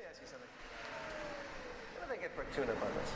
ask you something. What do they get for tuna buttons?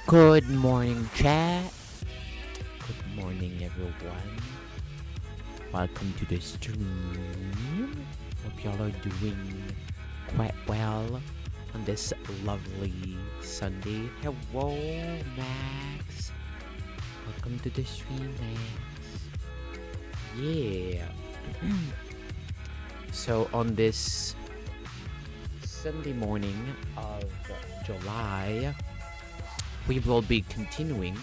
Good morning, chat. Good morning, everyone. Welcome to the stream. Hope y'all are doing quite well on this lovely Sunday. Hello, Max. Welcome to the stream, Max. Yeah. So on this Sunday morning of July, we will be continuing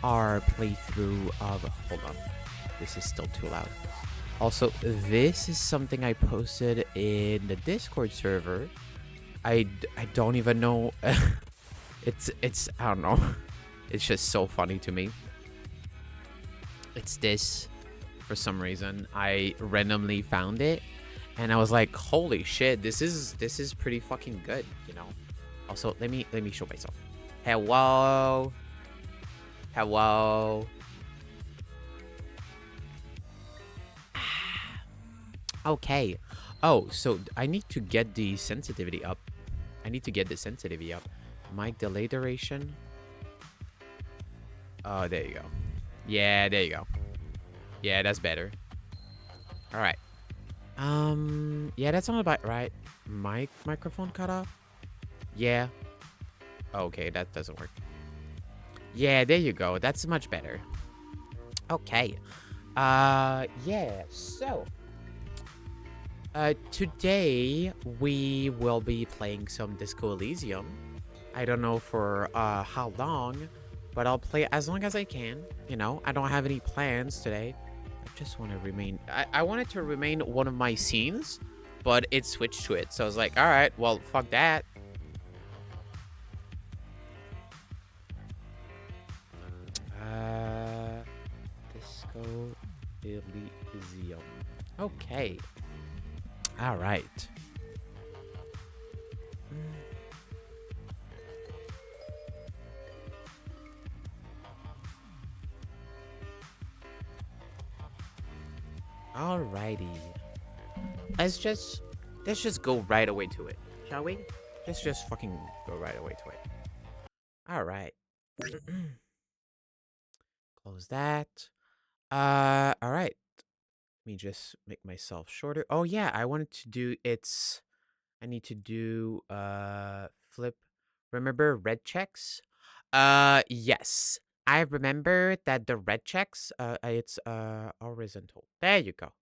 our playthrough of... Hold on. This is still too loud. Also, this is something I posted in the Discord server. I don't even know. It's I don't know. It's just so funny to me. It's this. For some reason, I randomly found it, and I was like, "Holy shit! This is pretty fucking good," you know. Also, let me show myself. Hello. Hello. Okay. Oh, so I need to get the sensitivity up. Mic delay duration. Oh, there you go. Yeah, there you go. Yeah, that's better. All right. Yeah, that's not about right. Microphone cut off. Yeah. Okay, that doesn't work. Yeah, there you go. That's much better. Okay. Yeah, so today we will be playing some Disco Elysium. I don't know for how long, but I'll play as long as I can. You know, I don't have any plans today. I just want to remain... I want it to remain one of my scenes, but it switched to it. So I was like, all right, well, fuck that. Elysium. Okay. All right. Alrighty. Let's just go right away to it, shall we? Let's just fucking go right away to it. All right. Close that. All right. Let me just make myself shorter. Oh yeah, I wanted to do it's. I need to do flip. Remember red checks? Yes. I remember that the red checks. It's horizontal. There you go.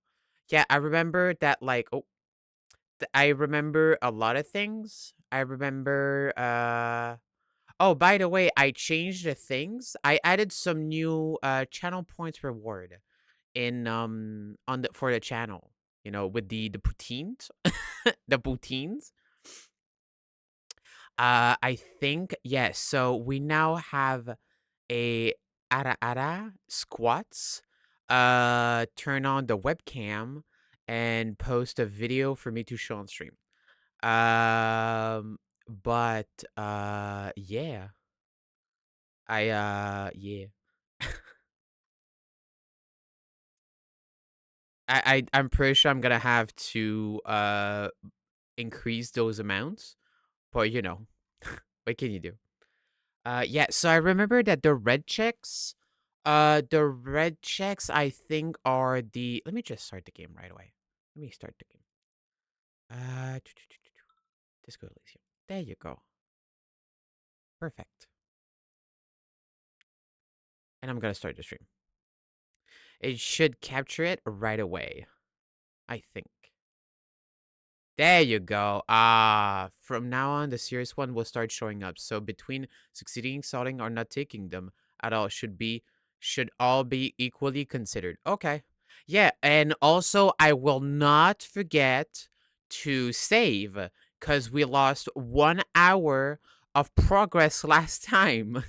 Yeah, I remember that. Like, oh, I remember a lot of things. I remember. Oh, by the way, I changed the things. I added some new channel points reward in on the for the channel. You know, with the poutines, the poutines. I think yes. So we now have a ara squats. Turn on the webcam and post a video for me to show on stream. Um, but yeah, yeah. I'm pretty sure I'm gonna have to increase those amounts, but you know, what can you do? Yeah, so I remember that the red checks I think are the. Let me just start the game right away. Let me start the game. Uh, Disco Elysium. There you go. Perfect. And I'm gonna start the stream. It should capture it right away, I think. There you go. From now on, the serious one will start showing up. So between succeeding, solving, or not taking them at all should all be equally considered. Okay. Yeah, and also I will not forget to save because we lost 1 hour of progress last time.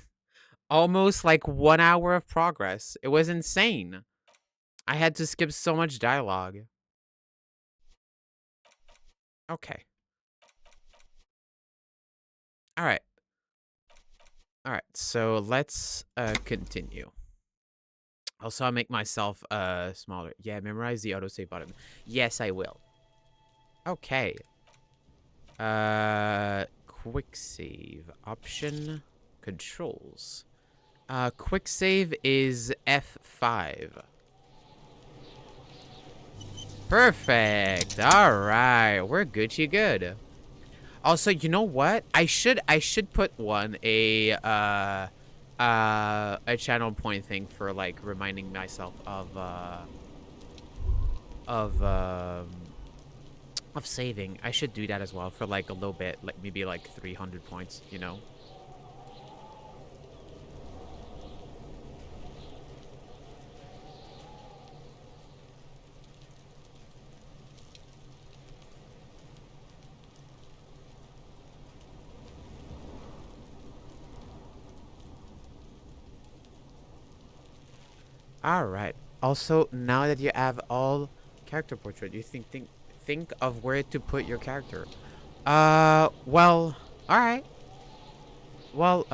Almost like 1 hour of progress. It was insane. I had to skip so much dialogue. Okay. All right. All right, so let's continue. Also, I'll make myself smaller. Yeah, memorize the autosave button. Yes, I will. Okay. Quick save option controls. Quick save is F5. Perfect. All right, we're Gucci good. Also, you know what? I should put one a channel point thing for like reminding myself of um of saving. I should do that as well for like a little bit, like maybe like 300 points, you know. All right. Also, now that you have all character portrait, you think of where to put your character. Well, all right. Well,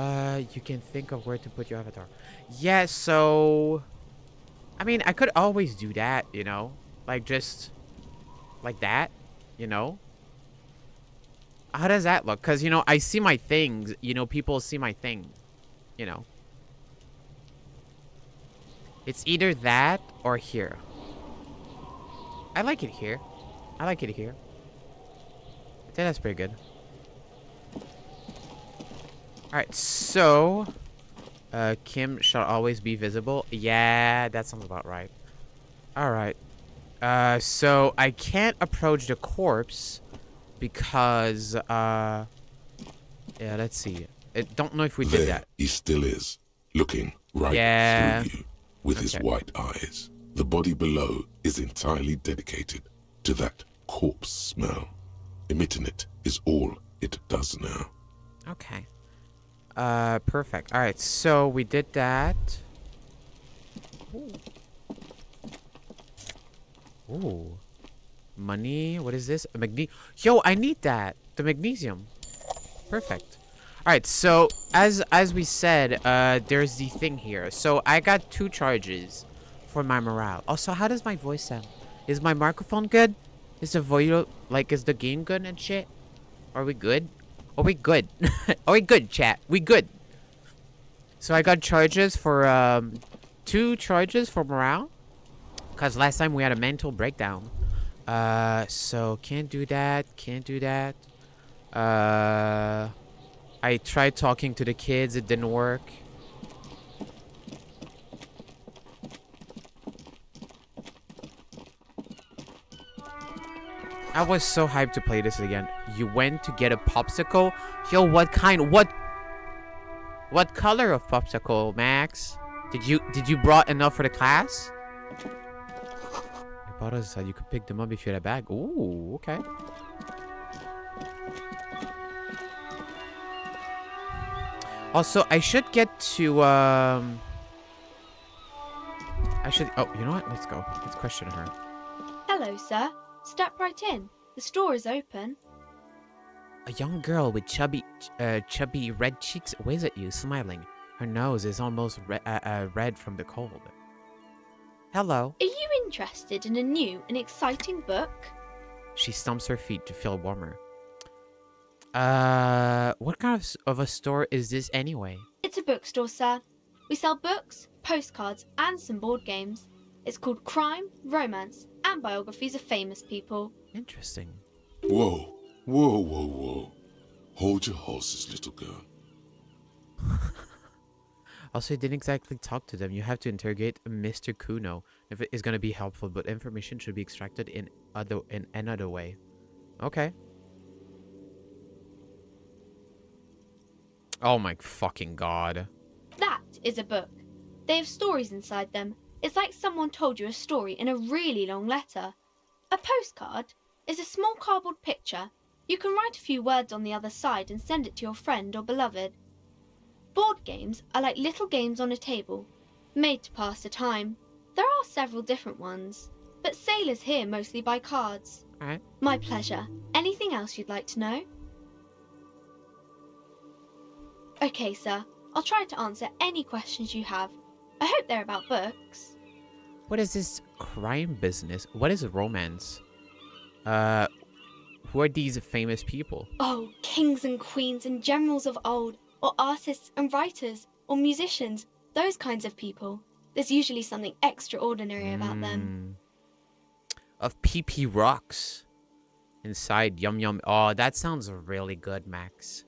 you can think of where to put your avatar. Yeah, so I mean, I could always do that, you know? Like just like that, you know? How does that look? Cuz you know, I see my things, you know, people see my things, you know. It's either that or here. I like it here. I like it here. I think that's pretty good. All right, so Kim shall always be visible. Yeah, that sounds about right. All right. So I can't approach the corpse because yeah, let's see. I don't know if we did that. He still is, looking right through you with his white eyes. The body below is entirely dedicated to that corpse smell. Emitting it is all it does now. Okay. Perfect. All right, so we did that. Ooh. Ooh. Money. What is this? Yo, I need that. The magnesium. Perfect. Alright, so as we said, there's the thing here. So I got 2 charges for my morale. Also, how does my voice sound? Is my microphone good? Is the voice, like, is the game good and shit? Are we good? Are we good? Are we good, chat? We good. So I got charges for, 2 charges for morale. Because last time we had a mental breakdown. So can't do that. Can't do that. I tried talking to the kids. It didn't work. I was so hyped to play this again. You went to get a popsicle? Yo, what kind? What color of popsicle, Max? Did you brought enough for the class? My brother said you could pick them up if you had a bag. Ooh, okay. Also, I should get to I should. Oh, you know what? Let's go. Let's question her. Hello, sir. Step right in. The store is open. A young girl with chubby red cheeks waves at you, smiling. Her nose is almost red from the cold. Hello. Are you interested in a new and exciting book? She stumps her feet to feel warmer. What kind of a store is this anyway? It's a bookstore, sir. We sell books, postcards, and some board games. It's called Crime, Romance, and Biographies of Famous People. Interesting. Whoa, whoa, whoa, whoa. Hold your horses, little girl. Also, you didn't exactly talk to them. You have to interrogate Mr. Kuno if it is going to be helpful, but information should be extracted in another way. Okay. Oh my fucking god. That is a book. They have stories inside them. It's like someone told you a story in a really long letter. A postcard is a small cardboard picture. You can write a few words on the other side and send it to your friend or beloved. Board games are like little games on a table, made to pass the time. There are several different ones, but sailors here mostly buy cards. Alright. My pleasure. Anything else you'd like to know? Okay, sir. I'll try to answer any questions you have. I hope they're about books. What is this crime business? What is romance? Who are these famous people? Oh, kings and queens and generals of old, or artists and writers, or musicians, those kinds of people. There's usually something extraordinary about them. Of PP Rocks. Inside, yum yum. Oh, that sounds really good, Max.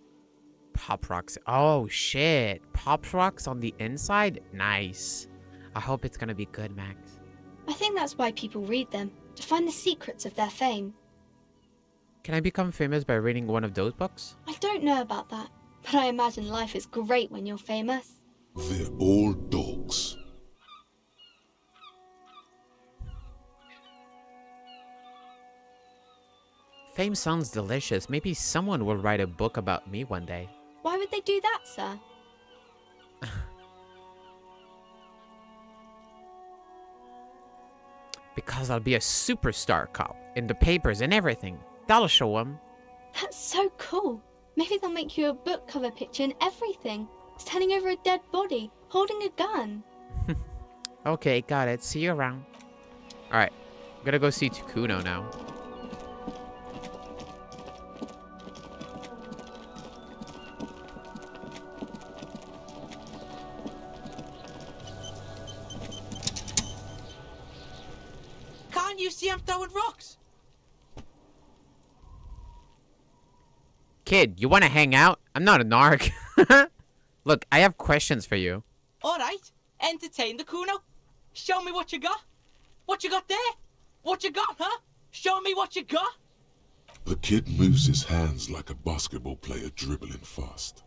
Pop Rocks. Oh, shit. Pop Rocks on the inside? Nice. I hope it's gonna be good, Max. I think that's why people read them, to find the secrets of their fame. Can I become famous by reading one of those books? I don't know about that, but I imagine life is great when you're famous. They're all dogs. Fame sounds delicious. Maybe someone will write a book about me one day. Why would they do that, sir? Because I'll be a superstar cop in the papers and everything. That'll show them. That's so cool. Maybe they'll make you a book cover picture and everything. Standing over a dead body, holding a gun. Okay, got it. See you around. Alright. I'm gonna go see Takuno now. Can't you see I'm throwing rocks? Kid, you wanna hang out? I'm not a narc. Look, I have questions for you. Alright, entertain the Kuno. Show me what you got. What you got there? What you got, huh? Show me what you got. The kid moves his hands like a basketball player dribbling fast.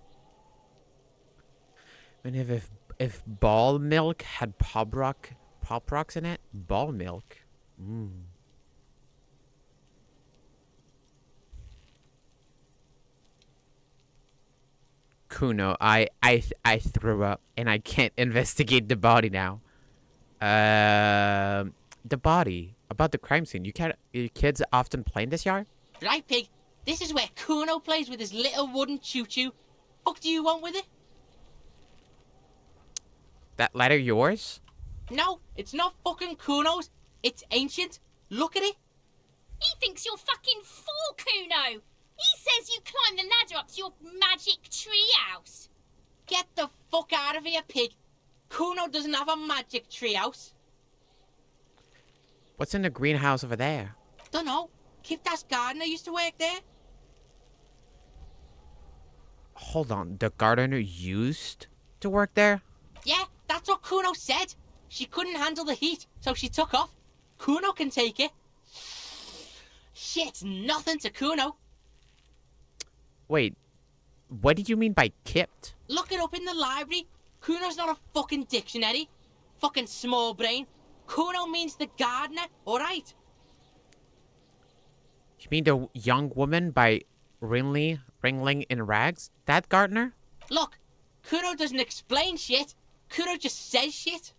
And if ball milk had pop rocks in it, ball milk. Kuno, I threw up and I can't investigate the body now. The body. about the crime scene. Your kids often play in this yard? Right, Pig. This is where Kuno plays with his little wooden choo-choo. What do you want with it? That letter yours? No, it's not fucking Kuno's. It's ancient. Look at it. He thinks you're fucking fool, Kuno. He says you climbed the ladder up to your magic treehouse. Get the fuck out of here, Pig. Kuno doesn't have a magic treehouse. What's in the greenhouse over there? Dunno. Kiptas gardener used to work there. Hold on, the gardener used to work there? Yeah, that's what Kuno said. She couldn't handle the heat, so she took off. Kuno can take it. Shit's nothing to Kuno. Wait, what did you mean by kipped? Look it up in the library. Kuno's not a fucking dictionary. Fucking small brain. Kuno means the gardener, alright? You mean the young woman by Ringling in Rags? That gardener? Look, Kuno doesn't explain shit. Kuno just says shit.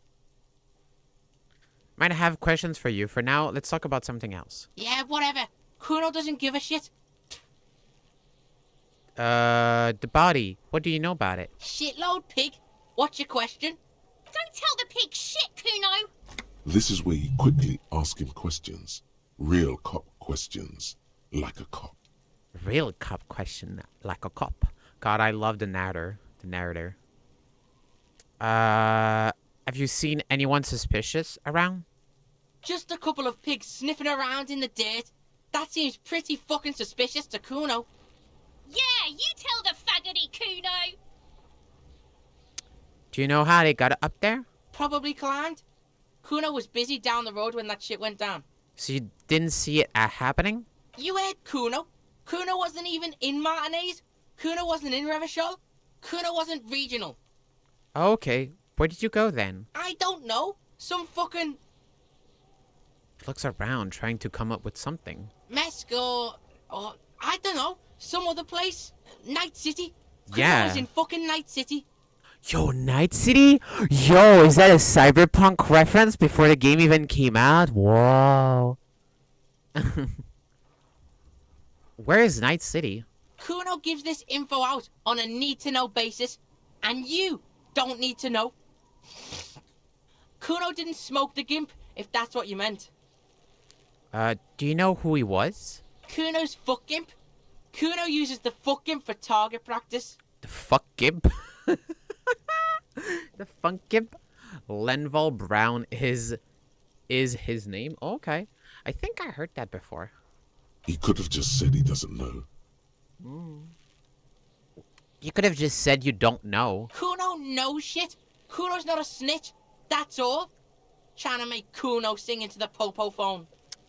Might have questions for you. For now, let's talk about something else. Yeah, whatever. Kuno doesn't give a shit. The body. What do you know about it? Shitload, Pig. What's your question? Don't tell the pig shit, Kuno. This is where you quickly ask him questions. Real cop questions. Like a cop. Real cop question, like a cop. God, I love the narrator. Have you seen anyone suspicious around? Just a couple of pigs sniffing around in the dirt. That seems pretty fucking suspicious to Kuno. Yeah, you tell the faggoty, Kuno. Do you know how they got up there? Probably climbed. Kuno was busy down the road when that shit went down. So you didn't see it happening? You heard Kuno. Kuno wasn't even in Martinez. Kuno wasn't in Revachol. Kuno wasn't regional. Okay, where did you go then? I don't know. Some fucking Looks around, trying to come up with something. Mesco or I don't know. Some other place. Night City. Kuno Yeah. was in fucking Night City. Yo, Night City? Yo, is that a cyberpunk reference before the game even came out? Whoa. Where is Night City? Kuno gives this info out on a need-to-know basis, and you don't need to know. Kuno didn't smoke the gimp, if that's what you meant. Do you know who he was? Kuno's fuck gimp. Kuno uses the fuck gimp for target practice. The fuck gimp? The funk gimp? Lenval Brown is his name? Okay. I think I heard that before. He could have just said he doesn't know. You could have just said you don't know. Kuno knows shit. Kuno's not a snitch. That's all. Trying to make Kuno sing into the popo phone.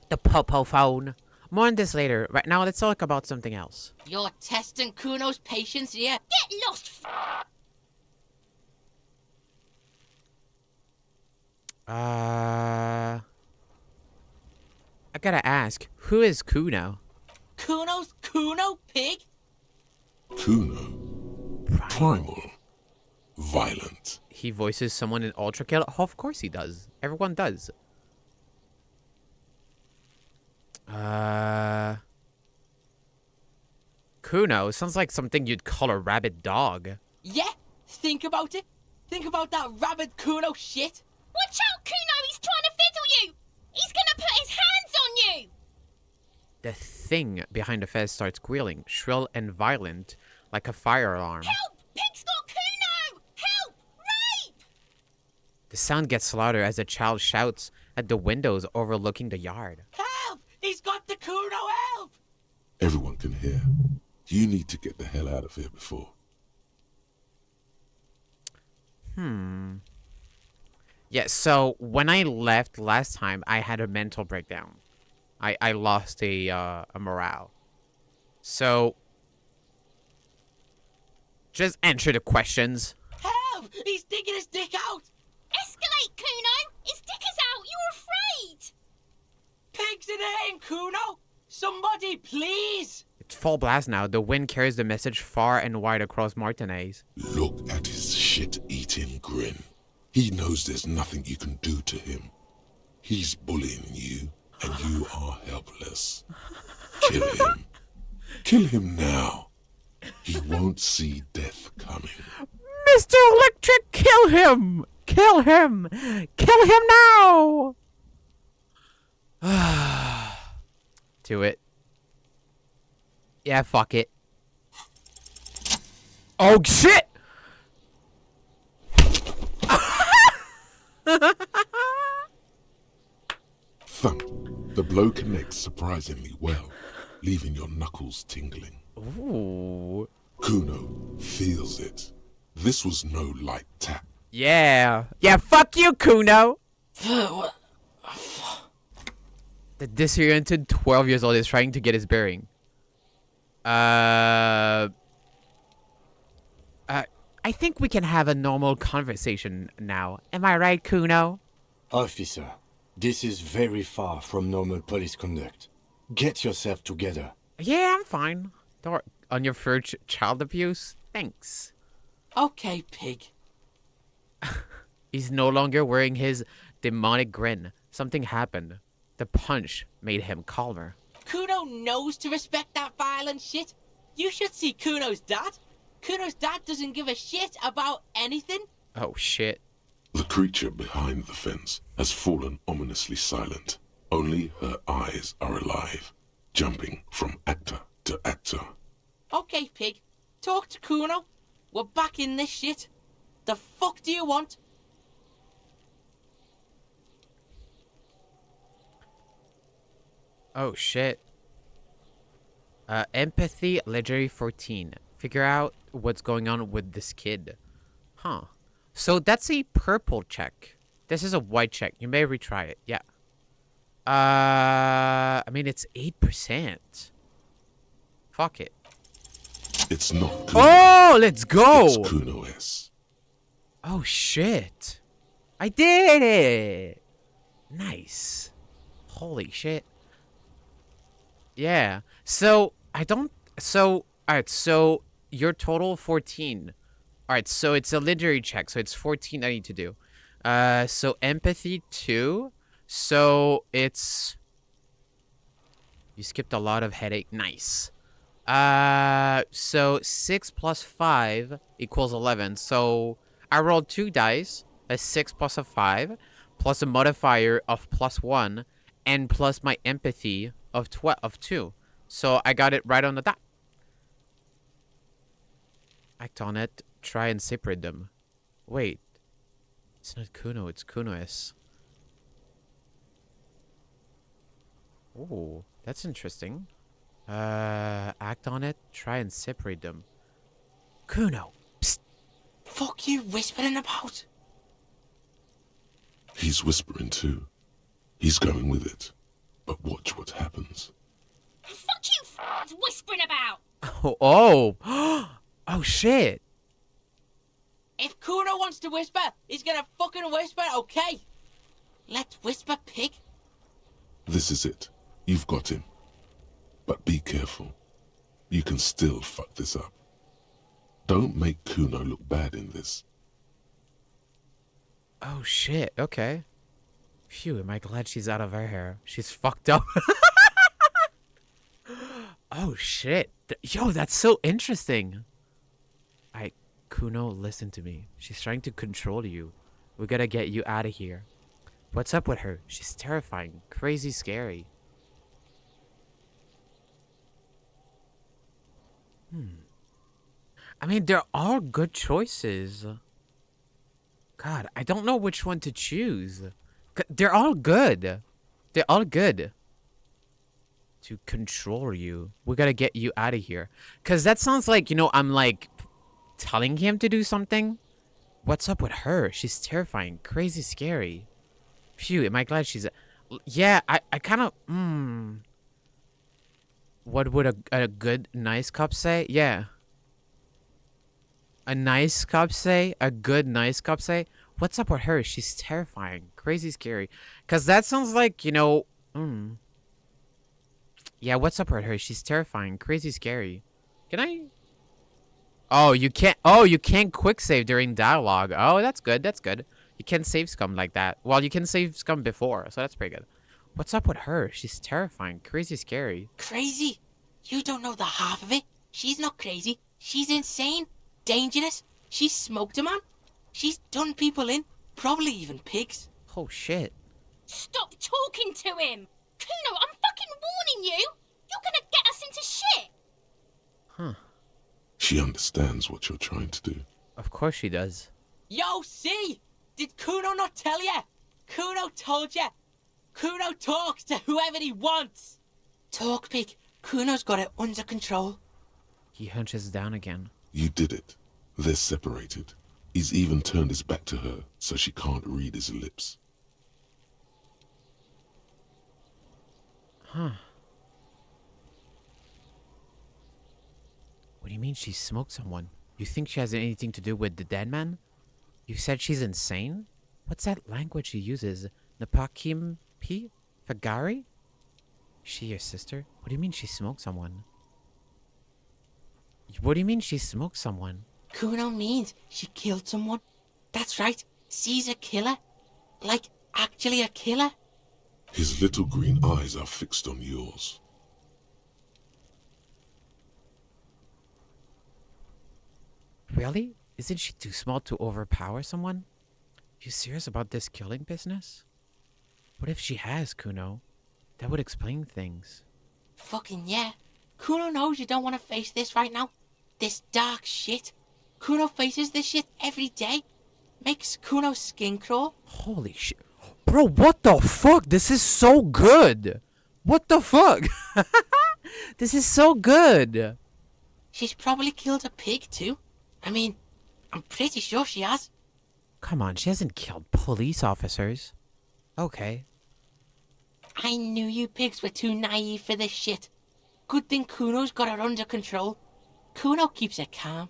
The popo phone. More on this later. Right now, let's talk about something else. You're testing Kuno's patience here. Get lost, I gotta ask, who is Kuno? Kuno's Kuno, pig? Kuno. Primal. Violent. He voices someone in Ultra Kill? Oh, of course he does. Everyone does. Kuno sounds like something you'd call a rabid dog. Yeah, think about it. Think about that rabid Kuno shit. Watch out, Kuno! He's trying to fiddle you! He's gonna put his hands on you! The thing behind the fez starts squealing, shrill and violent, like a fire alarm. Help! Pig's got Kuno! Help! Rape! The sound gets louder as the child shouts at the windows overlooking the yard. Help! He's got the Kuno, help! Everyone can hear. You need to get the hell out of here before. Yeah, so when I left last time, I had a mental breakdown. I lost a morale. So, just answer the questions. Help! He's digging his dick out! Escalate, Kuno! His dick is out! You're afraid! Pigs in aim, Kuno! Somebody, please! It's full blast now. The wind carries the message far and wide across Martinez. Look at his shit-eating grin. He knows there's nothing you can do to him. He's bullying you. and you are helpless. Kill him. Kill him now. He won't see death coming. Mr. Electric, kill him! Kill him! Kill him now! Do it. Yeah, fuck it. Oh, shit! Thump. The blow connects surprisingly well, leaving your knuckles tingling. Ooh. Kuno feels it. This was no light tap. Yeah. Yeah, fuck you, Kuno! The disoriented 12 years old is trying to get his bearing. I think we can have a normal conversation now. Am I right, Kuno? Officer, this is very far from normal police conduct. Get yourself together. Yeah, I'm fine. Don't worry. On your first child abuse? Thanks. Okay, pig. He's no longer wearing his demonic grin. Something happened. The punch made him calmer. Kuno knows to respect that violent shit. You should see Kuno's dad. Kuno's dad doesn't give a shit about anything. Oh, shit. The creature behind the fence has fallen ominously silent. Only her eyes are alive, jumping from actor to actor. Okay, pig. Talk to Kuno. We're back in this shit. The fuck do you want? Oh, shit. Empathy, legendary 14. Figure out what's going on with this kid. Huh. So that's a purple check. This is a white check. You may retry it. Yeah. I mean, it's 8%. Fuck it. It's not Kuno. Oh, let's go! It's Kuno S. Oh, shit. I did it! Nice. Holy shit. Yeah. So, alright, so your total 14. Alright, so it's a literary check, so it's 14 I need to do. So empathy 2. So it's... You skipped a lot of headache. Nice. So 6 plus 5 equals 11. So I rolled 2 dice, a 6 plus a 5, plus a modifier of +1, and plus my empathy of 2. So I got it right on the dot. Act on it. Try and separate them. Wait. It's not Kuno, it's Kuno-S. Ooh, that's interesting. Act on it. Try and separate them. Kuno. Psst. Fuck you whispering about? He's whispering too. He's going with it. But watch what happens. Fuck you whispering about! Oh, shit. If Kuno wants to whisper, he's gonna fucking whisper, okay? Let's whisper, pig. This is it. You've got him. But be careful. You can still fuck this up. Don't make Kuno look bad in this. Oh, shit. Okay. Phew, am I glad she's out of her hair. She's fucked up. Oh, shit. Yo, that's so interesting. Kuno, listen to me. She's trying to control you. We gotta get you out of here. What's up with her? She's terrifying. Crazy scary. I mean, they're all good choices. God, I don't know which one to choose. They're all good. They're all good. To control you. We gotta get you out of here. Because that sounds like, I'm like telling him to do something. What's up with her? She's terrifying. Crazy scary. Phew, am I glad she's... Yeah, I kind of... What would a good, nice cop say? Yeah. A nice cop say? A good, nice cop say? What's up with her? She's terrifying. Crazy scary. Because that sounds like, Yeah, what's up with her? She's terrifying. Crazy scary. Can I... Oh, you can't... Oh, you can't quick save during dialogue. Oh, that's good. That's good. You can't save scum like that. Well, you can save scum before, so that's pretty good. What's up with her? She's terrifying. Crazy scary. Crazy? You don't know the half of it. She's not crazy. She's insane. Dangerous. She's smoked a man. She's done people in. Probably even pigs. Oh, shit. Stop talking to him! Kuno, I'm fucking warning you! You're gonna get us into shit! Huh. She understands what you're trying to do. Of course she does. Yo, see? Did Kuno not tell ya? Kuno told ya. Kuno talks to whoever he wants. Talk, pig. Kuno's got it under control. He hunches down again. You did it. They're separated. He's even turned his back to her so she can't read his lips. Huh. What do you mean she smoked someone? You think she has anything to do with the dead man? You said she's insane? What's that language she uses? Napakimpi? Fagari? Is she your sister? What do you mean she smoked someone? What do you mean she smoked someone? Kuno means she killed someone. That's right. She's a killer. Like, actually a killer. His little green eyes are fixed on yours. Really? Isn't she too small to overpower someone? You serious about this killing business? What if she has, Kuno? That would explain things. Fucking yeah. Kuno knows you don't want to face this right now. This dark shit. Kuno faces this shit every day. Makes Kuno's skin crawl. Holy shit. Bro, what the fuck? This is so good. What the fuck? This is so good. She's probably killed a pig too. I mean, I'm pretty sure she has. Come on, she hasn't killed police officers. Okay. I knew you pigs were too naive for this shit. Good thing Kuno's got her under control. Kuno keeps her calm.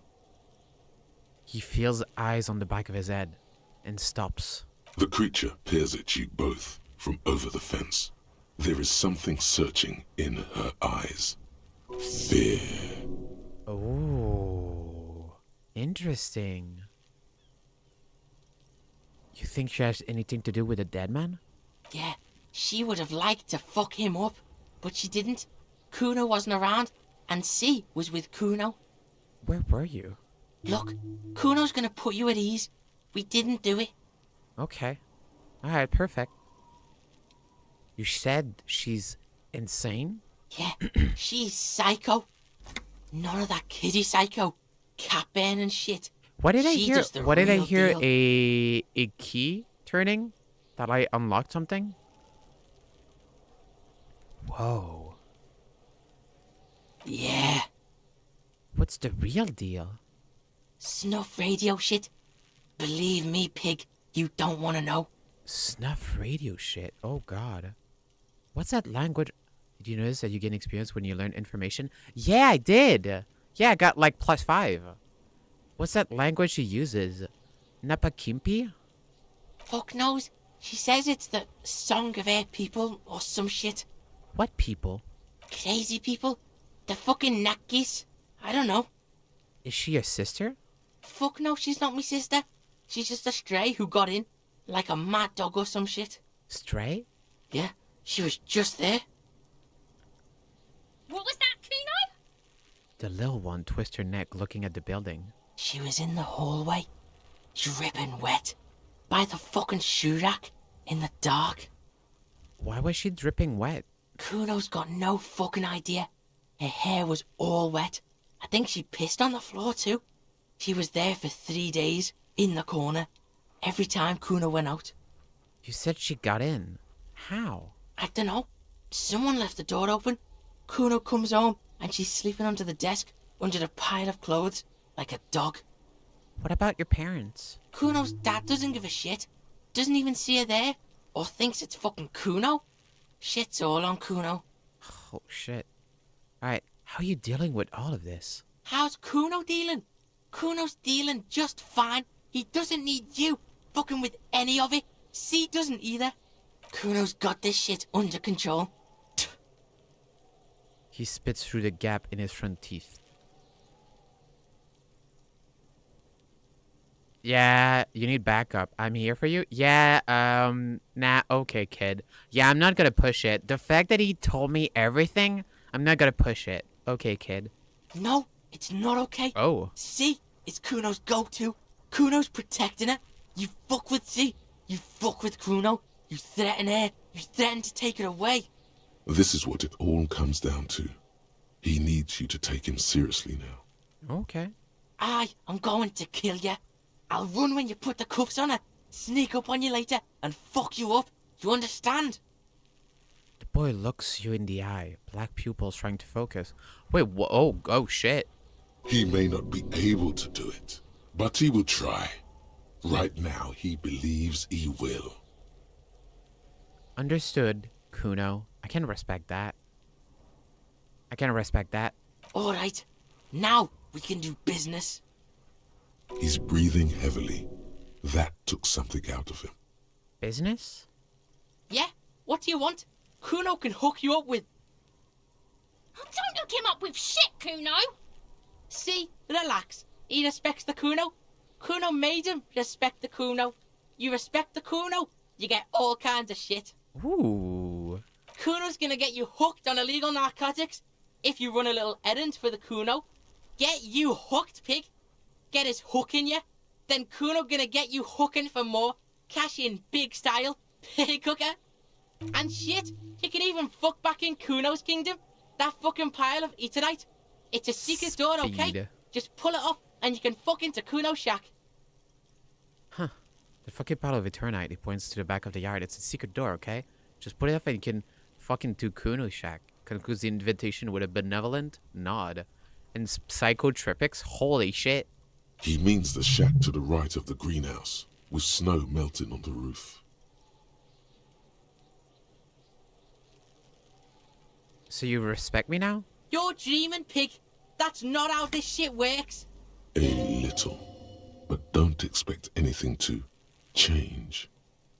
He feels eyes on the back of his head and stops. The creature peers at you both from over the fence. There is something searching in her eyes. Fear. Oh, interesting. You think she has anything to do with the dead man? Yeah, she would have liked to fuck him up, but she didn't. Kuno wasn't around, and C was with Kuno. Where were you? Look, Kuno's gonna put you at ease. We didn't do it. Okay. Alright, perfect. You said she's insane? Yeah, she's psycho. None of that kiddie psycho. Cat burn and shit. What did I She hear? does the What did I real hear? deal. A key turning? That I unlocked something? Whoa. Yeah, What's the real deal? snuff radio shit. Believe me, pig, you don't want to know. Snuff radio shit. Oh god. What's that language? Did you notice that you gain experience when you learn information? Yeah, I did. Yeah, I got like +5. What's that language she uses? Napakimpi? Fuck knows. She says it's the song of her people or some shit. What people? Crazy people. The fucking Nakis. I don't know. Is she your sister? Fuck no, she's not my sister. She's just a stray who got in. Like a mad dog or some shit. Stray? Yeah, she was just there. What was that, Kuno? The little one twists her neck looking at the building. She was in the hallway. Dripping wet. By the fucking shoe rack. In the dark. Why was she dripping wet? Kuno's got no fucking idea. Her hair was all wet. I think she pissed on the floor too. She was there for 3 days, in the corner, every time Kuno went out. You said she got in. How? I don't know. Someone left the door open. Kuno comes home and she's sleeping under the desk, under the pile of clothes, like a dog. What about your parents? Kuno's dad doesn't give a shit. Doesn't even see her there, or thinks it's fucking Kuno. Shit's all on Kuno. Oh shit. Alright, how are you dealing with all of this? How's Kuno dealing? Kuno's dealing just fine. He doesn't need you fucking with any of it. C doesn't either. Kuno's got this shit under control. He spits through the gap in his front teeth. Yeah, you need backup. I'm here for you. Yeah, nah, okay, kid. Yeah, I'm not gonna push it. The fact that he told me everything, I'm not gonna push it. Okay, kid. No, it's not okay. Oh. See, it's Kuno's go-to. Kuno's protecting her. You fuck with Z. You fuck with Kuno. You threaten her. You threaten to take her away. This is what it all comes down to. He needs you to take him seriously now. Okay. I'm going to kill you. I'll run when you put the cuffs on her, sneak up on you later, and fuck you up. You understand? The boy looks you in the eye. Black pupils trying to focus. Wait, oh, shit. He may not be able to do it, but he will try. Right now, he believes he will. Understood, Kuno. I can respect that. All right. Now we can do business. He's breathing heavily. That took something out of him. Business? Yeah? What do you want? Kuno can hook you up with... Don't hook him up with shit, Kuno. See? Relax. He respects the Kuno. Kuno made him respect the Kuno. You respect the Kuno, you get all kinds of shit. Ooh. Kuno's gonna get you hooked on illegal narcotics if you run a little errand for the Kuno. Get you hooked, pig. Get his hook in you. Then Kuno gonna get you hooking for more. Cash in big style. Pig hooker. And shit, you can even fuck back in Kuno's kingdom. That fucking pile of eternite. It's a secret door, okay? Speed. Just pull it up and you can fuck into Kuno's shack. Huh. The fucking pile of Eternite. He points to the back of the yard. It's a secret door, okay? Just put it up and you can fuck into Kuno's shack. Concludes the invitation with a benevolent nod. And psychotripics? Holy shit. He means the shack to the right of the greenhouse, with snow melting on the roof. So you respect me now? You're dreaming, pig. That's not how this shit works. A little. But don't expect anything to change.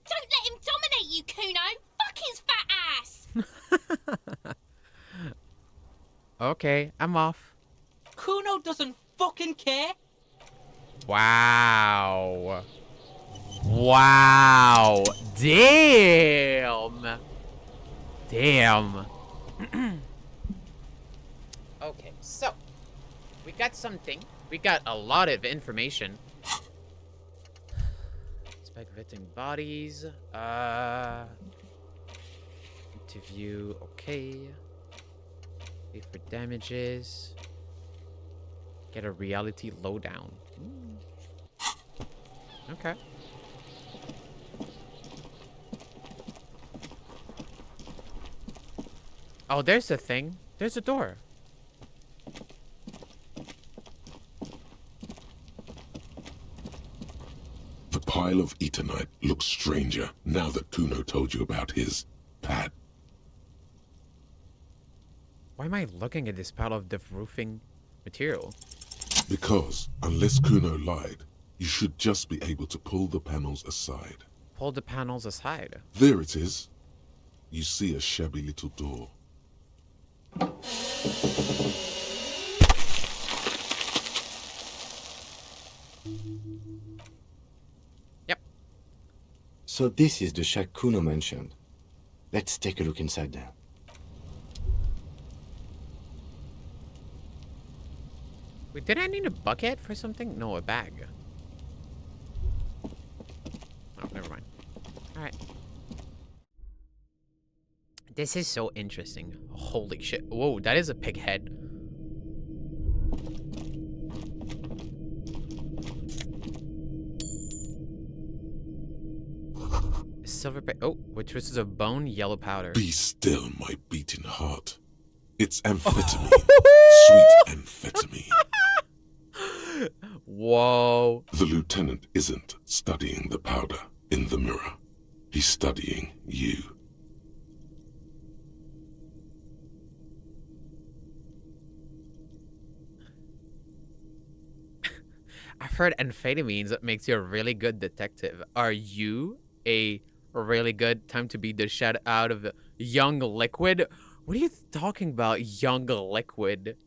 Don't let him dominate you, Kuno. Fuck his fat ass. Okay, I'm off. Kuno doesn't fucking care. Wow. Wow. Damn. Damn. Okay, so we got something. We got a lot of information. Spec victim bodies. Interview. Okay. Pay for damages. Get a reality lowdown. Okay. Oh, there's the thing. There's a door. The pile of eternite looks stranger now that Kuno told you about his pad. Why am I looking at this pile of the roofing material? Because, unless Kuno lied, you should just be able to pull the panels aside. Pull the panels aside. There it is. You see a shabby little door. Yep. So this is the shack Kuno mentioned. Let's take a look inside there. Wait, did I need a bucket for something? No, a bag. Oh, never mind. Alright. This is so interesting. Holy shit. Whoa, that is a pig head. Silver oh, which was a bone yellow powder. Be still, my beating heart. It's amphetamine. Sweet amphetamine. Whoa. The lieutenant isn't studying the powder in the mirror. He's studying you. I've heard amphetamines makes you a really good detective. Are you a really good time to beat the shit out of young liquid? What are you talking about, young liquid?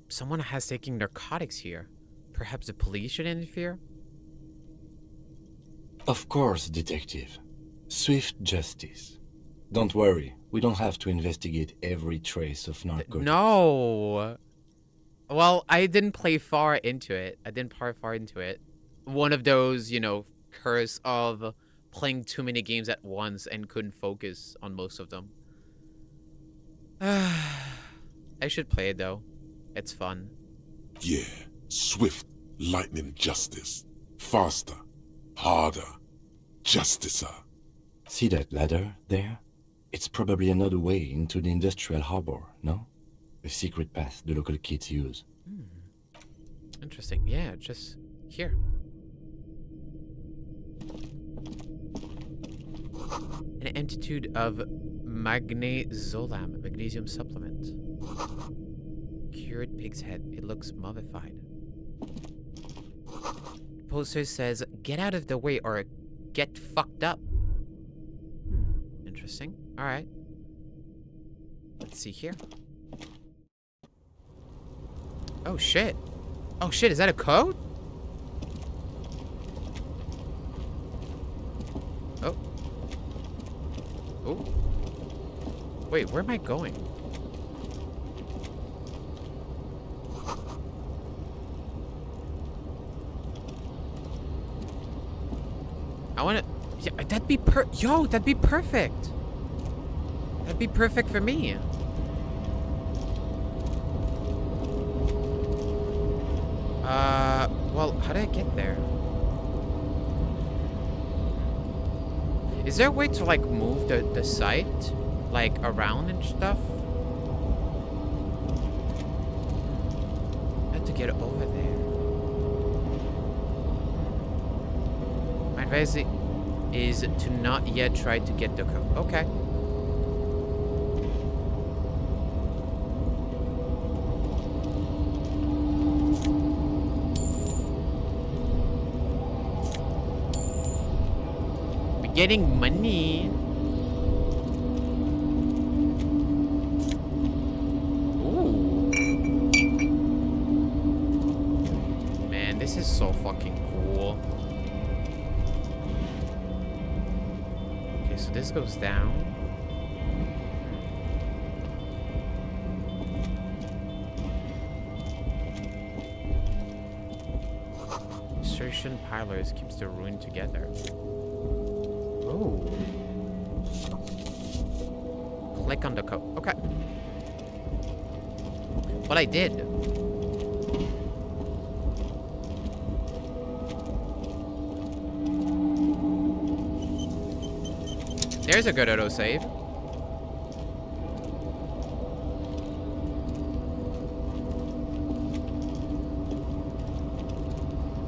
Someone has taken narcotics here. Perhaps the police should interfere? Of course, detective. Swift justice. Don't worry, we don't have to investigate every trace of narcotics. No! Well, I didn't play far into it. One of those, you know, curse of playing too many games at once and couldn't focus on most of them. I should play it though. It's fun. Yeah, swift, lightning justice. Faster, harder, justicer. See that ladder there? It's probably another way into the industrial harbor, no? A secret path the local kids use. Interesting. Yeah, just here. An amplitude of magnezolam, magnesium supplement. Cured pig's head. It looks mummified. The poster says, "Get out of the way or get fucked up." Interesting. All right. Let's see here. Oh shit. Oh shit, is that a code? Oh. Oh. Wait, where am I going? I wanna... Yeah, that'd be Yo, that'd be perfect. That'd be perfect for me. Well, how did I get there? Is there a way to, like, move the site? Like, around and stuff? I have to get over there. My advice is to not yet try to get the code. Okay. Getting money. Ooh. Man, this is so fucking cool. Okay, so this goes down. Insertion pillars keeps the ruin together. Oh. Click on the code. Okay. Well, I did. There's a good autosave.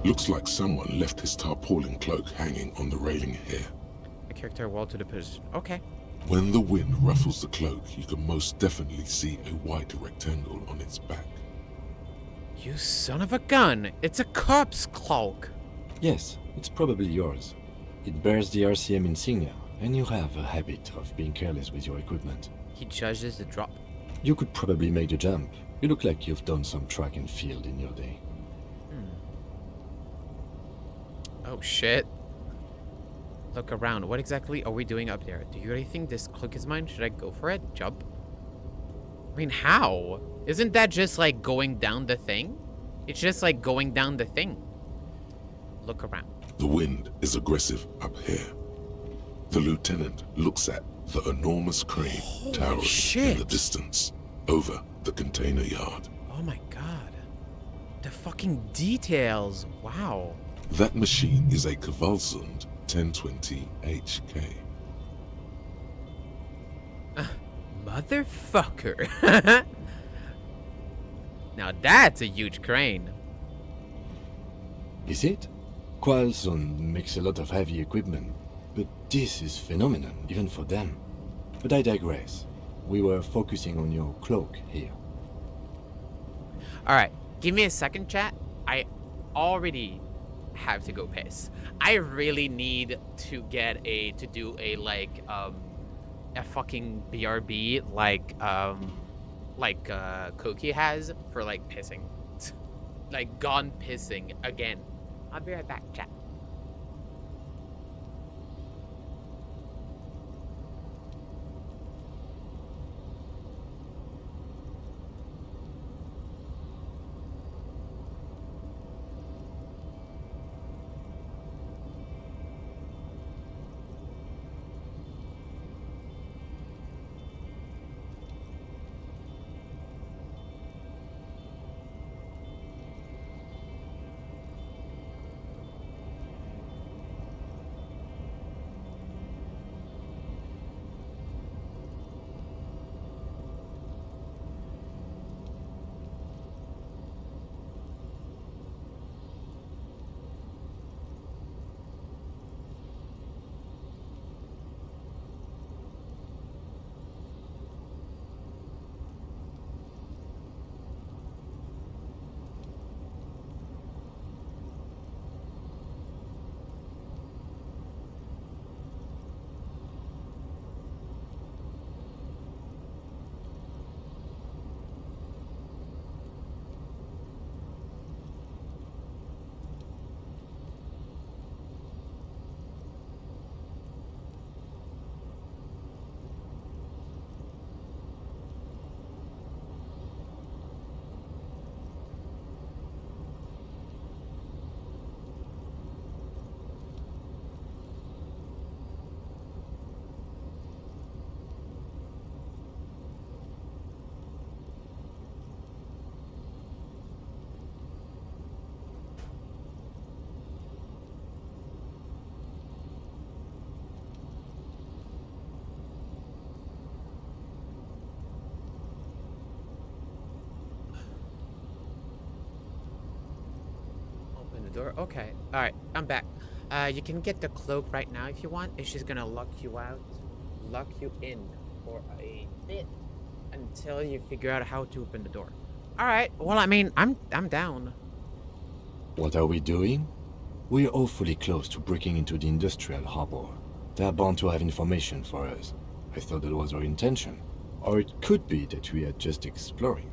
Looks like someone left his tarpaulin cloak hanging on the railing here. Character wall to the position. Okay. When the wind ruffles the cloak, you can most definitely see a white rectangle on its back. You son of a gun! It's a corpse cloak! Yes, it's probably yours. It bears the RCM insignia, and you have a habit of being careless with your equipment. He judges the drop. You could probably make the jump. You look like you've done some track and field in your day. Oh shit. Look around. What exactly are we doing up there? Do you really think this cloak is mine? Should I go for it? Jump? I mean, how? Isn't that just like going down the thing? It's just like going down the thing. Look around. The wind is aggressive up here. The lieutenant looks at the enormous crane towering in the distance over the container yard. Oh my god. The fucking details. Wow. That machine is a Kvalsund 1020 HK. Motherfucker. Now that's a huge crane. Is it? Kvalsund makes a lot of heavy equipment, but this is phenomenal even for them. But I digress. We were focusing on your cloak here. Alright, give me a second, chat. I already have to go piss. I really need to get to do a fucking BRB like Koki has for like pissing. like gone pissing again. I'll be right back, chat. Open the door. Okay. All right. I'm back. You can get the cloak right now if you want. It's just gonna lock you out, lock you in for a bit until you figure out how to open the door. All right. Well, I mean, I'm down. What are we doing? We're awfully close to breaking into the industrial harbor. They're bound to have information for us. I thought that was our intention. Or it could be that we are just exploring.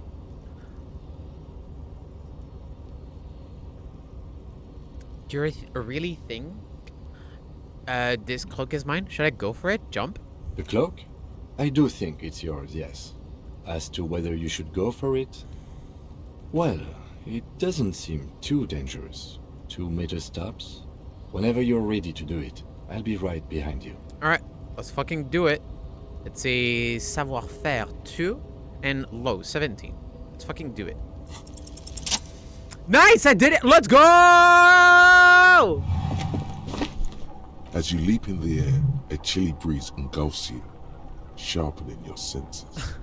Do you really think this cloak is mine? Should I go for it? Jump? The cloak? I do think it's yours, yes. As to whether you should go for it? Well, it doesn't seem too dangerous. 2 meter stops. Whenever you're ready to do it, I'll be right behind you. Alright, let's fucking do it. It's a savoir-faire 2 and low 17. Let's fucking do it. Nice! I did it! Let's go! As you leap in the air, a chilly breeze engulfs you, sharpening your senses.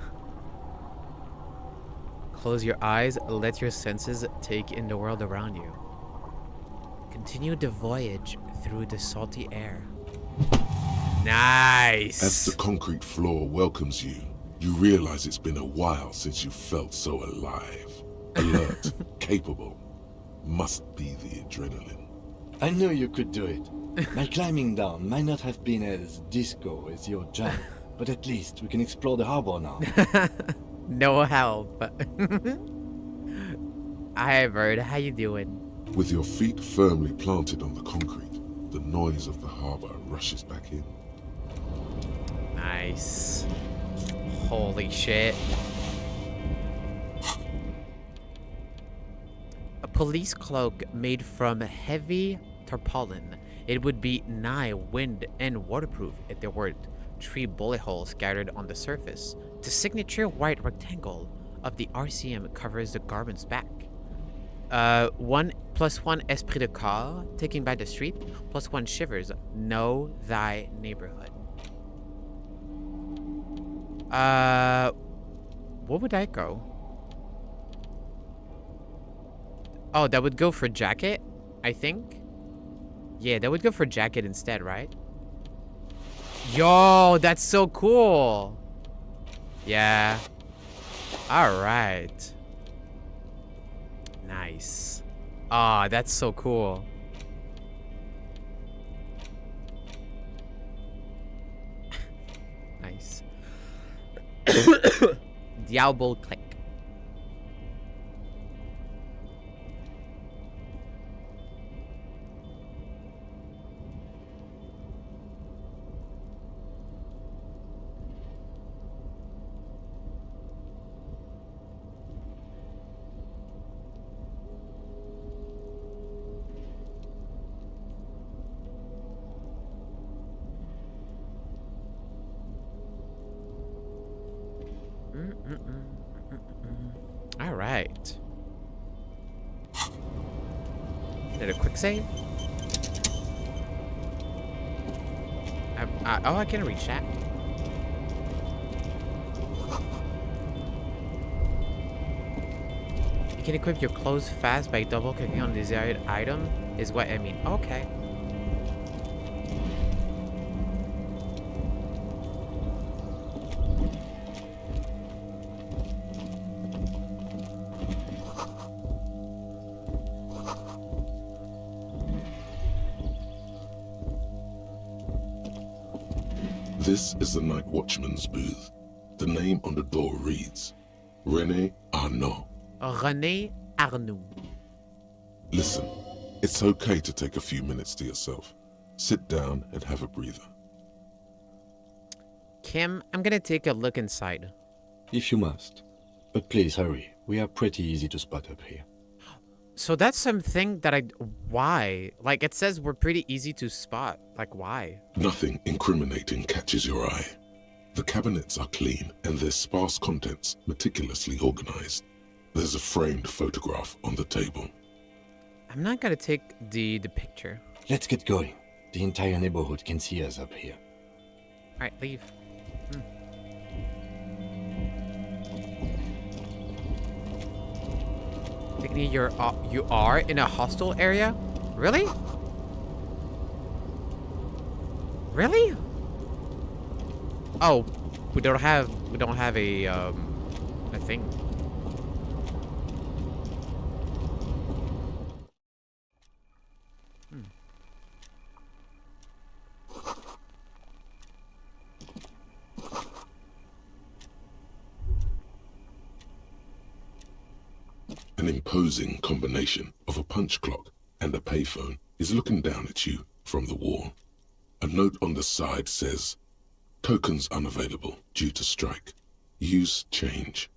Close your eyes, let your senses take in the world around you. Continue the voyage through the salty air. Nice! As the concrete floor welcomes you, you realize it's been a while since you felt so alive. Alert, capable. Must be the adrenaline. I knew you could do it. My climbing down might not have been as disco as your jump, but at least we can explore the harbor now. No help. Hi, Bird. How you doing? With your feet firmly planted on the concrete, the noise of the harbor rushes back in. Nice. Holy shit. A police cloak made from heavy tarpaulin. It would be nigh wind and waterproof if there were 3 bullet holes scattered on the surface. The signature white rectangle of the RCM covers the garment's back. 1+1 esprit de corps, taken by the street, +1 shivers, know thy neighborhood. What would that go? Oh, that would go for jacket, I think. Yeah, that would go for jacket instead, right? Yo, that's so cool. Yeah. All right. Nice. Ah, that's so cool. Nice. Diablo click. All right. Did a quick save? Oh, I can reach that. You can equip your clothes fast by double-clicking on the desired item, is what I mean. Okay. This is the night watchman's booth. The name on the door reads, René Arnaud. René Arnoux. Listen, it's okay to take a few minutes to yourself. Sit down and have a breather. Kim, I'm gonna take a look inside. If you must. But please hurry. We are pretty easy to spot up here. So that's something that why? Like, it says we're pretty easy to spot. Like, why? Nothing incriminating catches your eye. The cabinets are clean and their sparse contents meticulously organized. There's a framed photograph on the table. I'm not gonna take the picture. Let's get going. The entire neighborhood can see us up here. Alright, leave. Technically, you are in a hostile area? Really? Really? Oh, we don't have a thing. An imposing combination of a punch clock and a payphone is looking down at you from the wall. A note on the side says, tokens unavailable due to strike. Use change.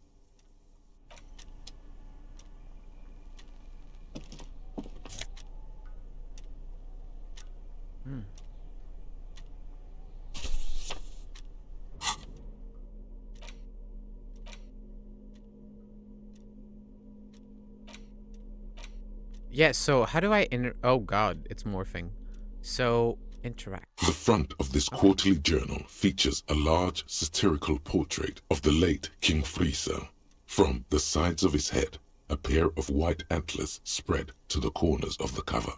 Yeah, so how do I oh god, it's morphing. So, interact. The front of this quarterly journal features a large satirical portrait of the late King Friesel. From the sides of his head, a pair of white antlers spread to the corners of the cover.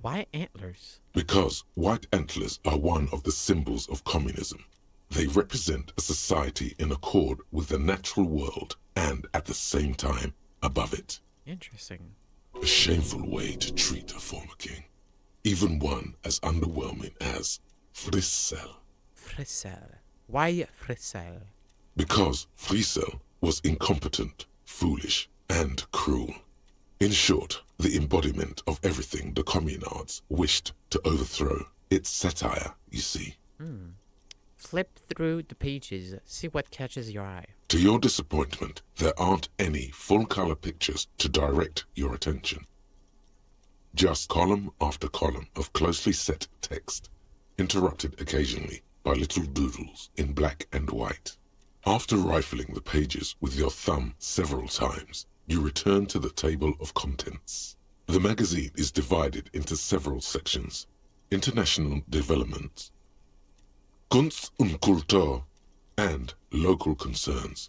Why antlers? Because white antlers are one of the symbols of communism. They represent a society in accord with the natural world and, at the same time, above it. Interesting. A shameful way to treat a former king. Even one as underwhelming as Friesel. Friesel. Why Friesel? Because Friesel was incompetent, foolish, and cruel. In short, the embodiment of everything the communards wished to overthrow. It's satire, you see. Flip through the pages, see what catches your eye. To your disappointment, there aren't any full-color pictures to direct your attention. Just column after column of closely set text, interrupted occasionally by little doodles in black and white. After rifling the pages with your thumb several times, you return to the table of contents. The magazine is divided into several sections. International developments, Kunst und Kultur, and local concerns.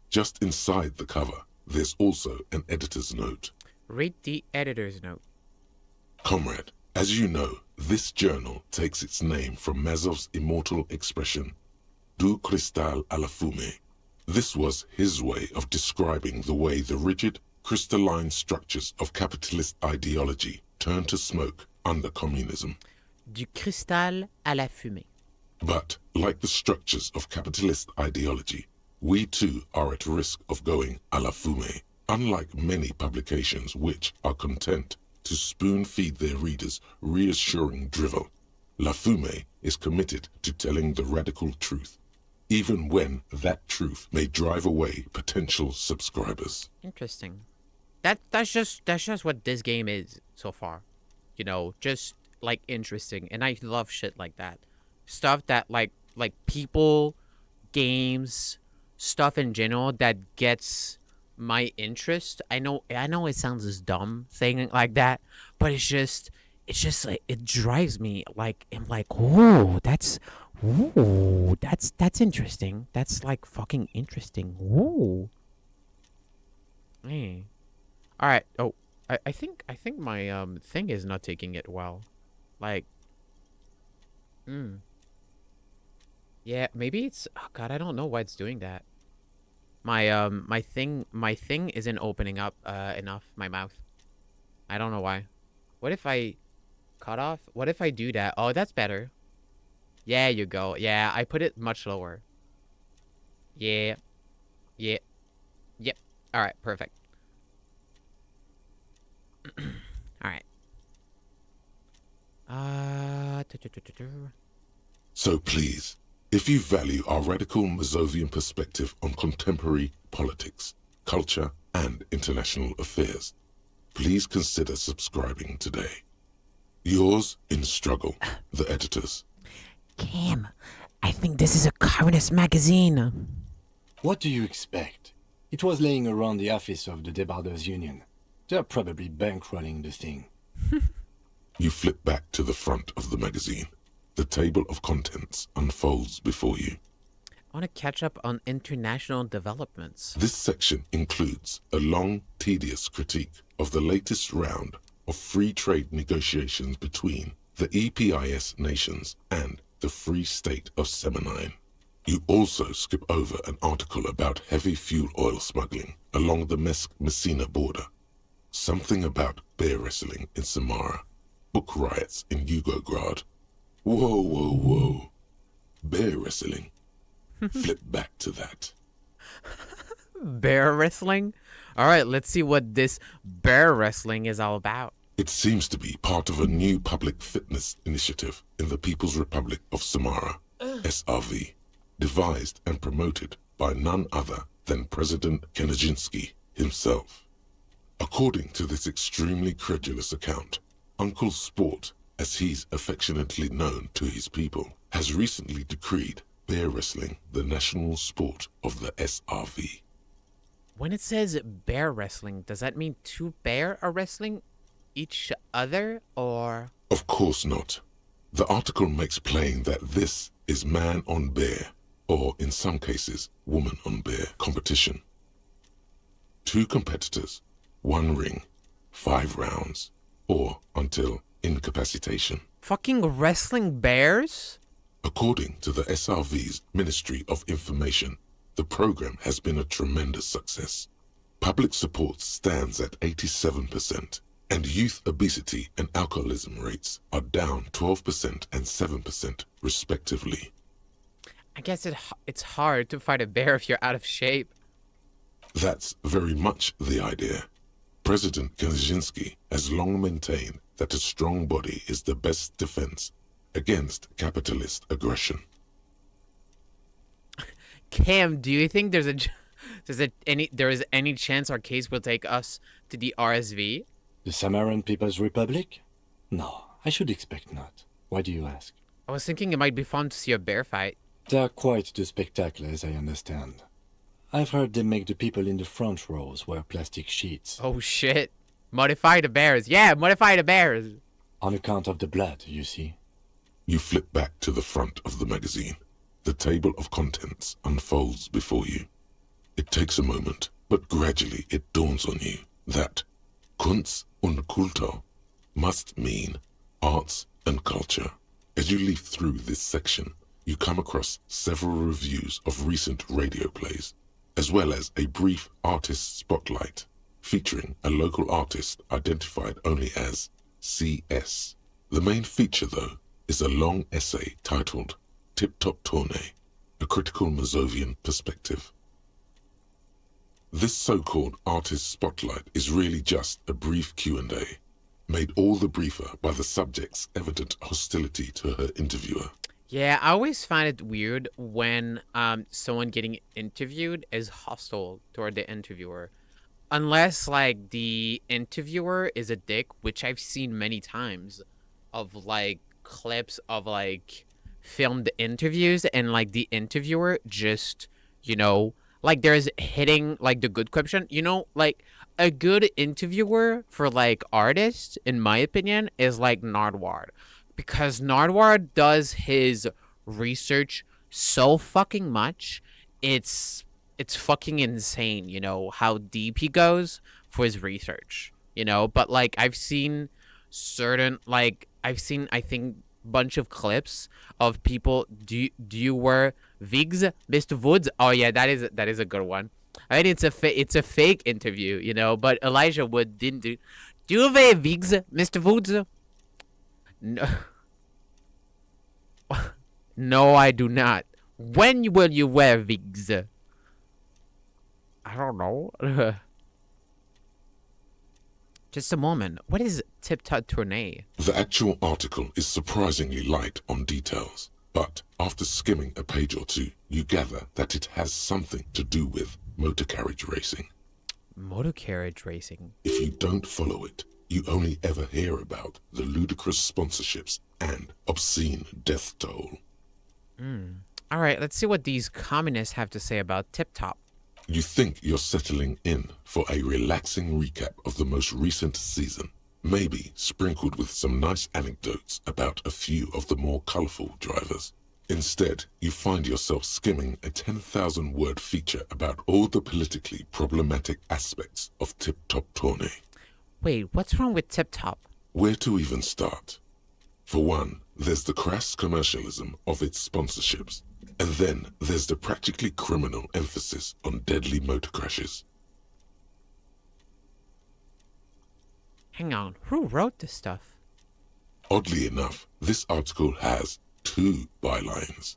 Just inside the cover, there's also an editor's note. Read the editor's note. Comrade, as you know, this journal takes its name from Mazov's immortal expression, Du cristal à la fumée. This was his way of describing the way the rigid, crystalline structures of capitalist ideology turn to smoke under communism. Du cristal à la fumée. But, like the structures of capitalist ideology, we too are at risk of going à la fumée. Unlike many publications which are content to spoon-feed their readers reassuring drivel, La Fumée is committed to telling the radical truth, even when that truth may drive away potential subscribers. Interesting. That's just what this game is so far. You know, just like interesting, and I love shit like that. Stuff that like people, games, stuff in general that gets my interest. I know it sounds as dumb saying it like that, but it's just like it drives me. Like I'm like, that's interesting. That's like fucking interesting. Ooh. Hey. All right. Oh, I think my thing is not taking it well. Like, yeah, maybe it's. Oh God, I don't know why it's doing that. My thing isn't opening up enough. My mouth. I don't know why. What if I cut off? What if I do that? Oh, that's better. Yeah, you go. Yeah, I put it much lower. Yeah. Yeah. Yep. All right. Perfect. All right. So please, if you value our radical Mazovian perspective on contemporary politics, culture, and international affairs, please consider subscribing today. Yours in struggle, the editors. Cam, I think this is a communist magazine. What do you expect? It was laying around the office of the Debarders Union. They're probably bankrolling the thing. You flip back to the front of the magazine. The table of contents unfolds before you. I want to catch up on international developments. This section includes a long, tedious critique of the latest round of free trade negotiations between the EPIS nations and the Free State of Semenine. You also skip over an article about heavy fuel oil smuggling along the Messina border, something about bear wrestling in Samara, book riots in Yugograd. Whoa. Bear wrestling. Flip back to that. Bear wrestling? All right, let's see what this bear wrestling is all about. It seems to be part of a new public fitness initiative in the People's Republic of Samara, SRV, devised and promoted by none other than President Kenijinsky himself. According to this extremely credulous account, Uncle Sport, as he's affectionately known to his people, has recently decreed bear wrestling the national sport of the SRV. When it says bear wrestling, does that mean two bear are wrestling each other, or? Of course not. The article makes plain that this is man on bear, or in some cases, woman on bear competition. 2 competitors, 1 ring, 5 rounds, or until incapacitation. Fucking wrestling bears? According to the SRV's Ministry of Information, the program has been a tremendous success. Public support stands at 87%, and youth obesity and alcoholism rates are down 12% and 7% respectively. I guess it's hard to fight a bear if you're out of shape. That's very much the idea. President Kaczynski has long maintained that a strong body is the best defense against capitalist aggression. Cam, do you think there is any chance our case will take us to the RSV? The Samaran People's Republic? No, I should expect not. Why do you ask? I was thinking it might be fun to see a bear fight. They're quite the spectacle, as I understand. I've heard they make the people in the front rows wear plastic sheets. Oh shit. Modify the bears. Yeah, modify the bears. On account of the blood, you see. You flip back to the front of the magazine. The table of contents unfolds before you. It takes a moment, but gradually it dawns on you that Kunst und Kultur must mean arts and culture. As you leaf through this section, you come across several reviews of recent radio plays, as well as a brief artist spotlight featuring a local artist identified only as CS. The main feature, though, is a long essay titled Tip Top Tournée, a critical Mazovian perspective. This so-called artist spotlight is really just a brief Q&A, made all the briefer by the subject's evident hostility to her interviewer. Yeah, I always find it weird when someone getting interviewed is hostile toward the interviewer. Unless, like, the interviewer is a dick, which I've seen many times of, like, clips of, like, filmed interviews, and, like, the interviewer just, you know, like there's hitting like the good question. You know, like a good interviewer for like artists, in my opinion, is like Nardwar, because Nardwar does his research so fucking much. It's it's fucking insane, you know, how deep he goes for his research, you know. But like I've seen I think bunch of clips of people. Do you wear wigs, Mr. Woods? Oh yeah, that is a good one. I mean, it's a fake interview, you know, but Elijah Wood didn't do. Do you wear wigs, Mr. Woods? No, no, I do not. When will you wear wigs? I don't know. Just a moment. What is Tip Top Tournée? The actual article is surprisingly light on details, but after skimming a page or two, you gather that it has something to do with motor carriage racing. Motor carriage racing. If you don't follow it, you only ever hear about the ludicrous sponsorships and obscene death toll. All right, let's see what these communists have to say about Tip Top. You think you're settling in for a relaxing recap of the most recent season, maybe sprinkled with some nice anecdotes about a few of the more colorful drivers. Instead, you find yourself skimming a 10,000-word feature about all the politically problematic aspects of Tip Top Tournée. Wait, what's wrong with Tip Top? Where to even start? For one, there's the crass commercialism of its sponsorships, and then there's the practically criminal emphasis on deadly motor crashes. Hang on, who wrote this stuff? Oddly enough, this article has 2 bylines: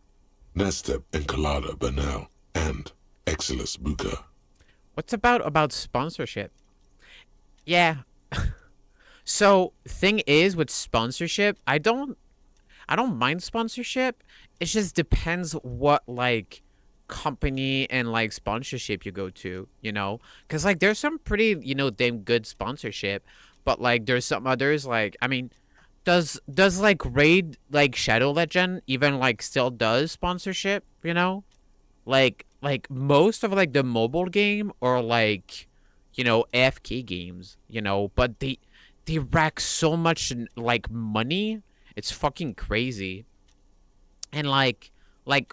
Nasteb Encolada Bernal and Exilus Buka. What's about sponsorship? Yeah. So, thing is with sponsorship, I don't mind sponsorship. It just depends what like company and like sponsorship you go to, you know? Cuz like there's some pretty, you know, damn good sponsorship, but like there's some others like I mean, does like Raid like Shadow Legend even like still does sponsorship, you know? Like most of like the mobile game or like, you know, AFK games, you know, but they rack so much like money. It's fucking crazy. And like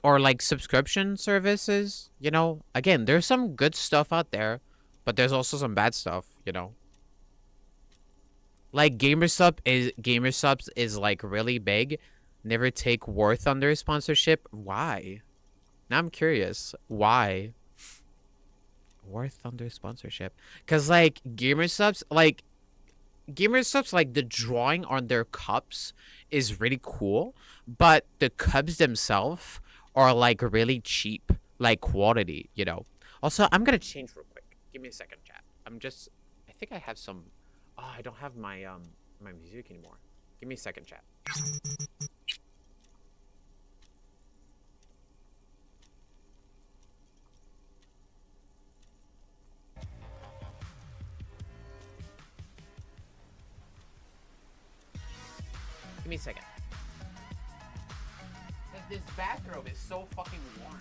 or like subscription services, you know, again, there's some good stuff out there, but there's also some bad stuff, you know. Like Gamersubs is like really big. Never take Worth under sponsorship. Why? Now I'm curious. Why? Worth under sponsorship. Cause like Gamersubs like the drawing on their cups is really cool, but the cups themselves are like really cheap, like quality, you know. Also, I'm gonna change real quick. Give me a second, chat. I think I have some. Oh, I don't have my my music anymore. Give me a second, chat. Give me a second. This bathrobe is so fucking warm.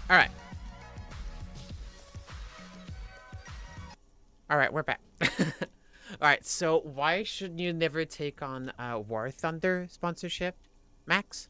All right. All right, we're back. All right, so why should you never take on War Thunder sponsorship, Max?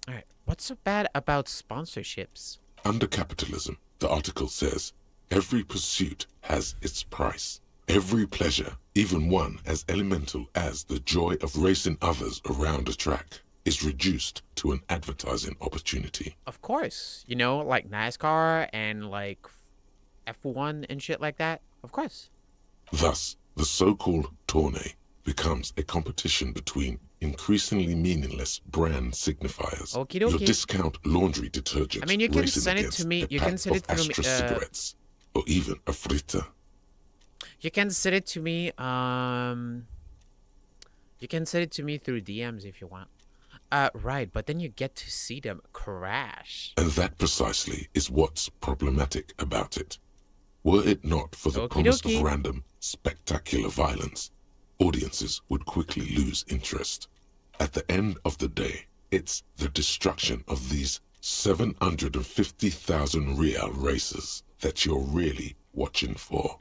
All right, what's so bad about sponsorships? Under capitalism, the article says, every pursuit has its price. Every pleasure, even one as elemental as the joy of racing others around a track, is reduced to an advertising opportunity. Of course. You know, like NASCAR and like F1 and shit like that. Of course. Thus, the so-called tourney becomes a competition between increasingly meaningless brand signifiers. Okie Your dokie. discount laundry detergent. I mean, you can racing send it against to me. a You can pack send of it through me. Astra cigarettes, or even a fritter. You can send it to me. You can send it to me through DMs if you want. Right, but then you get to see them crash. And that precisely is what's problematic about it. Were it not for the Okie promise dokie. of random, spectacular violence, audiences would quickly lose interest. At the end of the day, it's the destruction of these 750,000 real races that you're really watching for.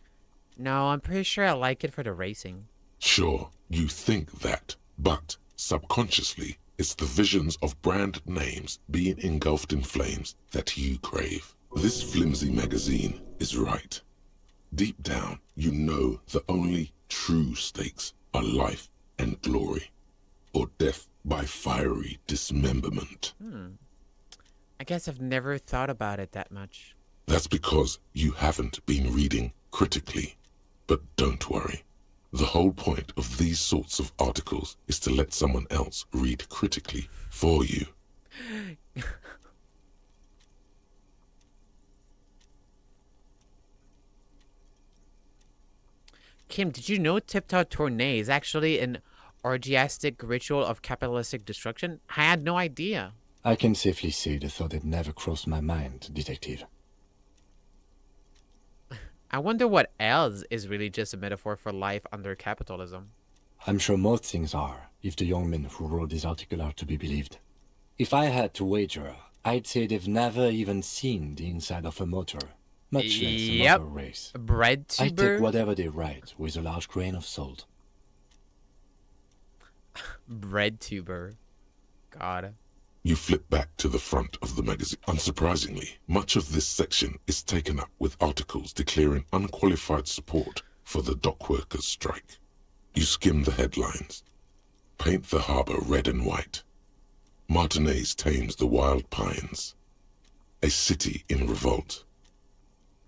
No, I'm pretty sure I like it for the racing. Sure, you think that, but subconsciously, it's the visions of brand names being engulfed in flames that you crave. This flimsy magazine is right. Deep down, you know the only true stakes are life and glory, or death by fiery dismemberment. I guess I've never thought about it that much. That's because you haven't been reading critically. But don't worry. The whole point of these sorts of articles is to let someone else read critically for you. Kim, did you know Tiptoe Tournay is actually an orgiastic ritual of capitalistic destruction? I had no idea. I can safely say the thought had never crossed my mind, Detective. I wonder what else is really just a metaphor for life under capitalism. I'm sure most things are, if the young men who wrote this article are to be believed. If I had to wager, I'd say they've never even seen the inside of a motor, much less a motor race. Bread I tuber? take whatever they write with a large grain of salt. Bread tuber. God. You flip back to the front of the magazine. Unsurprisingly, much of this section is taken up with articles declaring unqualified support for the dock workers' strike. You skim the headlines. Paint the harbor red and white. Martinez tames the wild pines. A city in revolt.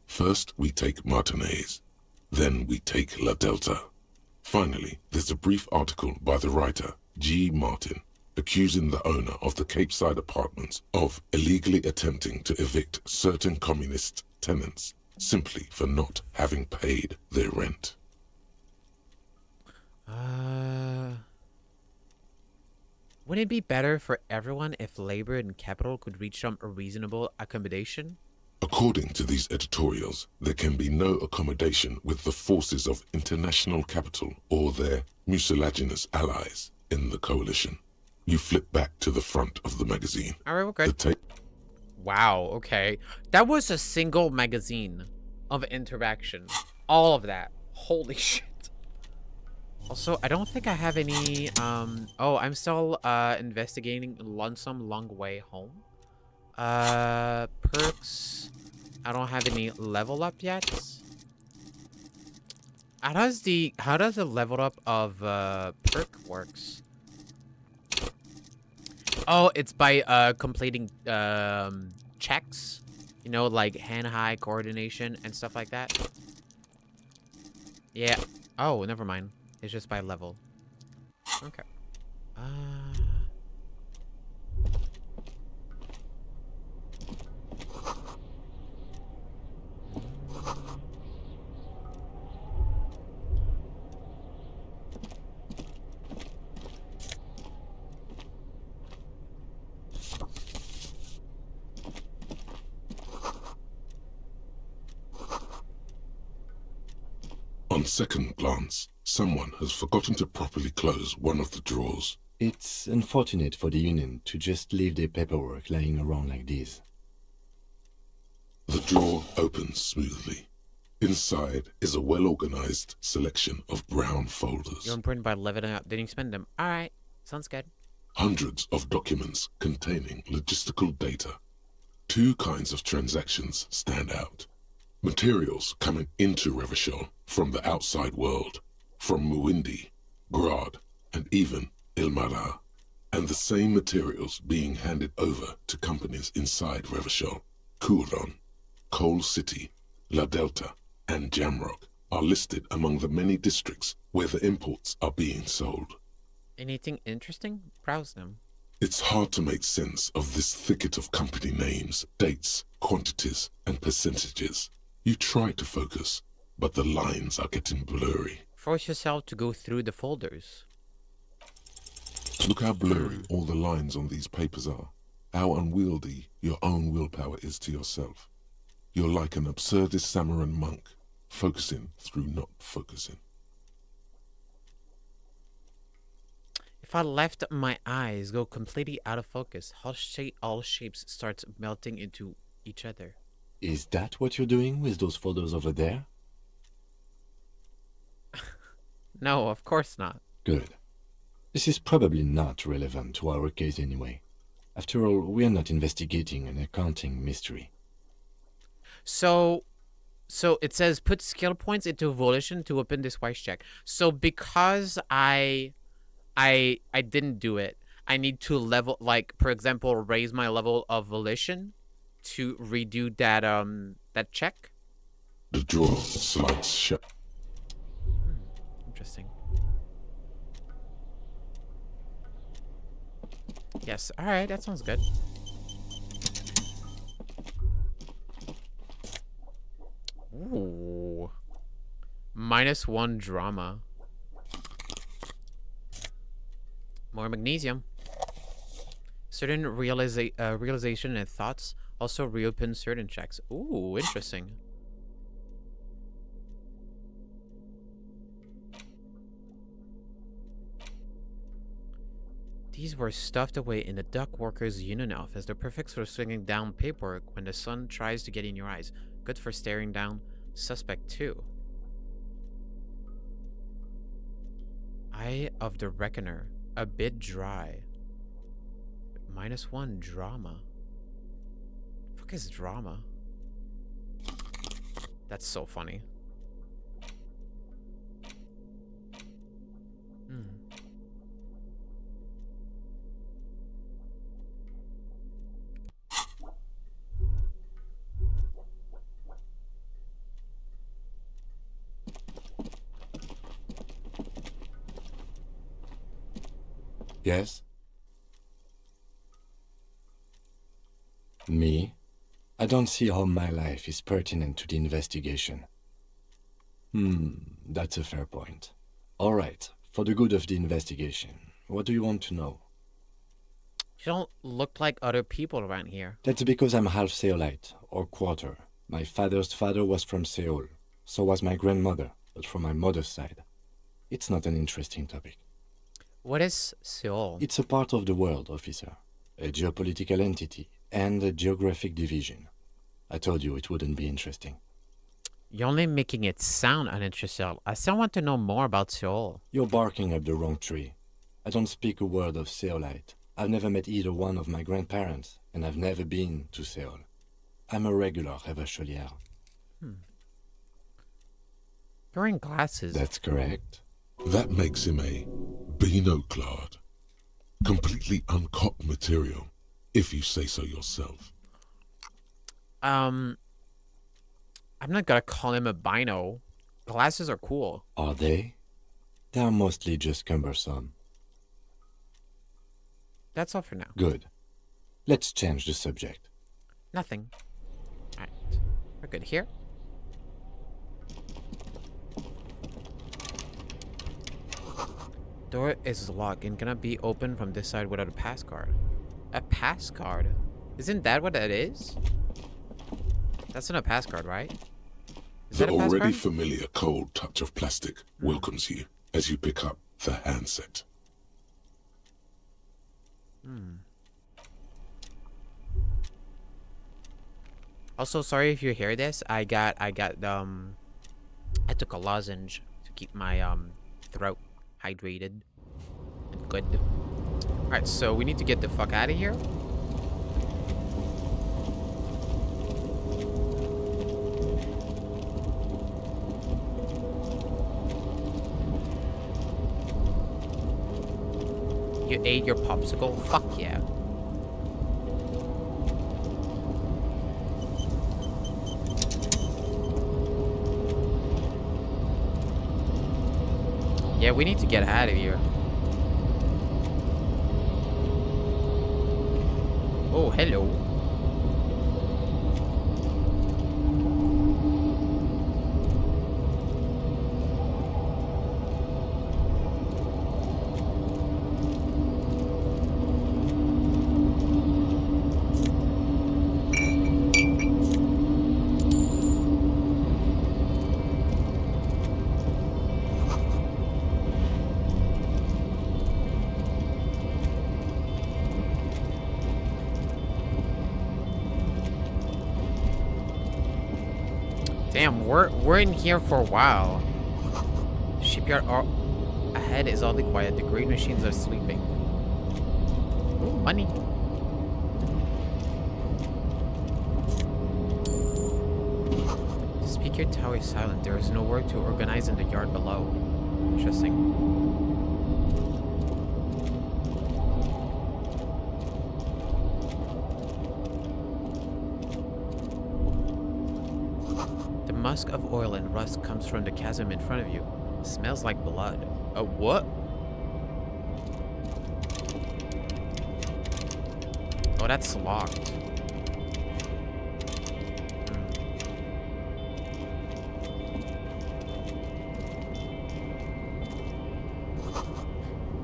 First we take Martinez, then we take La Delta. Finally, there's a brief article by the writer, G. Martin, accusing the owner of the Capeside apartments of illegally attempting to evict certain communist tenants simply for not having paid their rent. Wouldn't it be better for everyone if labor and capital could reach some reasonable accommodation? According to these editorials, there can be no accommodation with the forces of international capital or their mucilaginous allies in the coalition. You flip back to the front of the magazine. Alright, we're good. Wow, okay. That was a single magazine of interaction. All of that. Holy shit. Also, I don't think I have any, oh, I'm still, investigating Lonesome Long Way Home. Perks. I don't have any level up yet. How does the level up of, perk works? Oh, it's by, completing, checks. You know, like hand-eye coordination and stuff like that. Yeah. Oh, never mind. It's just by level. Okay. On second glance, someone has forgotten to properly close one of the drawers. It's unfortunate for the Union to just leave their paperwork lying around like this. The drawer opens smoothly. Inside is a well-organized selection of brown folders. You're important by leveling up. Didn't spend them. All right. Sounds good. Hundreds of documents containing logistical data. Two kinds of transactions stand out. Materials coming into Revachol from the outside world, from Muindi, Grad, and even Ilmara. And the same materials being handed over to companies inside Revachol. Kuron, Coal City, La Delta, and Jamrock are listed among the many districts where the imports are being sold. Anything interesting? Browse them. It's hard to make sense of this thicket of company names, dates, quantities, and percentages. You try to focus, but the lines are getting blurry. Force yourself to go through the folders. Look how blurry all the lines on these papers are. How unwieldy your own willpower is to yourself. You're like an absurdist Samaran monk, focusing through not focusing. If I left my eyes go completely out of focus, all shapes starts melting into each other. Is that what you're doing with those folders over there? No, of course not. Good. This is probably not relevant to our case anyway. After all, we're not investigating an accounting mystery. So it says put skill points into volition to open this wise check. So because I didn't do it, I need to level, like, for example, raise my level of volition to redo that check. The drawer slides shut. Interesting. Yes, alright, that sounds good. Ooh. -1 drama. More magnesium. Certain realization and thoughts also reopen certain checks. Ooh, interesting. These were stuffed away in the Duck Workers Union office. They're perfect for slinging down paperwork when the sun tries to get in your eyes. Good for staring down suspect 2. Eye of the Reckoner. A bit dry. -1 drama. The fuck is drama? That's so funny. Yes? Me? I don't see how my life is pertinent to the investigation. That's a fair point. All right, for the good of the investigation, what do you want to know? You don't look like other people around here. That's because I'm half Seolite, or quarter. My father's father was from Seoul. So was my grandmother, but from my mother's side. It's not an interesting topic. What is Seoul? It's a part of the world, officer. A geopolitical entity and a geographic division. I told you it wouldn't be interesting. You're only making it sound uninteresting. I still want to know more about Seoul. You're barking up the wrong tree. I don't speak a word of Seolite. I've never met either one of my grandparents, and I've never been to Seoul. I'm a regular Revacholier. You're wearing glasses. That's correct. That makes him a binoclad. Completely uncopped material, if you say so yourself. I'm not gonna call him a bino. Glasses are cool. Are they? They're mostly just cumbersome. That's all for now. Good. Let's change the subject. Nothing. Alright. We're good here. Door is locked and cannot be opened from this side without a pass card. A pass card? Isn't that what that is? That's not a pass card, right? The already familiar cold touch of plastic welcomes you as you pick up the handset. Also, sorry if you hear this. I took a lozenge to keep my throat hydrated. Good. Alright, so we need to get the fuck out of here. You ate your popsicle? Fuck yeah. Yeah, we need to get out of here. Oh, hello. Damn, we're in here for a while. Shipyard ahead is oddly quiet. The grain machines are sleeping. Ooh, money. The speaker tower is silent. There is no work to organize in the yard below. Interesting. The musk of oil and rust comes from the chasm in front of you. It smells like blood. Oh, what? Oh, that's locked.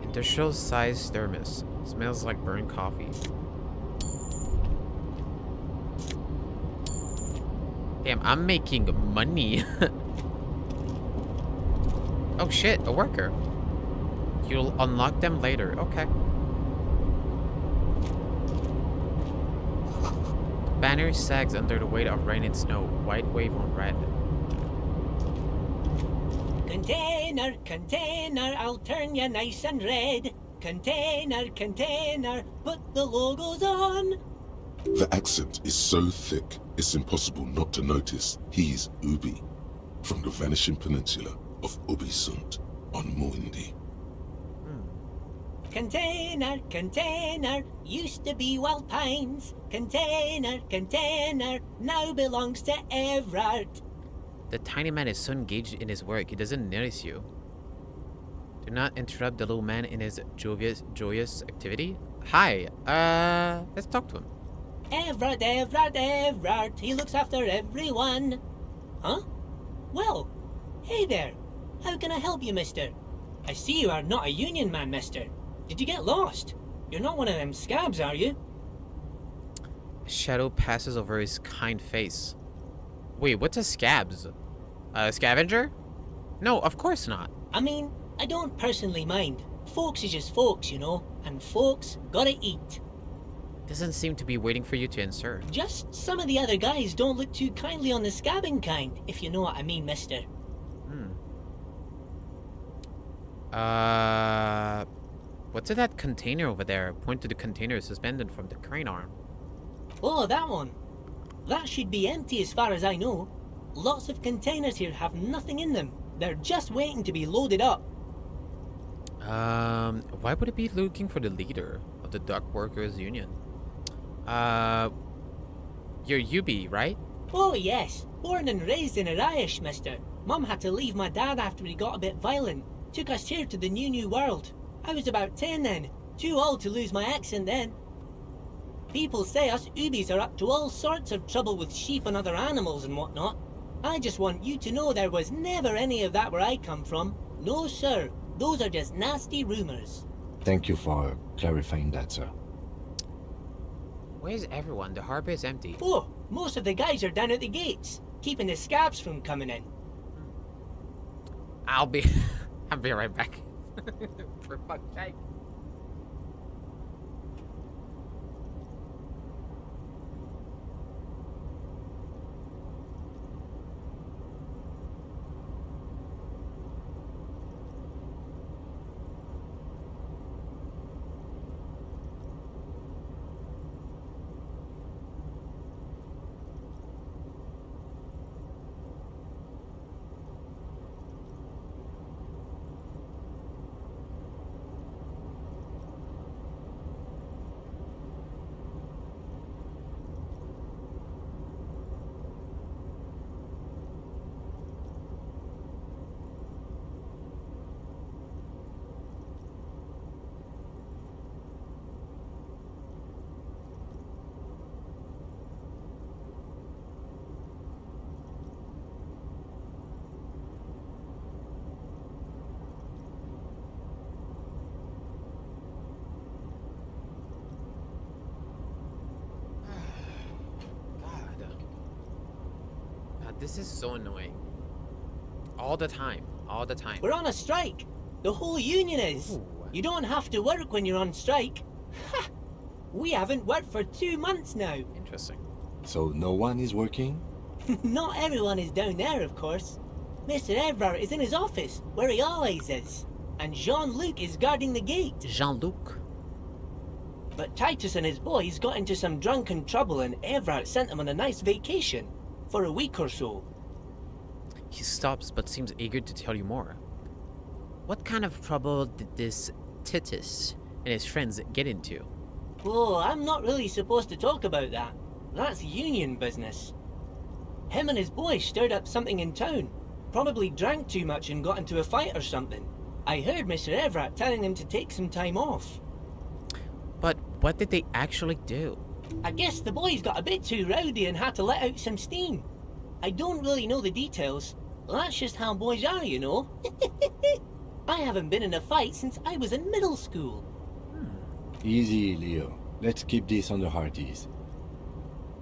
Industrial size thermos. Smells like burnt coffee. Damn, I'm making money. Oh shit, a worker. You'll unlock them later. Okay. Banner sags under the weight of rain and snow. White wave on red. Container, container, I'll turn you nice and red. Container, container, put the logos on. The accent is so thick, it's impossible not to notice he's Ubi, from the vanishing peninsula of Ubisunt on Muindi. Container, container, used to be Wild Pines. Container, container, now belongs to Everard. The tiny man is so engaged in his work, he doesn't notice you. Do not interrupt the little man in his joyous activity. Hi, let's talk to him. Everard, Everard, Everard, he looks after everyone. Huh? Well, hey there. How can I help you, mister? I see you are not a union man, mister. Did you get lost? You're not one of them scabs, are you? A shadow passes over his kind face. Wait, what's a scabs? A scavenger? No, of course not. I mean, I don't personally mind. Folks is just folks, you know, and folks gotta eat. Doesn't seem to be waiting for you to insert. Just some of the other guys don't look too kindly on the scabbing kind, if you know what I mean, mister. What's in that container over there? Point to the container suspended from the crane arm. Oh, that one. That should be empty as far as I know. Lots of containers here have nothing in them. They're just waiting to be loaded up. Why would it be looking for the leader of the Dock Workers Union? You're Yubi, right? Oh, yes. Born and raised in Ariash, mister. Mum had to leave my dad after he got a bit violent. Took us here to the new world. I was about 10 then. Too old to lose my accent then. People say us Ubis are up to all sorts of trouble with sheep and other animals and whatnot. I just want you to know there was never any of that where I come from. No, sir. Those are just nasty rumors. Thank you for clarifying that, sir. Where's everyone? The harbor is empty. Oh, most of the guys are down at the gates. keeping the scabs from coming in. I'll be right back. For fuck's sake. This is so annoying. All the time. All the time. We're on a strike. The whole union is. Ooh. You don't have to work when you're on strike. Ha! We haven't worked for 2 months now. Interesting. So no one is working? Not everyone is down there, of course. Mr. Everard is in his office, where he always is. And Jean-Luc is guarding the gate. Jean-Luc. But Titus and his boys got into some drunken trouble and Everard sent them on a nice vacation. For a week or so. He stops but seems eager to tell you more. What kind of trouble did this Titus and his friends get into? Oh, I'm not really supposed to talk about that. That's union business. Him and his boys stirred up something in town. Probably drank too much and got into a fight or something. I heard Mr. Everett telling them to take some time off. But what did they actually do? I guess the boys got a bit too rowdy and had to let out some steam. I don't really know the details. That's just how boys are, you know. I haven't been in a fight since I was in middle school. Easy, Leo. Let's keep this on the hard ease.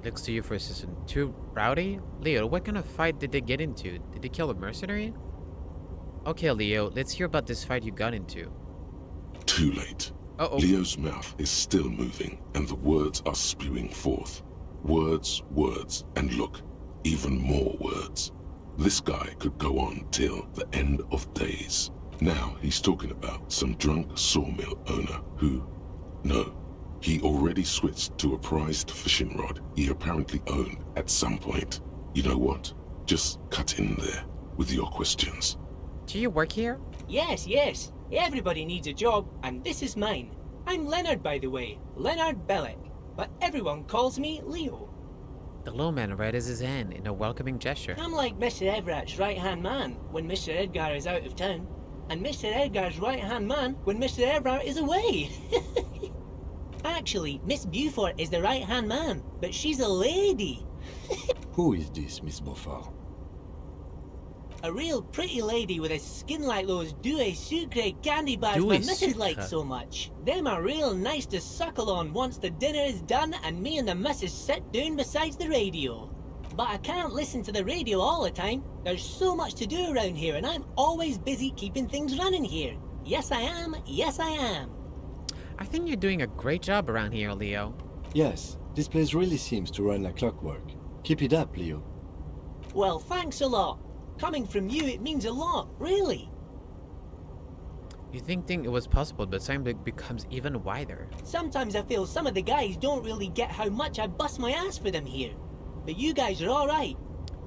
Looks to you for assistant. Too rowdy? Leo, what kind of fight did they get into? Did they kill a mercenary? Okay, Leo, let's hear about this fight you got into. Too late. Uh-oh. Leo's mouth is still moving, and the words are spewing forth. Words, words, and look, even more words. This guy could go on till the end of days. Now he's talking about some drunk sawmill owner who... No, he already switched to a prized fishing rod he apparently owned at some point. You know what? Just cut in there with your questions. Do you work here? Yes, yes. Everybody needs a job, and this is mine. I'm Leonard, by the way. Leonard Bellick. But everyone calls me Leo. The little man raises his hand in a welcoming gesture. I'm like Mr. Everett's right-hand man when Mr. Edgar is out of town. And Mr. Edgar's right-hand man when Mr. Everett is away. Actually, Miss Beaufort is the right-hand man, but she's a lady. Who is this, Miss Beaufort? A real pretty lady with a skin like those Douai Sucre candy bars Douai my missus Sucre. likes so much. Them are real nice to suckle on once the dinner is done and me and the missus sit down beside the radio. But I can't listen to the radio all the time. There's so much to do around here and I'm always busy keeping things running here. Yes I am, yes I am. I think you're doing a great job around here, Leo. Yes, this place really seems to run like clockwork. Keep it up, Leo. Well, thanks a lot. Coming from you, it means a lot, really. You think it was possible, but suddenly it becomes even wider. Sometimes I feel some of the guys don't really get how much I bust my ass for them here. But you guys are alright.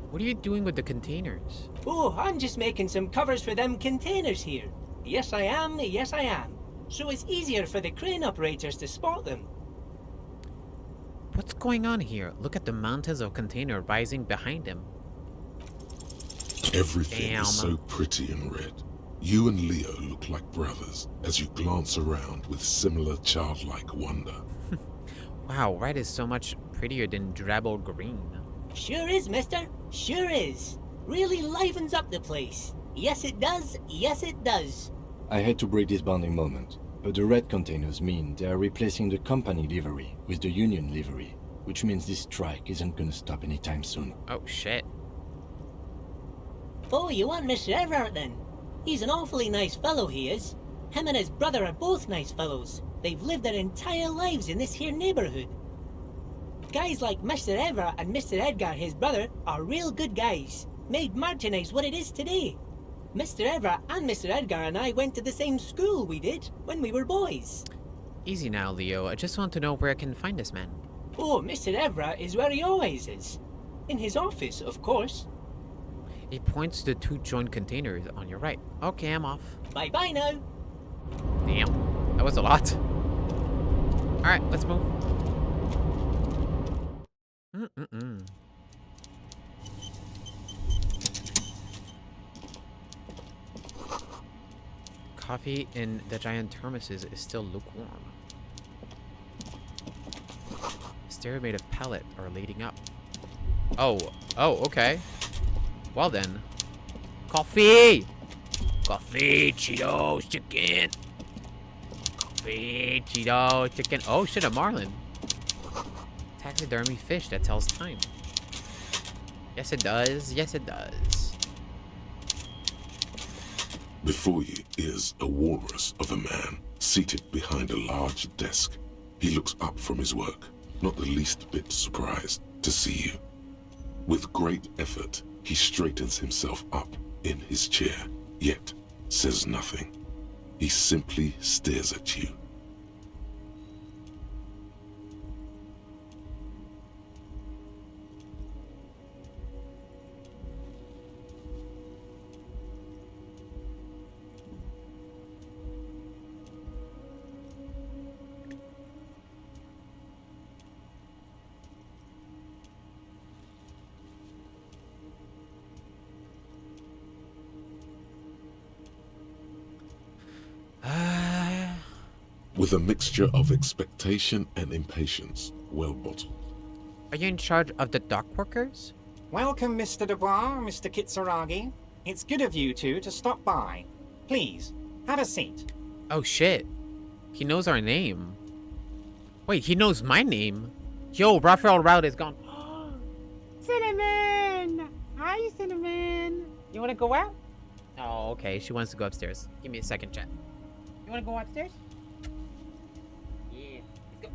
What are you doing with the containers? Oh, I'm just making some covers for them containers here. Yes I am, yes I am. So it's easier for the crane operators to spot them. What's going on here? Look at the mountains of container rising behind him. Everything Damn. is so pretty and red. You and Leo look like brothers as you glance around with similar childlike wonder. Wow, red is so much prettier than drabble green. Sure is, mister. Sure is. Really livens up the place. Yes it does, yes it does. I had to break this bonding moment, but the red containers mean they are replacing the company livery with the union livery, which means this strike isn't gonna stop anytime soon. Oh shit. Oh, you want Mr. Everard then? He's an awfully nice fellow, he is. Him and his brother are both nice fellows. They've lived their entire lives in this here neighbourhood. Guys like Mr. Everard and Mr. Edgar, his brother, are real good guys. Made Martinez what it is today. Mr. Everard and Mr. Edgar and I went to the same school, we did, when we were boys. Easy now, Leo. I just want to know where I can find this man. Oh, Mr. Everard is where he always is. In his office, of course. He points to the 2 joint containers on your right. Okay, I'm off. Bye-bye now. Damn, that was a lot. Alright, let's move. Coffee in the giant thermoses is still lukewarm. Stairs made of pallet are leading up. Oh, okay. Well then. Coffee! Coffee, Cheetos, chicken! Coffee, Cheetos, chicken. Oh shit, a marlin. Taxidermy fish that tells time. Yes it does, yes it does. Before you is a walrus of a man seated behind a large desk. He looks up from his work, not the least bit surprised to see you. With great effort, he straightens himself up in his chair, yet says nothing. He simply stares at you. With a mixture of expectation and impatience, well bottled. Are you in charge of the dock workers? Welcome, Mr. Dubois, Mr. Kitsuragi. It's good of you two to stop by. Please, have a seat. Oh shit. He knows our name. Wait, he knows my name? Yo, Raphael Rout is gone. Cinnamon! Hi, Cinnamon. You wanna go out? Oh, okay. She wants to go upstairs. Give me a second, chat. You wanna go upstairs? Yeah, let's go.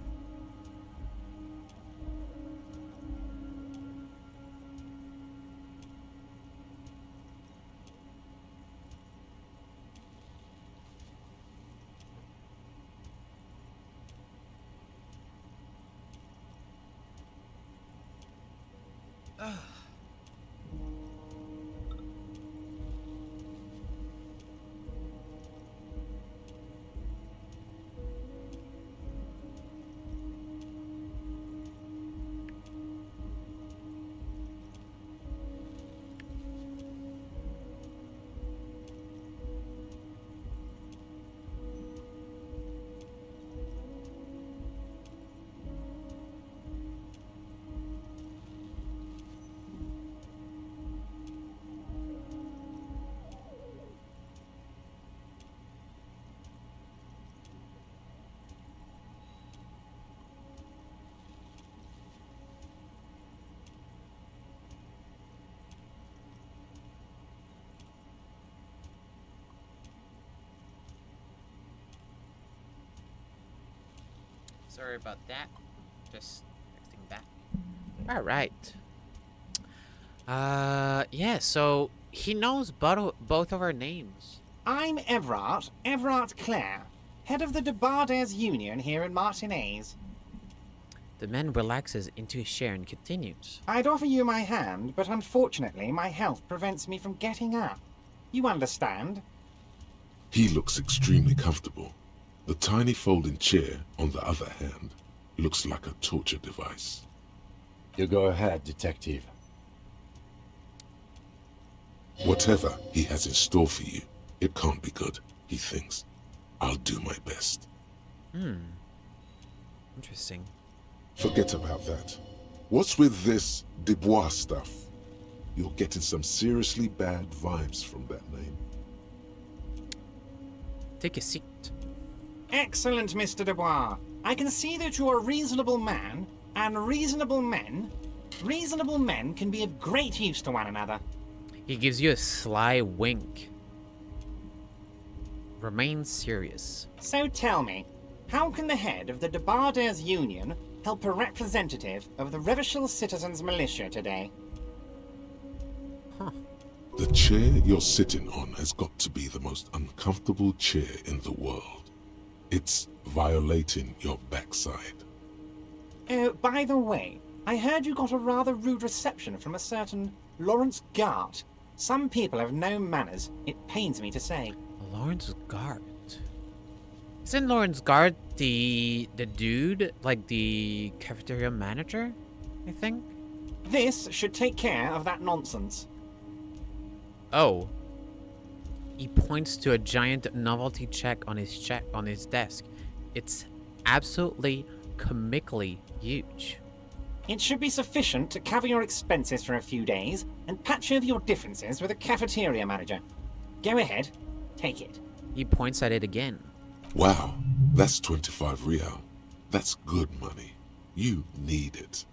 Sorry about that. Just texting back. Alright. Yeah, so he knows both of our names. I'm Everard Clare, head of the Debarders Union here in Martinez. The man relaxes into his chair and continues. I'd offer you my hand, but unfortunately my health prevents me from getting up. You understand? He looks extremely comfortable. The tiny folding chair, on the other hand, looks like a torture device. You go ahead, detective. Whatever he has in store for you, it can't be good, he thinks. I'll do my best. Interesting. Forget about that. What's with this Dubois stuff? You're getting some seriously bad vibes from that name. Take a seat. Excellent, Mr. Dubois. I can see that you're a reasonable man, and reasonable men can be of great use to one another. He gives you a sly wink. Remain serious. So tell me, how can the head of the Debarders Union help a representative of the Revachol Citizens Militia today? The chair you're sitting on has got to be the most uncomfortable chair in the world. It's violating your backside. Oh, by the way, I heard you got a rather rude reception from a certain Lawrence Gart. Some people have no manners, it pains me to say. Lawrence Gart. Isn't Lawrence Gart the dude, like the cafeteria manager, I think? This should take care of that nonsense. Oh. He points to a giant novelty check on his desk. It's absolutely comically huge. It should be sufficient to cover your expenses for a few days and patch over your differences with a cafeteria manager. Go ahead, take it. He points at it again. Wow, that's 25 real. That's good money. You need it.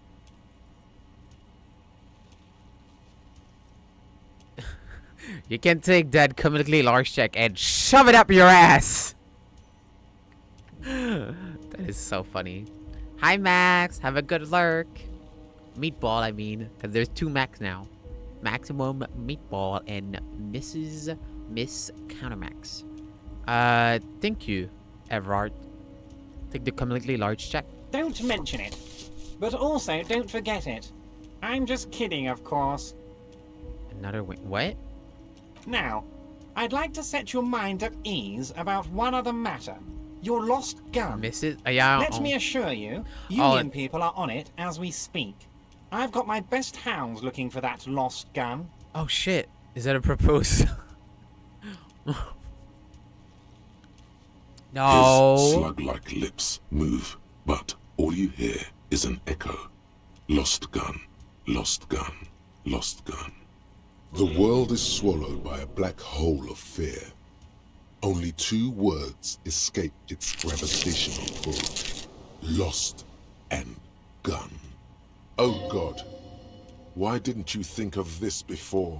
You can take that comically large check and shove it up your ass. That is so funny. Hi, Max. Have a good lurk. Meatball, I mean, because there's 2 Max now. Maximum Meatball and Miss Countermax. Thank you, Everard. Take the completely large check. Don't mention it. But also, don't forget it. I'm just kidding, of course. Another win. What? Now, I'd like to set your mind at ease about one other matter. Your lost gun. Mrs. Yeah. Let me assure you, Union people are on it as we speak. I've got my best hounds looking for that lost gun. Oh shit. Is that a proposal? No. His slug-like lips move, but all you hear is an echo. Lost gun, lost gun, lost gun. The world is swallowed by a black hole of fear. Only 2 words escape its gravitational pull. Lost and gun. Oh God, why didn't you think of this before?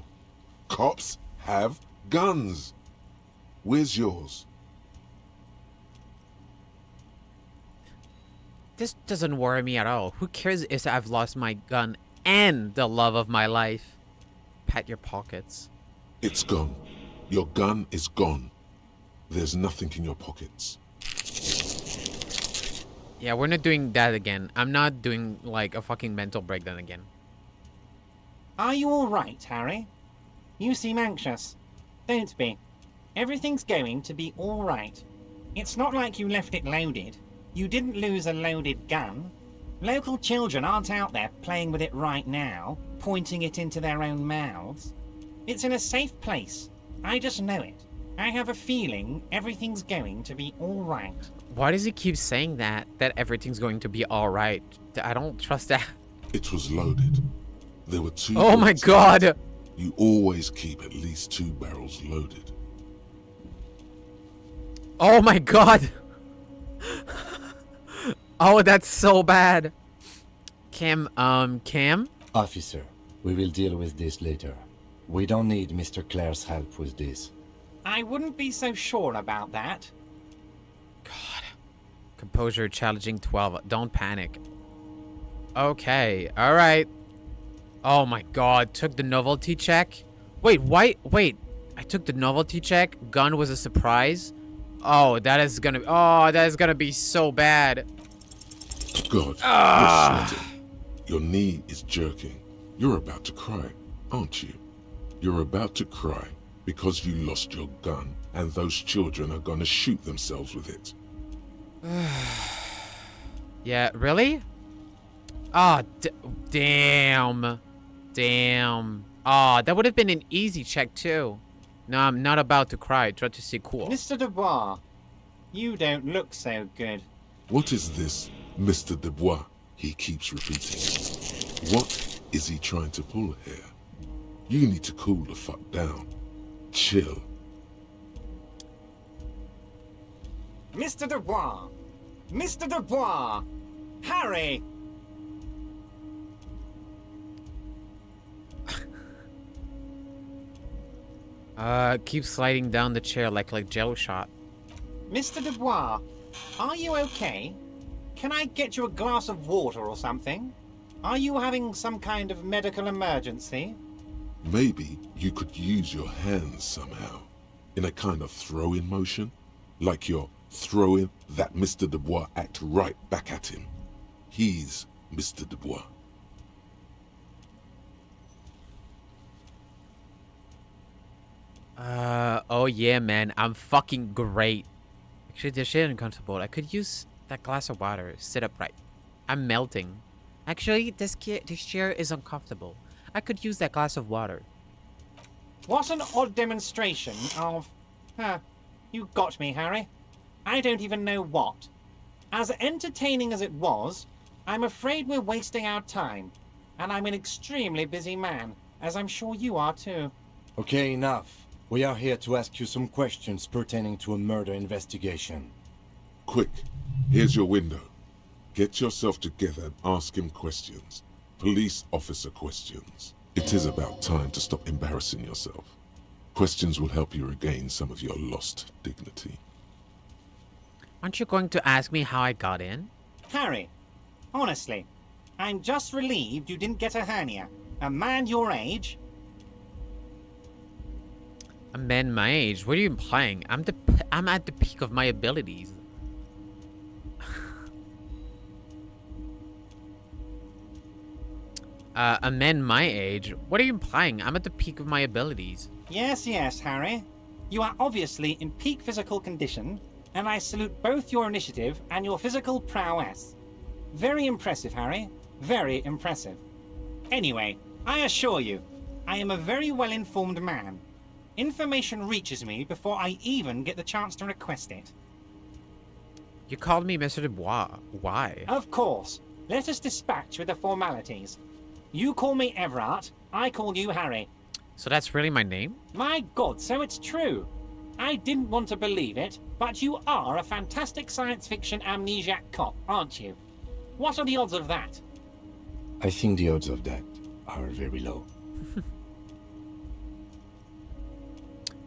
Cops have guns. Where's yours? This doesn't worry me at all. Who cares if I've lost my gun and the love of my life? Pat your pockets. It's gone. Your gun is gone. There's nothing in your pockets. Yeah, we're not doing that again. I'm not doing, like, a fucking mental breakdown again. Are you all right, Harry? You seem anxious. Don't be. Everything's going to be all right. It's not like you left it loaded. You didn't lose a loaded gun. Local children aren't out there playing with it right now, pointing it into their own mouths. It's in a safe place. I just know it. I have a feeling everything's going to be all right. Why does he keep saying that everything's going to be all right? I don't trust that. It was loaded. There were 2. Oh my bullets God! in it. You always keep at least 2 barrels loaded. Oh my God! Oh, that's so bad. Cam? Officer, we will deal with this later. We don't need Mr. Clare's help with this. I wouldn't be so sure about that. God. Composure challenging 12. Don't panic. Okay. All right. Oh my God. Took the novelty check. Wait, why? Wait. I took the novelty check. Gun was a surprise. Oh, that is gonna be so bad. God, you're sweating. Your knee is jerking. You're about to cry, aren't you? You're about to cry because you lost your gun and those children are gonna shoot themselves with it. Yeah, really? Oh, damn. Damn. Oh, that would have been an easy check too. No, I'm not about to cry. Try to see cool. Mr. Dubois, you don't look so good. What is this, Mr. Dubois? He keeps repeating. What is he trying to pull here? You need to cool the fuck down. Chill. Mr. Dubois! Mr. Dubois! Harry! Keep sliding down the chair like jello shot. Mr. Dubois, are you okay? Can I get you a glass of water or something? Are you having some kind of medical emergency? Maybe you could use your hands somehow, in a kind of throw-in motion, like you're throwing that Mr. Dubois act right back at him. He's Mr. Dubois. Oh yeah, man. I'm fucking great. Actually, this shit uncomfortable. I could use that glass of water. Sit upright. I'm melting. Actually, this chair is uncomfortable. I could use that glass of water. What an odd demonstration of... you got me, Harry. I don't even know what. As entertaining as it was, I'm afraid we're wasting our time. And I'm an extremely busy man, as I'm sure you are too. Okay, enough. We are here to ask you some questions pertaining to a murder investigation. Quick, here's your window. Get yourself together and ask him questions. Police officer questions. It is about time to stop embarrassing yourself. Questions will help you regain some of your lost dignity. Aren't you going to ask me how I got in? Harry, honestly, I'm just relieved you didn't get a hernia. A man your age... A man my age? What are you implying? I'm at the peak of my abilities. A man my age? What are you implying? I'm at the peak of my abilities. Yes, Harry. You are obviously in peak physical condition, and I salute both your initiative and your physical prowess. Very impressive, Harry. Very impressive. Anyway, I assure you, I am a very well-informed man. Information reaches me before I even get the chance to request it. You called me Mr. Dubois. Why? Of course. Let us dispatch with the formalities. You call me Everard, I call you Harry. So that's really my name? My God, so it's true. I didn't want to believe it, but you are a fantastic science fiction amnesiac cop, aren't you? What are the odds of that? I think the odds of that are very low.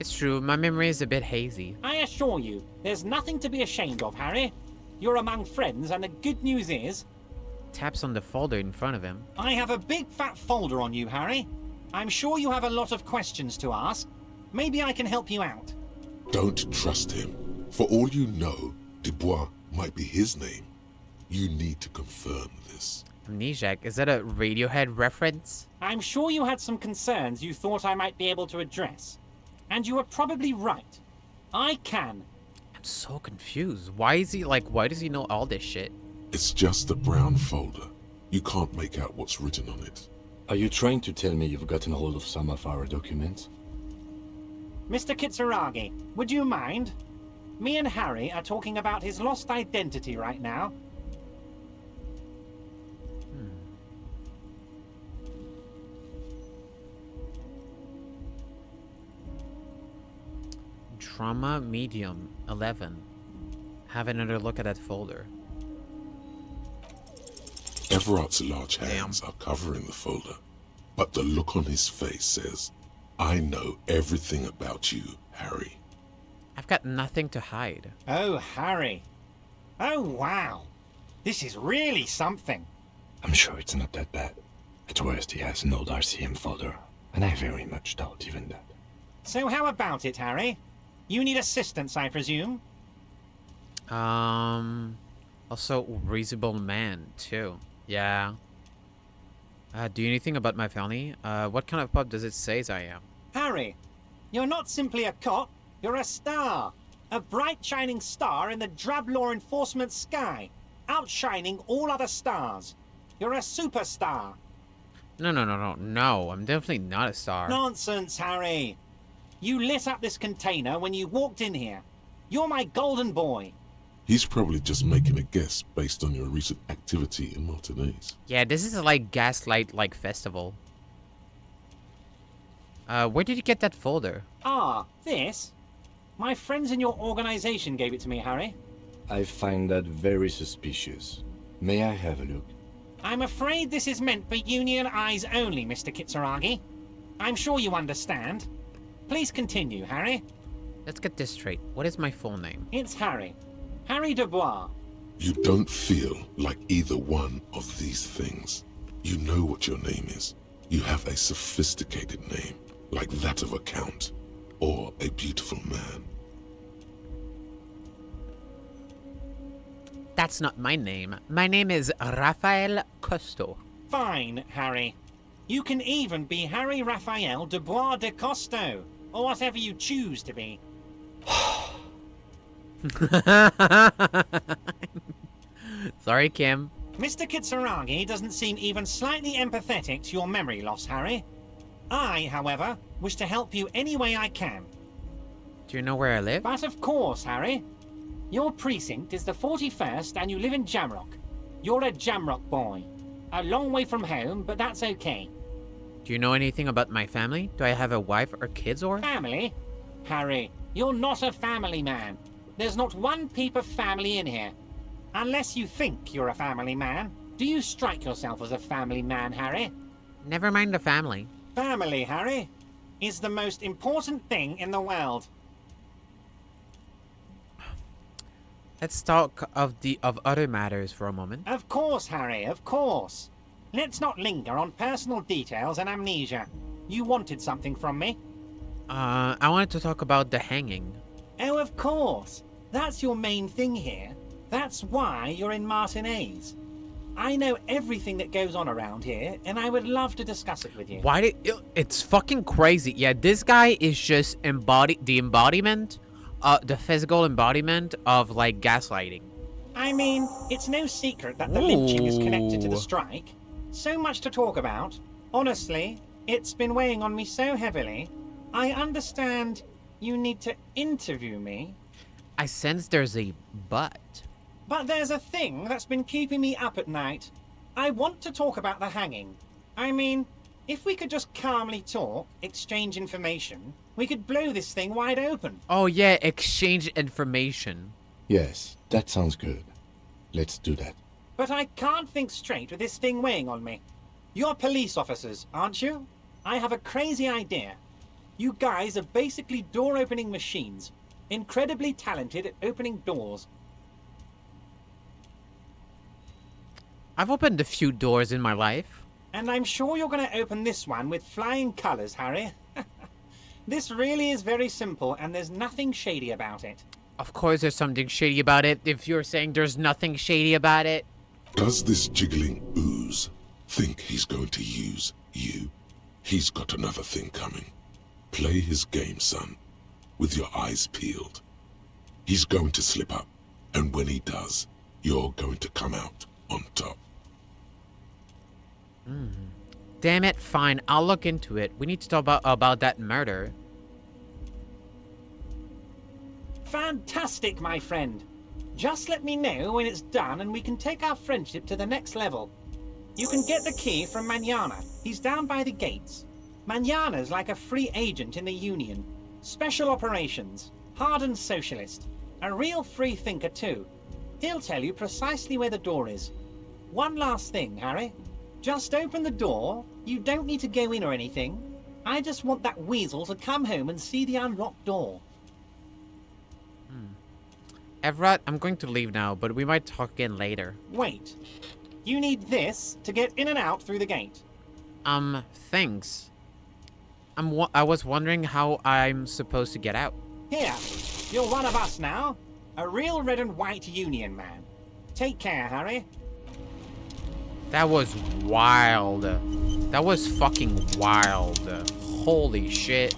It's true, my memory is a bit hazy. I assure you, there's nothing to be ashamed of, Harry. You're among friends, and the good news is... Taps on the folder in front of him. I have a big fat folder on you, Harry. I'm sure you have a lot of questions to ask. Maybe I can help you out. Don't trust him. For all you know, Dubois might be his name. You need to confirm this. Amnesiac, is that a Radiohead reference? I'm sure you had some concerns you thought I might be able to address. And you were probably right. I can. I'm so confused. Why does he know all this shit? It's just a brown folder. You can't make out what's written on it. Are you trying to tell me you've gotten hold of some of our documents? Mr. Kitsuragi, would you mind? Me and Harry are talking about his lost identity right now. Trauma medium 11. Have another look at that folder. Everard's large hands are covering the folder, but the look on his face says, I know everything about you, Harry. I've got nothing to hide. Oh, Harry. Oh, wow. This is really something. I'm sure it's not that bad. At worst, he has an old RCM folder, and I very much doubt even that. So how about it, Harry? You need assistance, I presume? Also reasonable man, too. Yeah. Do you know anything about my family? What kind of pub does it say I am? Harry, you're not simply a cop, you're a star. A bright shining star in the drab law enforcement sky, outshining all other stars. You're a superstar. No, I'm definitely not a star. Nonsense, Harry. You lit up this container when you walked in here. You're my golden boy. He's probably just making a guess based on your recent activity in Martinez. Yeah, this is like Gaslight festival. Where did you get that folder? Ah, this? My friends in your organization gave it to me, Harry. I find that very suspicious. May I have a look? I'm afraid this is meant for union eyes only, Mr. Kitsuragi. I'm sure you understand. Please continue, Harry. Let's get this straight. What is my full name? It's Harry. Harry Dubois. You don't feel like either one of these things. You know what your name is. You have a sophisticated name, like that of a count, or a beautiful man. That's not my name. My name is Raphael Costo. Fine, Harry. You can even be Harry Raphael Dubois de Costo, or whatever you choose to be. Sorry, Kim. Mr. Kitsuragi doesn't seem even slightly empathetic to your memory loss, Harry. I, however, wish to help you any way I can. Do you know where I live? But of course, Harry. Your precinct is the 41st and you live in Jamrock. You're a Jamrock boy. A long way from home, but that's okay. Do you know anything about my family? Do I have a wife or kids or? Family? Harry, you're not a family man. There's not one peep of family in here. Unless you think you're a family man. Do you strike yourself as a family man, Harry? Never mind the family. Family, Harry, is the most important thing in the world. Let's talk of other matters for a moment. Of course, Harry, of course. Let's not linger on personal details and amnesia. You wanted something from me? I wanted to talk about the hanging. Oh, of course. That's your main thing here. That's why you're in Martinez. I know everything that goes on around here, and I would love to discuss it with you. Why did it's fucking crazy. Yeah, this guy is just the embodiment, the physical embodiment of like gaslighting. I mean, it's no secret that the lynching is connected to the strike. So much to talk about. Honestly, it's been weighing on me so heavily. I understand you need to interview me. I sense there's a but. But there's a thing that's been keeping me up at night. I want to talk about the hanging. I mean, if we could just calmly talk, exchange information, we could blow this thing wide open. Oh yeah, exchange information. Yes, that sounds good. Let's do that. But I can't think straight with this thing weighing on me. You're police officers, aren't you? I have a crazy idea. You guys are basically door-opening machines. Incredibly talented at opening doors. I've opened a few doors in my life. And I'm sure you're going to open this one with flying colors, Harry. This really is very simple, and there's nothing shady about it. Of course there's something shady about it, if you're saying there's nothing shady about it. Does this jiggling ooze think he's going to use you? He's got another thing coming. Play his game, son, with your eyes peeled. He's going to slip up, and when he does, you're going to come out on top. Damn it, fine, I'll look into it. We need to talk about that murder. Fantastic, my friend. Just let me know when it's done and we can take our friendship to the next level. You can get the key from Manana. He's down by the gates. Manana's like a free agent in the Union. Special operations. Hardened socialist. A real free thinker too. He'll tell you precisely where the door is. One last thing, Harry. Just open the door. You don't need to go in or anything. I just want that weasel to come home and see the unlocked door. Everett, I'm going to leave now, but we might talk again later. Wait. You need this to get in and out through the gate. Thanks. I was wondering how I'm supposed to get out. Here, you're one of us now. A real red and white Union man. Take care, Harry. That was wild. That was fucking wild. Holy shit.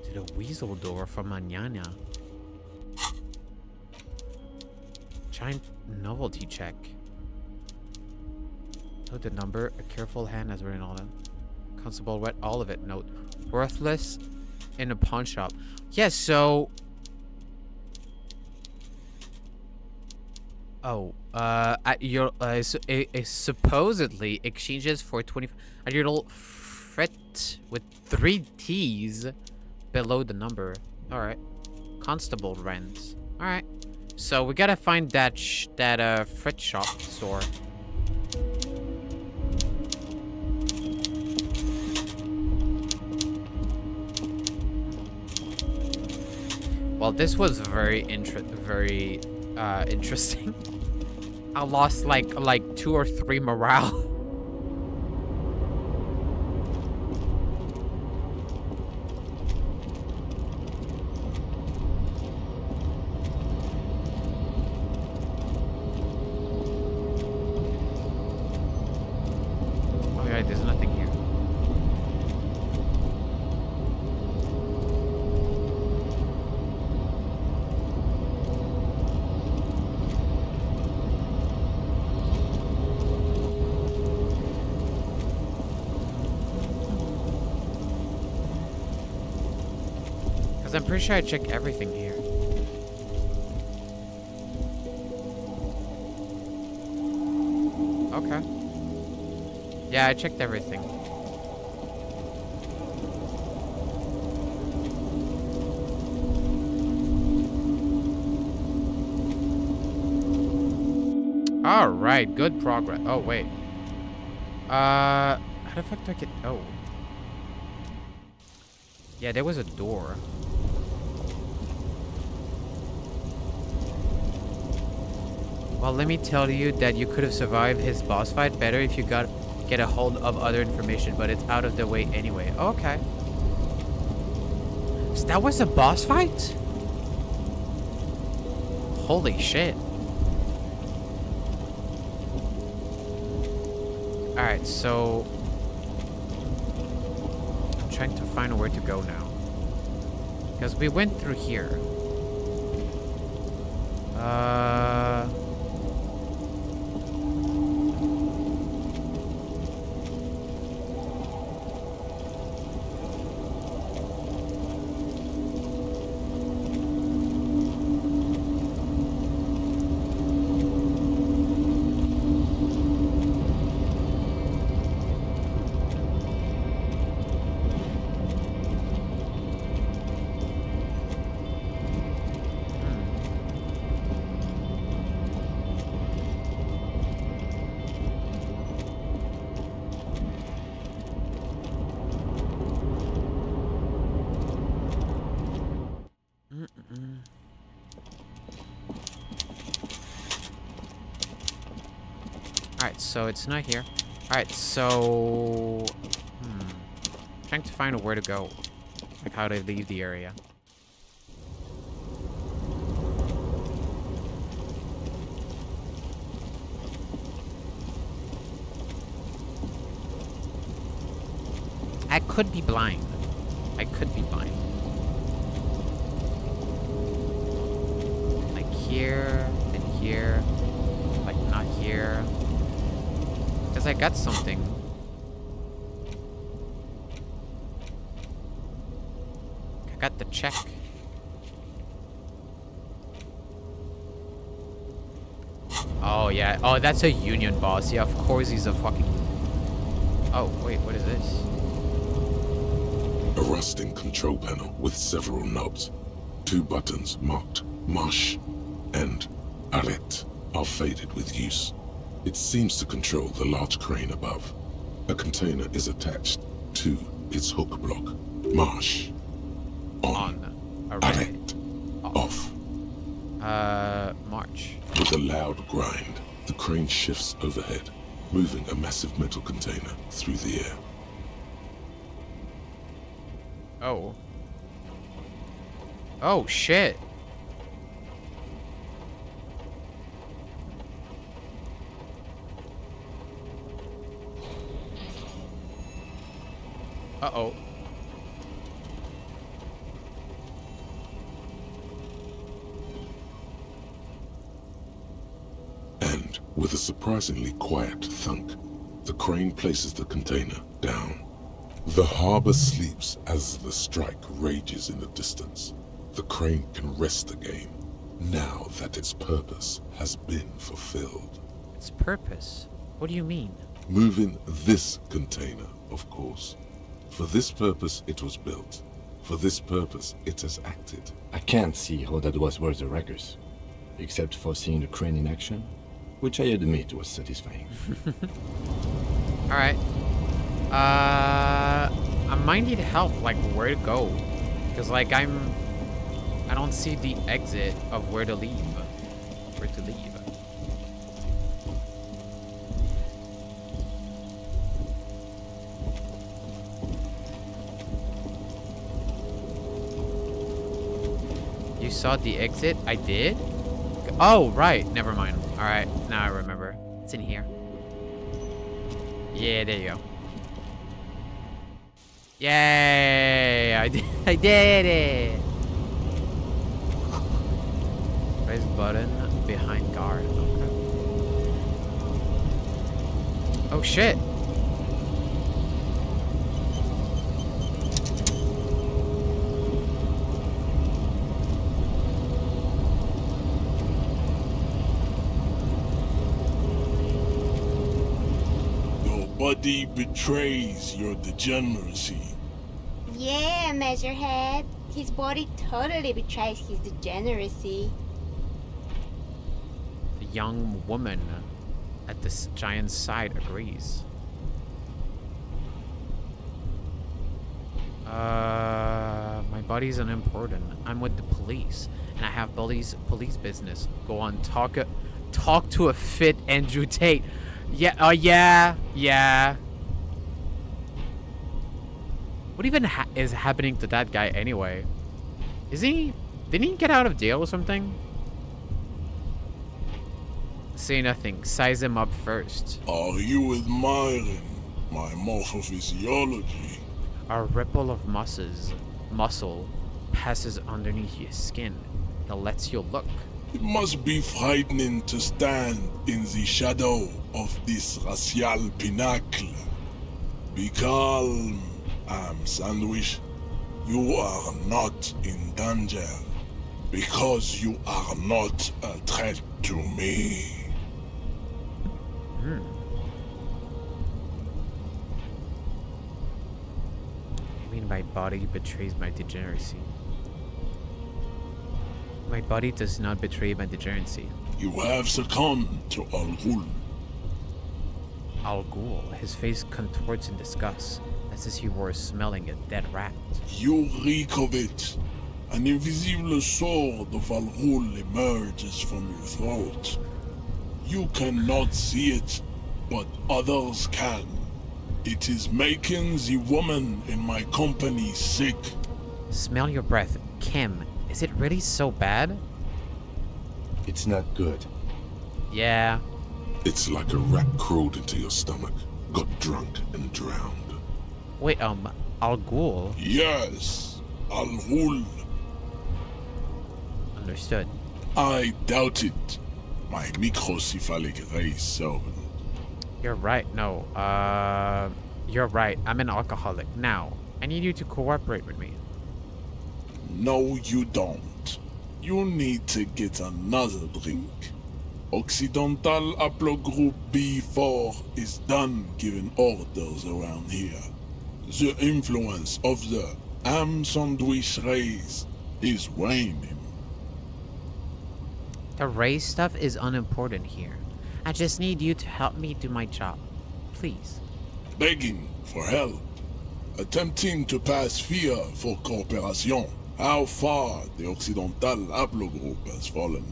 To the weasel door from Manana. Giant novelty check. Note the number. A careful hand has written all that. Constable read all of it. Note. Worthless in a pawn shop. Yes, so... Oh, at your supposedly exchanges for 20 at your little fret with 3 T's below the number. All right, constable rent. All right, so we gotta find that fret shop store. Well, this was very interesting. I lost like 2 or 3 morale. Oh yeah, there's nothing here. Because I'm pretty sure I checked everything here. Okay. Yeah, I checked everything. Alright, good progress. Oh, wait. How the fuck do I get... Oh. Yeah, there was a door. Well, let me tell you that you could have survived his boss fight better if you get a hold of other information, but it's out of the way anyway. Okay. So that was a boss fight? Holy shit. Alright, so... I'm trying to find where to go now. Because we went through here. Alright, so it's not here. Alright, so... trying to find where to go. Like how to leave the area. I could be blind. I could be blind. Like here, and here. Like not here. Because I got something. I got the check. Oh, yeah. Oh, that's a union boss. Yeah, of course he's a fucking... Oh, wait, what is this? A rusting control panel with several knobs. 2 buttons marked Marsh and Arrête are faded with use. It seems to control the large crane above. A container is attached to its hook block. Marsh. On. Arrête. Off. March. With a loud grind, the crane shifts overhead, moving a massive metal container through the air. Oh. Oh, shit. Uh-oh. And, with a surprisingly quiet thunk, the crane places the container down. The harbor sleeps as the strike rages in the distance. The crane can rest again, now that its purpose has been fulfilled. Its purpose? What do you mean? Moving this container, of course. For this purpose it was built. For this purpose it has acted. I can't see how that was worth the wreckers, except for seeing the crane in action, which I admit was satisfying. Alright. I might need help, like, where to go. Because, like, I'm I don't see the exit of where to leave. Where to leave. You saw the exit? I did? Oh, right. Never mind. Alright, now I remember. It's in here. Yeah, there you go. Yay! I did it! Press button behind guard. Okay. Oh shit! Body betrays your degeneracy. Yeah, Measurehead. His body totally betrays his degeneracy. The young woman at this giant's side agrees. My body's unimportant. I'm with the police, and I have police business. Go on, talk to a fit Andrew Tate. Yeah, yeah. What even is happening to that guy anyway? Didn't he get out of jail or something? Say nothing. Size him up first. Are you admiring my morphophysiology? A ripple of muscle passes underneath your skin. It lets you look. It must be frightening to stand in the shadow of this racial pinnacle. Be calm, Sandwich. You are not in danger because you are not a threat to me. You mean my body betrays my degeneracy? My body does not betray my degeneracy. You have succumbed to Al Ghul. Al Ghul, his face contorts in disgust, as if he were smelling a dead rat. You reek of it. An invisible sword of Al Ghul emerges from your throat. You cannot see it, but others can. It is making the woman in my company sick. Smell your breath, Kim. Is it really so bad? It's not good. Yeah. It's like a rat crawled into your stomach, got drunk and drowned. Wait, Al Ghul? Yes, Al Ghul. Understood. I doubt it, my microcephalic race servant. You're right. No, you're right. I'm an alcoholic. Now, I need you to cooperate with me. No, you don't. You need to get another drink. Occidental Haplogroup B4 is done giving orders around here. The influence of the ham sandwich race is waning. The race stuff is unimportant here. I just need you to help me do my job. Please. Begging for help. Attempting to pass fear for cooperation. How far the Occidental Haplogroup has fallen.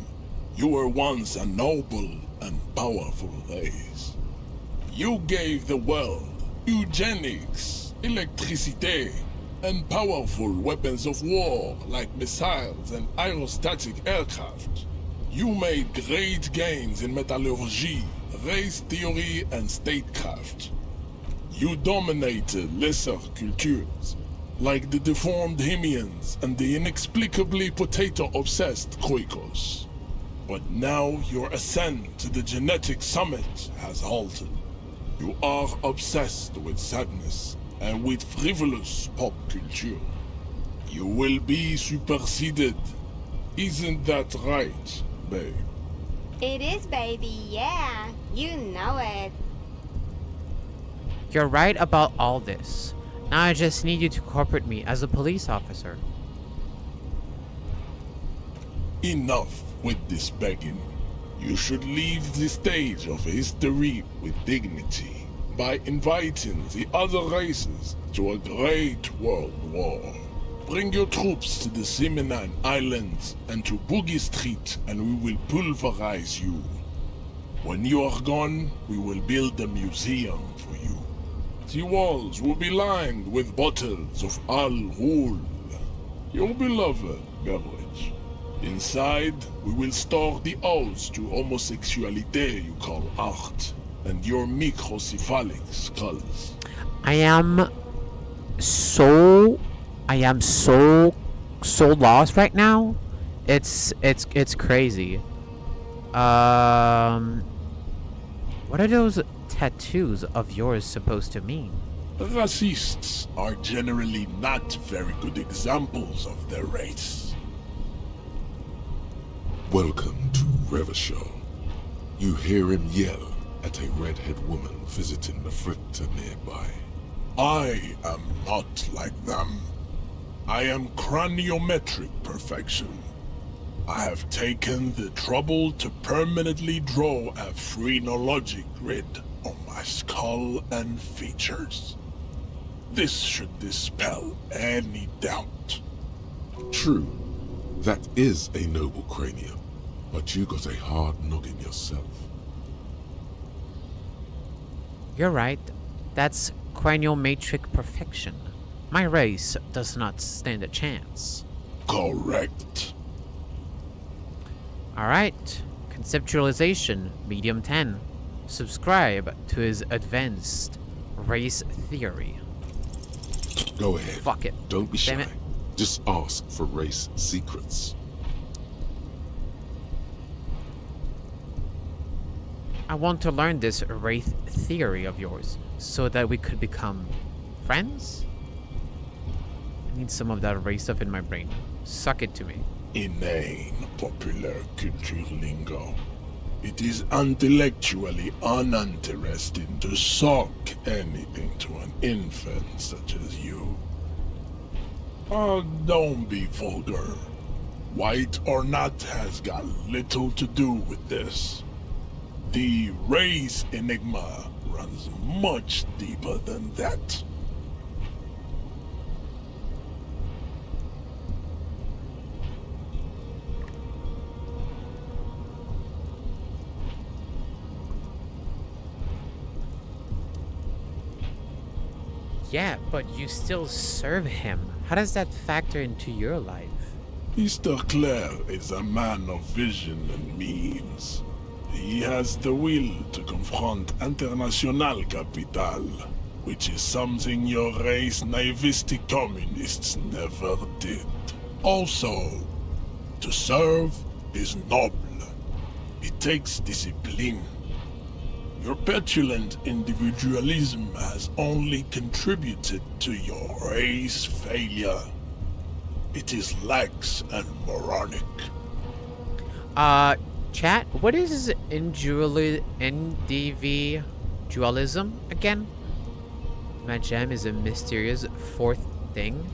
You were once a noble and powerful race. You gave the world eugenics, electricity, and powerful weapons of war like missiles and aerostatic aircraft. You made great gains in metallurgy, race theory, and statecraft. You dominated lesser cultures, like the deformed Hemians and the inexplicably potato-obsessed Quakers. But now your ascent to the genetic summit has halted. You are obsessed with sadness and with frivolous pop culture. You will be superseded. Isn't that right, babe? It is, baby, yeah. You know it. You're right about all this. Now I just need you to cooperate me as a police officer. Enough with this begging. You should leave the stage of history with dignity by inviting the other races to a great world war. Bring your troops to the Simenon Islands and to Boogie Street, and we will pulverize you. When you are gone, we will build a museum for you. The walls will be lined with bottles of Al Ghul, your beloved beverage. Inside, we will store the odes to homosexuality you call art, and your microcephalic skulls. I am so lost right now. It's crazy. What are those tattoos of yours supposed to mean? Racists are generally not very good examples of their race. Welcome to Revachol. You hear him yell at a redhead woman visiting the fritter nearby. I am not like them. I am craniometric perfection. I have taken the trouble to permanently draw a phrenologic grid on my skull and features. This should dispel any doubt. True, that is a noble cranium, but you got a hard noggin yourself. You're right. That's craniometric perfection. My race does not stand a chance. Correct. Alright. Conceptualization, medium 10. Subscribe to his advanced race theory. Go ahead. Fuck it. Don't be Damn shy. it. Just ask for race secrets. I want to learn this race theory of yours so that we could become friends? I need some of that race stuff in my brain. Suck it to me. Inane popular culture lingo. It is intellectually uninteresting to suck anything to an infant such as you. Oh, don't be vulgar. White or not has got little to do with this. The race enigma runs much deeper than that. Yeah, but you still serve him. How does that factor into your life? Mr. Clare is a man of vision and means. He has the will to confront international capital, which is something your race naivistic communists never did. Also, to serve is noble. It takes discipline. Your petulant individualism has only contributed to your race failure. It is lax and moronic. Chat, what is individualism again? My gem is a mysterious fourth thing.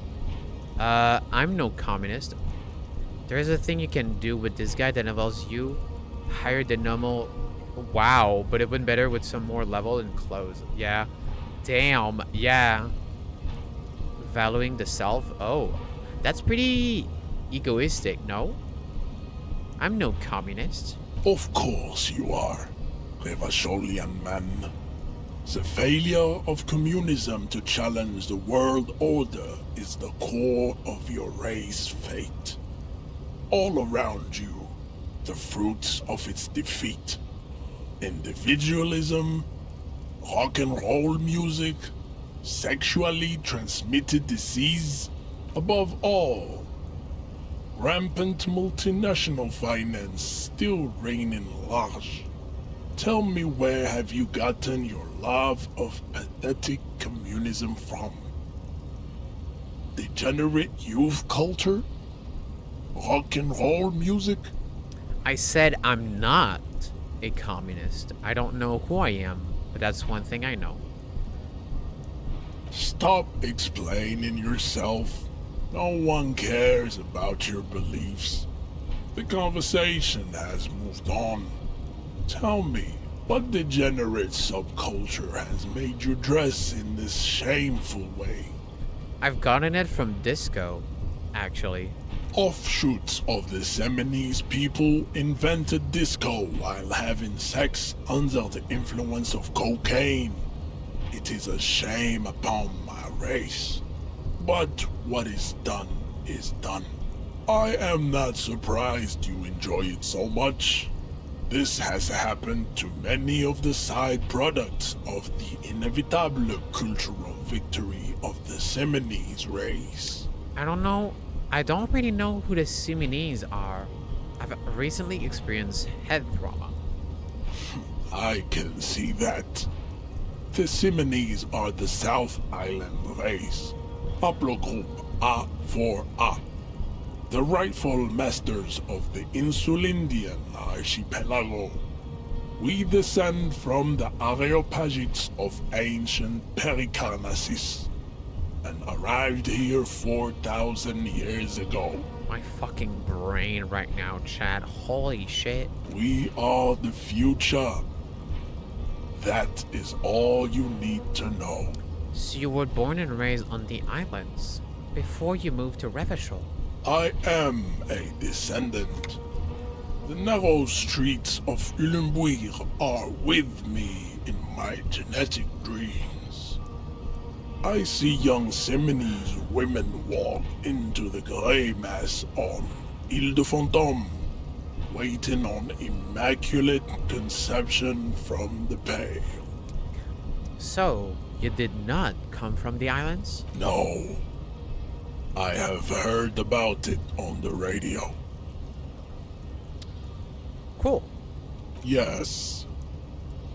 I'm no communist. There's a thing you can do with this guy that involves you higher than normal. Wow, but it went better with some more level and clothes. Yeah. Damn, yeah. Valuing the self? Oh, that's pretty egoistic, no? I'm no communist. Of course you are, Revacholian man. The failure of communism to challenge the world order is the core of your race fate. All around you, the fruits of its defeat. Individualism, rock and roll music, sexually transmitted disease, above all, rampant multinational finance still reigning large. Tell me, where have you gotten your love of pathetic communism from? Degenerate youth culture? Rock and roll music? I said I'm not a communist. I don't know who I am, but that's one thing I know. Stop explaining yourself. No one cares about your beliefs. The conversation has moved on. Tell me, what degenerate subculture has made you dress in this shameful way? I've gotten it from disco. actually. Offshoots of the Seminoles people invented disco while having sex under the influence of cocaine. It is a shame upon my race. But what is done is done. I am not surprised you enjoy it so much. This has happened to many of the side products of the inevitable cultural victory of the Seminoles race. I don't know. I don't really know who the Seminoles are. I've recently experienced head trauma. I can see that. The Seminoles are the South Island race, haplogroup A4A, the rightful masters of the Insulindian archipelago. We descend from the Areopagites of ancient Pericarnassus and arrived here 4,000 years ago. My fucking brain right now, Chad. Holy shit. We are the future. That is all you need to know. So you were born and raised on the islands before you moved to Revachol. I am a descendant. The narrow streets of Ulembuir are with me in my genetic dreams. I see young Seminoles women walk into the grey mass on Ile de Fantôme, waiting on immaculate conception from the pale. So, you did not come from the islands? No. I have heard about it on the radio. Cool. Yes.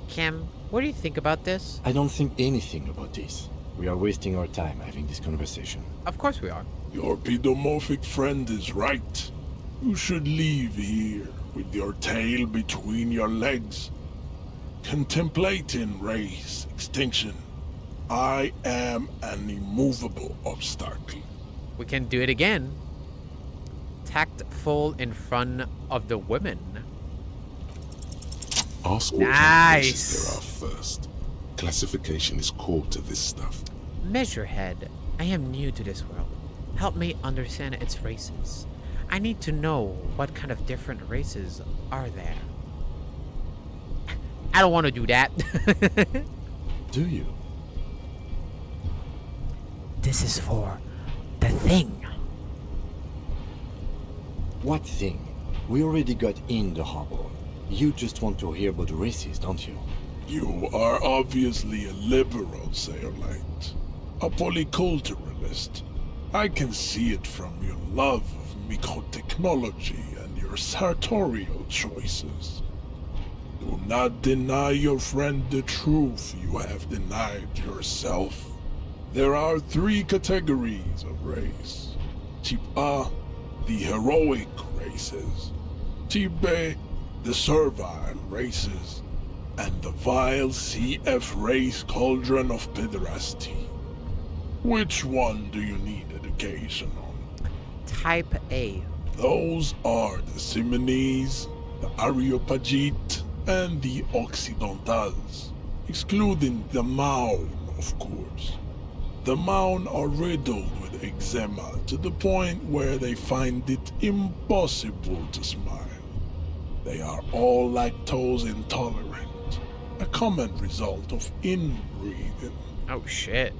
Cam, what do you think about this? I don't think anything about this. We are wasting our time having this conversation. Of course we are. Your pedomorphic friend is right. You should leave here with your tail between your legs, contemplating race extinction. I am an immovable obstacle. We can do it again. Tactful in front of the women. Ask what races there are first. Classification is core to this stuff. Measurehead, I am new to this world. Help me understand its races. I need to know what kind of different races are there. I don't want to do that. Do you? This is for the thing. What thing? We already got in the harbor. You just want to hear about the races, don't you? You are obviously a liberal, Sayolite. A polyculturalist. I can see it from your love of microtechnology and your sartorial choices. Do not deny your friend the truth you have denied yourself. There are 3 categories of race. Type A, the heroic races. Type B, the servile races. And the vile CF race cauldron of pederasty. Which one do you need education on? Type A. Those are the Seminoles, the Areopagites, and the Occidentals, excluding the Maun, of course. The Maun are riddled with eczema to the point where they find it impossible to smile. They are all lactose intolerant, a common result of inbreeding. Oh shit.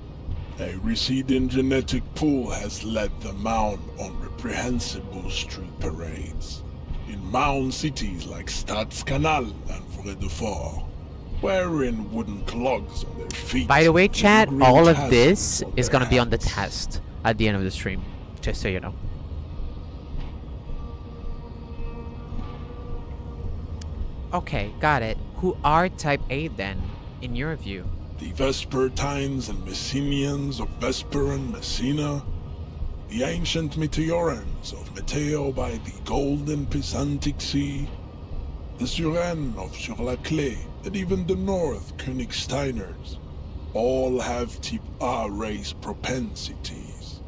A receding genetic pool has led the Maun on reprehensible street parades. In Maun cities like Stadskanal and Vredefort, wearing wooden clogs on their feet. By the way, chat, and all of green this tassels is on gonna their be on the hats. test at the end of the stream. Just so you know. Okay, got it. Who are Type A then, in your view? The Vespertines and Messenians of Vesper and Messina, the ancient Meteorans of Meteo by the golden Pisantic Sea, the Suren of Sur-la-Clé, and even the North Königsteiners, all have Type A race propensities.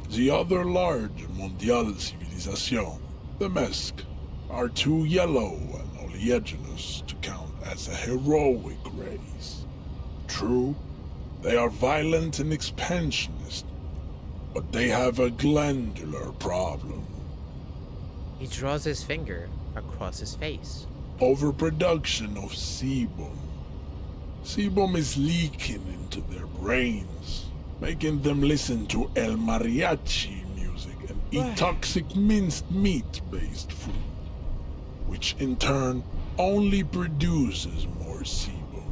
The other large Mondial civilization, the Mesk, are too yellow and oleaginous to count as a heroic race. True, They are violent and expansionist, but they have a glandular problem. He draws his finger across his face. Overproduction of sebum. Sebum is leaking into their brains, making them listen to El Mariachi music and eat toxic minced meat-based food, which in turn only produces more sebum.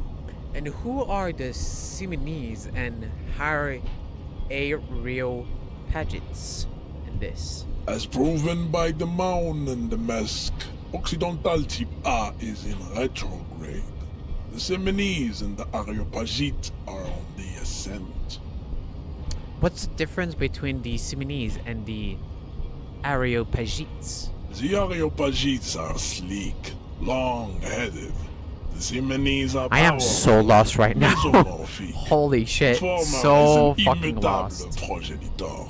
And who are the Simonese and Areopagites in this? As proven by the mound and the mask, Occidental Type A is in retrograde. The Simonese and the Areopagites are on the ascent. What's the difference between the Simonese and the Areopagites? The Areopagites are sleek, long-headed. The Simonese are I am so lost right now. mesomorphic. Holy shit, Former so is an fucking immutable lost. progenitor,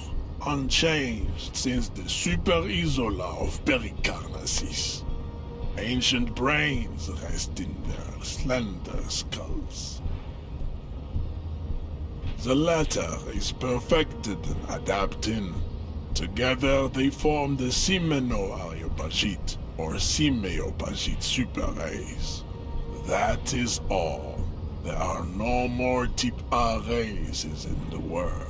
unchanged since the Super Isola of Pericarnassus. Ancient brains rest in their slender skulls. The latter is perfected and adapting. Together they form the Simeno-Areopagite or Simeopagite super race. That is all. There are no more Type A races in the world.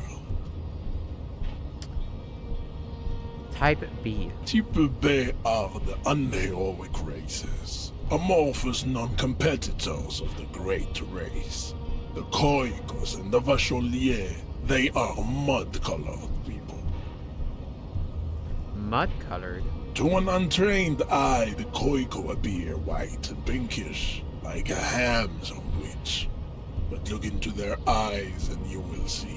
Type B. Type B are the unheroic races, amorphous non-competitors of the great race. The Koikos and the Vacholiers, they are mud-colored people. Mud-colored? To an untrained eye, the Koiko appear white and pinkish, like a ham sandwich. But look into their eyes and you will see.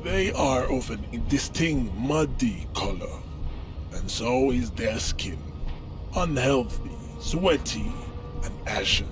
They are of an distinct muddy color, and so is their skin. Unhealthy, sweaty, and ashen.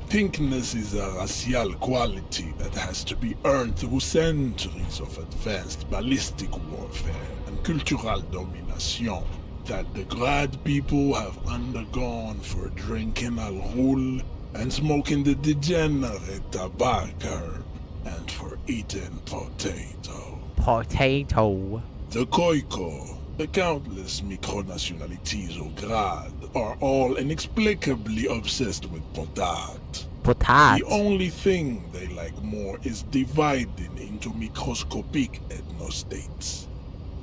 Pinkness is a racial quality that has to be earned through centuries of advanced ballistic warfare and cultural domination that the Grad people have undergone for drinking al ghul and smoking the degenerate tabac herb and for eating potato. Potato. The Koiko, the countless micronationalities of Grad, are all inexplicably obsessed with potat. Potat. The only thing they like more is dividing into microscopic ethnostates,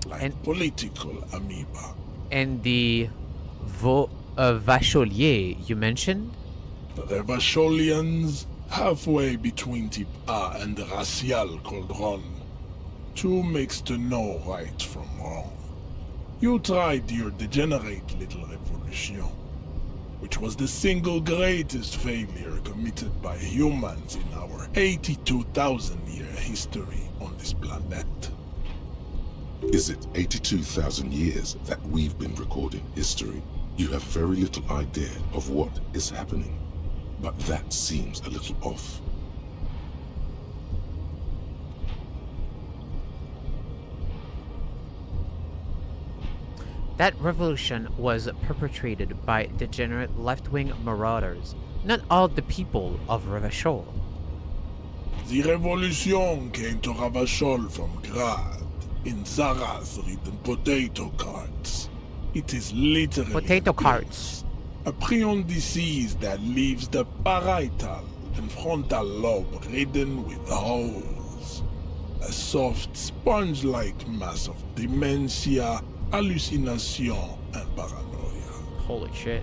like political amoeba. And the Vacholier you mentioned? The Vacholians, halfway between Type A and the racial cauldron. Two makes to know right from wrong. You tried your degenerate little revolution, which was the single greatest failure committed by humans in our 82,000-year history on this planet. Is it 82,000 years that we've been recording history? You have very little idea of what is happening, but that seems a little off. That revolution was perpetrated by degenerate left-wing marauders, not all the people of Ravachol. The revolution came to Ravachol from Grad, in Zaraz-ridden potato carts. It is literally potato carts. A prion disease that leaves the parietal and frontal lobe ridden with holes. A soft, sponge-like mass of dementia, hallucination, and paranoia. Holy shit.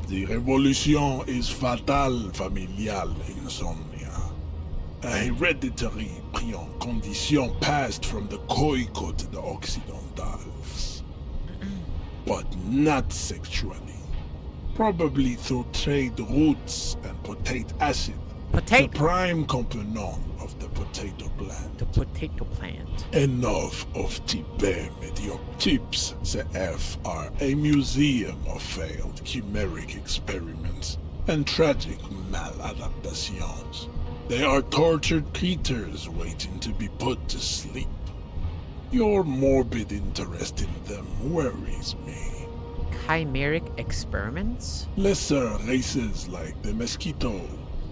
The revolution is fatal familial insomnia. A hereditary prion condition passed from the Koiko to the Occidentals. But not sexually. Probably through trade routes and potate acid. Potato. The prime component of the potato plant. The potato plant. Enough of Type mediocre tips. CF are a museum of failed chimeric experiments and tragic maladaptations. They are tortured creatures waiting to be put to sleep. Your morbid interest in them worries me. Chimeric experiments? Lesser races like the mosquito,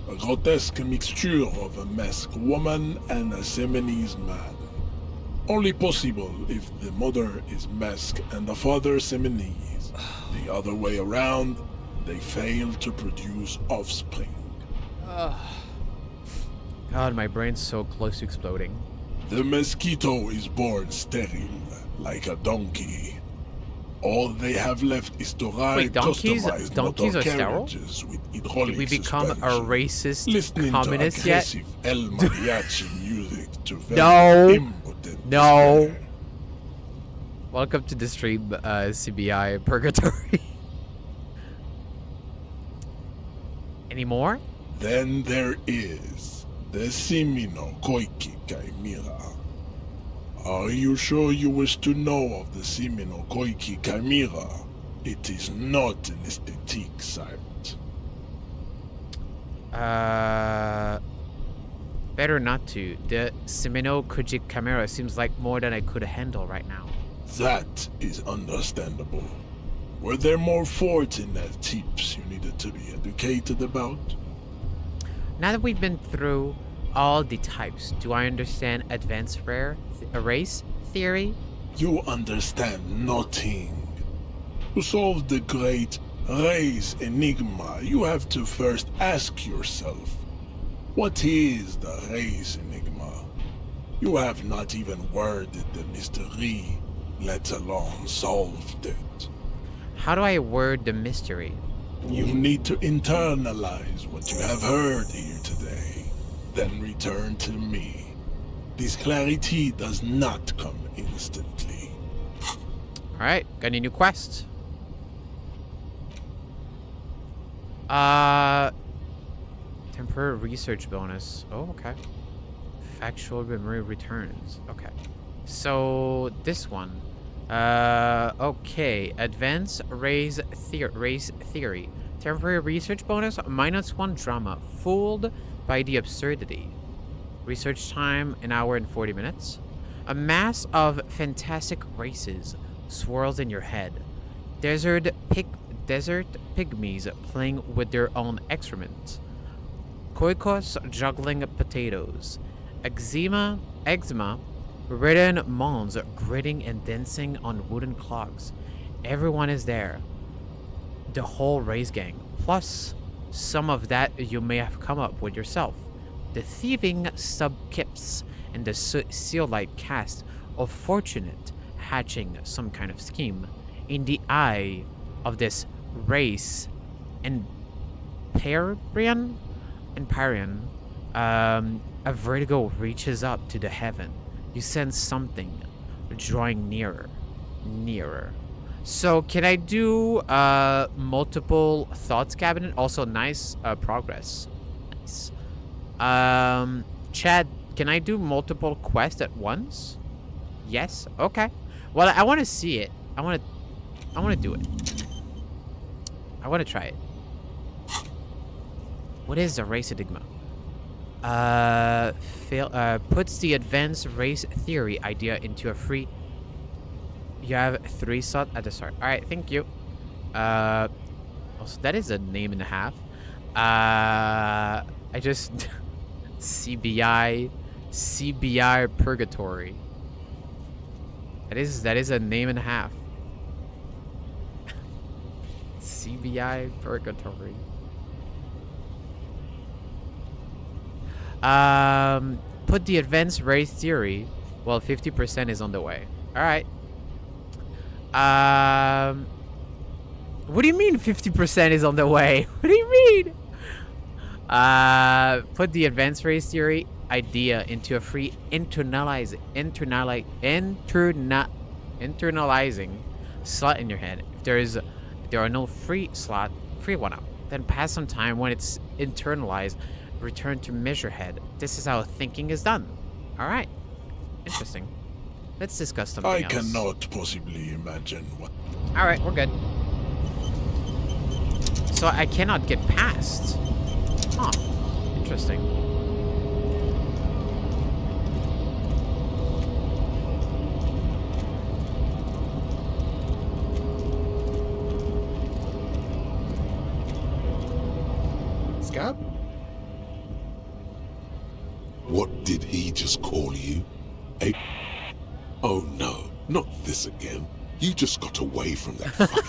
A grotesque mixture of a masked woman and a Seminese man. Only possible if the mother is masked and the father Seminese. The other way around, they fail to produce offspring. God, my brain's so close to exploding. The mosquito is born sterile, like a donkey. All they have left is to ride donkeys customized are motor sterile? carriages with hydraulic Did we become a suspension, racist listening communist to yet? aggressive El Mariachi music to No. impotent No. despair. Welcome to the stream, CBI Purgatory. Any more? Then there is the Simino Koiki Chimera. Are you sure you wish to know of the Simino Koiki Chimera? It is not an aesthetic site. Better not to. The Simino Koiki Chimera seems like more than I could handle right now. That is understandable. Were there more Fortinet tips you needed to be educated about? Now that we've been through all the types, do I understand advanced race theory? You understand nothing. To solve the great race enigma, you have to first ask yourself, what is the race enigma? You have not even worded the mystery, let alone solved it. How do I word the mystery? You need to internalize what you have heard here today, then return to me. This clarity does not come instantly. Alright, got any new quests? Temporary research bonus. Oh, okay. Factual memory returns. Okay. So, this one. Okay. Advanced race theory. Temporary research bonus, -1 drama. Fooled by the absurdity. Research time, 1 hour and 40 minutes. A mass of fantastic races swirls in your head. Desert pygmies playing with their own excrement. Koikos juggling potatoes. Eczema ridden mons gritting and dancing on wooden clogs. Everyone is there. The whole race gang. Plus, some of that you may have come up with yourself. The thieving sub-kips and the seal-like cast of Fortunate hatching some kind of scheme. In the eye of this race and Empyrean, a vertigo reaches up to the heaven. You sense something drawing nearer. So can I do multiple thoughts cabinet? Also nice progress. Nice. Chad, can I do multiple quests at once? Yes. Okay. Well, I want to see it. I want to do it. I want to try it. What is a race enigma? Puts the advanced race theory idea into a free. You have 3 slots at the start. All right, thank you. Also, that is a name and a half. I just CBI Purgatory. That is a name and a half. CBI Purgatory. Put the advanced race theory. Well, 50% is on the way. All right. What do you mean 50% is on the way? What do you mean? Put the advanced race theory idea into a free internalizing slot in your head. If there are no free one up. Then pass some time when it's internalized. Return to measure head. This is how thinking is done. All right. Interesting. Let's discuss something else. I cannot possibly imagine what... All right, we're good. So I cannot get past. Huh. Interesting. Scab? What did he just call you? Oh no, not this again. You just got away from that fucking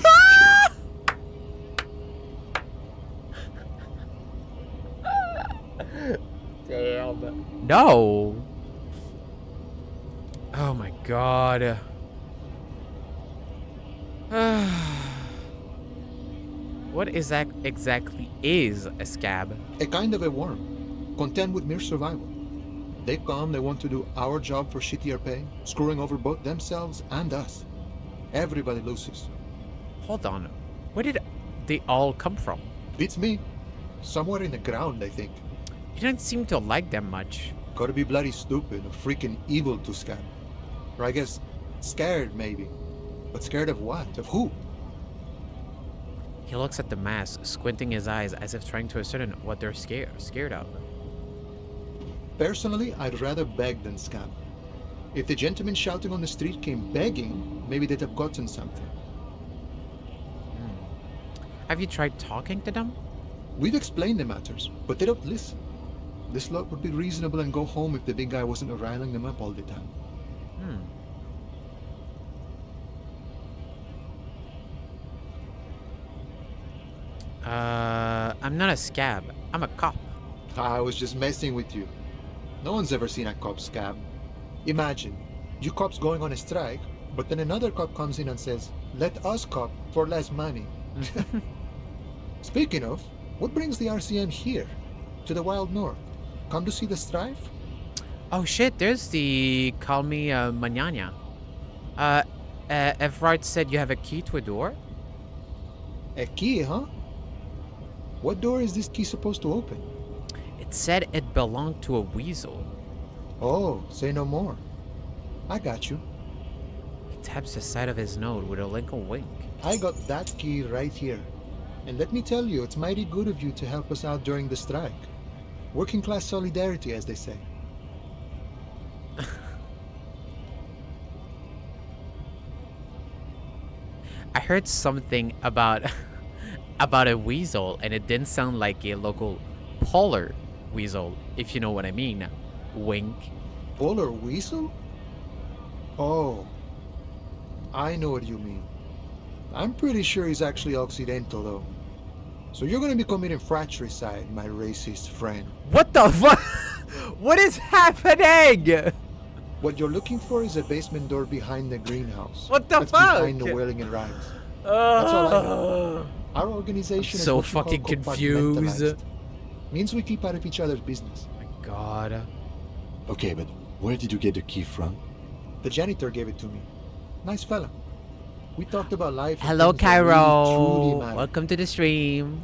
kid. Damn. No. Oh my god. What is that exactly is a scab? A kind of a worm, content with mere survival. They come, they want to do our job for shittier pay, screwing over both themselves and us. Everybody loses. Hold on. Where did they all come from? Beats me. Somewhere in the ground, I think. You don't seem to like them much. Gotta be bloody stupid or freaking evil to scab. Or I guess scared, maybe. But scared of what? Of who? He looks at the mask, squinting his eyes as if trying to ascertain what they're scared of. Personally, I'd rather beg than scab. If the gentleman shouting on the street came begging, maybe they'd have gotten something. Have you tried talking to them? We've explained the matters, but they don't listen. This lot would be reasonable and go home if the big guy wasn't riling them up all the time. I'm not a scab. I'm a cop. I was just messing with you. No one's ever seen a cop scab. Imagine, you cops going on a strike, but then another cop comes in and says, "Let us cop for less money." Speaking of, what brings the RCM here? To the wild north? Come to see the strife? Oh shit, there's the Call Me Mañana. Everard said you have a key to a door? A key, huh? What door is this key supposed to open? It said it belonged to a weasel. Oh, say no more. I got you. He taps the side of his nose with a little wink. I got that key right here. And let me tell you, it's mighty good of you to help us out during the strike. Working class solidarity, as they say. I heard something about about a weasel, and it didn't sound like a local polar weasel, if you know what I mean. Wink. Polar weasel? Oh, I know what you mean. I'm pretty sure he's actually Occidental, though. So you're gonna be committing fratricide, my racist friend. What the fuck? What is happening? What you're looking for is a basement door behind the greenhouse. What the That's fuck? behind the Whirling and Rides. That's all I know. Our organization is so what you fucking call confused. compartmentalized. Means we keep out of each other's business. Oh my god. Okay, but where did you get the key from? The janitor gave it to me. Nice fella. We talked about life. and Hello, things that really, Cairo. truly matter. Welcome to the stream.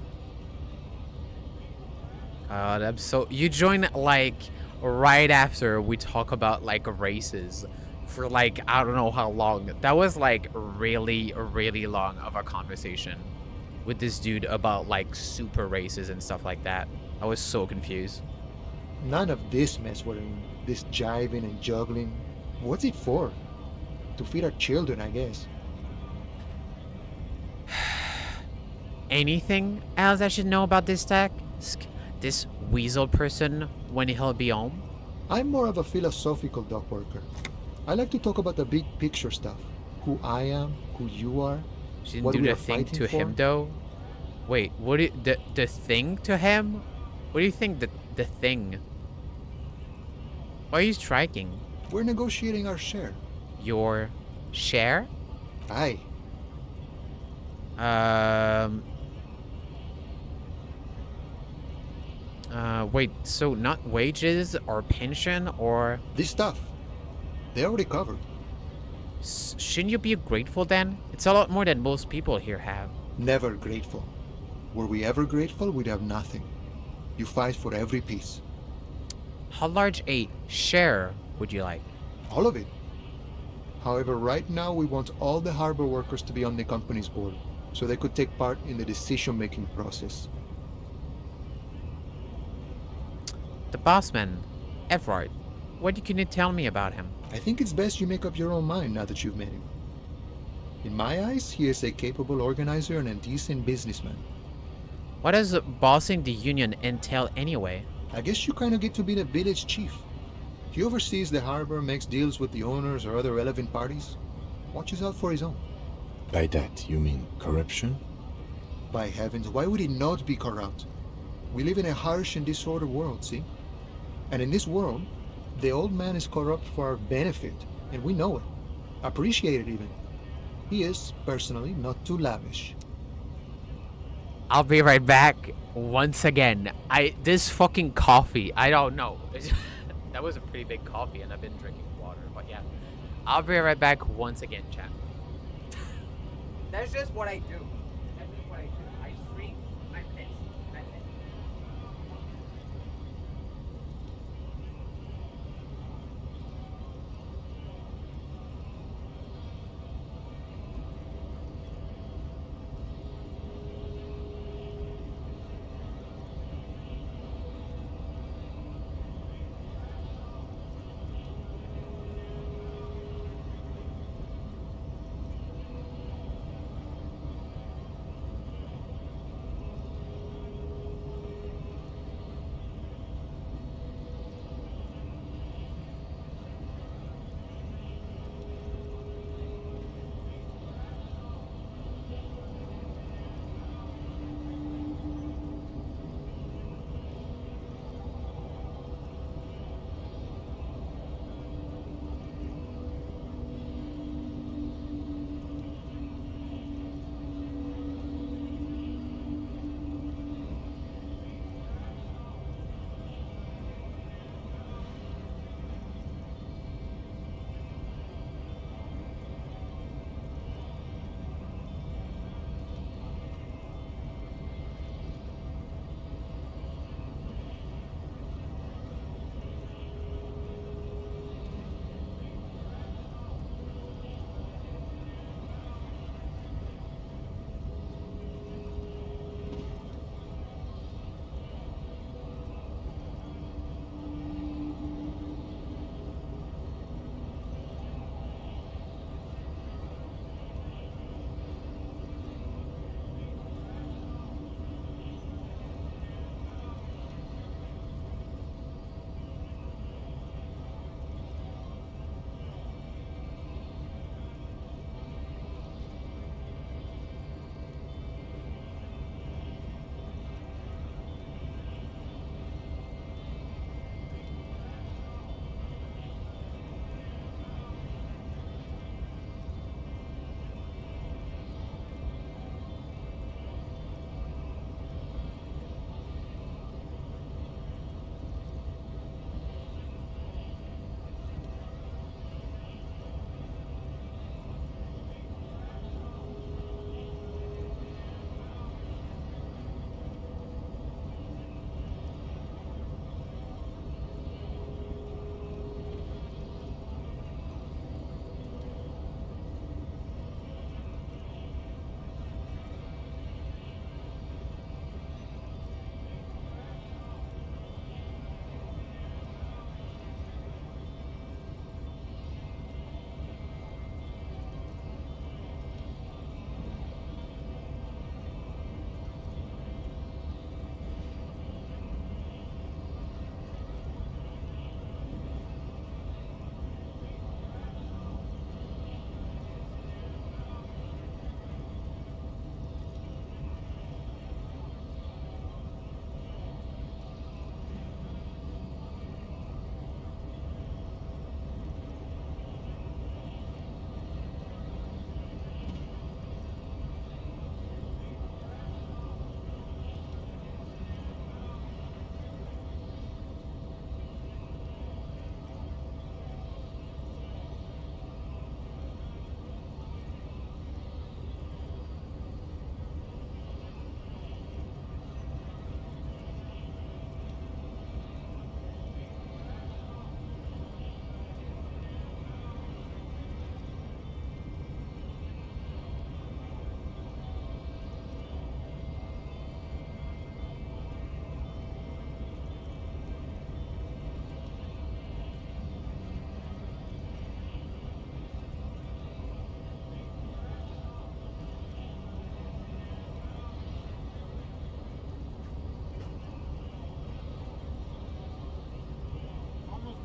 God, I'm so... You join, like, right after we talk about, like, races for, like, I don't know how long. That was, like, really, really long of a conversation with this dude about, like, super races and stuff like that. I was so confused. None of this mess we're in. This jiving and juggling. What's it for? To feed our children, I guess. Anything else I should know about this task? This weasel person when he'll be home? I'm more of a philosophical dock worker. I like to talk about the big picture stuff. Who I am, who you are. She didn't what do we the are thing fighting to for. him though. Wait, what the thing to him? What do you think the thing? Why are you striking? We're negotiating our share. Your share? Aye. Wait, so not wages or pension or... This stuff. They already covered. Shouldn't you be grateful then? It's a lot more than most people here have. Never grateful. Were we ever grateful, we'd have nothing. You fight for every piece. How large a share would you like? All of it. However, right now we want all the harbor workers to be on the company's board, so they could take part in the decision-making process. The bossman, Everard. What can you tell me about him? I think it's best you make up your own mind now that you've met him. In my eyes, he is a capable organizer and a decent businessman. What does bossing the union entail anyway? I guess you kind of get to be the village chief. He oversees the harbor, makes deals with the owners or other relevant parties, watches out for his own. By that, you mean corruption? By heavens, why would he not be corrupt? We live in a harsh and disordered world, see? And in this world, the old man is corrupt for our benefit, and we know it. Appreciate it even. He is, personally, not too lavish. I'll be right back once again. This fucking coffee, I don't know. That was a pretty big coffee, and I've been drinking water, but yeah. I'll be right back once again, chat. That's just what I do. That's just what I do. I scream, I piss. That's it.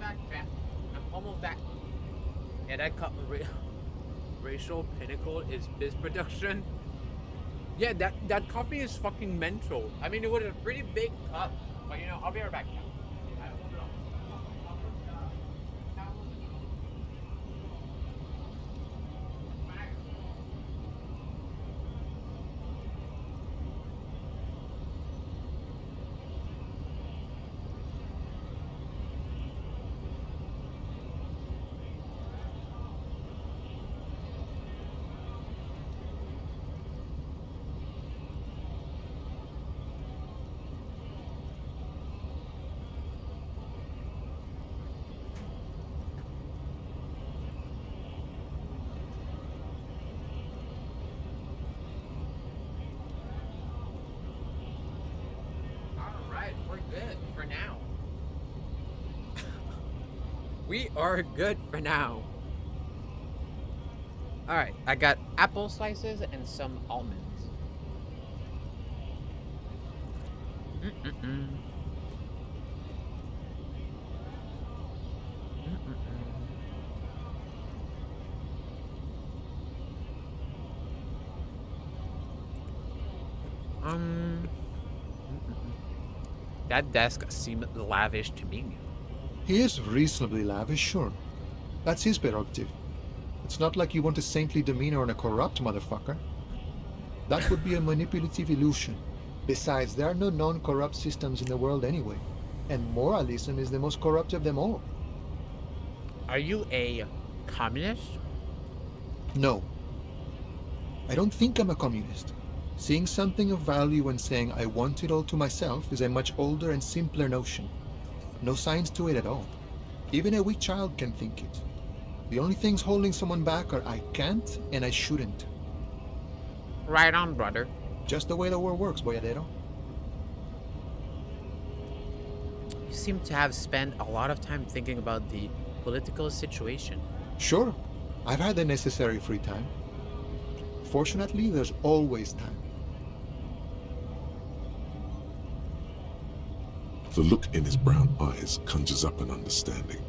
back, chat. I'm almost back. Yeah, that racial pinnacle is biz production. Yeah, that coffee is fucking mental. I mean, it was a pretty big cup, but you know, I'll be right back. We're good for now. We are good for now. Alright, I got apple slices and some almonds. That desk seemed lavish to me. He is reasonably lavish, sure. That's his prerogative. It's not like you want a saintly demeanor on a corrupt motherfucker. That would be a manipulative illusion. Besides, there are no non-corrupt systems in the world anyway. And moralism is the most corrupt of them all. Are you a communist? No. I don't think I'm a communist. Seeing something of value and saying I want it all to myself is a much older and simpler notion. No science to it at all. Even a weak child can think it. The only things holding someone back are I can't and I shouldn't. Right on, brother. Just the way the world works, boyadero. You seem to have spent a lot of time thinking about the political situation. Sure. I've had the necessary free time. Fortunately, there's always time. The look in his brown eyes conjures up an understanding.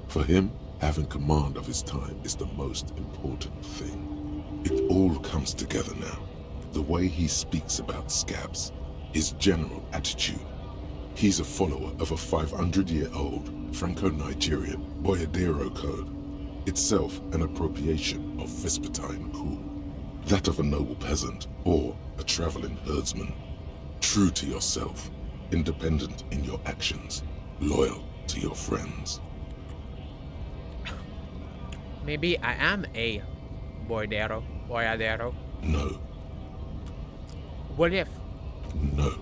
For him, having command of his time is the most important thing. It all comes together now. The way he speaks about scabs, his general attitude. He's a follower of a 500-year-old Franco-Nigerian Boyadero code, itself an appropriation of Vespertine cool. That of a noble peasant or a traveling herdsman. True to yourself, independent in your actions, loyal to your friends. Maybe I am a boyadero. No. What if? No.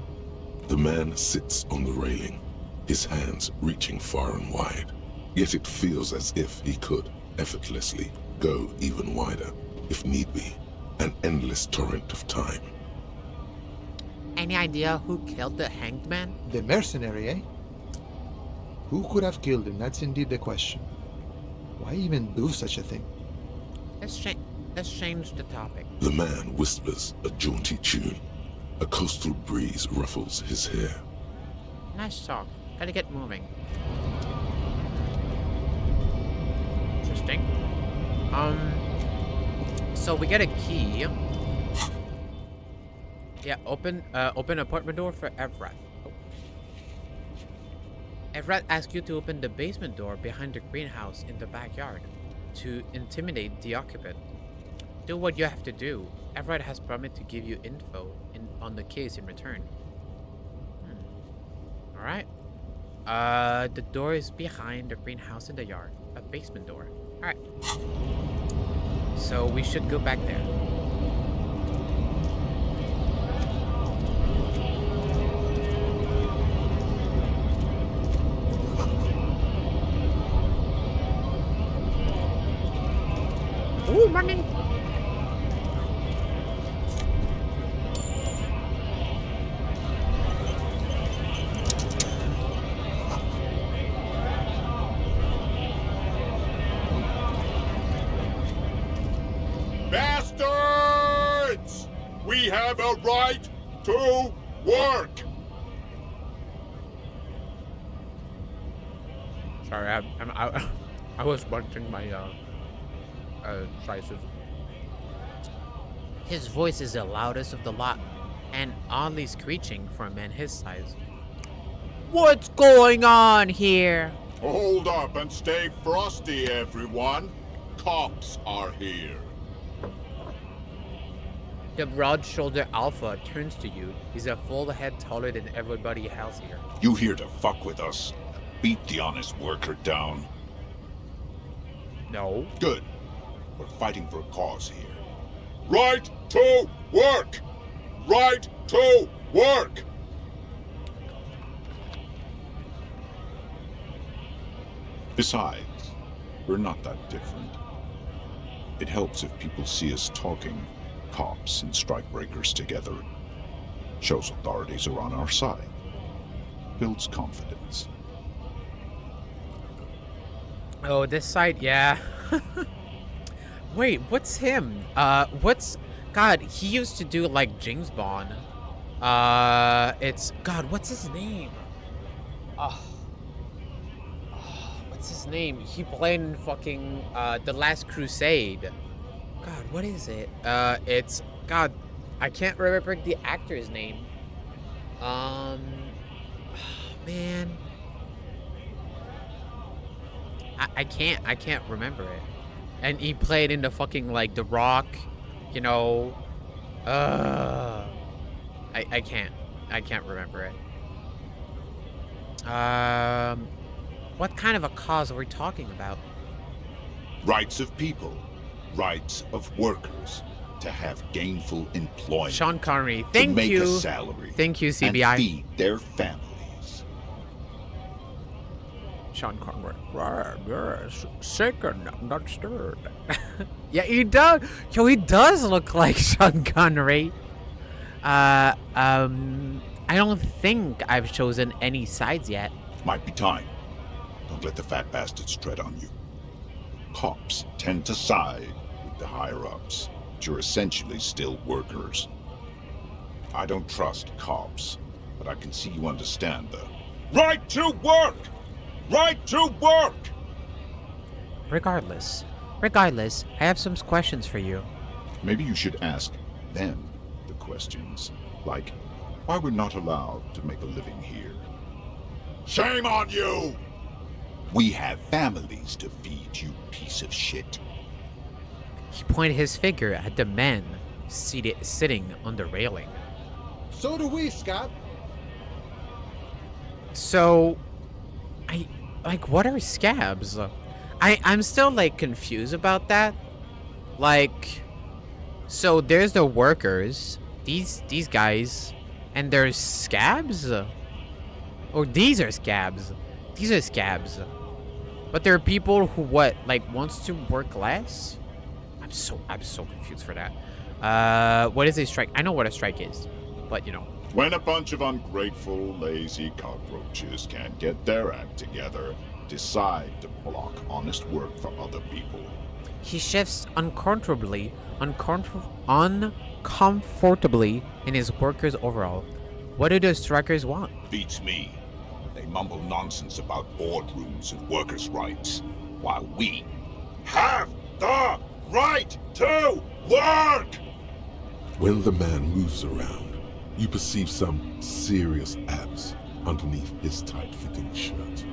The man sits on the railing, his hands reaching far and wide. Yet it feels as if he could, effortlessly, go even wider, if need be. An endless torrent of time. Any idea who killed the hanged man? The mercenary, eh? Who could have killed him? That's indeed the question. Why even do such a thing? Let's change the topic. The man whispers a jaunty tune. A coastal breeze ruffles his hair. Nice talk. Gotta get moving. Interesting. So we get a key. Yeah, open apartment door for Evrat. Oh. Evrat asks you to open the basement door behind the greenhouse in the backyard to intimidate the occupant. Do what you have to do. Evrat has promised to give you info on the case in return. Alright. The door is behind the greenhouse in the yard. A basement door. Alright. So we should go back there. Ooh, running! Bastards! We have a right to work! Sorry, I'm I was bunching my slices. His voice is the loudest of the lot, and oddly screeching for a man his size. What's going on here? Hold up and stay frosty, everyone. Cops are here. The broad-shouldered alpha turns to you. He's a full head taller than everybody else here. You here to fuck with us? Beat the honest worker down. No. Good. We're fighting for a cause here. Right to work! Right to work! Besides, we're not that different. It helps if people see us talking, cops and strikebreakers together. Shows authorities are on our side. Builds confidence. Oh, this side, yeah. Wait, what's him? God, he used to do like James Bond. It's, God, what's his name? What's his name? He played in fucking, The Last Crusade. God, what is it? It's, God, I can't remember the actor's name. Man. I can't remember it. And he played in the fucking, like, The Rock, you know. I can't remember it. What kind of a cause are we talking about? Rights of people. Rights of workers. To have gainful employment. Sean Connery, thank to make you. A salary. Thank you, CBI. And feed their families. Sean Connery. Right, yes. Second, not stirred. Yeah, he does. Yo, he does look like Sean Connery. I don't think I've chosen any sides yet. Might be time. Don't let the fat bastards tread on you. Cops tend to side with the higher-ups, but you're essentially still workers. I don't trust cops, but I can see you understand the right to work! Right to work! Regardless, I have some questions for you. Maybe you should ask them the questions, like why we're not allowed to make a living here. Shame on you! We have families to feed, you piece of shit. He pointed his finger at the men sitting on the railing. So do we, Scott. So, what are scabs? I'm still, like, confused about that. Like, so there's the workers, these guys, and there's scabs? Or these are scabs. These are scabs. But there are people who, wants to work less? I'm so confused for that. What is a strike? I know what a strike is, but, you know. When a bunch of ungrateful, lazy cockroaches can't get their act together, decide to block honest work for other people. He shifts uncomfortably in his worker's overall. What do the strikers want? Beats me. They mumble nonsense about boardrooms and workers' rights, while we have the right to work! When the man moves around, you perceive some serious abs underneath his tight-fitting shirt.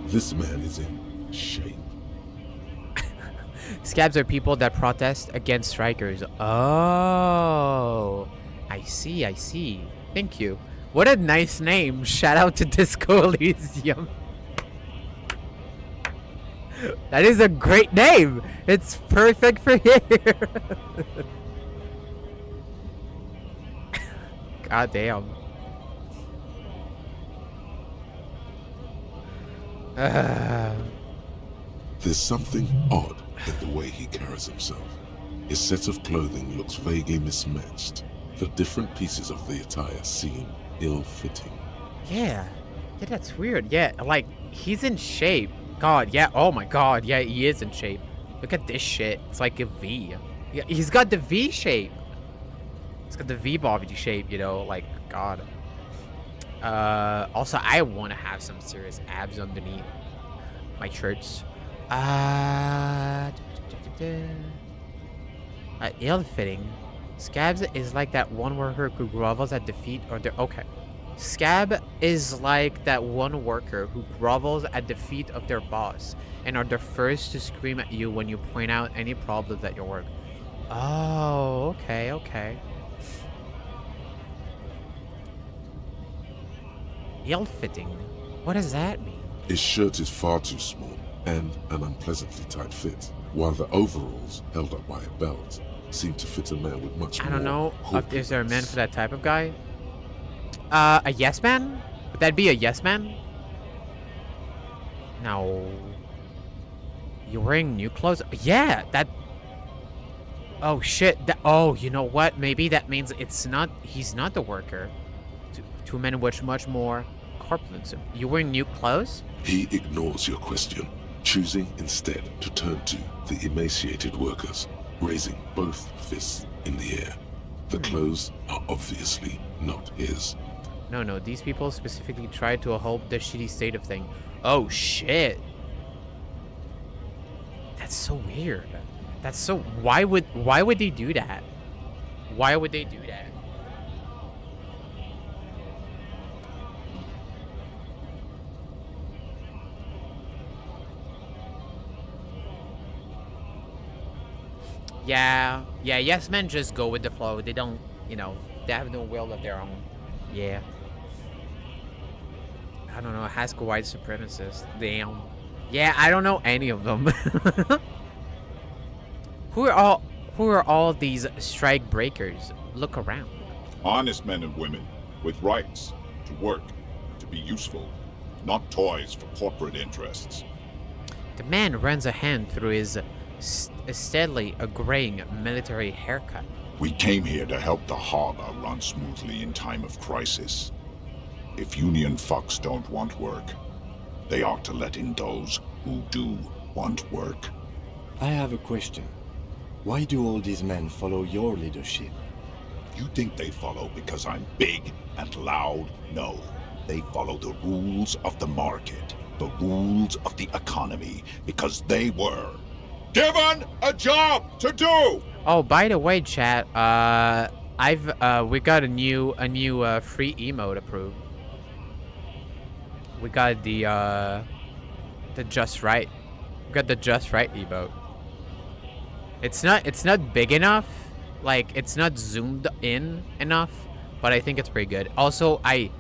This man is in shape. Scabs are people that protest against strikers. Oh, I see. Thank you. What a nice name. Shout out to Disco Elysium. That is a great name. It's perfect for here. God damn. There's something odd in the way he carries himself. His set of clothing looks vaguely mismatched. The different pieces of the attire seem ill-fitting. Yeah, that's weird. Yeah, like, he's in shape. God, yeah, oh my god, yeah, he is in shape. Look at this shit. It's like a V. Yeah, he's got the V shape. He's got the V body shape, you know, like, god. Also, I want to have some serious abs underneath. my shirts. Ill-fitting. Scabs is like that one worker who grovels at defeat or their... Okay. Scab is like that one worker who grovels at defeat of their boss and are the first to scream at you when you point out any problems at your work. Oh, okay, okay. Ill-fitting? What does that mean? His shirt is far too small and an unpleasantly tight fit, while the overalls, held up by a belt, seem to fit a man with much more... I don't know. Is there a man for that type of guy? A yes man? Would that be a yes man? No. You're wearing new clothes? Yeah, that... Oh, shit. Oh, you know what? Maybe that means it's not... He's not the worker. Two men with much more corpulence. You wearing new clothes? He ignores your question, choosing instead to turn to the emaciated workers, raising both fists in the air. The clothes are obviously not his. No, these people specifically tried to uphold the shitty state of thing. Oh, shit. That's so weird. That's so... Why would they do that? Why would they do that? Yeah, yes men just go with the flow. They don't, you know, they have no will of their own. Yeah. I don't know, Haskell white supremacist. Damn. Yeah, I don't know any of them. Who are all these strike breakers? Look around. Honest men and women with rights to work, to be useful, not toys for corporate interests. The man runs a hand through his steadily graying military haircut. We came here to help the harbor run smoothly in time of crisis. If union fucks don't want work, they ought to let in those who do want work. I have a question. Why do all these men follow your leadership? You think they follow because I'm big and loud? No. They follow the rules of the market, the rules of the economy, because they were given a job to do! Oh, by the way, chat, we got a new free emote approved. We got the just right. We got the just right emote. It's not big enough, like it's not zoomed in enough, but I think it's pretty good. Also, I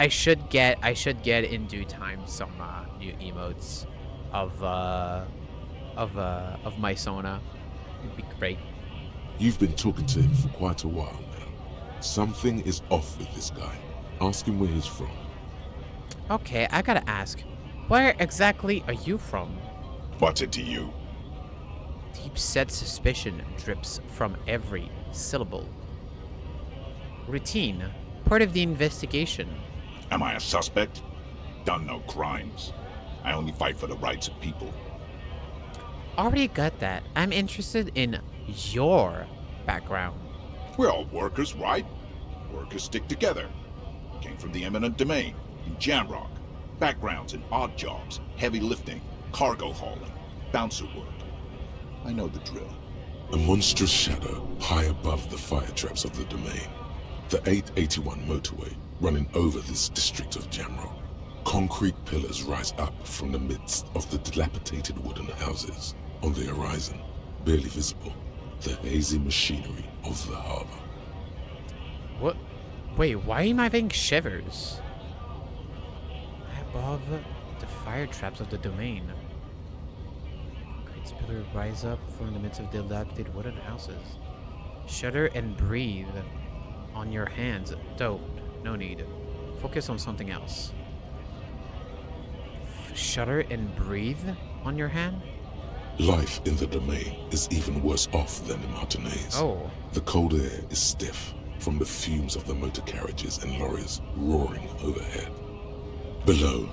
should get in due time some new emotes of my Sona. It'd be great. You've been talking to him for quite a while now. Something is off with this guy. Ask him where he's from. Okay, I gotta ask, where exactly are you from? What's it to you? Deep-set suspicion drips from every syllable. Routine, part of the investigation. Am I a suspect? Done no crimes. I only fight for the rights of people. Already got that. I'm interested in your background. We're all workers, right? Workers stick together. Came from the eminent domain, in Jamrock. Backgrounds in odd jobs, heavy lifting, cargo hauling, bouncer work. I know the drill. A monstrous shadow high above the fire traps of the domain. The 881 motorway running over this district of Jamrock. Concrete pillars rise up from the midst of the dilapidated wooden houses. On the horizon, barely visible, the hazy machinery of the harbor. What? Wait, why am I having shivers? Above the fire traps of the domain. Concrete pillars rise up from the midst of the dilapidated wooden houses. Shudder and breathe on your hands. Don't. No need. Focus on something else. Shudder and breathe on your hand? Life in the domain is even worse off than in Martinez. Oh. The cold air is stiff from the fumes of the motor carriages and lorries roaring overhead. Below,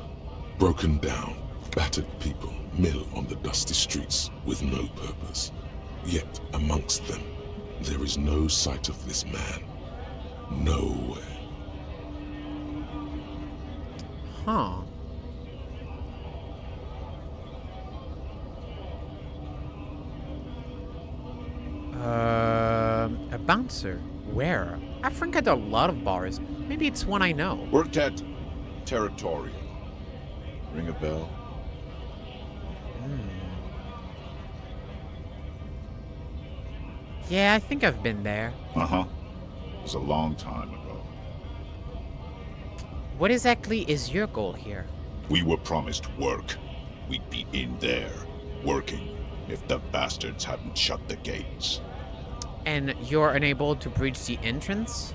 broken down, battered people mill on the dusty streets with no purpose. Yet amongst them, there is no sight of this man. Nowhere. Huh. bouncer? Where? I've worked at a lot of bars. Maybe it's one I know. Worked at Territorial. Ring a bell? Yeah, I think I've been there. Uh-huh. It was a long time ago. What exactly is your goal here? We were promised work. We'd be in there, working, if the bastards hadn't shut the gates. And you're unable to breach the entrance?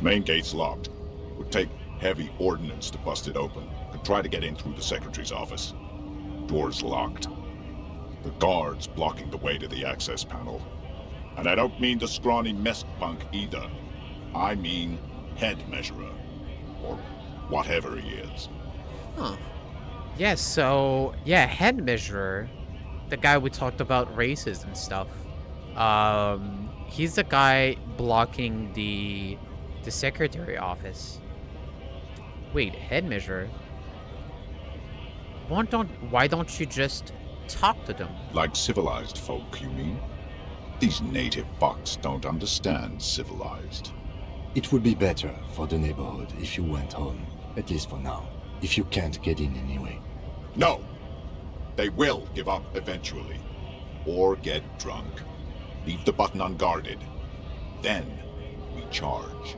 Main gate's locked. Would take heavy ordnance to bust it open. Could try to get in through the secretary's office. Door's locked. The guards blocking the way to the access panel. And I don't mean the scrawny mess punk either. I mean head measurer. Or whatever he is. Huh. Yeah, so... Yeah, head measurer. The guy we talked about races and stuff. He's the guy blocking the secretary office. Wait, head measurer? Why don't you just talk to them? Like civilized folk, you mean? These native fucks don't understand civilized. It would be better for the neighborhood if you went home, at least for now, if you can't get in anyway. No! They will give up eventually. Or get drunk. Leave the button unguarded. Then we charge.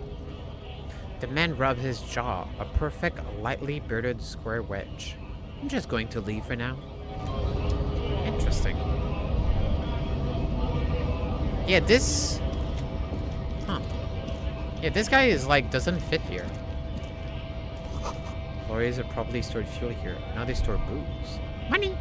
The man rubbed his jaw, a perfect, lightly bearded square wedge. I'm just going to leave for now. Interesting. Yeah, this... Huh. Yeah, this guy is like, doesn't fit here. Lawyers have probably stored fuel here. Now they store booze. Money!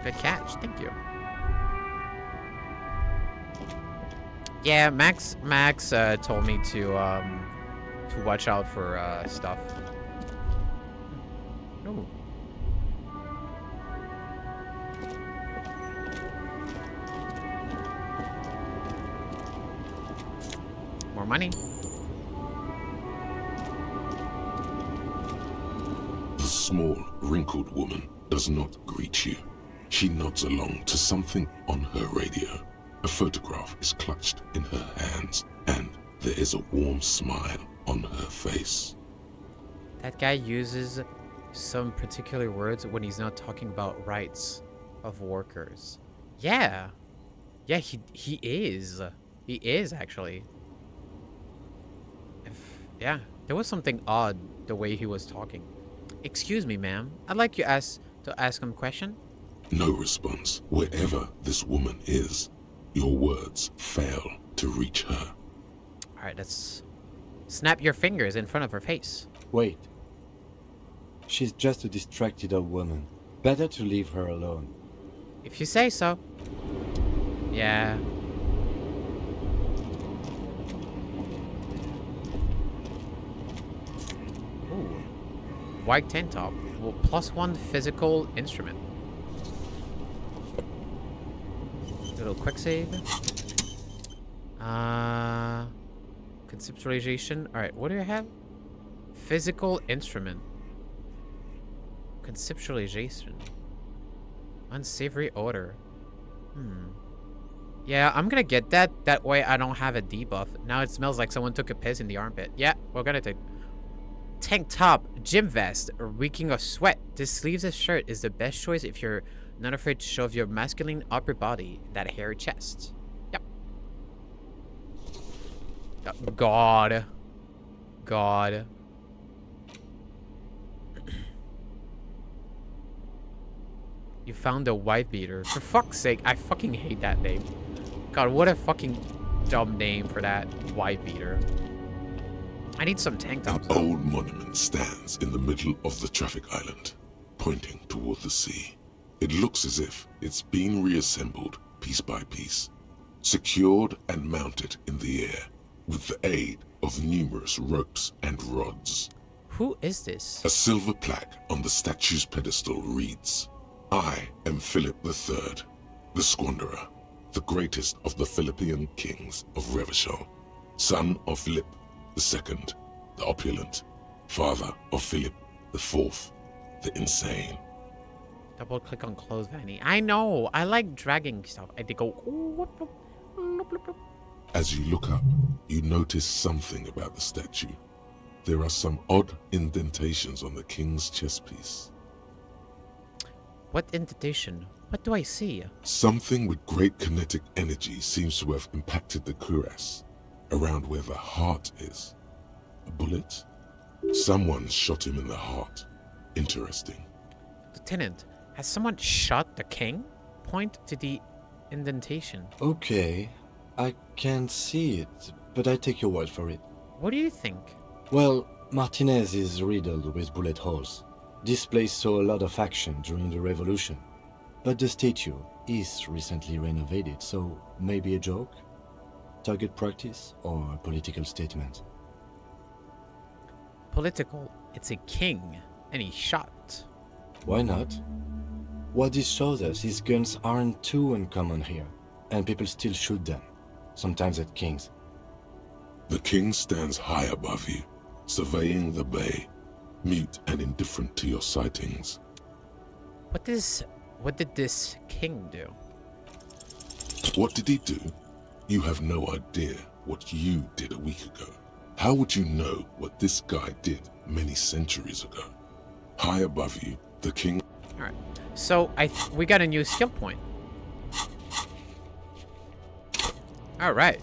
Good catch, thank you. Yeah, Max told me to watch out for stuff. Ooh. More money. The small, wrinkled woman does not greet you. She nods along to something on her radio. A photograph is clutched in her hands, and there is a warm smile on her face. That guy uses some particular words when he's not talking about rights of workers. Yeah. Yeah, he is. He is, actually. Yeah, there was something odd the way he was talking. Excuse me, ma'am. I'd like you to ask him a question. No response. Wherever this woman is, your words fail to reach her. Alright, let's snap your fingers in front of her face. Wait. She's just a distracted old woman. Better to leave her alone. If you say so. Yeah. Ooh. White tank top. Well, +1 physical instrument. Little quick save. Conceptualization. Alright, what do I have? Physical instrument. Conceptualization. Unsavory odor. Yeah, I'm gonna get that. That way I don't have a debuff. Now it smells like someone took a piss in the armpit. Yeah, we're gonna take... Tank top, gym vest, reeking of sweat. This sleeveless shirt is the best choice if you're not afraid to show off your masculine upper body, that hairy chest. Yep. God. God. You found a wife beater. For fuck's sake, I fucking hate that name. God, what a fucking dumb name for that wife beater. I need some tank tops. An old monument stands in the middle of the traffic island, pointing toward the sea. It looks as if it's been reassembled piece by piece, secured and mounted in the air with the aid of numerous ropes and rods. Who is this? A silver plaque on the statue's pedestal reads, I am Philip III, the Squanderer, the greatest of the Philippian kings of Revachol, son of Philip II, the opulent, father of Philip The fourth, the insane. Double click on close vanity. I know. I like dragging stuff. I did go. As you look up, you notice something about the statue. There are some odd indentations on the king's chest piece. What indentation? What do I see? Something with great kinetic energy seems to have impacted the cuirass, around where the heart is. A bullet? Someone shot him in the heart. Interesting. Lieutenant, has someone shot the king? Point to the indentation. Okay, I can't see it, but I take your word for it. What do you think? Well, Martinez is riddled with bullet holes. This place saw a lot of action during the revolution. But the statue is recently renovated, so maybe a joke? Target practice or a political statement? Political. It's a king, and he shot. Why not? What this shows us is guns aren't too uncommon here, and people still shoot them, sometimes at kings. The king stands high above you, surveying the bay, mute and indifferent to your sightings. What did this king do? What did he do? You have no idea what you did a week ago. How would you know what this guy did many centuries ago? High above you, the king... Alright, so we got a new skill point. Alright.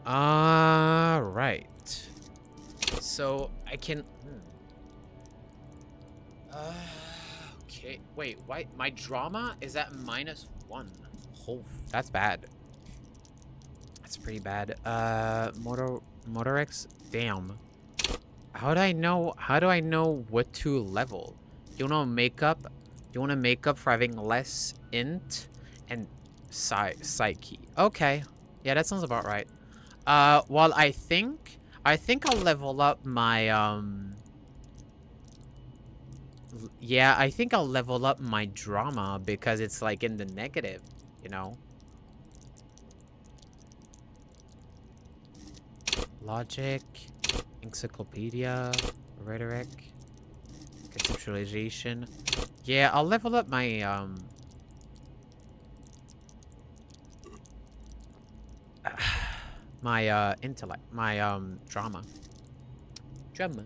Alright. So, I can... Okay, wait, why? My drama is at -1. Oh, that's bad. That's pretty bad. Motorex? Damn. How do I know what to level? You wanna make up for having less int and psyche. Okay. Yeah, that sounds about right. Well, I think I'll level up my, yeah, I think I'll level up my drama because it's, like, in the negative, you know? Logic, encyclopedia, rhetoric, conceptualization. Yeah, I'll level up my, my, intellect, my, drama. Drama.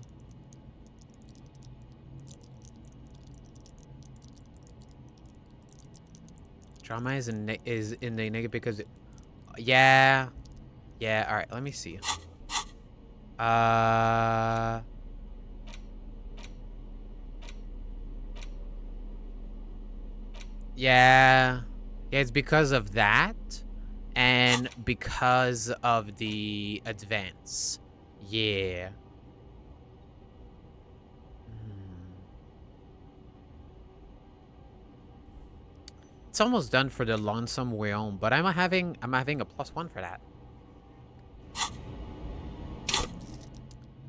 Drama is in the negative because yeah. Yeah, alright, let me see. Yeah. Yeah, it's because of that. And because of the advance. Yeah. It's almost done for the Lonesome Way Home, but I'm having a +1 for that.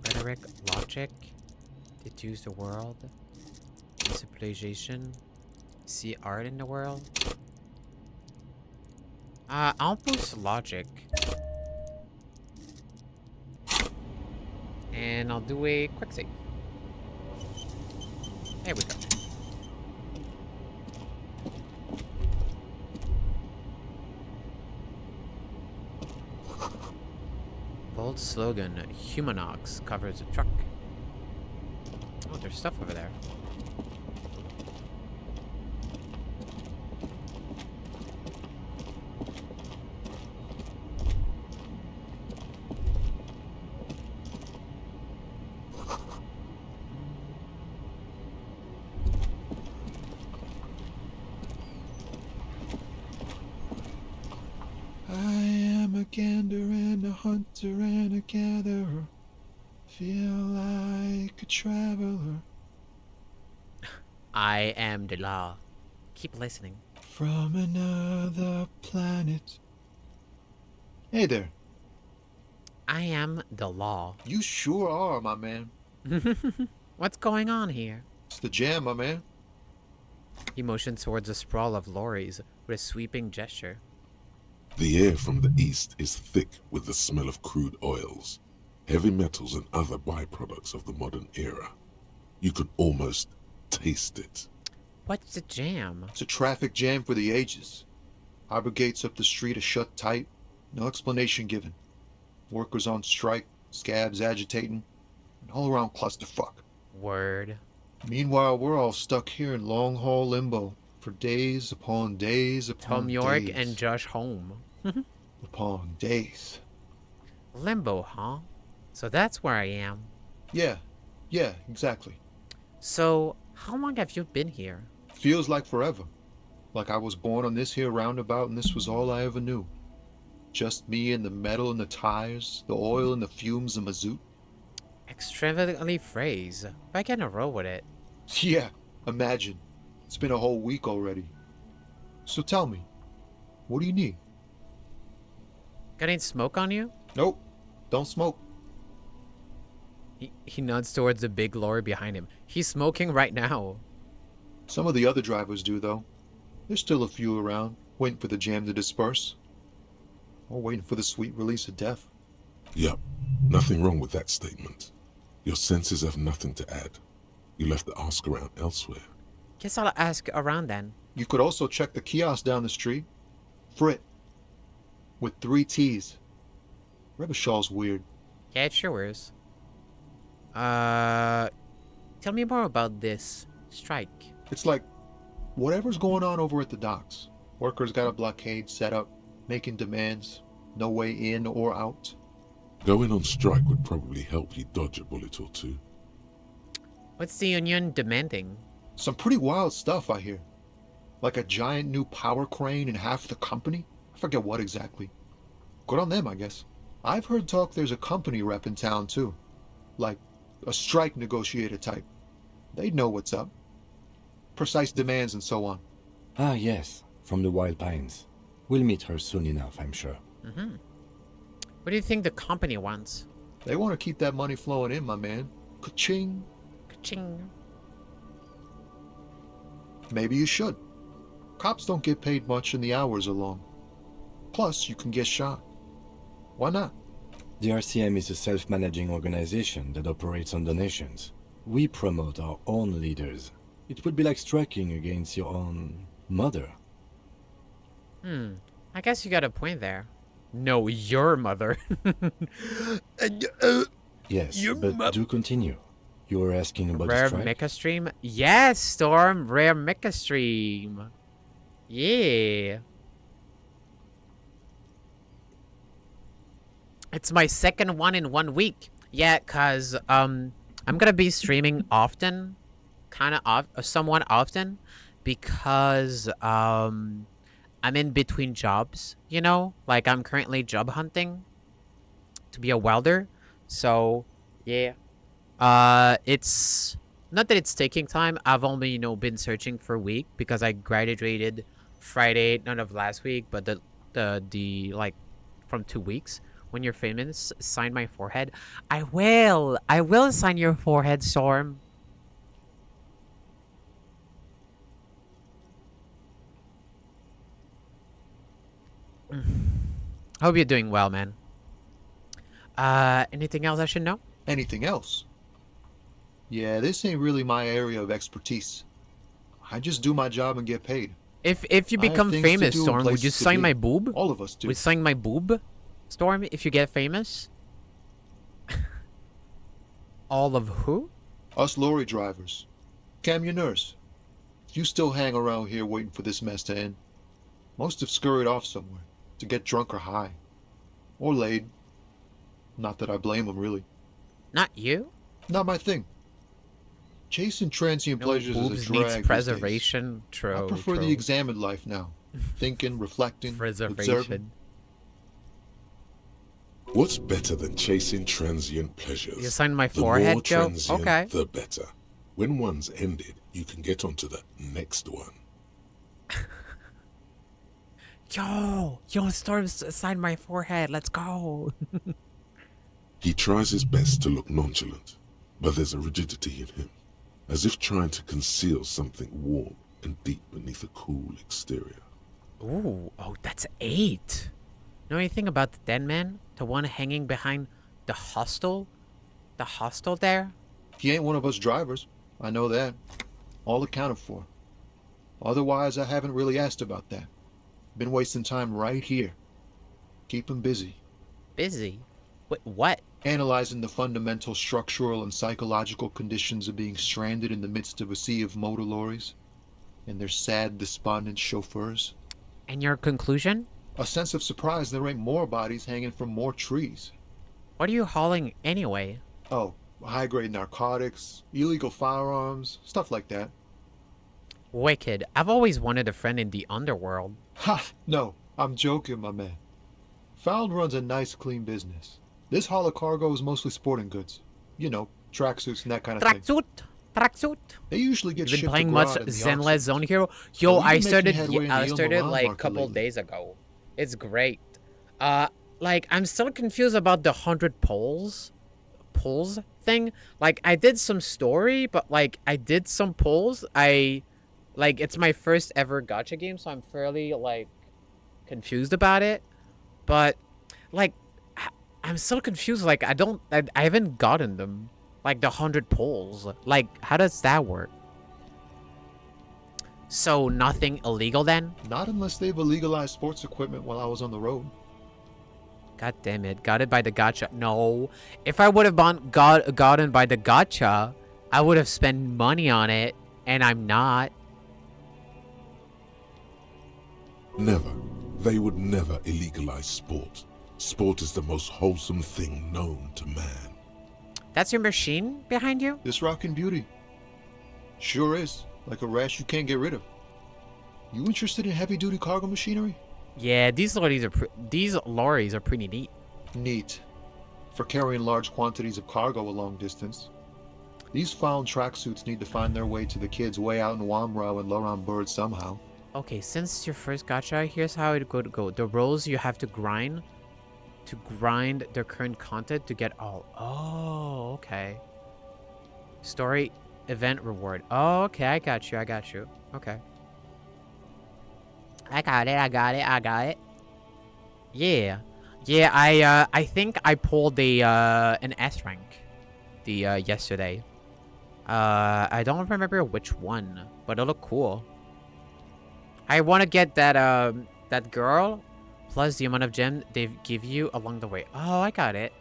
Rhetoric, logic, deduce the world, conceptualization, see art in the world. I'll boost logic. And I'll do a quick save. There we go. Bold slogan, Humanox covers a truck. Oh, there's stuff over there. Gander and a hunter and a gatherer, feel like a traveler. I am the law. Keep listening. From another planet. Hey there. I am the law. You sure are, my man. What's going on here? It's the jam, my man. He motioned towards a sprawl of lorries with a sweeping gesture. The air from the east is thick with the smell of crude oils. heavy metals and other byproducts of the modern era. You can almost taste it. What's the jam? It's a traffic jam for the ages. Harbor gates up the street are shut tight. No explanation given. Workers on strike, scabs agitating, an all-around clusterfuck. Word. Meanwhile, we're all stuck here in long-haul limbo for days upon days upon Tom York days. and Josh Home. Upon days. Limbo, huh? So that's where I am. Yeah, exactly. So, how long have you been here? Feels like forever. Like I was born on this here roundabout and this was all I ever knew. Just me and the metal and the tires, the oil and the fumes of mazout. Extravagantly phrased. But I get in a row with it. Yeah, imagine. It's been a whole week already. So tell me, what do you need? Got any smoke on you? Nope, don't smoke. He nods towards the big lorry behind him. He's smoking right now. Some of the other drivers do, though. There's still a few around, waiting for the jam to disperse. Or waiting for the sweet release of death. Yup, nothing wrong with that statement. Your senses have nothing to add. You left the ask around elsewhere. Guess I'll ask around then. You could also check the kiosk down the street. Frit. With 3 T's. Rebishaw's weird. Yeah, it sure is. Tell me more about this strike. It's like whatever's going on over at the docks. Workers got a blockade set up, making demands, no way in or out. Going on strike would probably help you dodge a bullet or two. What's the union demanding? Some pretty wild stuff, I hear. Like a giant new power crane in half the company? I forget what exactly. Good on them, I guess. I've heard talk there's a company rep in town, too. Like a strike negotiator type. They'd know what's up. Precise demands and so on. Ah, yes, from the Wild Pines. We'll meet her soon enough, I'm sure. Mm-hmm. What do you think the company wants? They want to keep that money flowing in, my man. Ka-ching. Ka-ching. Maybe you should. Cops don't get paid much and the hours are long. Plus, you can get shot. Why not? The RCM is a self-managing organization that operates on donations. We promote our own leaders. It would be like striking against your own mother. I guess you got a point there. No, your mother. Yes, but do continue. You were asking about Rare the strike? Mecha Stream? Yes, Storm! Rare Mecha Stream! Yeah! It's my second one in 1 week. Yeah, cause I'm gonna be streaming often, somewhat often, because I'm in between jobs. You know, like I'm currently job hunting to be a welder. So yeah, it's not that it's taking time. I've only been searching for a week because I graduated Friday, not of last week, but the like from 2 weeks. When you're famous, sign my forehead. I will sign your forehead, Storm. Hope you're doing well, man. Anything else I should know? Anything else? Yeah, this ain't really my area of expertise. I just do my job and get paid. If you become famous, Storm, would you sign my boob? All of us do. Would you sign my boob, Storm, if you get famous? All of who? Us lorry drivers. Camionneurs. You still hang around here waiting for this mess to end. Most have scurried off somewhere to get drunk or high. Or laid. Not that I blame them, really. Not you? Not my thing. Chasing transient pleasures is a boobs drag. needs preservation. True. I prefer the examined life now. Thinking, reflecting, preservation. observing. What's better than chasing transient pleasures? You signed my forehead, Joe? The more transient, Okay. the better. When one's ended, you can get onto the next one. Yo, Storm signed my forehead. Let's go. He tries his best to look nonchalant, but there's a rigidity in him, as if trying to conceal something warm and deep beneath a cool exterior. Ooh, oh, that's 8. Know anything about the dead man? The one hanging behind the hostel? The hostel there? He ain't one of us drivers. I know that. All accounted for. Otherwise, I haven't really asked about that. Been wasting time right here. Keep him busy. Busy? Wait, what? Analyzing the fundamental structural and psychological conditions of being stranded in the midst of a sea of motor lorries and their sad, despondent chauffeurs. And your conclusion? A sense of surprise there ain't more bodies hanging from more trees. What are you hauling anyway? Oh, high-grade narcotics, illegal firearms, stuff like that. Wicked. I've always wanted a friend in the underworld. Ha! No, I'm joking, my man. Found runs a nice, clean business. This haul of cargo is mostly sporting goods. You know, tracksuits and that kind of thing. Tracksuit. They usually get You've shipped been playing abroad much in the Zenless Zone Hero? So Yo, we've been I making started headway in the Ilmaran like a market couple lately. days ago. It's great. Like I'm still confused about the 100 pulls thing. Like I did some story, but like I did some pulls. Like it's my first ever gacha game, so I'm fairly like confused about it. But like I'm still confused. Like I haven't gotten them. Like the 100 pulls. Like how does that work? So nothing illegal then? Not unless they've illegalized sports equipment while I was on the road. God damn it. Got it by the gacha. No. If I would have gotten by the gacha, I would have spent money on it, and I'm not. Never. They would never illegalize sport. Sport is the most wholesome thing known to man. That's your machine behind you? This rockin' beauty. Sure is. Like a rash you can't get rid of. You interested in heavy-duty cargo machinery? Yeah, these lorries are pretty neat. Neat. For carrying large quantities of cargo a long distance. These found tracksuits need to find their way to the kids way out in Wamrao and Loran Bird somehow. Okay, since it's your first gacha, here's how it would go. The roles you have to grind their current content to get all. Oh, okay. Story event reward. Oh, okay, I got you. Okay. I got it. Yeah. Yeah, I think I pulled an S rank yesterday. I don't remember which one, but it looked cool. I want to get that girl plus the amount of gem they give you along the way. Oh, I got it.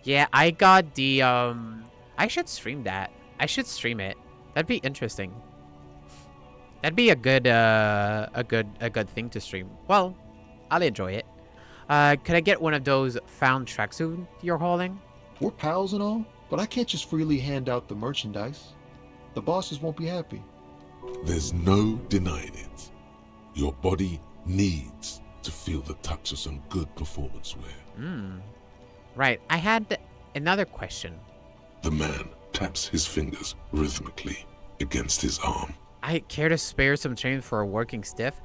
Yeah, I got the I should stream that. I should stream it. That'd be interesting. That'd be a good thing to stream. Well, I'll enjoy it. Could I get one of those found tracksuit you're hauling? We're pals and all, but I can't just freely hand out the merchandise. The bosses won't be happy. There's no denying it. Your body needs to feel the touch of some good performance wear. Right. I had another question. The man taps his fingers rhythmically against his arm. I care to spare some training for a working stiff.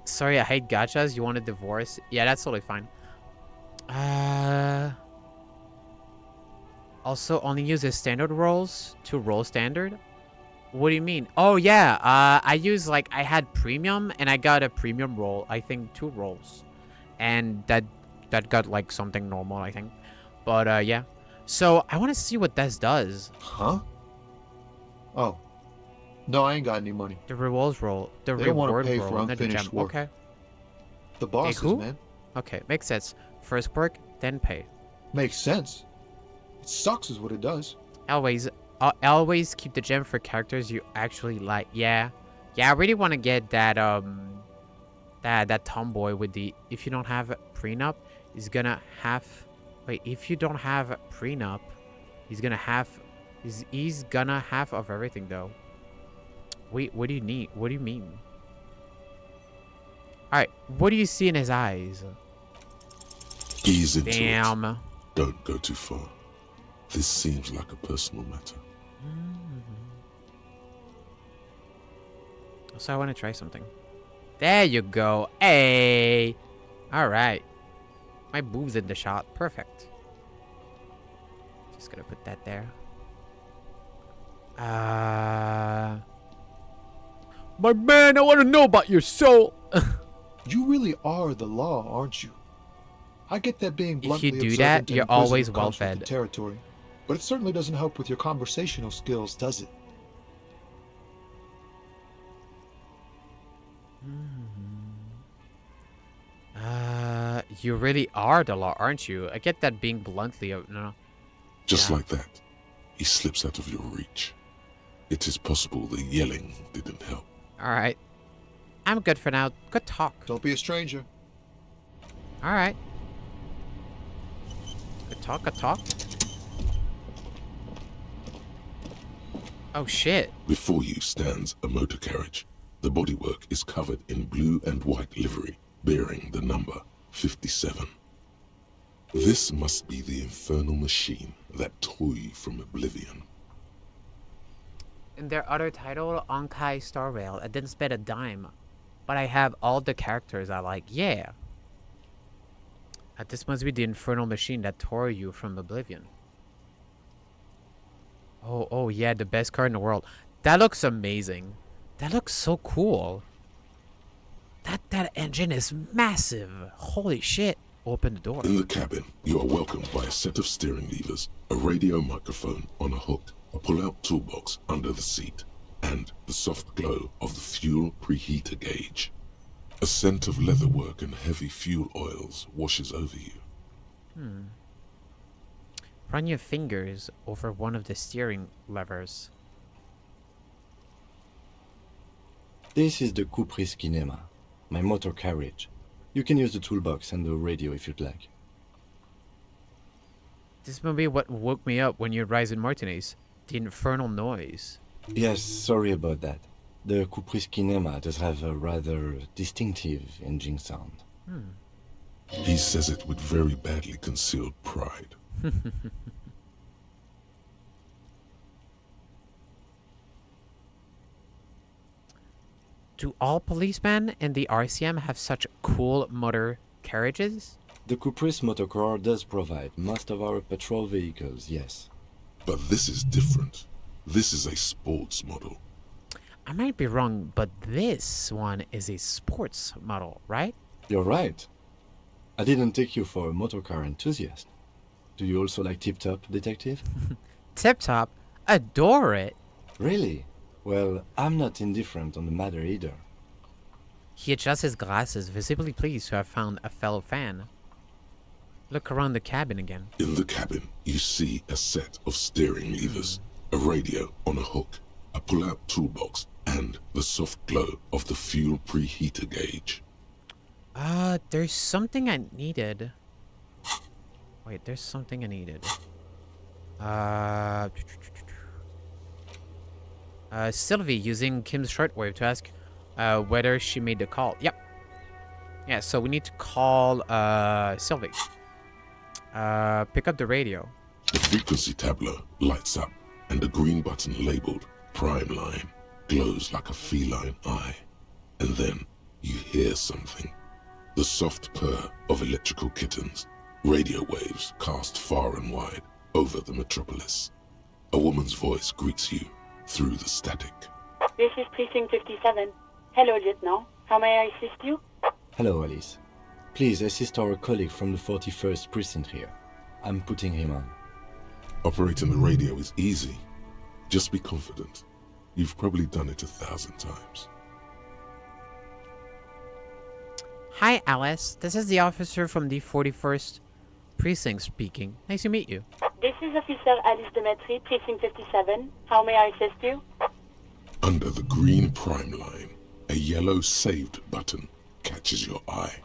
Sorry, I hate gachas. You want a divorce? Yeah, that's totally fine. Also, only use the standard rolls to roll standard. What do you mean? Oh yeah, I had premium and I got a premium roll. I think 2 rolls, and that got like something normal, I think. But yeah. So I want to see what this does. Huh? Oh. No, I ain't got any money. The rewards roll. The they reward want to pay roll, for not the unfinished gem. work. Okay. The bosses, who? man. Okay, makes sense. First work, then pay. Makes sense. It sucks is what it does. Always keep the gem for characters you actually like. Yeah, I really want to get that that tomboy with the. If you don't have a prenup, he's gonna have. Wait, if you don't have a prenup, he's gonna have. He's gonna have of everything though. Wait, what do you need? What do you mean? All right, what do you see in his eyes? Ease into Damn. it. Don't go too far. This seems like a personal matter. So I want to try something. There you go. Hey. All right. My boob's in the shot. Perfect. Just gonna put that there. My man, I want to know about your soul. You really are the law, aren't you? I get that being If bluntly you do observant that, and you're always inquisitive comes with well-fed. the territory, but it certainly doesn't help with your conversational skills, does it? You really are the law, aren't you? I get that being bluntly... No. Just like that, he slips out of your reach. It is possible the yelling didn't help. Alright. I'm good for now. Good talk. Don't be a stranger. Alright. Good talk, good talk. Oh, shit. Before you stands a motor carriage. The bodywork is covered in blue and white livery, bearing the number 57. This must be the infernal machine that tore you from oblivion. In their other title, Onkai Star Rail, I didn't spend a dime, but I have all the characters I like. Yeah. This must be the infernal machine that tore you from oblivion. Oh yeah, the best card in the world. That looks amazing. That looks so cool. That engine is massive. Holy shit. Open the door. In the cabin, you are welcomed by a set of steering levers, a radio microphone on a hook, a pull-out toolbox under the seat, and the soft glow of the fuel preheater gauge. A scent of leatherwork and heavy fuel oils washes over you. Run your fingers over one of the steering levers. This is the Kupris Kinema, my motor carriage. You can use the toolbox and the radio if you'd like. This may be what woke me up when you rise in Martinez. The infernal noise. Yes, sorry about that. The Kupris Kinema does have a rather distinctive engine sound. He says it with very badly concealed pride. Do all policemen in the RCM have such cool motor carriages? The Kupris Motorcar does provide most of our patrol vehicles, yes. But this is different. This is a sports model. I might be wrong, but this one is a sports model, right? You're right. I didn't take you for a motorcar enthusiast. Do you also like Tip Top, Detective? Tip Top? Adore it. Really? Well, I'm not indifferent on the matter either. He adjusts his glasses, visibly pleased to have found a fellow fan. Look around the cabin again. In the cabin, you see a set of steering levers, a radio on a hook, a pull-out toolbox, and the soft glow of the fuel preheater gauge. There's something I needed. Wait, there's something I needed. Sylvie using Kim's shortwave to ask whether she made the call. Yep. Yeah, so we need to call Sylvie. Pick up the radio. The frequency tableau lights up, and the green button labeled Prime Line glows like a feline eye. And then you hear something. The soft purr of electrical kittens, radio waves cast far and wide over the metropolis. A woman's voice greets you through the static. This is Precinct 57. Hello, Lieutenant. How may I assist you? Hello, Alice. Please assist our colleague from the 41st Precinct here. I'm putting him on. Operating the radio is easy. Just be confident. You've probably done it 1,000 times. Hi, Alice. This is the officer from the 41st Precinct speaking. Nice to meet you. This is Officer Alice Demetri, Precinct 57. How may I assist you? Under the green prime line, a yellow saved button catches your eye.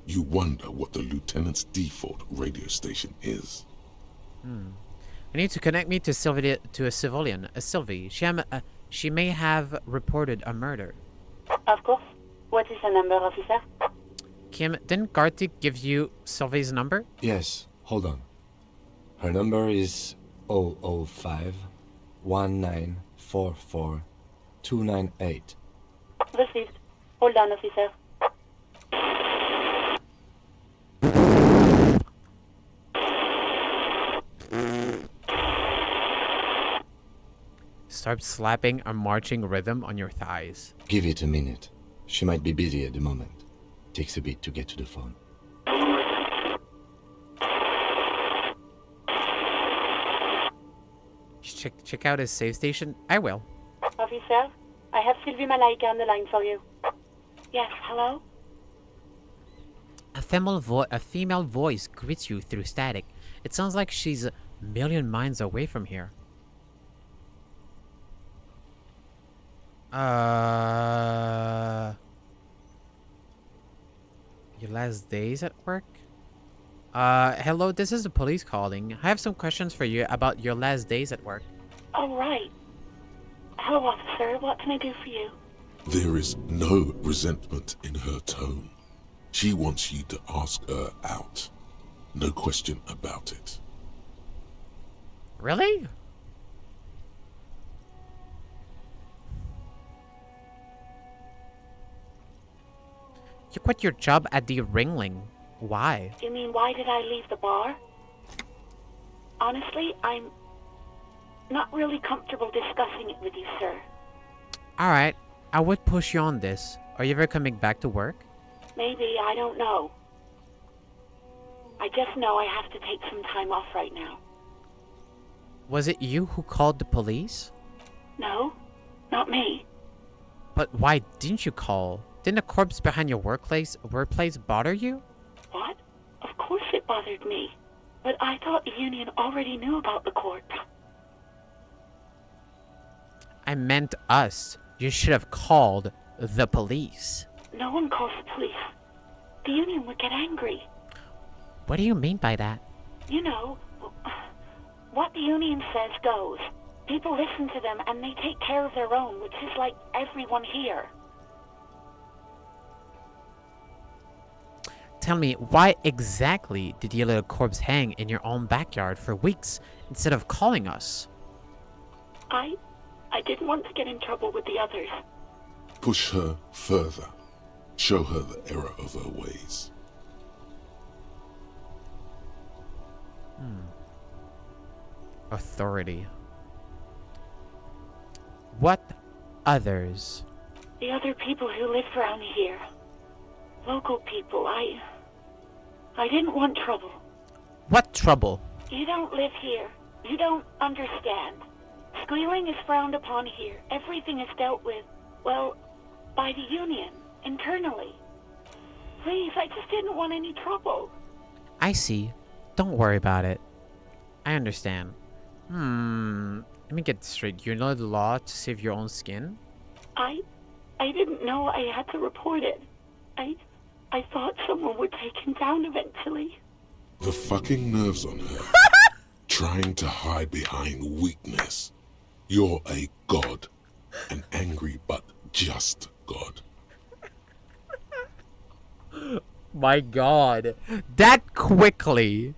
You wonder what the lieutenant's default radio station is. I need to connect me to a civilian, a Sylvie. She may have reported a murder. Of course. What is her number, officer? Kim, didn't Kartik give you Sylvie's number? Yes, hold on. Her number is 005 1944 298. Received. Hold on, officer. Start slapping a marching rhythm on your thighs. Give it a minute. She might be busy at the moment. Takes a bit to get to the phone. check out his save station? I will. Officer, I have Sylvie Malaika on the line for you. Yes, hello? A female voice greets you through static. It sounds like she's a million miles away from here. Your last days at work? Hello, this is the police calling. I have some questions for you about your last days at work. Oh, right. Hello, officer. What can I do for you? There is no resentment in her tone. She wants you to ask her out. No question about it. Really? You quit your job at the Ringling. Why? You mean, why did I leave the bar? Honestly, I'm not really comfortable discussing it with you, sir. Alright, I would push you on this. Are you ever coming back to work? Maybe, I don't know. I just know I have to take some time off right now. Was it you who called the police? No, not me. But why didn't you call? Didn't the corpse behind your workplace bother you? What? Of course it bothered me. But I thought the union already knew about the corpse. I meant us. You should have called the police. No one calls the police. The union would get angry. What do you mean by that? You know, what the union says goes. People listen to them and they take care of their own, which is like everyone here. Tell me, why exactly did you let a corpse hang in your own backyard for weeks instead of calling us? I didn't want to get in trouble with the others. Push her further. Show her the error of her ways. Authority. What others? The other people who live around here. Local people. I didn't want trouble. What trouble? You don't live here. You don't understand. Squealing is frowned upon here. Everything is dealt with, well, by the union, internally. Please, I just didn't want any trouble. I see. Don't worry about it. I understand. Let me get this straight. You know the law to save your own skin? I didn't know I had to report it. I thought someone would take him down eventually. The fucking nerves on her. Trying to hide behind weakness. You're a god. An angry but just god. My god. That quickly.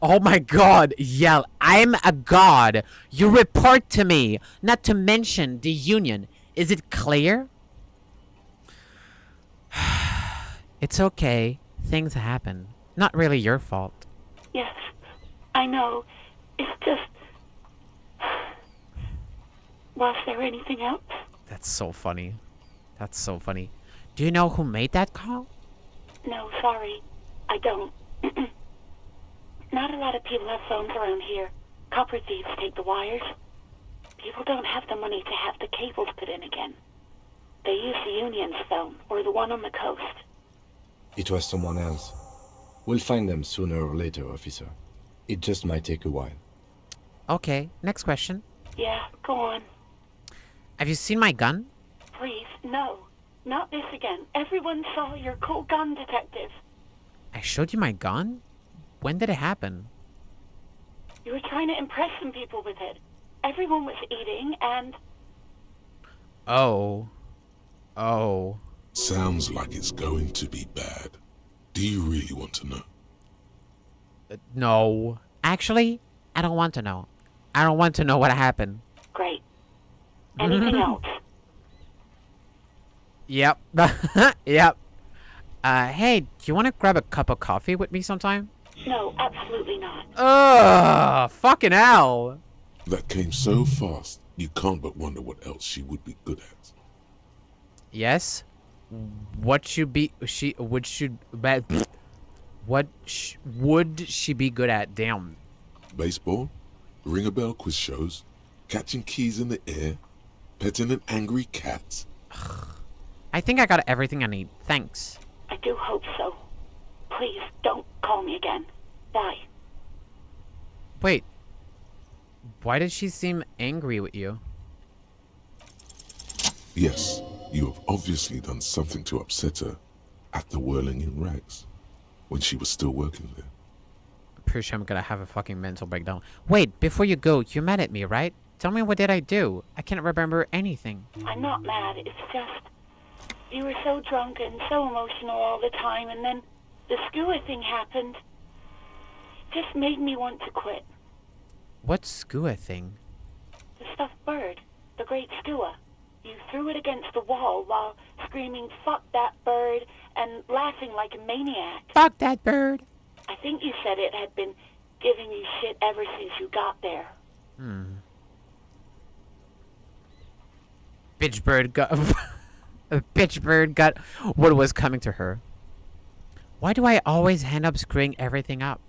Oh my god. Yell, I'm a god. You report to me. Not to mention the union. Is it clear? It's okay. Things happen. Not really your fault. Yes, I know. It's just... Was there anything else? That's so funny. That's so funny. Do you know who made that call? No, sorry. I don't. Not a lot of people have phones around here. Copper thieves take the wires. People don't have the money to have the cables put in again. They use the union's phone, or the one on the coast. It was someone else. We'll find them sooner or later, officer. It just might take a while. Okay, next question. Yeah, go on. Have you seen my gun? Please, no. Not this again. Everyone saw your cool gun, detective. I showed you my gun? When did it happen? You were trying to impress some people with it. Everyone was eating, and... Oh. Sounds like it's going to be bad. Do you really want to know? No. Actually, I don't want to know. I don't want to know what happened. Great. Anything else? Yep. Yep. Hey, do you want to grab a cup of coffee with me sometime? No, absolutely not. Ugh, fucking hell. That came so fast, you can't but wonder what else she would be good at. Yes? Would she be good at? Damn. Baseball? Ring a bell quiz shows? catching keys in the air, petting an angry cat. I think I got everything I need. Thanks. I do hope so. Please, don't call me again. Bye. Wait. Why did she seem angry with you? Yes, you have obviously done something to upset her after whirling in rags when she was still working there. Pretty sure I'm gonna have a fucking mental breakdown. Wait, before you go, you're mad at me, right? Tell me, what did I do? I can't remember anything. I'm not mad. It's just you were so drunk and so emotional all the time, and then the skua thing happened. It just made me want to quit. What skua thing? The stuffed bird. The great skua. You threw it against the wall while screaming, "Fuck that bird," and laughing like a maniac. Fuck that bird! I think you said it had been giving you shit ever since you got there. Bitch bird got... A bitch bird got what was coming to her. Why do I always end up screwing everything up?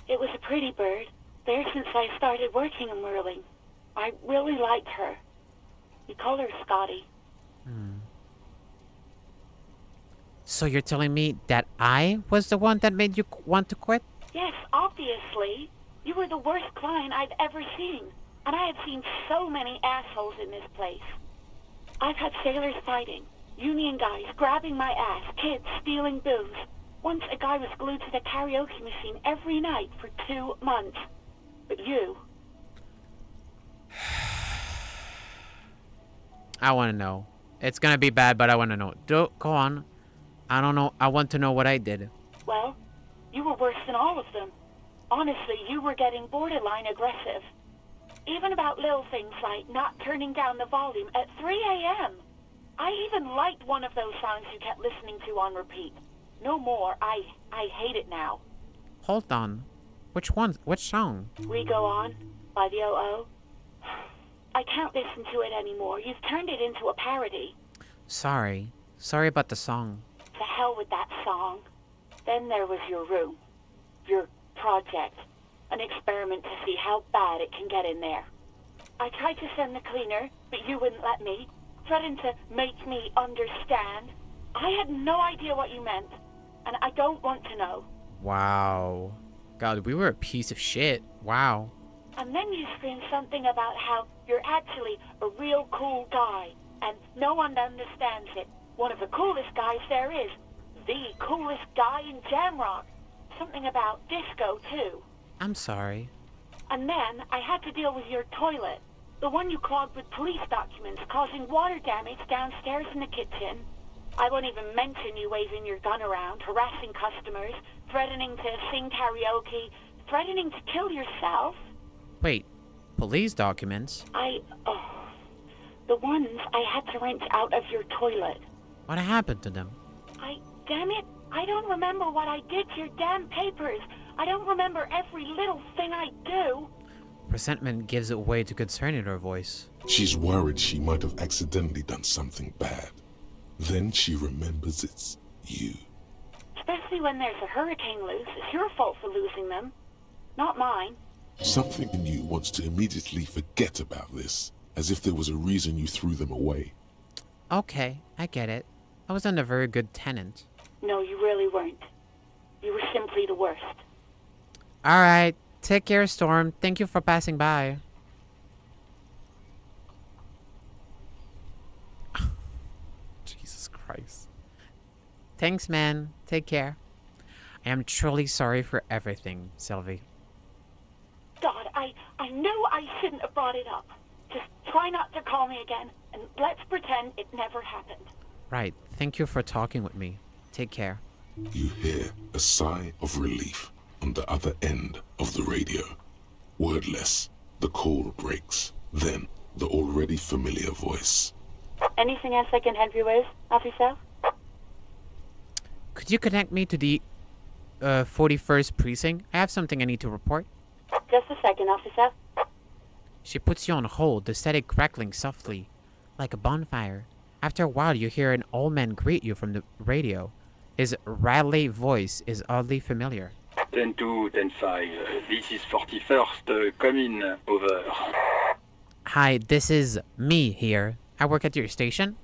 It was a pretty bird. There since I started working in whirling. I really liked her. We call her Scotty. So you're telling me that I was the one that made you want to quit? Yes, obviously. You were the worst client I've ever seen. And I have seen so many assholes in this place. I've had sailors fighting, union guys grabbing my ass, kids stealing booze. Once a guy was glued to the karaoke machine every night for 2 months. But you... I want to know. It's gonna be bad, but I want to know. Go on. I don't know. I want to know what I did. Well, you were worse than all of them. Honestly, you were getting borderline aggressive. Even about little things like not turning down the volume at 3 a.m. I even liked one of those songs you kept listening to on repeat. No more. I hate it now. Hold on. Which one? Which song? We Go On by the O.O. I can't listen to it anymore. You've turned it into a parody. Sorry. Sorry about the song. To hell with that song. Then there was your room. Your project. An experiment to see how bad it can get in there. I tried to send the cleaner, but you wouldn't let me. Threatened to make me understand. I had no idea what you meant. And I don't want to know. Wow. God, we were a piece of shit. Wow. And then you screamed something about how you're actually a real cool guy. And no one understands it. One of the coolest guys there is. The coolest guy in Jamrock. Something about disco, too. I'm sorry. And then I had to deal with your toilet. The one you clogged with police documents, causing water damage downstairs in the kitchen. I won't even mention you waving your gun around, harassing customers, threatening to sing karaoke, threatening to kill yourself. Wait, police documents? The ones I had to wrench out of your toilet. What happened to them? Damn it, I don't remember what I did to your damn papers. I don't remember every little thing I do. Resentment gives it way to concern in her voice. She's worried she might have accidentally done something bad. Then she remembers it's you. Especially when there's a hurricane loose. It's your fault for losing them, not mine. Something in you wants to immediately forget about this, as if there was a reason you threw them away. Okay, I get it. I wasn't a very good tenant. No, you really weren't. You were simply the worst. Alright, take care, Storm. Thank you for passing by. Jesus Christ. Thanks, man. Take care. I am truly sorry for everything, Sylvie. God, I knew I shouldn't have brought it up. Just try not to call me again, and let's pretend it never happened. Right. Thank you for talking with me. Take care. You hear a sigh of relief on the other end of the radio. Wordless, the call breaks. Then, the already familiar voice. Anything else I can help you with, officer? Could you connect me to the 41st precinct? I have something I need to report. Just a second, officer. She puts you on hold, the static crackling softly, like a bonfire. After a while, you hear an old man greet you from the radio. His rattly voice is oddly familiar. 10-2, 10-5. This is 41st. Come in. Over. Hi, this is me here. I work at your station.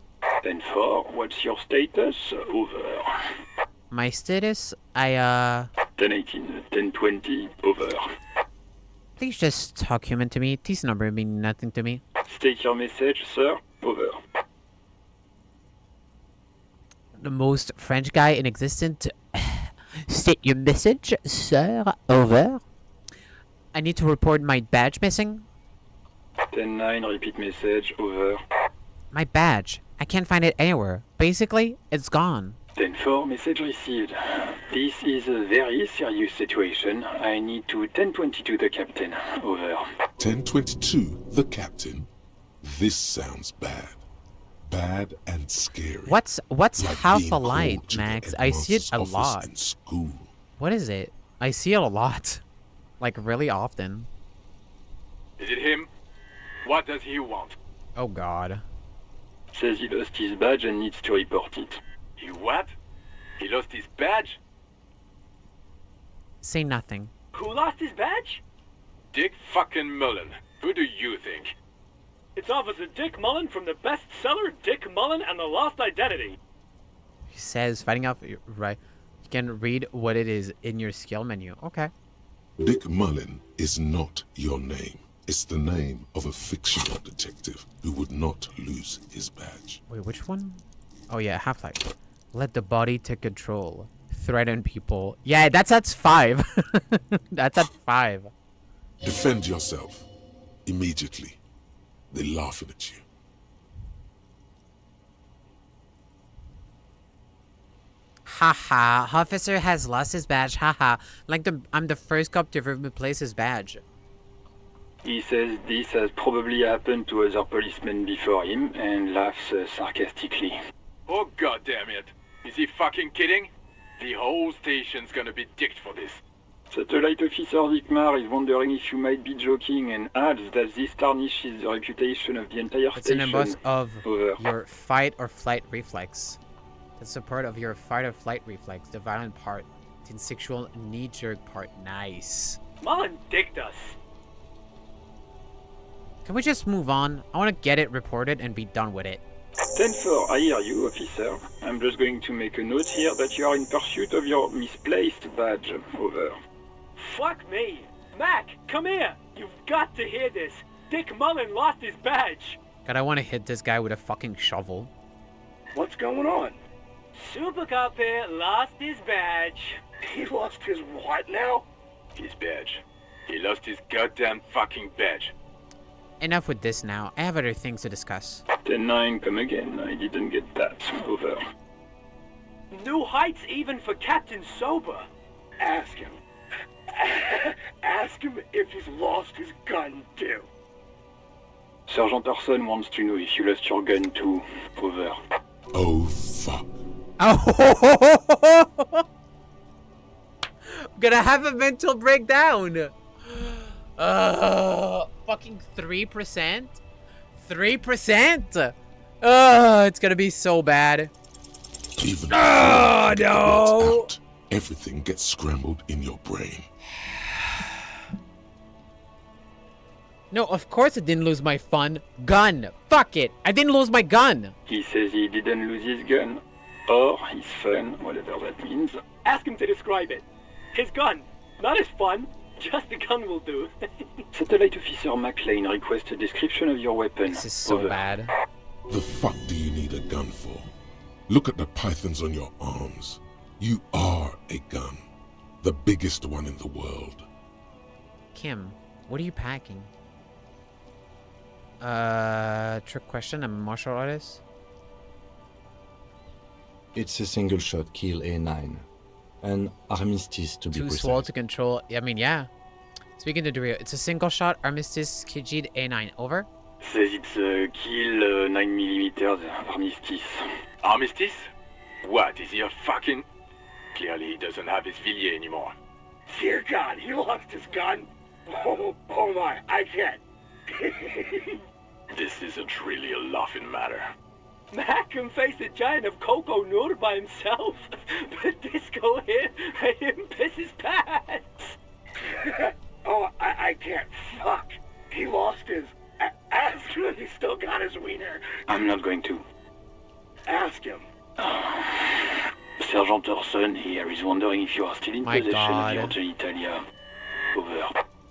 10-4, what's your status? Over. My status? 10-18, 10-20, over. Please just talk human to me. This number mean nothing to me. State your message, sir. Over. The most French guy in existence. State your message, sir. Over. I need to report my badge missing. 10-9, repeat message. Over. My badge. I can't find it anywhere. Basically, it's gone. 10-4, message received. This is a very serious situation. I need to 10-22 the captain. Over. 10-22, the captain? This sounds bad. Bad and scary. What's Like half being a light, called to Max? the I see it a headmaster's office lot. in school. What is it? I see it a lot. Like, really often. Is it him? What does he want? Oh god. Says he lost his badge and needs to report it. He what? He lost his badge? Say nothing. Who lost his badge? Dick fucking Mullen. Who do you think? It's Officer Dick Mullen from the bestseller Dick Mullen and the Lost Identity. He says, fighting off, right. You can read what it is in your skill menu. Okay. Dick Mullen is not your name. It's the name of a fictional detective who would not lose his badge. Wait, which one? Oh yeah, Half-Life. Let the body take control. Threaten people. Yeah, that's at 5. That's at 5. Defend yourself. Immediately. They're laughing at you. Haha, officer has lost his badge. Haha, like I'm the first cop to ever replace his badge. He says this has probably happened to other policemen before him and laughs sarcastically. Oh god damn it. Is he fucking kidding? The whole station's gonna be dicked for this. Satellite Officer Dickmar is wondering if you might be joking and adds that this tarnishes the reputation of the entire It's an station. emboss of Over. your fight or flight reflex. That's the part of your fight or flight reflex, the violent part, the instinctual knee-jerk part. Nice. Mullen dicked us. Can we just move on? I want to get it reported and be done with it. 10-4, I hear you, officer. I'm just going to make a note here that you are in pursuit of your misplaced badge. Over. Fuck me. Mac, come here. You've got to hear this. Dick Mullen lost his badge. God, I want to hit this guy with a fucking shovel. What's going on? Super Cop here lost his badge. He lost his what now? His badge. He lost his goddamn fucking badge. Enough with this now. I have other things to discuss. 10-9, come again. I didn't get that. Over. New heights even for Captain Sober. Ask him. Ask him if he's lost his gun too. Sergeant Orson wants to know if you lost your gun too. Over. Oh, fuck. Oh! I'm gonna have a mental breakdown. Fucking 3%? 3%? It's gonna be so bad. Even no! Out, everything gets scrambled in your brain. No, of course I didn't lose my fun gun. Fuck it. I didn't lose my gun. He says he didn't lose his gun. Or his fun, whatever that means. Ask him to describe it. His gun. Not his fun. Just the gun will do. Satellite Officer McLean requests a description of your weapon. This is so Over. bad. The fuck do you need a gun for? Look at the pythons on your arms. You are a gun. The biggest one in the world. Kim, what are you packing? Trick question. I'm a martial artist. It's a single shot kill A9. An armistice to be Too precise. swole to control. I mean, yeah. Speaking to Dario, it's a single shot armistice Kijid A9. Over. Says it's a kill 9mm armistice. Armistice? What, is he a fucking... Clearly he doesn't have his Villiers anymore. Dear God, he lost his gun? Oh my, I can't. This isn't really a laughing matter. Mac can face a giant of Coco Nur by himself, but Disco here made him piss his pants. Oh, I can't. Fuck. He lost his ass sure he still got his wiener? I'm not going to. Ask him. Sergeant Orson here is wondering if you are still in possession God. of your genitalia. Over.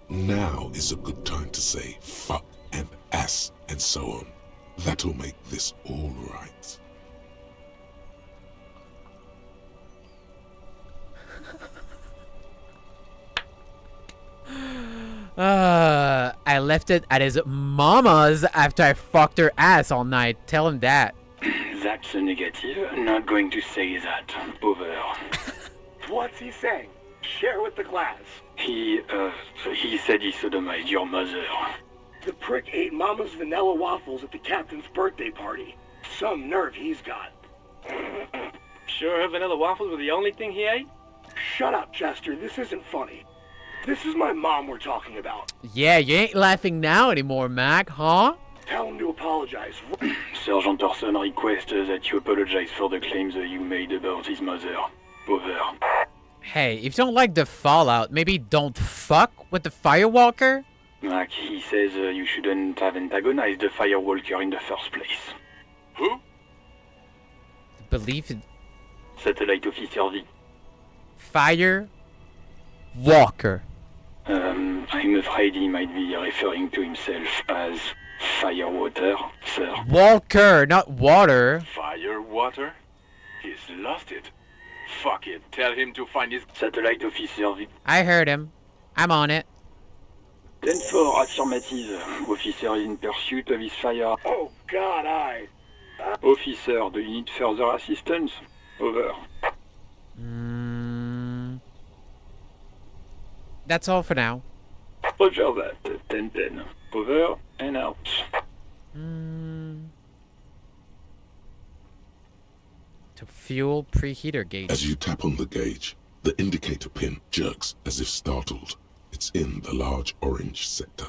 Now is a good time to say fuck and ass and so on. That'll make this all right. I left it at his mama's after I fucked her ass all night. Tell him that. That's a negative. Not going to say that. Over. What's he saying? Share with the class. He said he sodomized your mother. The prick ate Mama's vanilla waffles at the captain's birthday party. Some nerve he's got. Sure her vanilla waffles were the only thing he ate? Shut up, Chester. This isn't funny. This is my mom we're talking about. Yeah, you ain't laughing now anymore, Mac, huh? Tell him to apologize. Sergeant Orson requests that you apologize for the claims that you made about his mother. Over. Hey, if you don't like the fallout, maybe don't fuck with the Firewalker? Mac, he says you shouldn't have antagonized the Firewalker in the first place. Who? Believe in Satellite Officer V. Firewalker. I'm afraid he might be referring to himself as Firewater, sir. Walker, not water. Firewater? He's lost it. Fuck it. Tell him to find his Satellite Officer V. I heard him. I'm on it. 10-4 affirmative. Officer in pursuit of his fire. Oh God, Officer, do you need further assistance? Over. That's all for now. Roger that. 10-10. Over and out. To fuel preheater gauge. As you tap on the gauge, the indicator pin jerks as if startled. It's in the large orange sector,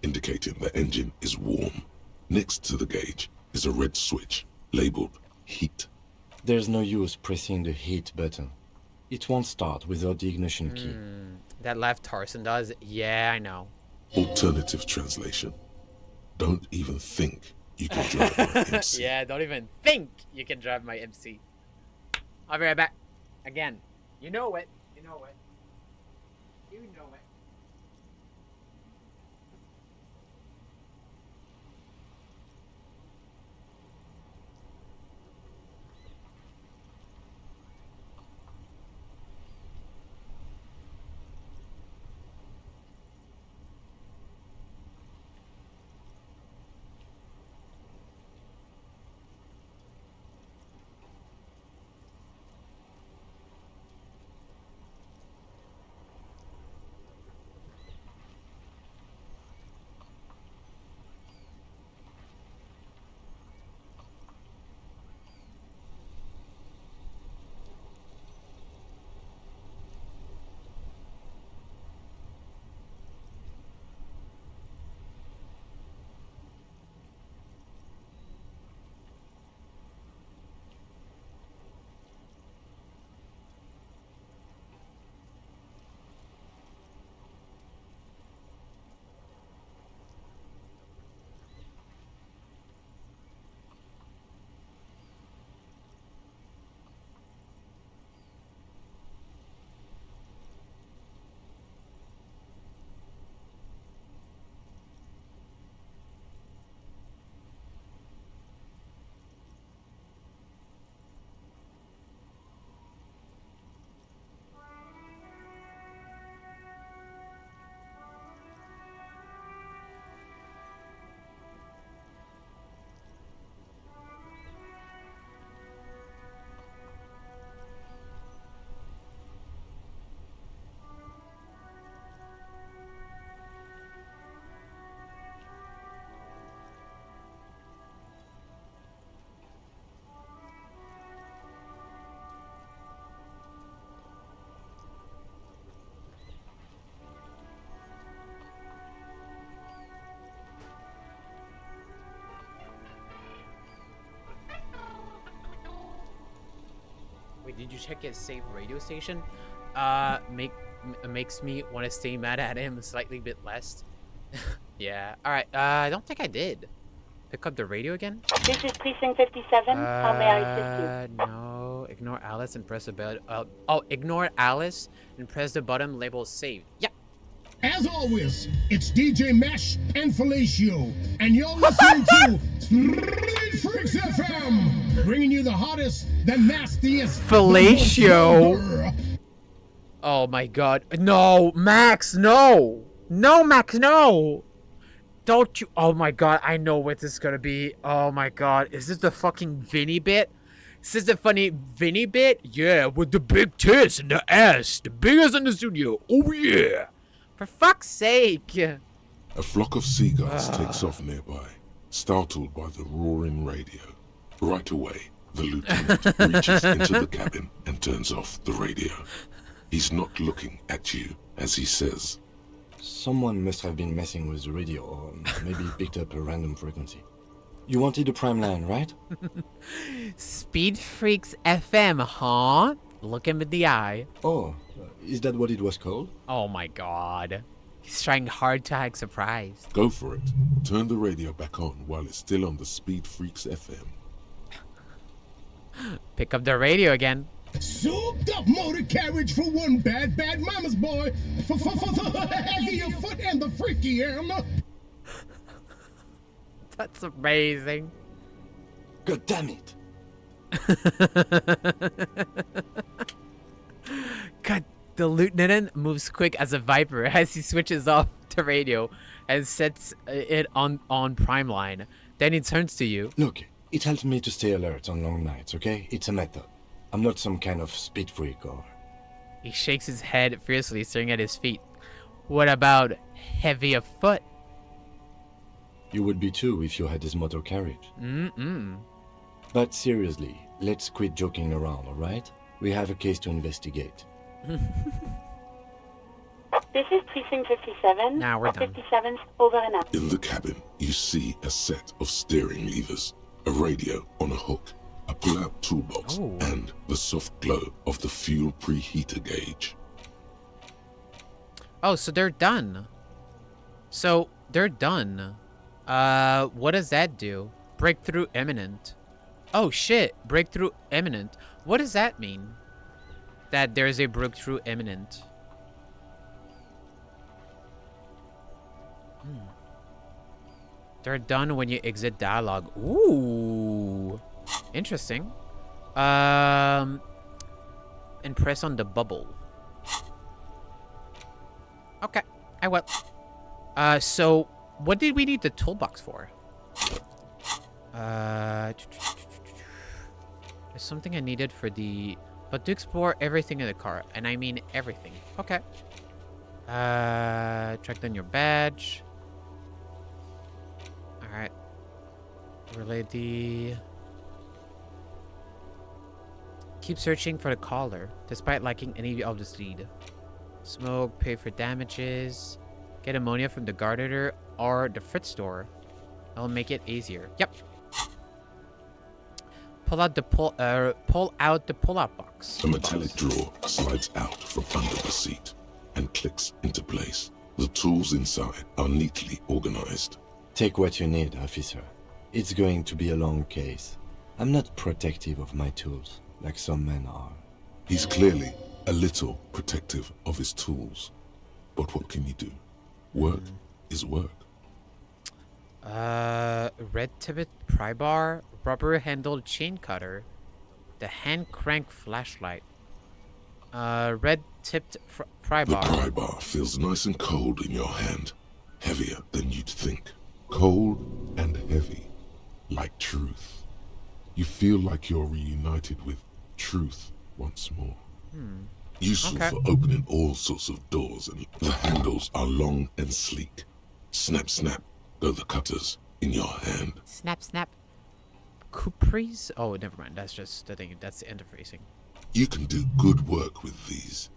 indicating the engine is warm. Next to the gauge is a red switch labeled heat. There's no use pressing the heat button. It won't start without the ignition key. That left Tarson does? Yeah, I know. Alternative translation. Don't even think you can drive my MC. Yeah, don't even think you can drive my MC. I'll be right back. Again. You know it. You know it. You know it. Wait, did you check his safe radio station? Makes me want to stay mad at him slightly bit less. Yeah. All right. I don't think I did. Pick up the radio again? This is Precinct 57. How may I assist you? No. Ignore Alice and press the button. Oh, ignore Alice and press the button labeled saved. Yeah. As always, it's DJ Mesh and Felicio, and you're listening to Street Freaks FM, bringing you the hottest, the nastiest, Felicio. Oh my god. No, Max, no. No, Max, no. Don't you. Oh my god, I know what this is gonna be. Oh my god. Is this the fucking Vinny bit? Is this the funny Vinny bit? Yeah, with the big tits and the ass. The biggest in the studio. Oh yeah. For fuck's sake. A flock of seagulls takes off nearby, startled by the roaring radio. Right away, the lieutenant reaches into the cabin and turns off the radio. He's not looking at you as he says, Someone must have been messing with the radio, or maybe picked up a random frequency. You wanted a prime line, right? Speed Freaks FM, huh? Look him in the eye. Oh, is that what it was called? Oh my god. He's trying hard to act surprised. Go for it. Turn the radio back on while it's still on the Speed Freaks FM. Pick up the radio again. Souped up motor carriage for one bad mama's boy, for the heavier foot and the freaky am. That's amazing. God damn it. God, the lieutenant moves quick as a viper as he switches off the radio and sets it on prime line. Then he turns to you. Look, it helps me to stay alert on long nights, okay? It's a method. I'm not some kind of speed freak or... He shakes his head fiercely, staring at his feet. What about heavy of foot? You would be too if you had this motor carriage. But seriously, let's quit joking around, alright? We have a case to investigate. This is Precinct 57. Now we're done. 57's over and out. In the cabin, you see a set of steering levers, a radio on a hook, a pull-out toolbox, and the soft glow of the fuel preheater gauge. Oh, so they're done. So they're done. What does that do? Breakthrough imminent. Oh shit, breakthrough imminent. What does that mean? That there's a breakthrough imminent. They're done when you exit dialogue. Ooh. Interesting. And press on the bubble. Okay, I will. So what did we need the toolbox for? There's something I needed for the... But to explore everything in the car. And I mean everything. Okay. Track down your badge. Alright. Relay the... Keep searching for the caller, despite lacking any of the lead. Smoke, pay for damages. Get ammonia from the gardener or the Fritz store. That'll make it easier. Yep. Pull out the pull-out box. A metallic drawer slides out from under the seat and clicks into place. The tools inside are neatly organized. Take what you need, officer. It's going to be a long case. I'm not protective of my tools, like some men are. He's clearly a little protective of his tools. But what can you do? Work is work. Red tippet pry bar, rubber-handled chain cutter, the hand crank flashlight. Red-tipped pry bar. The pry bar feels nice and cold in your hand, heavier than you'd think. Cold and heavy, like truth. You feel like you're reunited with truth once more. Useful for opening all sorts of doors, and the handles are long and sleek. Snap, snap, go the cutters in your hand. Snap, snap. Capris? Oh, never mind. That's just the thing. That's the interfacing. You can do good work with these.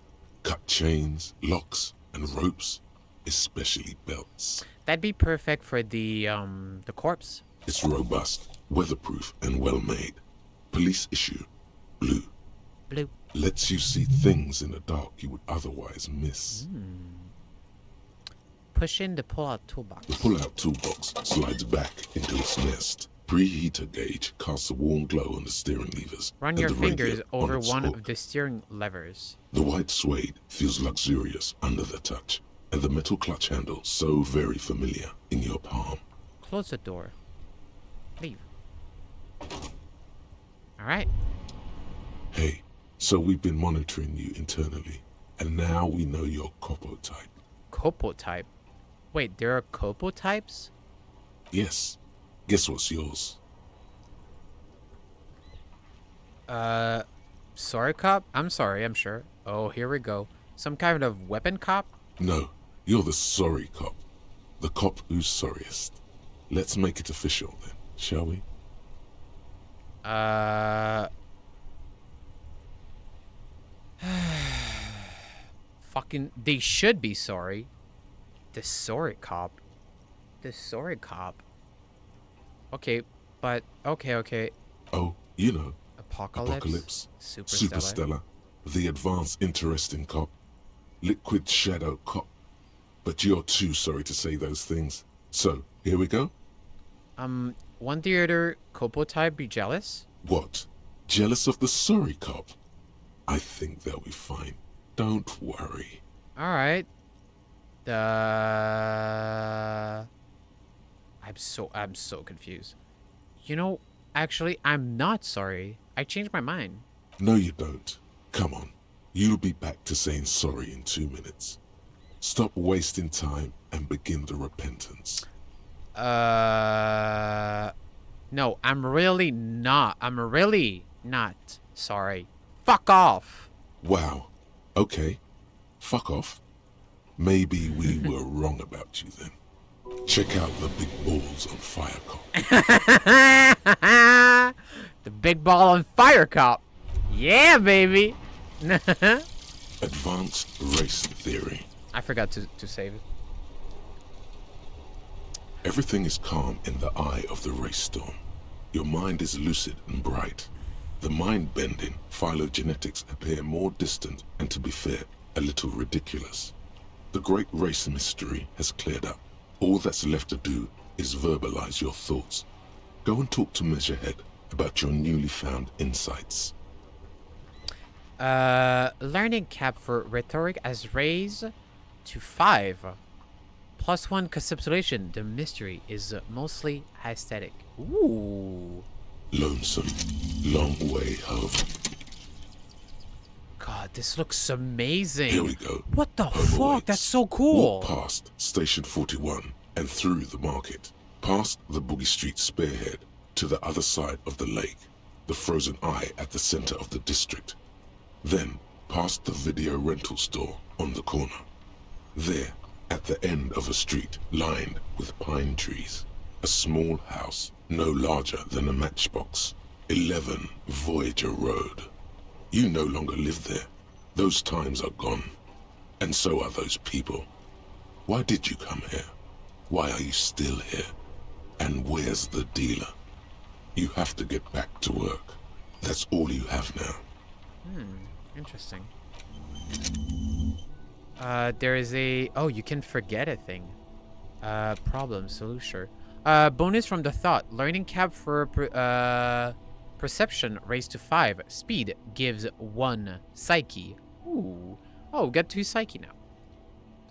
Cut chains, locks, and ropes, especially belts. That'd be perfect for the corpse. It's robust, weatherproof, and well-made. Police issue. Blue. Blue. Lets you see things in the dark you would otherwise miss. push in the pull-out toolbox. The pull-out toolbox slides back into its nest. Preheater gauge casts a warm glow on the steering levers. Run your fingers over one of the steering levers. The white suede feels luxurious under the touch, and the metal clutch handle so very familiar in your palm. Close the door. Leave. Alright. Hey, so we've been monitoring you internally, and now we know your Copo type. Copo type? Wait, there are Copo types? Yes. Guess what's yours? Sorry cop? I'm sorry, I'm sure. Oh, here we go. Some kind of weapon cop? No, you're the sorry cop. The cop who's sorriest. Let's make it official then, shall we? Fucking, they should be sorry. The sorry cop. The sorry cop. Okay, but, okay. Oh, you know. Apocalypse. Superstellar. The advanced interesting cop. Liquid shadow cop. But you're too sorry to say those things. So, here we go? Won't the other Copo type be jealous? What? Jealous of the sorry cop? I think they'll be fine. Don't worry. Alright. I'm so confused. You know, actually, I'm not sorry. I changed my mind. No, you don't. Come on. You'll be back to saying sorry in 2 minutes. Stop wasting time and begin the repentance. No, I'm really not sorry. Fuck off. Wow. Okay. Fuck off. Maybe we were wrong about you then. Check out the big balls on Fire Cop. The big ball on Fire Cop. Yeah, baby. Advanced race theory. I forgot to save it. Everything is calm in the eye of the race storm. Your mind is lucid and bright. The mind-bending phylogenetics appear more distant and, to be fair, a little ridiculous. The great race mystery has cleared up. All that's left to do is verbalize your thoughts. Go and talk to Measurehead about your newly found insights. Learning cap for rhetoric as raised to 5. +1 conceptualization. The mystery is mostly aesthetic. Ooh. Lonesome. Long way home. God, this looks amazing. Here we go. What the fuck? That's so cool. Walk past Station 41 and through the market. Past the Boogie Street spearhead to the other side of the lake. The frozen eye at the center of the district. Then, past the video rental store on the corner. There, at the end of a street lined with pine trees, a small house no larger than a matchbox. 11 Voyager Road. You no longer live there. Those times are gone. And so are those people. Why did you come here? Why are you still here? And where's the dealer? You have to get back to work. That's all you have now. Interesting. There is a... Oh, you can forget a thing. Problem, solution. Bonus from the thought. Learning cap for perception raised to 5. Speed gives 1 psyche. Ooh. Oh, get 2 psyche now.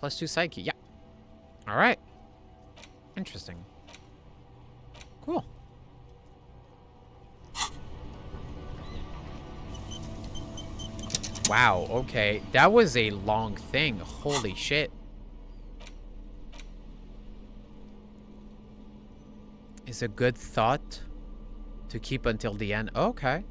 +2 psyche. Yeah. Alright. Interesting. Cool. Wow, okay. That was a long thing. Holy shit. Is a good thought to keep until the end. Okay.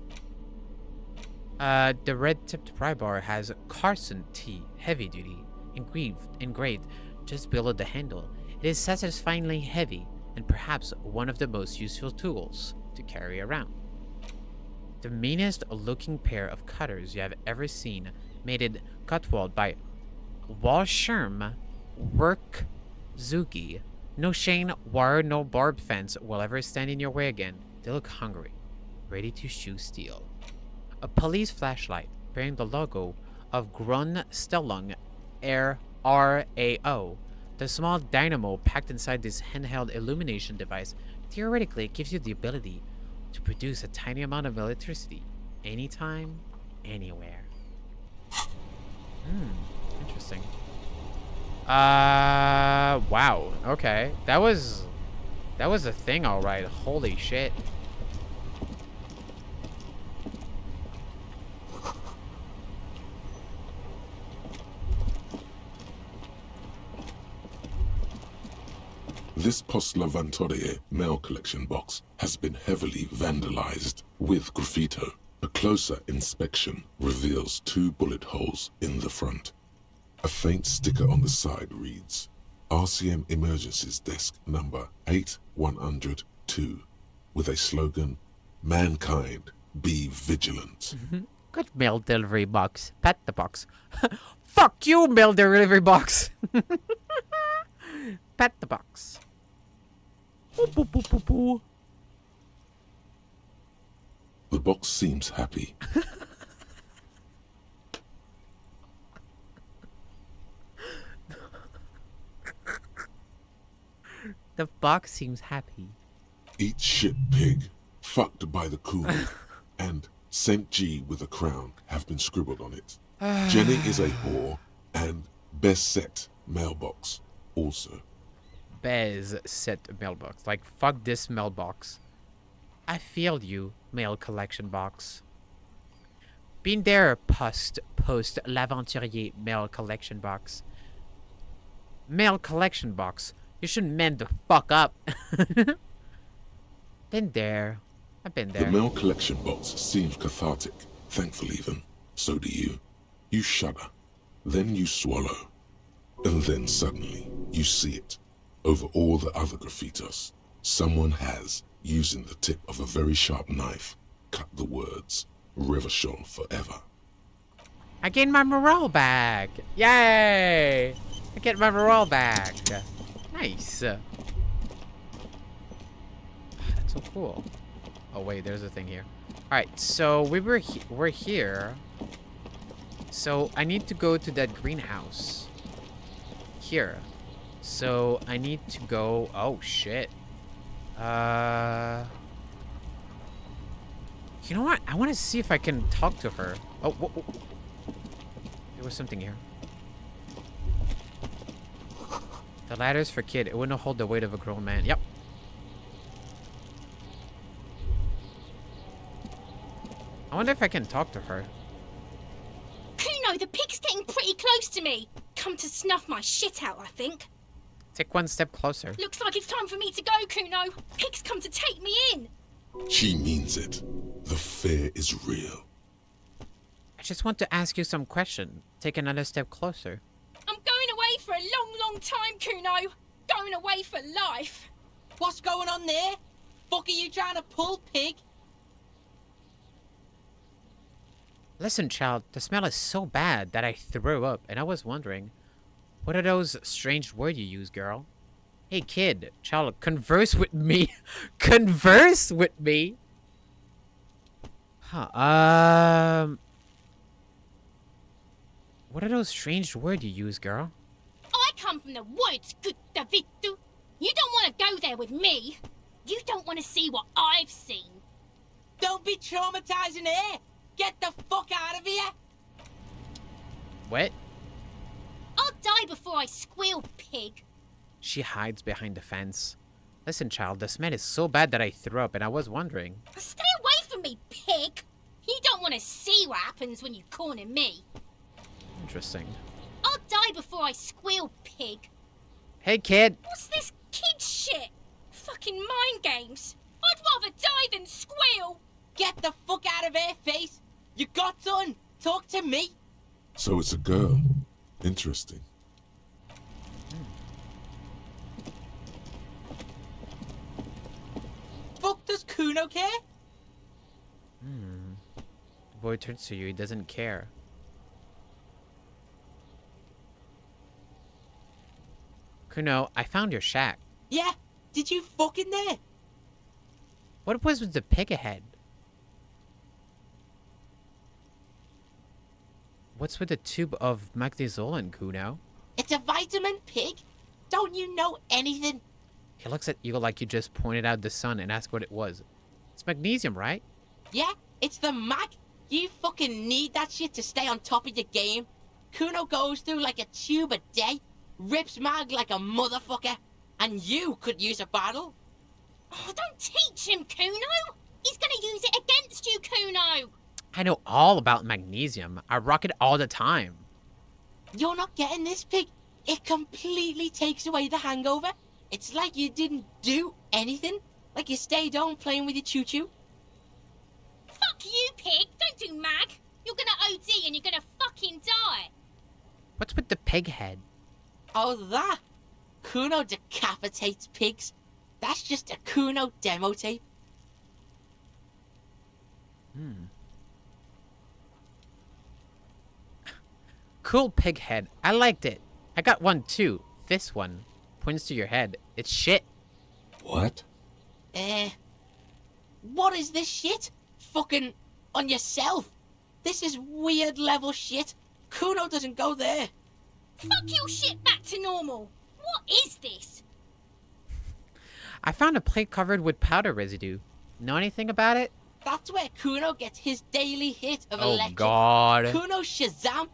The red-tipped pry bar has Carson T, heavy duty, engraved just below the handle. It is satisfyingly heavy and perhaps one of the most useful tools to carry around. The meanest looking pair of cutters you have ever seen, made in Gutwald by Walsherm Workzugi. No chain, wire, no barbed fence will ever stand in your way again. They look hungry, ready to shoe steel. A police flashlight bearing the logo of Grunstellung RAO The small dynamo packed inside this handheld illumination device theoretically gives you the ability to produce a tiny amount of electricity anytime, anywhere. Interesting. Wow. Okay. That was a thing, all right. Holy shit. This Post Lavantorie mail collection box has been heavily vandalized with graffito. A closer inspection reveals 2 bullet holes in the front. A faint sticker on the side reads, RCM Emergencies Desk number 8102, with a slogan, Mankind, be vigilant. Good mail delivery box. Pat the box. Fuck you, mail delivery box. Pat the box. Boo, boo, boo, boo. The box seems happy. The box seems happy. Eat shit pig, fucked by the cool, and St. G with a crown have been scribbled on it. Jenny is a whore, and best set mailbox also. Bez set mailbox. Like, fuck this mailbox. I feel you, mail collection box. Been there, post l'aventurier mail collection box. Mail collection box. You should man the fuck up. Been there. I've been there. The mail collection box seems cathartic, thankful even. So do you. You shudder. Then you swallow. And then suddenly, you see it. Over all the other graffitos, someone has, using the tip of a very sharp knife, cut the words, Reverchon forever. I gained my morale back. Yay! I get my morale back. Nice. That's so cool. Oh wait, there's a thing here. All right, so we're here. So I need to go to that greenhouse. Here. So I need to go. Oh shit. You know what? I want to see if I can talk to her. Oh, whoa, whoa. There was something here. The ladder's for kid. It wouldn't hold the weight of a grown man. Yep. I wonder if I can talk to her. Kuno, the pig's getting pretty close to me. Come to snuff my shit out, I think. Take one step closer. Looks like it's time for me to go, Kuno. Pig's come to take me in. She means it. The fear is real. I just want to ask you some question. Take another step closer. I'm going away for a long, long time, Kuno. Going away for life. What's going on there? Fuck are you trying to pull, pig? Listen, child, the smell is so bad that I threw up, and I was wondering, what are those strange words you use, girl? Hey, kid, child, converse with me. Converse with me? Huh, what are those strange words you use, girl? I come from the woods, good Davidu. You don't want to go there with me. You don't want to see what I've seen. Don't be traumatizing her. Get the fuck out of here. What? I'll die before I squeal, pig. She hides behind the fence. Listen, child, the smell is so bad that I threw up, and I was wondering. Stay away from me, pig. You don't want to see what happens when you corner me. Interesting. I'll die before I squeal, pig. Hey, kid. What's this kid shit? Fucking mind games. I'd rather die than squeal. Get the fuck out of her face. You got done. Talk to me. So it's a girl. Interesting. Fuck does Kuno care? The boy turns to you. He doesn't care. Kuno, I found your shack. Yeah? Did you fucking there? What was with the pig ahead? What's with the tube of magnesiolin, Kuno? It's a vitamin, pig. Don't you know anything? He looks at you like you just pointed out the sun and asked what it was. It's magnesium, right? Yeah, it's the mag. You fucking need that shit to stay on top of your game. Kuno goes through like a tube a day, rips mag like a motherfucker, and you could use a battle. Oh, don't teach him, Kuno! He's gonna use it against you, Kuno! I know all about magnesium. I rock it all the time. You're not getting this, Pig. It completely takes away the hangover. It's like you didn't do anything. Like you stayed home playing with your choo-choo. Fuck you, Pig! Don't do mag! You're gonna OD and you're gonna fucking die! What's with the pig head? Oh, that? Kuno decapitates pigs. That's just a Kuno demo tape. Cool pig head. I liked it. I got one too. This one points to your head. It's shit. What? What is this shit? Fucking on yourself. This is weird level shit. Kuno doesn't go there. Fuck your shit back to normal! What is this? I found a plate covered with powder residue. Know anything about it? That's where Kuno gets his daily hit of Oh, electric. God. Kuno Shazam.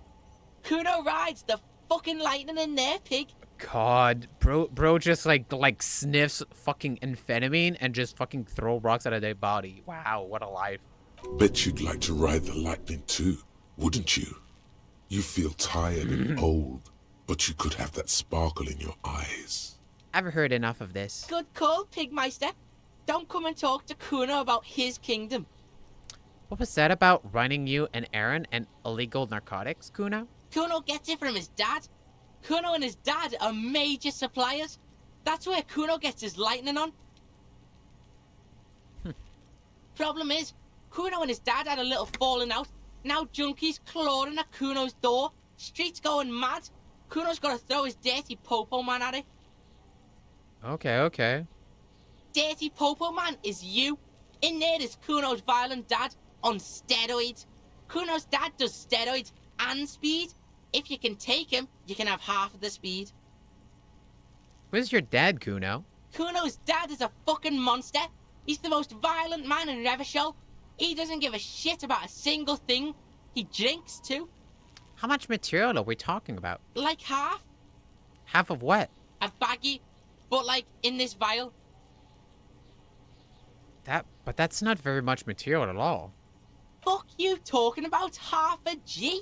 Kuno rides the fucking lightning in there, Pig. God, bro just like sniffs fucking amphetamine and just fucking throw rocks out of their body. Wow, what a life. Bet you'd like to ride the lightning too, wouldn't you? You feel tired and old, but you could have that sparkle in your eyes. I've heard enough of this. Good call, Pigmeister. Don't come and talk to Kuno about his kingdom. What was that about running you and Aaron and illegal narcotics, Kuno? Kuno gets it from his dad. Kuno and his dad are major suppliers. That's where Kuno gets his lightning on. Problem is, Kuno and his dad had a little falling out. Now junkies clawing at Kuno's door. Streets going mad. Kuno's got to throw his dirty popo man at it. Okay. Dirty popo man is you. In there is Kuno's violent dad on steroids. Kuno's dad does steroids and speed. If you can take him, you can have half of the speed. Where's your dad, Kuno? Kuno's dad is a fucking monster. He's the most violent man in Revachol. He doesn't give a shit about a single thing. He drinks too. How much material are we talking about? Like half. Half of what? A baggie, but like in this vial. But that's not very much material at all. Fuck you talking about half a G?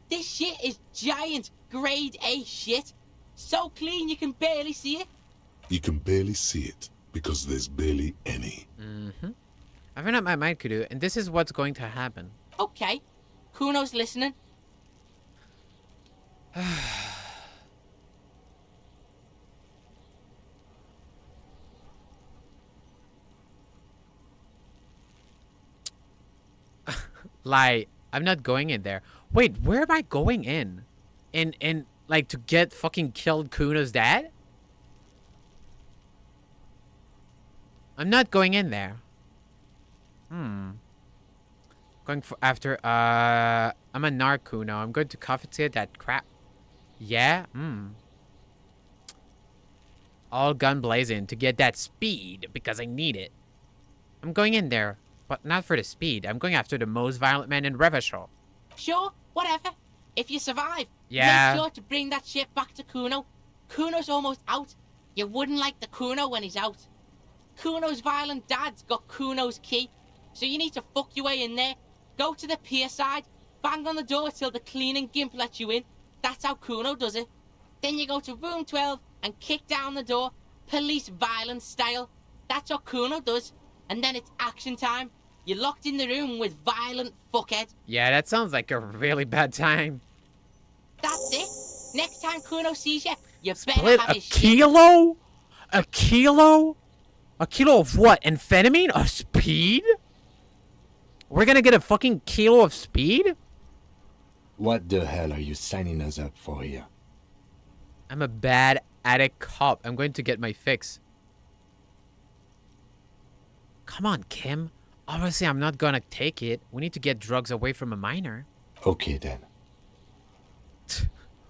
This shit is giant grade A shit. So clean you can barely see it. You can barely see it because there's barely any. I've been up my mind, Kudu, and this is what's going to happen. Okay. Kuno's listening. Like, I'm not going in there. Wait, where am I going in? In like, to get fucking killed Kuno's dad? I'm not going in there. Going for after, I'm a narc, Kuno. I'm going to confiscate that crap. Yeah? All gun blazing to get that speed because I need it. I'm going in there. But not for the speed. I'm going after the most violent man in Revachol. Sure, whatever. If you survive, yeah. Make sure to bring that shit back to Kuno. Kuno's almost out. You wouldn't like the Kuno when he's out. Kuno's violent dad's got Kuno's key. So you need to fuck your way in there. Go to the pier side. Bang on the door till the cleaning gimp lets you in. That's how Kuno does it. Then you go to room 12 and kick down the door. Police violence style. That's what Kuno does. And then it's action time. You're locked in the room with violent fuckhead. Yeah, that sounds like a really bad time. That's it. Next time Kuno sees you, you Split better have a his shit. kilo? A kilo? A kilo of what? Amphetamine? Of speed? We're gonna get a fucking kilo of speed? What the hell are you signing us up for here? I'm a bad addict cop. I'm going to get my fix. Come on, Kim. Obviously, I'm not gonna take it. We need to get drugs away from a minor. Okay, then.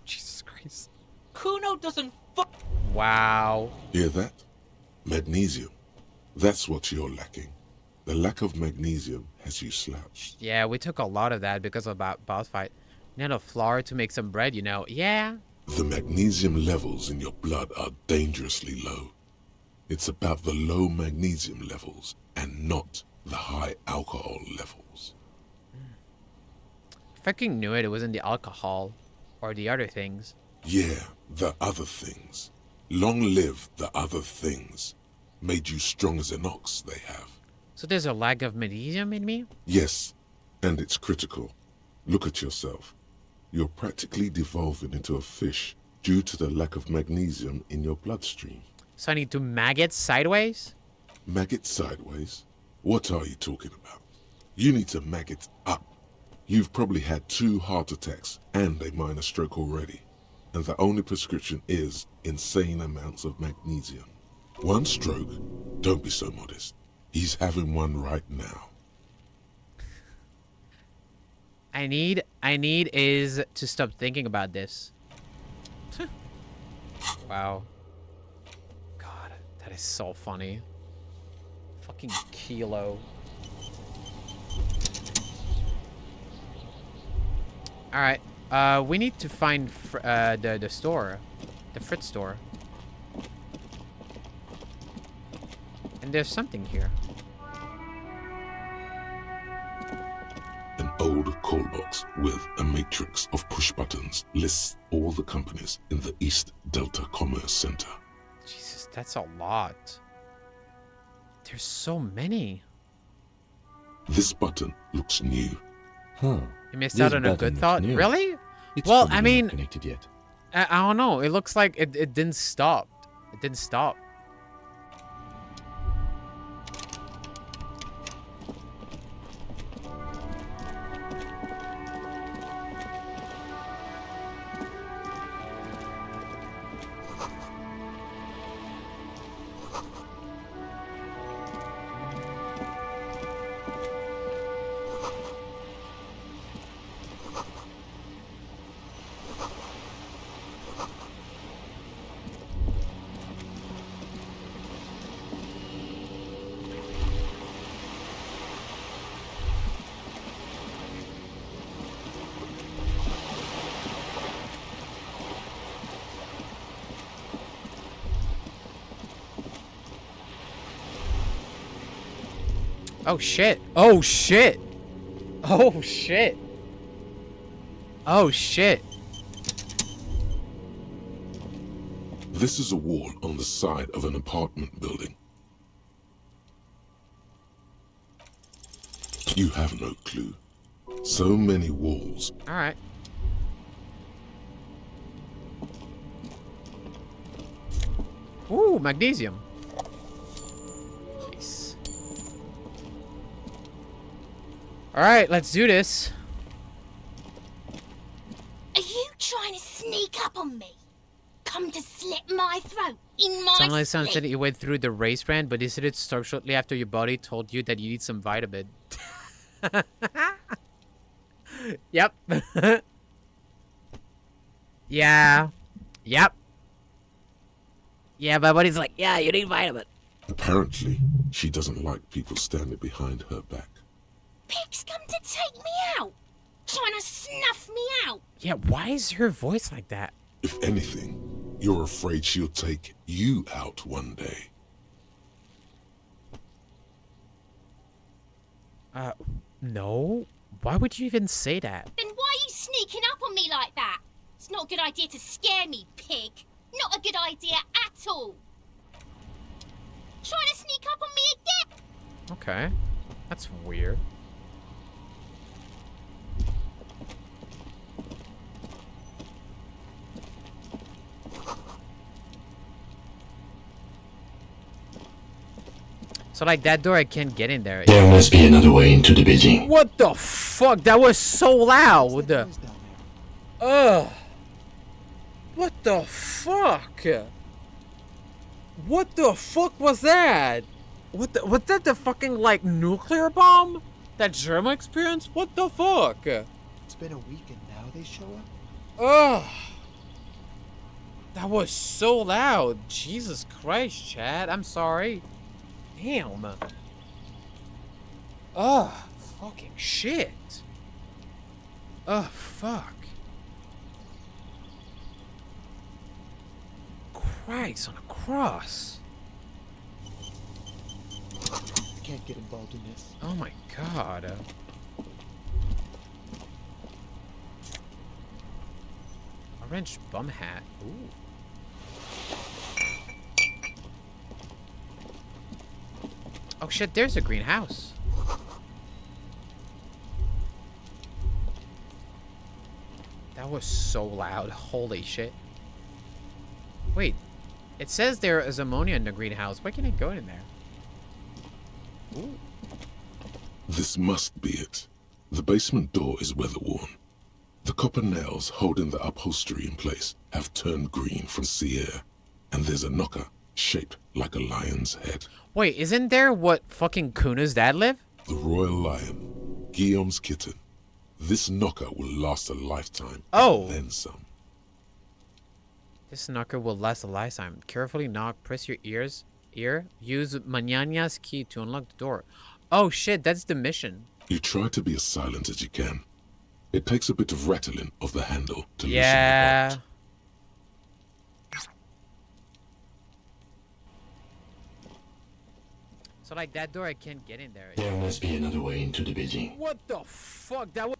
Jesus Christ. Kuno doesn't fuck. Wow. Hear that? Magnesium. That's what you're lacking. The lack of magnesium has you slouched. Yeah, we took a lot of that because of boss fight. Need a flour to make some bread, you know. Yeah. The magnesium levels in your blood are dangerously low. It's about the low magnesium levels and not the high alcohol levels. I fucking knew it wasn't the alcohol or the other things. Yeah, the other things. Long live the other things. Made you strong as an ox, they have. So there's a lack of magnesium in me? Yes, and it's critical. Look at yourself. You're practically devolving into a fish due to the lack of magnesium in your bloodstream. So I need to maggot sideways? Maggot sideways? What are you talking about? You need to maggot up. You've probably had 2 heart attacks and a minor stroke already. And the only prescription is insane amounts of magnesium. 1 stroke? Don't be so modest. He's having one right now. I need is to stop thinking about this. Wow. God, that is so funny. Fucking kilo. Alright, we need to find the store. The Fritz store. And there's something here. An old call box with a matrix of push buttons lists all the companies in the East Delta Commerce Center. Jesus, that's a lot. There's so many. This button looks new. Huh. You missed out on a good thought? New. Really? It's well, probably I mean, not connected yet. I don't know. It looks like it didn't stop. It didn't stop. Oh shit. Oh shit. Oh shit. Oh shit. This is a wall on the side of an apartment building. You have no clue. So many walls. Alright. Ooh, magnesium. Nice. Alright, let's do this. Are you trying to sneak up on me? Come to slit my throat in my Some like someone sleep? said that you went through the race brand, but isn't it stop shortly after your body told you that you need some vitamin? Yep. Yeah. Yep. Yeah, my body's like, yeah, you need vitamin. Apparently, she doesn't like people standing behind her back. Pig's come to take me out. Trying to snuff me out. Yeah, why is her voice like that? If anything, you're afraid she'll take you out one day. No. Why would you even say that? Then why are you sneaking up on me like that? It's not a good idea to scare me, pig. Not a good idea at all. Trying to sneak up on me again. Okay. That's weird. So like that door I can't get in there. There must be another way into the building. What the fuck? That was so loud. Ugh. What the fuck? What the fuck was that? Was that the fucking like nuclear bomb? That German experience? What the fuck? It's been a week and now they show up? Ugh. That was so loud. Jesus Christ, Chad. I'm sorry. Damn. Ugh. Fucking shit. Ugh, fuck. Christ on a cross. Can't get involved in this. Oh my god. Orange bum hat. Ooh. Oh shit, there's a greenhouse. That was so loud. Holy shit. Wait. It says there is ammonia in the greenhouse. Why can't I go in there? Ooh. This must be it. The basement door is weather-worn. The copper nails holding the upholstery in place have turned green from sea air, and there's a knocker shaped like a lion's head. Wait, isn't there what fucking Kuna's dad live? The royal lion, Guillaume's kitten. This knocker will last a lifetime. Oh. Then some. This knocker will last a lifetime. Carefully knock, press your ear. Use Mañana's key to unlock the door. Oh shit, that's the mission. You try to be as silent as you can. It takes a bit of rattling of the handle to loosen yeah. the bolt. So like that door, I can't get in there. There must be another way into the building. What the fuck? That was...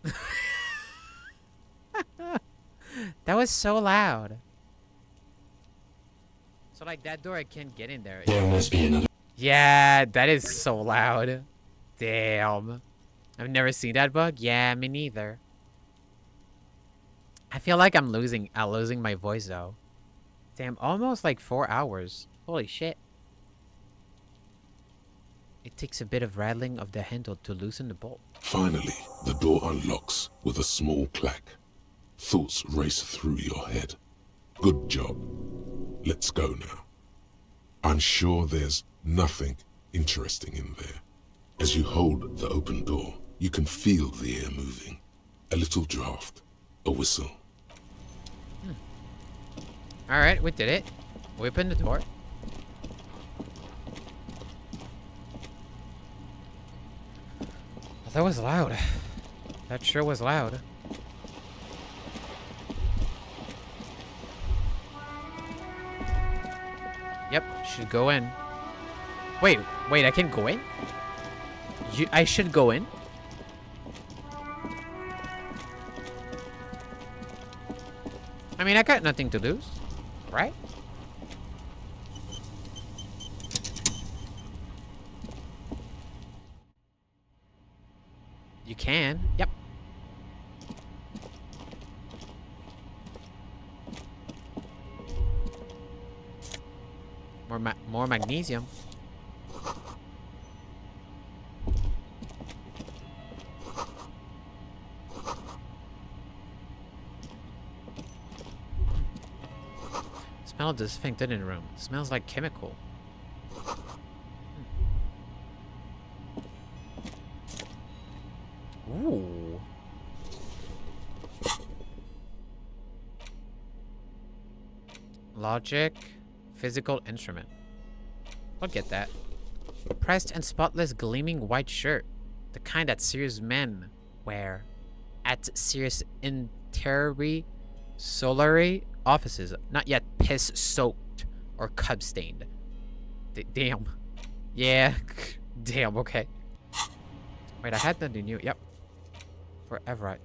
that was so loud. So like that door, I can't get in there. There must be another... Yeah, that is so loud. Damn. I've never seen that bug. Yeah, me neither. I feel like I'm losing my voice though. Damn, almost like 4 hours. Holy shit. It takes a bit of rattling of the handle to loosen the bolt. Finally, the door unlocks with a small clack. Thoughts race through your head. Good job. Let's go now. I'm sure there's nothing interesting in there. As you hold the open door, you can feel the air moving. A little draft, a whistle. Alright, we did it. We opened the door. That was loud. That sure was loud. Yep, should go in. Wait, I can go in? I should go in? I mean, I got nothing to lose, right? You can. Yep. More magnesium. Smell of disinfectant in the room. It smells like chemical. Ooh. Logic. Physical instrument. I'll get that. Pressed and spotless gleaming white shirt. The kind that serious men wear at serious interior solary offices. Not yet piss soaked or cub stained. Damn. Yeah. Damn, okay. Wait, I had nothing new. Yep. For Everett.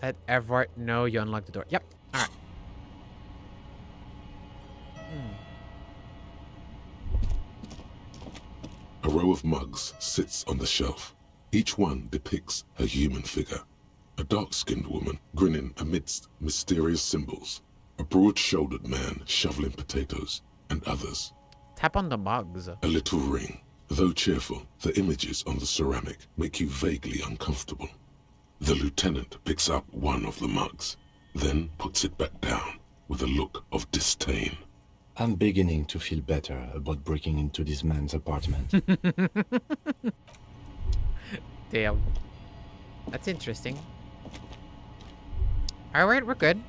Let Everett know you unlocked the door. Yep. Alright. A row of mugs sits on the shelf. Each one depicts a human figure. A dark-skinned woman grinning amidst mysterious symbols. A broad-shouldered man shoveling potatoes, and others. Tap on the mugs. A little ring. Though cheerful, the images on the ceramic make you vaguely uncomfortable. The lieutenant picks up one of the mugs, then puts it back down with a look of disdain. I'm beginning to feel better about breaking into this man's apartment. Damn. That's interesting. Alright, we're good.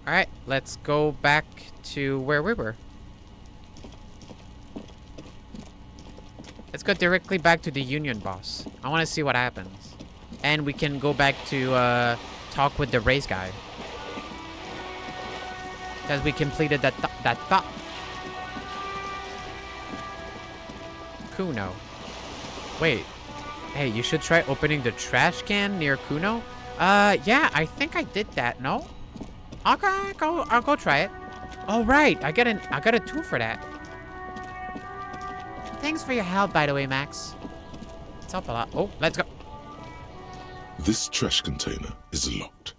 Alright, let's go back to where we were. Let's go directly back to the Union boss. I want to see what happens. And we can go back to talk with the race guy. Because we completed that thought. Kuno. Wait. Hey, you should try opening the trash can near Kuno. Yeah, I think I did that, no? I'll go try it. All right, I got a tool for that. Thanks for your help, by the way, Max. It's helped a lot. Oh, let's go. This trash container is locked.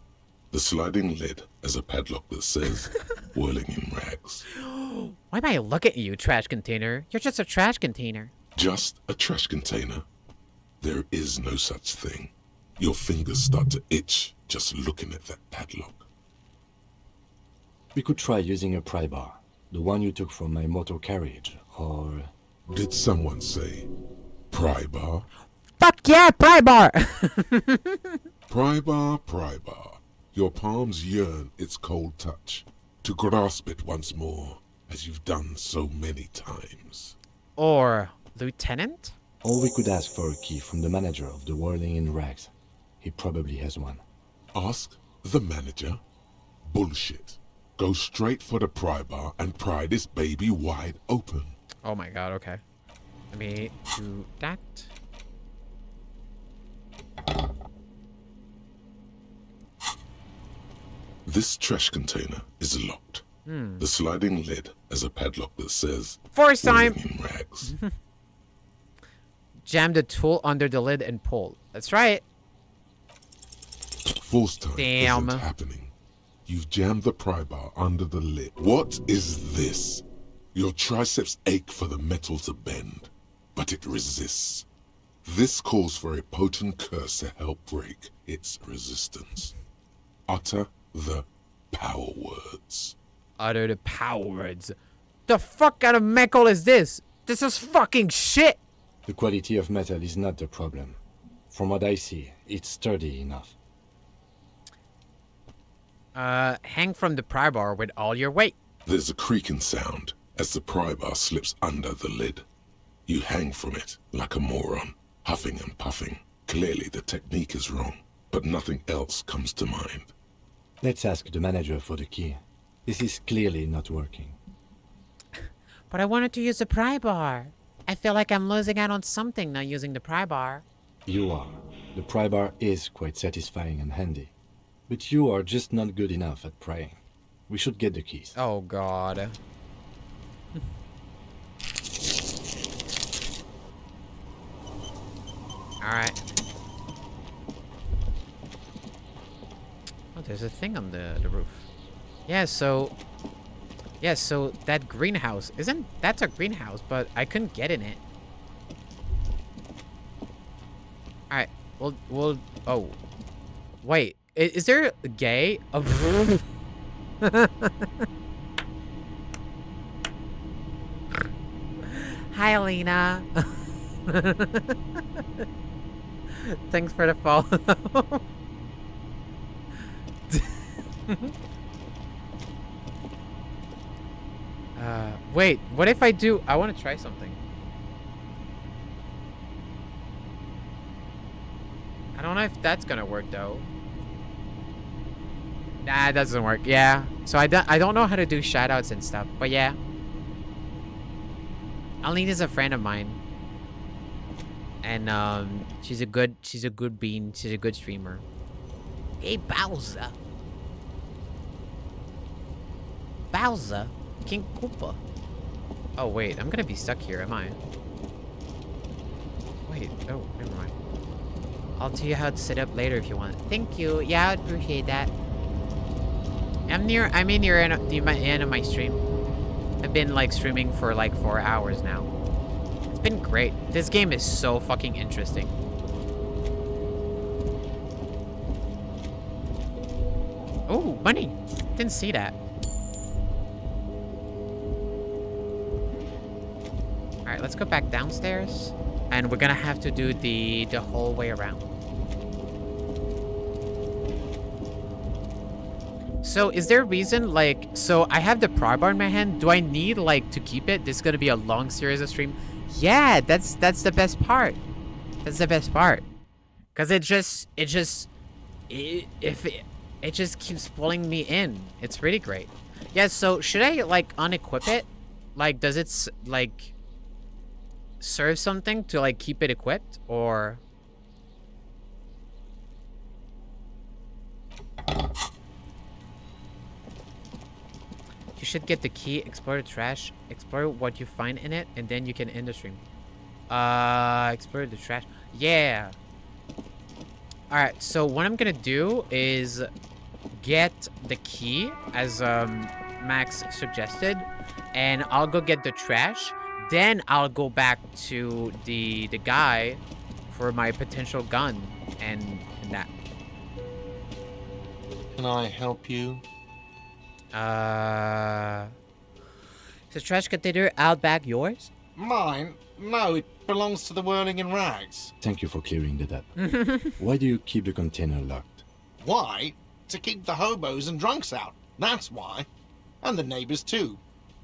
The sliding lid has a padlock that says, whirling in rags. Why am I looking at you, trash container? You're just a trash container. Just a trash container? There is no such thing. Your fingers start to itch just looking at that padlock. We could try using a pry bar, the one you took from my motor carriage, or... Did someone say pry bar? Fuck yeah, pry bar! Pry bar, pry bar. Your palms yearn its cold touch, to grasp it once more, as you've done so many times. Or Lieutenant? Or we could ask for a key from the manager of the Whirling in Rags. He probably has one. Ask the manager? Bullshit. Go straight for the pry bar and pry this baby wide open. Oh my god, okay. Let me do that. This trash container is locked. The sliding lid has a padlock that says, First time! in rags. Jam the tool under the lid and pull. Let's try it. First time Damn. isn't happening. You've jammed the pry bar under the lid. What is this? Your triceps ache for the metal to bend, but it resists. This calls for a potent curse to help break its resistance. Utter the power words. Utter the power words. The fuck kind of metal is this? This is fucking shit! The quality of metal is not the problem. From what I see, it's sturdy enough. Hang from the pry bar with all your weight. There's a creaking sound as the pry bar slips under the lid. You hang from it like a moron, huffing and puffing. Clearly the technique is wrong, but nothing else comes to mind. Let's ask the manager for the key. This is clearly not working. But I wanted to use the pry bar. I feel like I'm losing out on something not using the pry bar. You are. The pry bar is quite satisfying and handy. But you are just not good enough at prying. We should get the keys. Oh god. Alright. Oh, there's a thing on the roof. Yeah, so that greenhouse that's a greenhouse, but I couldn't get in it. Alright, we'll oh. Wait, is there a gay? Oh. Hi, Alina. Thanks for the follow. Wait, what if I do? I want to try something. I don't know if that's gonna work though. Nah, it doesn't work. Yeah. So I don't know how to do shoutouts and stuff, but yeah. Alina's a friend of mine. And she's a good bean. She's a good streamer. Hey, Bowser. Bowser? King Koopa. Oh wait, I'm gonna be stuck here, am I? Wait, oh, never mind. I'll tell you how to set up later if you want. Thank you. Yeah, I'd appreciate that. I'm in near the end of my stream. I've been like streaming for like 4 hours now. It's been great. This game is so fucking interesting. Oh, money. Didn't see that. Alright, let's go back downstairs. And we're gonna have to do the whole way around. So is there a reason, like, so I have the pry bar in my hand. Do I need, like, to keep it? This is gonna be a long series of stream. Yeah, that's the best part. That's the best part. Cause it just keeps pulling me in. It's really great. Yeah, so should I, like, unequip it? Like, does it, like, serve something to, like, keep it equipped? Or... You should get the key, explore the trash, explore what you find in it, and then you can end the stream. Explore the trash. Yeah. Alright, so what I'm gonna do is get the key, as Max suggested, and I'll go get the trash. Then I'll go back to the guy for my potential gun and that. Can I help you? Is the trash container out back yours? Mine? No, it belongs to the Whirling in Rags. Thank you for clearing that up. Why do you keep the container locked? Why? To keep the hobos and drunks out. That's why. And the neighbors too.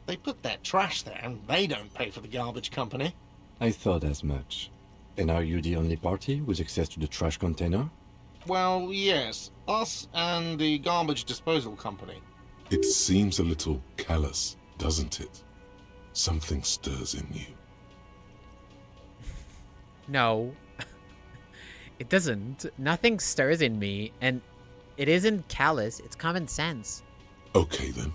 They put their trash there and they don't pay for the garbage company. I thought as much. And are you the only party with access to the trash container? Well, yes. Us and the garbage disposal company. It seems a little callous, doesn't it? Something stirs in you. No. It doesn't. Nothing stirs in me, and it isn't callous. It's common sense. Okay then.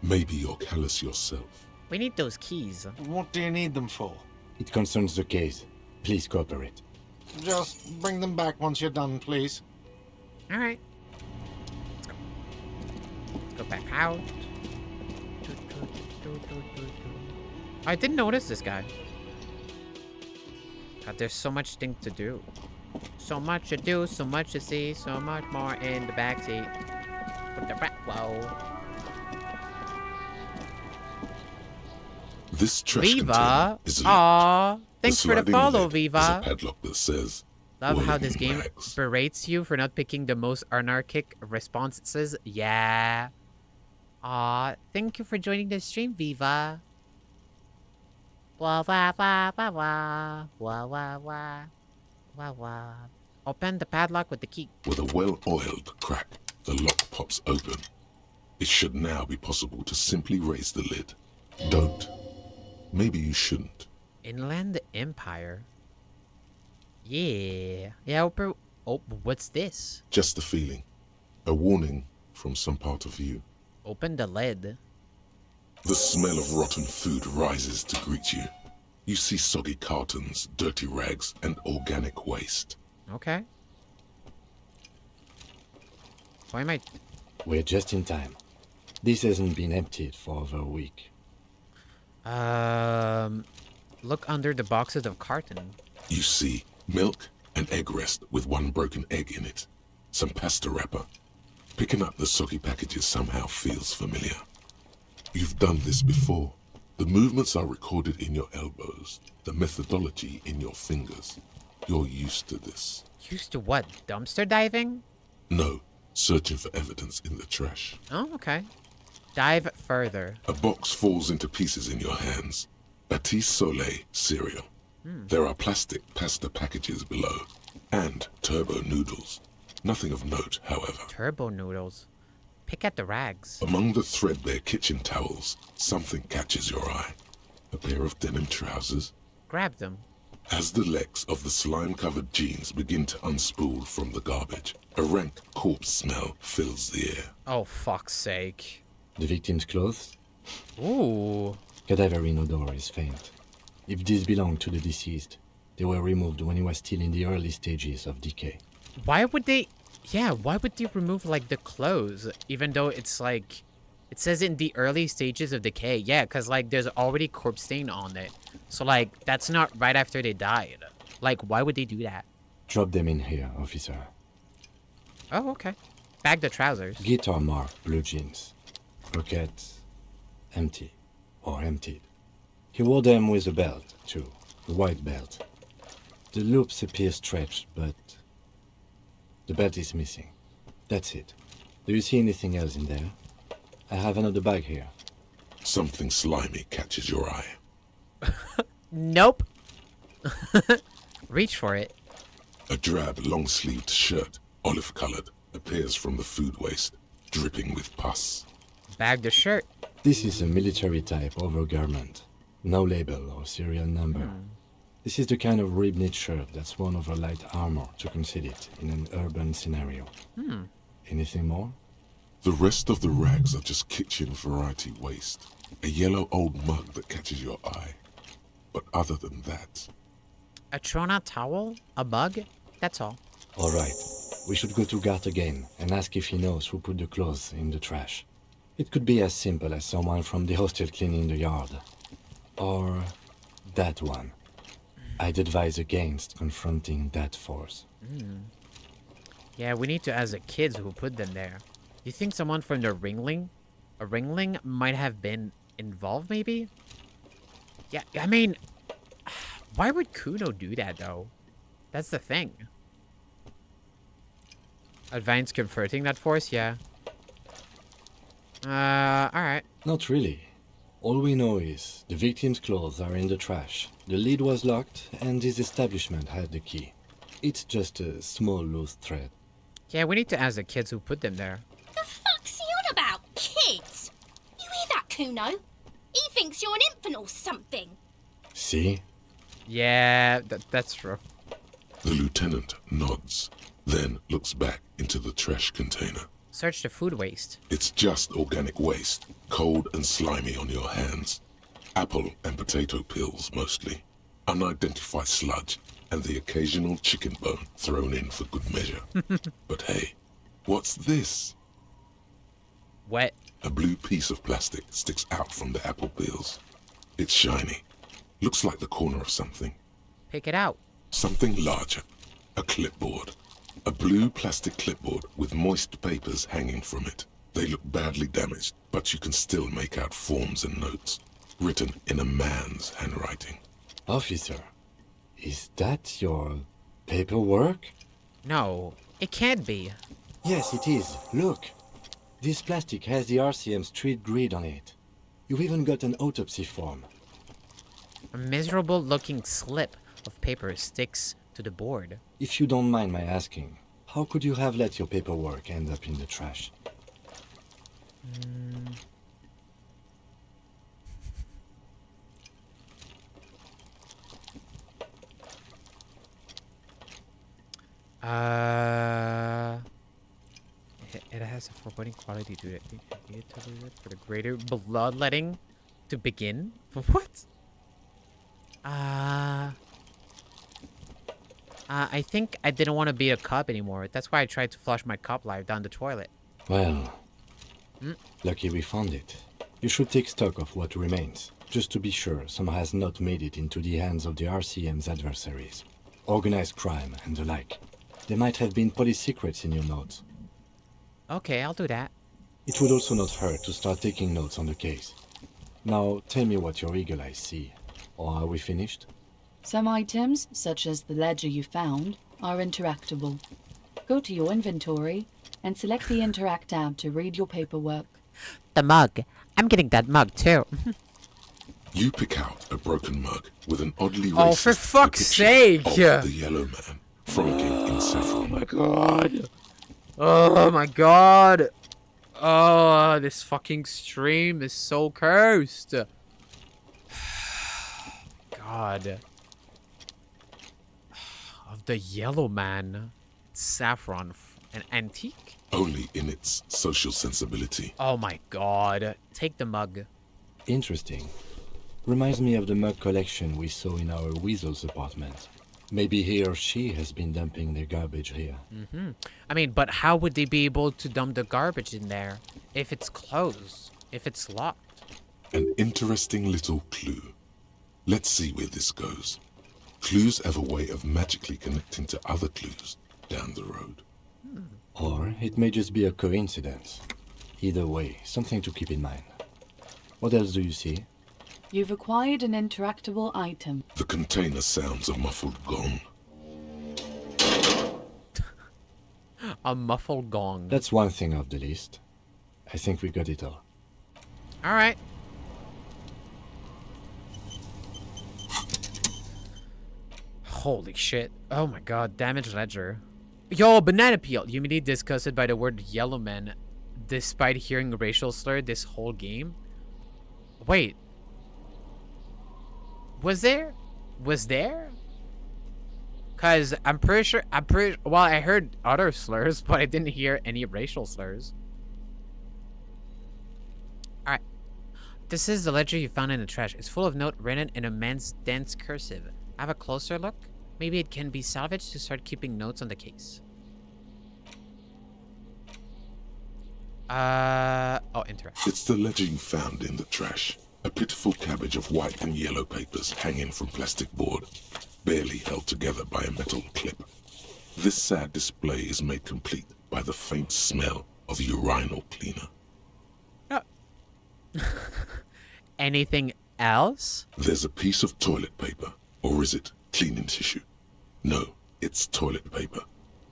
Maybe you're callous yourself. We need those keys. What do you need them for? It concerns the case. Please cooperate. Just bring them back once you're done, please. Alright. Let's go back out. I didn't notice this guy. God, there's so much thing to do. So much to do, so much to see, so much more in the backseat. With the whoa. This trash Viva! container is locked. Aw, thanks for the sliding follow, lid Viva. is a padlock that says, Love how "Whirling this game Rags." berates you for not picking the most anarchic responses. Yeah. Aw, thank you for joining the stream, Viva. Wah wah wah wah wah wah wah wah wah wah. Open the padlock with the key. With a well-oiled crack, the lock pops open. It should now be possible to simply raise the lid. Don't. Maybe you shouldn't. Inland Empire. Yeah. Yeah, Oprah. Oh, what's this? Just a feeling. A warning from some part of you. Open the lid. The smell of rotten food rises to greet you. You see soggy cartons, dirty rags, and organic waste. Okay. Why am I... We're just in time. This hasn't been emptied for over a week. Look under the boxes of carton. You see milk and egg rest with one broken egg in it. Some pasta wrapper. Picking up the soggy packages somehow feels familiar. You've done this before. The movements are recorded in your elbows, the methodology in your fingers. You're used to this. Used to what? Dumpster diving? No, searching for evidence in the trash. Oh, okay. Dive further. A box falls into pieces in your hands. Batiste Soleil cereal. There are plastic pasta packages below, and turbo noodles. Nothing of note, however. Turbo noodles. Pick at the rags. Among the threadbare kitchen towels, something catches your eye. A pair of denim trousers. Grab them. As the legs of the slime-covered jeans begin to unspool from the garbage, a rank corpse smell fills the air. Oh, fuck's sake. The victim's clothes? Ooh. Cadaverine odor is faint. If these belong to the deceased, they were removed when he was still in the early stages of decay. Why would they... Yeah, why would they remove, like, the clothes? Even though it's, like... It says in the early stages of decay. Yeah, because, like, there's already corpse stain on it. So, like, that's not right after they died. Like, why would they do that? Drop them in here, officer. Oh, okay. Bag the trousers. Guitar mark, blue jeans. Pockets, empty. Or emptied. He wore them with a belt, too. A white belt. The loops appear stretched, but... the belt is missing. That's it. Do you see anything else in there? I have another bag here. Something slimy catches your eye. Nope. Reach for it. A drab, long-sleeved shirt, olive-colored, appears from the food waste, dripping with pus. Bag the shirt. This is a military-type overgarment. No label or serial number. This is the kind of rib-knit shirt that's worn over light armor to conceal it in an urban scenario. Anything more? The rest of the rags are just kitchen variety waste. A yellow old mug that catches your eye. But other than that... A thrown-out towel? A mug? That's all. All right. We should go to Gart again and ask if he knows who put the clothes in the trash. It could be as simple as someone from the hostel cleaning the yard. Or that one. I'd advise against confronting that force. Yeah, we need to ask the kids who put them there. You think someone from the Ringling? A Ringling might have been involved, maybe? Yeah, I mean... Why would Kuno do that, though? That's the thing. Advanced converting that force? Yeah. Alright. Not really. All we know is the victim's clothes are in the trash. The lid was locked, and this establishment had the key. It's just a small loose thread. Yeah, we need to ask the kids who put them there. The fuck's he on about? Kids? You hear that, Kuno? He thinks you're an infant or something. See? Yeah, that's true. The lieutenant nods, then looks back into the trash container. Search the food waste. It's just organic waste, cold and slimy on your hands. Apple and potato peels, mostly. Unidentified sludge, and the occasional chicken bone thrown in for good measure. But hey, what's this? What? A blue piece of plastic sticks out from the apple peels. It's shiny. Looks like the corner of something. Pick it out. Something larger. A clipboard. A blue plastic clipboard with moist papers hanging from it. They look badly damaged, but you can still make out forms and notes, written in a man's handwriting. Officer, is that your paperwork? No, it can't be. Yes, it is. Look. This plastic has the RCM street grid on it. You've even got an autopsy form. A miserable-looking slip of paper sticks to the board. If you don't mind my asking, how could you have let your paperwork end up in the trash? It has a foreboding quality to it. For the greater bloodletting to begin? What? I think I didn't want to be a cop anymore. That's why I tried to flush my cop life down the toilet. Well, lucky we found it. You should take stock of what remains, just to be sure some has not made it into the hands of the RCM's adversaries. Organized crime and the like. There might have been police secrets in your notes. Okay, I'll do that. It would also not hurt to start taking notes on the case. Now, tell me what your eagle eyes see. Or are we finished? Some items, such as the ledger you found, are interactable. Go to your inventory and select the Interact tab to read your paperwork. The mug. I'm getting that mug too. You pick out a broken mug with an oddly Oh, for fuck's sake! Of the yellow man frolicking in saffron. Oh my god. Oh my god. Oh, this fucking stream is so cursed. God. Of the yellow man. Saffron. An antique? Only in its social sensibility. Oh my god. Take the mug. Interesting. Reminds me of the mug collection we saw in our weasel's apartment. Maybe he or she has been dumping their garbage here. I mean, but how would they be able to dump the garbage in there? If it's closed? If it's locked? An interesting little clue. Let's see where this goes. Clues have a way of magically connecting to other clues down the road. Or it may just be a coincidence. Either way, something to keep in mind. What else do you see? You've acquired an interactable item. The container sounds a muffled gong. A muffled gong. That's one thing off the list. I think we got it all. Alright. Holy shit. Oh my god, damage ledger. Yo, banana peel. You may be disgusted by the word yellow man despite hearing racial slur this whole game. Wait. Was there? Cause I'm pretty sure well, I heard other slurs, but I didn't hear any racial slurs. Alright. This is the ledger you found in the trash. It's full of notes written in a man's dense cursive. Have a closer look? Maybe it can be salvaged to start keeping notes on the case. Oh, interesting. It's the ledger you found in the trash. A pitiful cabbage of white and yellow papers hanging from plastic board, barely held together by a metal clip. This sad display is made complete by the faint smell of urinal cleaner. Anything else? There's a piece of toilet paper, or is it cleaning tissue? No, it's toilet paper,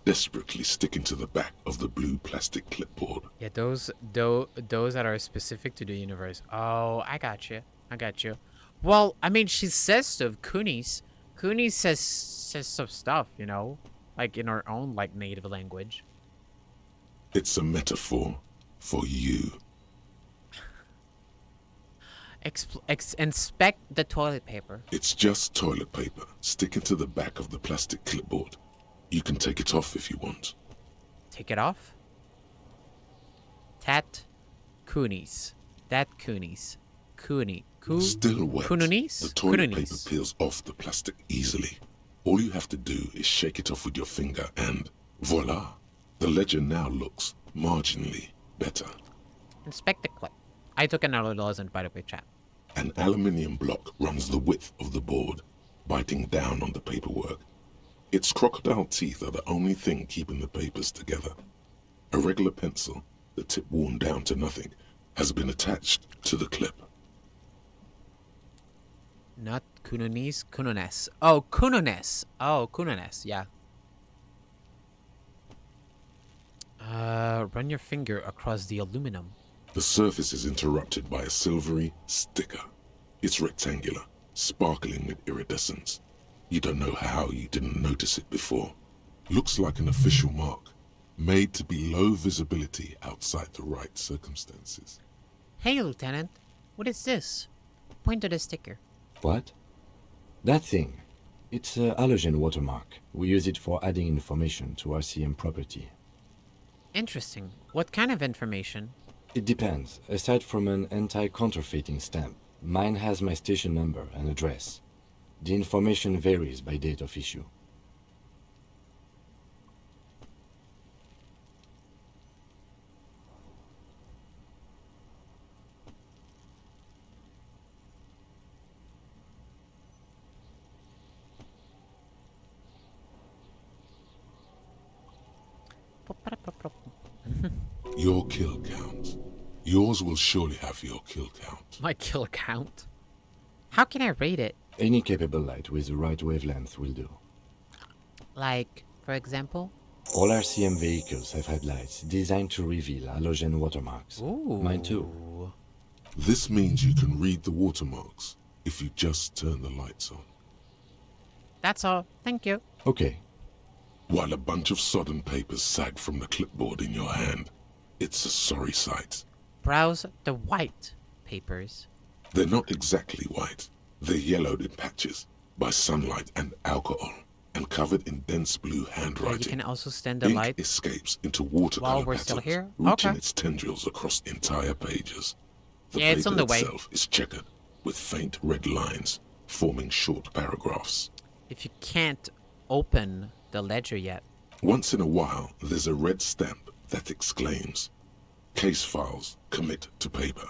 desperately sticking to the back of the blue plastic clipboard. Yeah, those that are specific to the universe. Oh, I got you. Well, I mean, she says stuff. Kunis says some stuff, you know, like in her own like native language. It's a metaphor for you. Inspect the toilet paper. It's just toilet paper sticking to the back of the plastic clipboard. You can take it off if you want. Take it off? Kunis. Still wet. Kununis? The toilet Kununis. paper peels off the plastic easily. All you have to do is shake it off with your finger and voila. The ledger now looks marginally better. Inspect the clip. I took another lesson, by the way, chat. An aluminium block runs the width of the board, biting down on the paperwork. Its crocodile teeth are the only thing keeping the papers together. A regular pencil, the tip worn down to nothing, has been attached to the clip. Not Kununis, Kununes. Oh, Kununes, yeah. Run your finger across the aluminum. The surface is interrupted by a silvery sticker. It's rectangular, sparkling with iridescence. You don't know how you didn't notice it before. Looks like an official mark, made to be low visibility outside the right circumstances. Hey, Lieutenant. What is this? Point to the sticker. What? That thing. It's a halogen watermark. We use it for adding information to RCM property. Interesting. What kind of information? It depends. Aside from an anti-counterfeiting stamp, mine has my station number and address. The information varies by date of issue. Your kill count. Yours will surely have your kill count. My kill count? How can I rate it? Any capable light with the right wavelength will do. Like, for example? All RCM vehicles have had lights designed to reveal halogen watermarks. Ooh. Mine too. This means you can read the watermarks if you just turn the lights on. That's all. Thank you. Okay. While a bunch of sodden papers sag from the clipboard in your hand, it's a sorry sight. Browse the white papers. They're not exactly white. They're yellowed in patches by sunlight and alcohol, and covered in dense blue handwriting. Yeah, you can also stand the Ink light escapes into watercolor while we're patterns, still here. reaching Okay. its tendrils across entire pages. The Yeah, it's on paper the way. itself is checkered with faint red lines, forming short paragraphs. If you can't open the ledger yet. Once in a while, there's a red stamp that exclaims, "Case files commit to paper."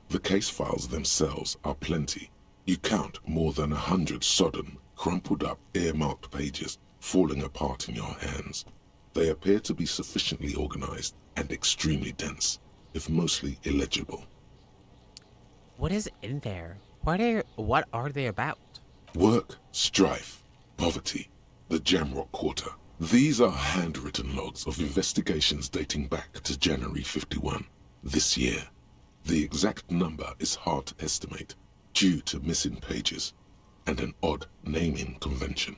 The case files themselves are plenty. You count more than 100 sodden, crumpled up, earmarked pages falling apart in your hands. They appear to be sufficiently organized and extremely dense, if mostly illegible. What is in there? What are they about? Work, strife, poverty, the Jamrock Quarter, These are handwritten logs of investigations dating back to January 51, this year. The exact number is hard to estimate due to missing pages and an odd naming convention.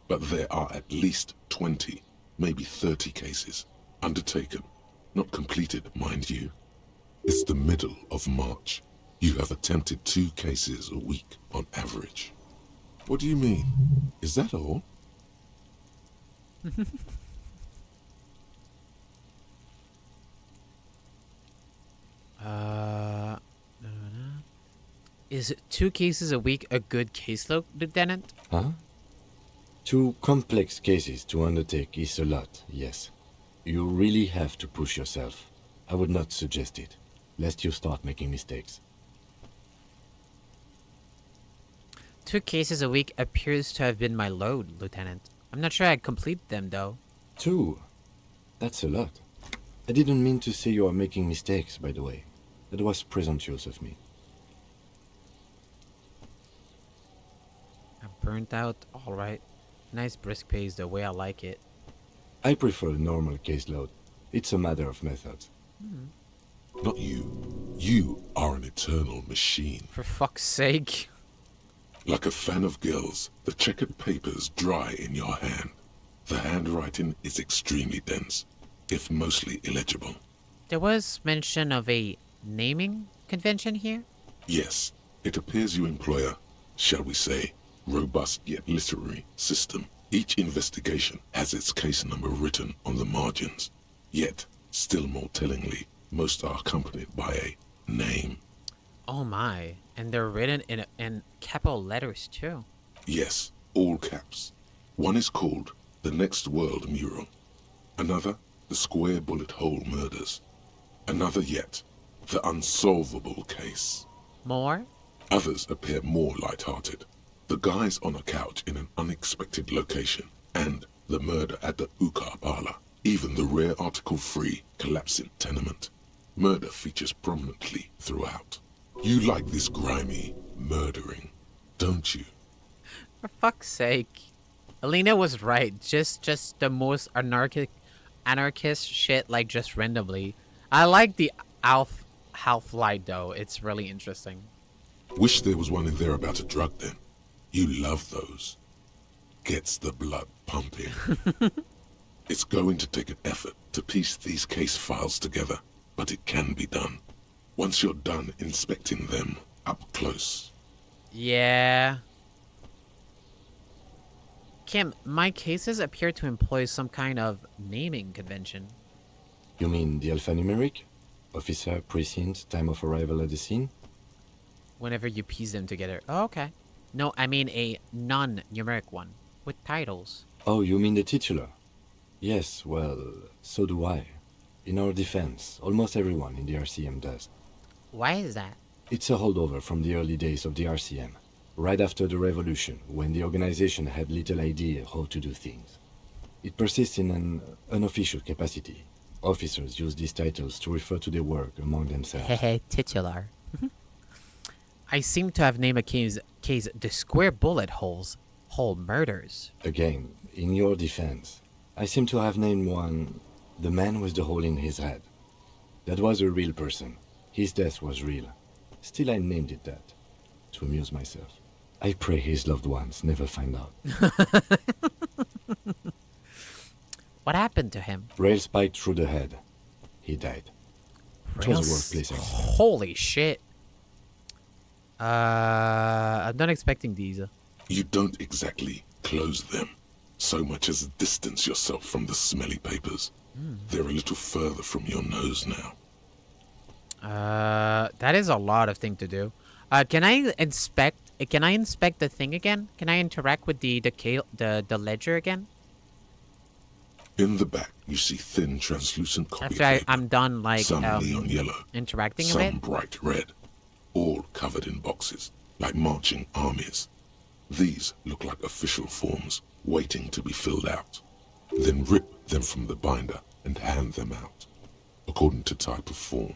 But there are at least 20, maybe 30 cases undertaken, not completed, mind you. It's the middle of March. You have attempted 2 cases a week on average. What do you mean? Is that all? Is 2 cases a week a good caseload, Lieutenant? Huh? 2 complex cases to undertake is a lot, yes. You really have to push yourself. I would not suggest it, lest you start making mistakes. 2 cases a week appears to have been my load, Lieutenant. I'm not sure I'd complete them, though. 2? That's a lot. I didn't mean to say you are making mistakes, by the way. That was presumptuous of me. I'm burnt out, alright. Nice brisk pace the way I like it. I prefer a normal caseload. It's a matter of methods. Not you. You are an eternal machine. For fuck's sake. Like a fan of girls, the checkered papers dry in your hand. The handwriting is extremely dense, if mostly illegible. There was mention of a naming convention here? Yes, it appears you employ a, shall we say, robust yet literary system. Each investigation has its case number written on the margins. Yet, still more tellingly, most are accompanied by a name. Oh my, and they're written in capital letters too. Yes, all caps. One is called The Next World Mural. Another, The Square Bullet Hole Murders. Another yet, The Unsolvable Case. More? Others appear more light-hearted. The guys on a couch in an unexpected location, and the murder at the Ukar Parlor. Even the rare article-free collapsing tenement. Murder features prominently throughout. You like this grimy murdering, don't you? For fuck's sake. Alina was right. Just the most anarchist shit, like, just randomly. I like the half-light, though. It's really interesting. Wish there was one in there about a drug, then. You love those. Gets the blood pumping. It's going to take an effort to piece these case files together, but it can be done. Once you're done inspecting them up close. Yeah. Kim, my cases appear to employ some kind of naming convention. You mean the alphanumeric? Officer, precinct, time of arrival at the scene? Whenever you piece them together. Oh, okay. No, I mean a non-numeric one, with titles. Oh, you mean the titular? Yes, well, so do I. In our defense, almost everyone in the RCM does. Why is that? It's a holdover from the early days of the RCM, right after the revolution, when the organization had little idea how to do things. It persists in an unofficial capacity. Officers use these titles to refer to their work among themselves. Hehe, titular. I seem to have named a case The Square Bullet Hole Murders. Again, in your defense, I seem to have named one The Man with the Hole in His Head. That was a real person. His death was real. Still, I named it that, to amuse myself. I pray his loved ones never find out. What happened to him? Rail spiked through the head. He died. It was a workplace accident. Holy shit. I'm not expecting these. You don't exactly close them, so much as distance yourself from the smelly papers. They're a little further from your nose now. That is a lot of thing to do. Can I inspect the thing again? Can I interact with the ledger again? In the back, you see thin, translucent copy After I'm done, like, some neon yellow, interacting a some bit? bright red, all covered in boxes, like marching armies. These look like official forms, waiting to be filled out. Then rip them from the binder and hand them out, according to type of form.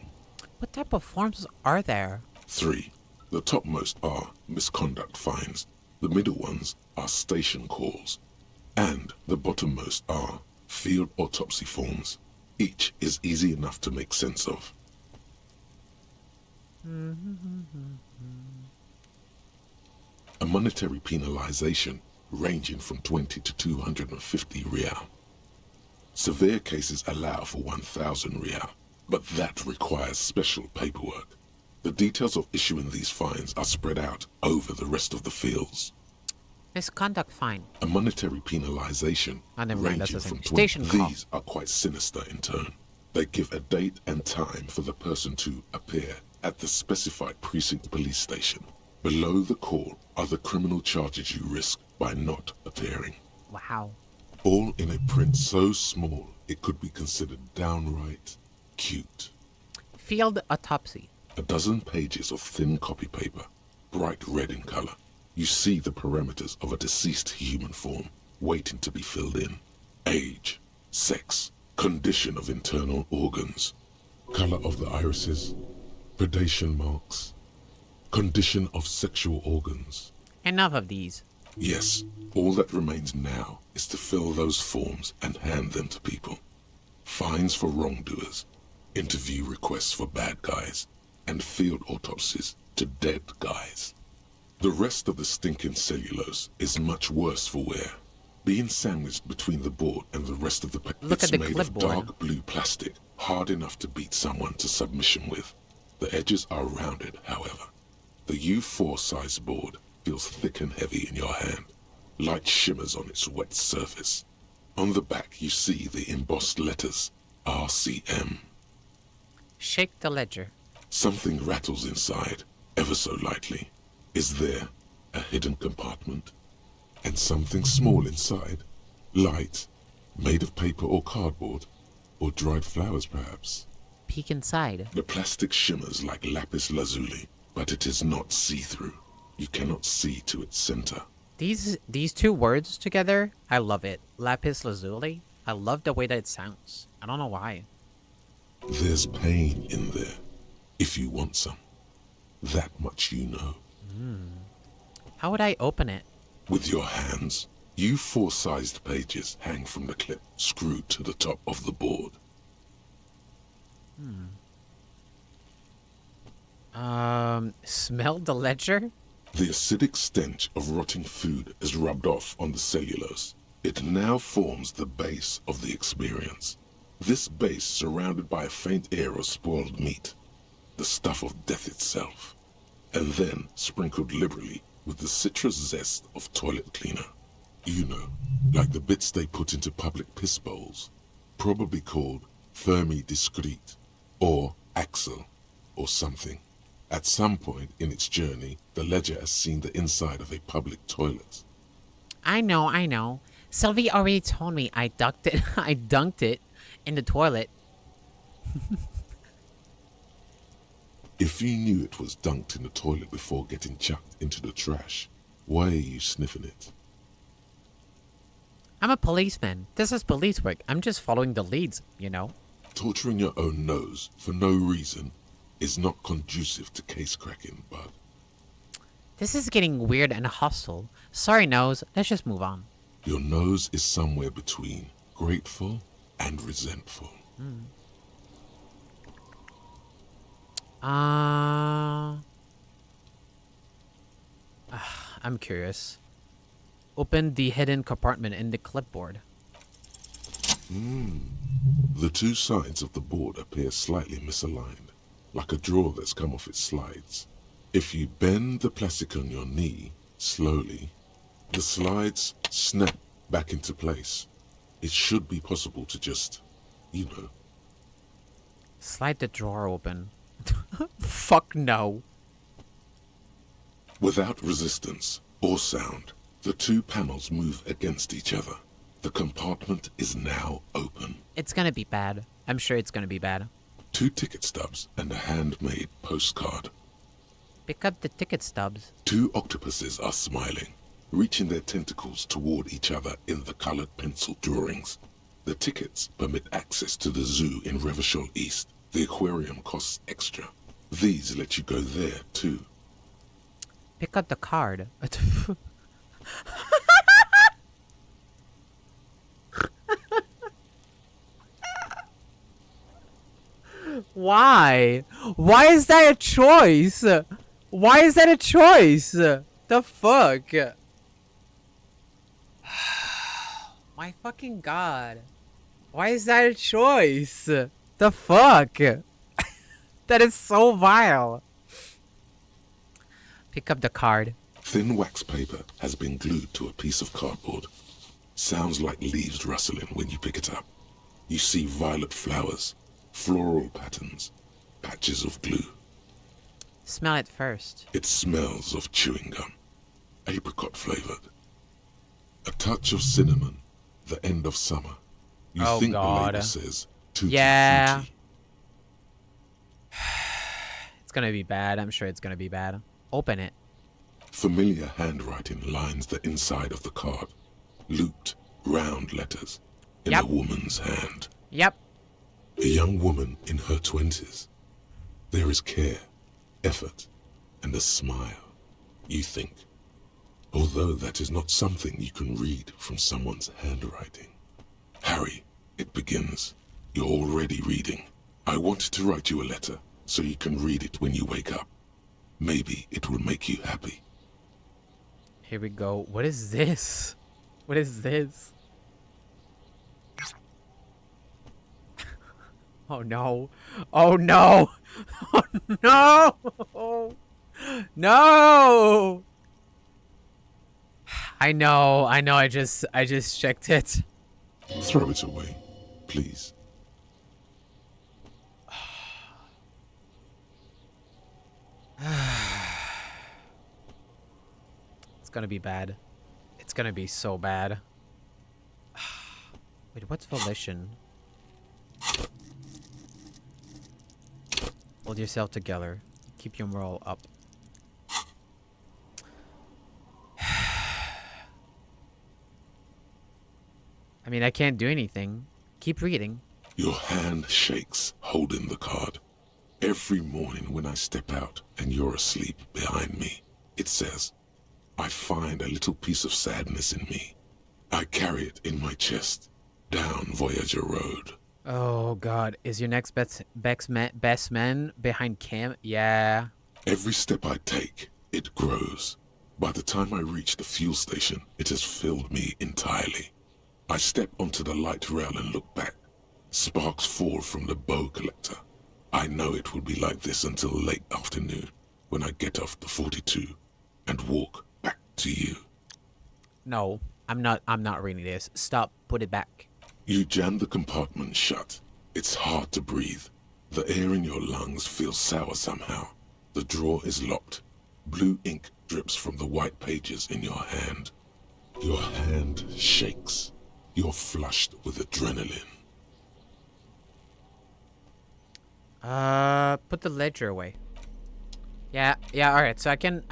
What type of forms are there? 3. The topmost are misconduct fines. The middle ones are station calls. And the bottommost are field autopsy forms. Each is easy enough to make sense of. A monetary penalization ranging from 20 to 250 real. Severe cases allow for 1,000 real, but that requires special paperwork. The details of issuing these fines are spread out over the rest of the fields. Misconduct fine. A monetary penalization ranging from 20. These are quite sinister in turn. They give a date and time for the person to appear at the specified precinct police station. Below the call are the criminal charges you risk by not appearing. Wow. All in a print so small it could be considered downright cute. Field autopsy. A dozen pages of thin copy paper, bright red in color. You see the parameters of a deceased human form waiting to be filled in. Age, sex, condition of internal organs, color of the irises, predation marks, condition of sexual organs. Enough of these. Yes, all that remains now is to fill those forms and hand them to people. Fines for wrongdoers, interview requests for bad guys, and field autopsies to dead guys. The rest of the stinking cellulose is much worse for wear. Being sandwiched between the board and the rest of the paper, it's made of dark blue plastic, hard enough to beat someone to submission with. The edges are rounded, however. The U4 size board feels thick and heavy in your hand. Light shimmers on its wet surface. On the back you see the embossed letters, RCM. Shake the ledger. Something rattles inside, ever so lightly. Is there a hidden compartment? And something small inside, light, made of paper or cardboard, or dried flowers perhaps. Peek inside. The plastic shimmers like lapis lazuli, but it is not see-through. You cannot see to its center. These two words together, I love it. Lapis lazuli. I love the way that it sounds. I don't know why. There's pain in there, if you want some. That much you know. How would I open it? With your hands. U4-sized pages hang from the clip screwed to the top of the board. Smell the ledger? The acidic stench of rotting food is rubbed off on the cellulose. It now forms the base of the experience. This base surrounded by a faint air of spoiled meat, the stuff of death itself, and then sprinkled liberally with the citrus zest of toilet cleaner. You know, like the bits they put into public piss bowls, probably called Fermi Discrete, or Axel, or something. At some point in its journey, the ledger has seen the inside of a public toilet. I know. Sylvie already told me I dunked it in the toilet. If you knew it was dunked in the toilet before getting chucked into the trash, why are you sniffing it? I'm a policeman. This is police work. I'm just following the leads, you know. Torturing your own nose for no reason is not conducive to case cracking, but... This is getting weird and hostile. Sorry, nose. Let's just move on. Your nose is somewhere between grateful and resentful. I'm curious. Open the hidden compartment in the clipboard. The two sides of the board appear slightly misaligned, like a drawer that's come off its slides. If you bend the plastic on your knee slowly, the slides snap back into place. It should be possible to just, you know. Slide the drawer open. Fuck no. Without resistance or sound, the two panels move against each other. The compartment is now open. It's gonna be bad. I'm sure it's gonna be bad. 2 ticket stubs and a handmade postcard. Pick up the ticket stubs. 2 octopuses are smiling, reaching their tentacles toward each other in the colored pencil drawings. The tickets permit access to the zoo in Revachol East. The aquarium costs extra. These let you go there, too. Pick up the card. Why? Why is that a choice? Why is that a choice? The fuck? My fucking god. Why is that a choice? The fuck? That is so vile. Pick up the card. Thin wax paper has been glued to a piece of cardboard. Sounds like leaves rustling when you pick it up. You see violet flowers, floral patterns, patches of glue. Smell it first. It smells of chewing gum, apricot flavored. A touch of cinnamon, the end of summer. You think the label says tutti frutti. It's gonna be bad. I'm sure it's gonna be bad. Open it. Familiar handwriting lines the inside of the card. Looped, round letters in a woman's hand. Yep. A young woman in her 20s. There is care, effort, and a smile, you think. Although that is not something you can read from someone's handwriting. Harry, it begins. You're already reading. I wanted to write you a letter so you can read it when you wake up. Maybe it will make you happy. Here we go. What is this? What is this? Oh no. Oh no. Oh no. No. I know. I just checked it. Throw it away, please. It's gonna be bad. It's gonna be so bad. Wait, what's volition? Hold yourself together. Keep your morale up. I mean, I can't do anything. Keep reading. Your hand shakes, holding the card. Every morning when I step out and you're asleep behind me, it says, I find a little piece of sadness in me. I carry it in my chest, down Voyager Road. Oh god, is your next best man behind Cam? Yeah. Every step I take, it grows. By the time I reach the fuel station, it has filled me entirely. I step onto the light rail and look back. Sparks fall from the bow collector. I know it will be like this until late afternoon, when I get off the 42 and walk back to you. No, I'm not reading this. Stop, put it back. You jam the compartment shut. It's hard to breathe. The air in your lungs feels sour somehow. The drawer is locked. Blue ink drips from the white pages in your hand. Your hand shakes. You're flushed with adrenaline. Put the ledger away. Yeah, alright, so I can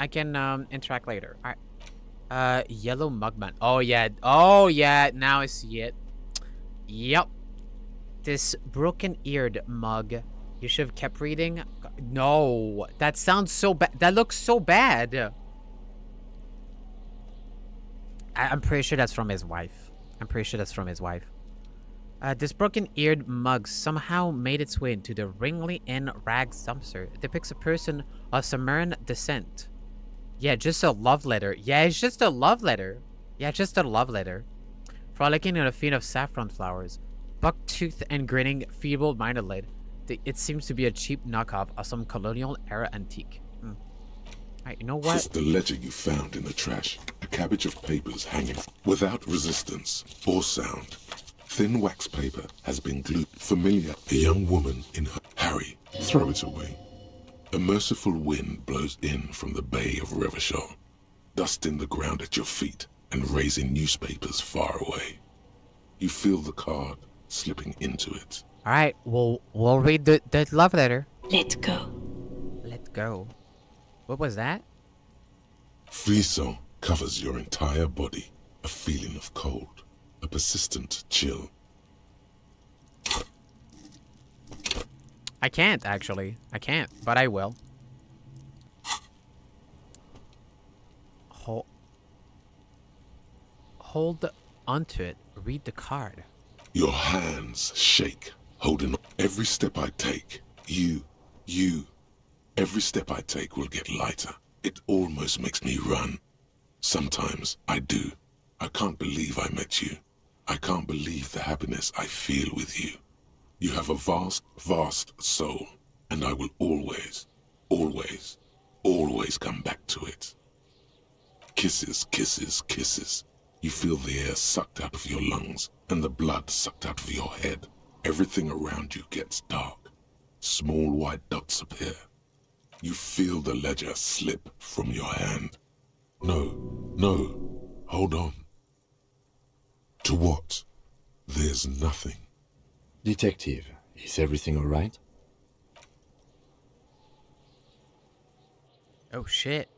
interact later. Alright. Yellow mugman. Oh yeah, now I see it. Yep. This broken-eared mug. You should have kept reading. No, that sounds so bad. That looks so bad. I'm pretty sure that's from his wife. This broken-eared mug somehow made its way into the Ringley Inn rags dumpster. It depicts a person of Sumerian descent. Yeah, just a love letter. Yeah, it's just a love letter. Frolicking in a field of saffron flowers. Buck-toothed and grinning, feeble-minded lad. It seems to be a cheap knockoff of some colonial-era antique. Alright, you know what? It's the letter you found in the trash. A cabbage of papers hanging without resistance or sound. Thin wax paper has been glued. Familiar, a young woman in her... Harry, throw it away. A merciful wind blows in from the Bay of Revachol, dusting the ground at your feet and raising newspapers far away. You feel the card slipping into it. Alright, we'll read the love letter. Let go. Let go. What was that? Frisson covers your entire body. A feeling of cold. A persistent chill. I can't, actually. I can't, but I will. Hold onto it. Read the card. Your hands shake, holding every step I take. You. Every step I take will get lighter. It almost makes me run. Sometimes I do. I can't believe I met you. I can't believe the happiness I feel with you. You have a vast, vast soul, and I will always, always, always come back to it. Kisses, kisses, kisses. You feel the air sucked out of your lungs and the blood sucked out of your head. Everything around you gets dark. Small white dots appear. You feel the ledger slip from your hand. No, hold on. To what? There's nothing. Detective, is everything all right? Oh shit.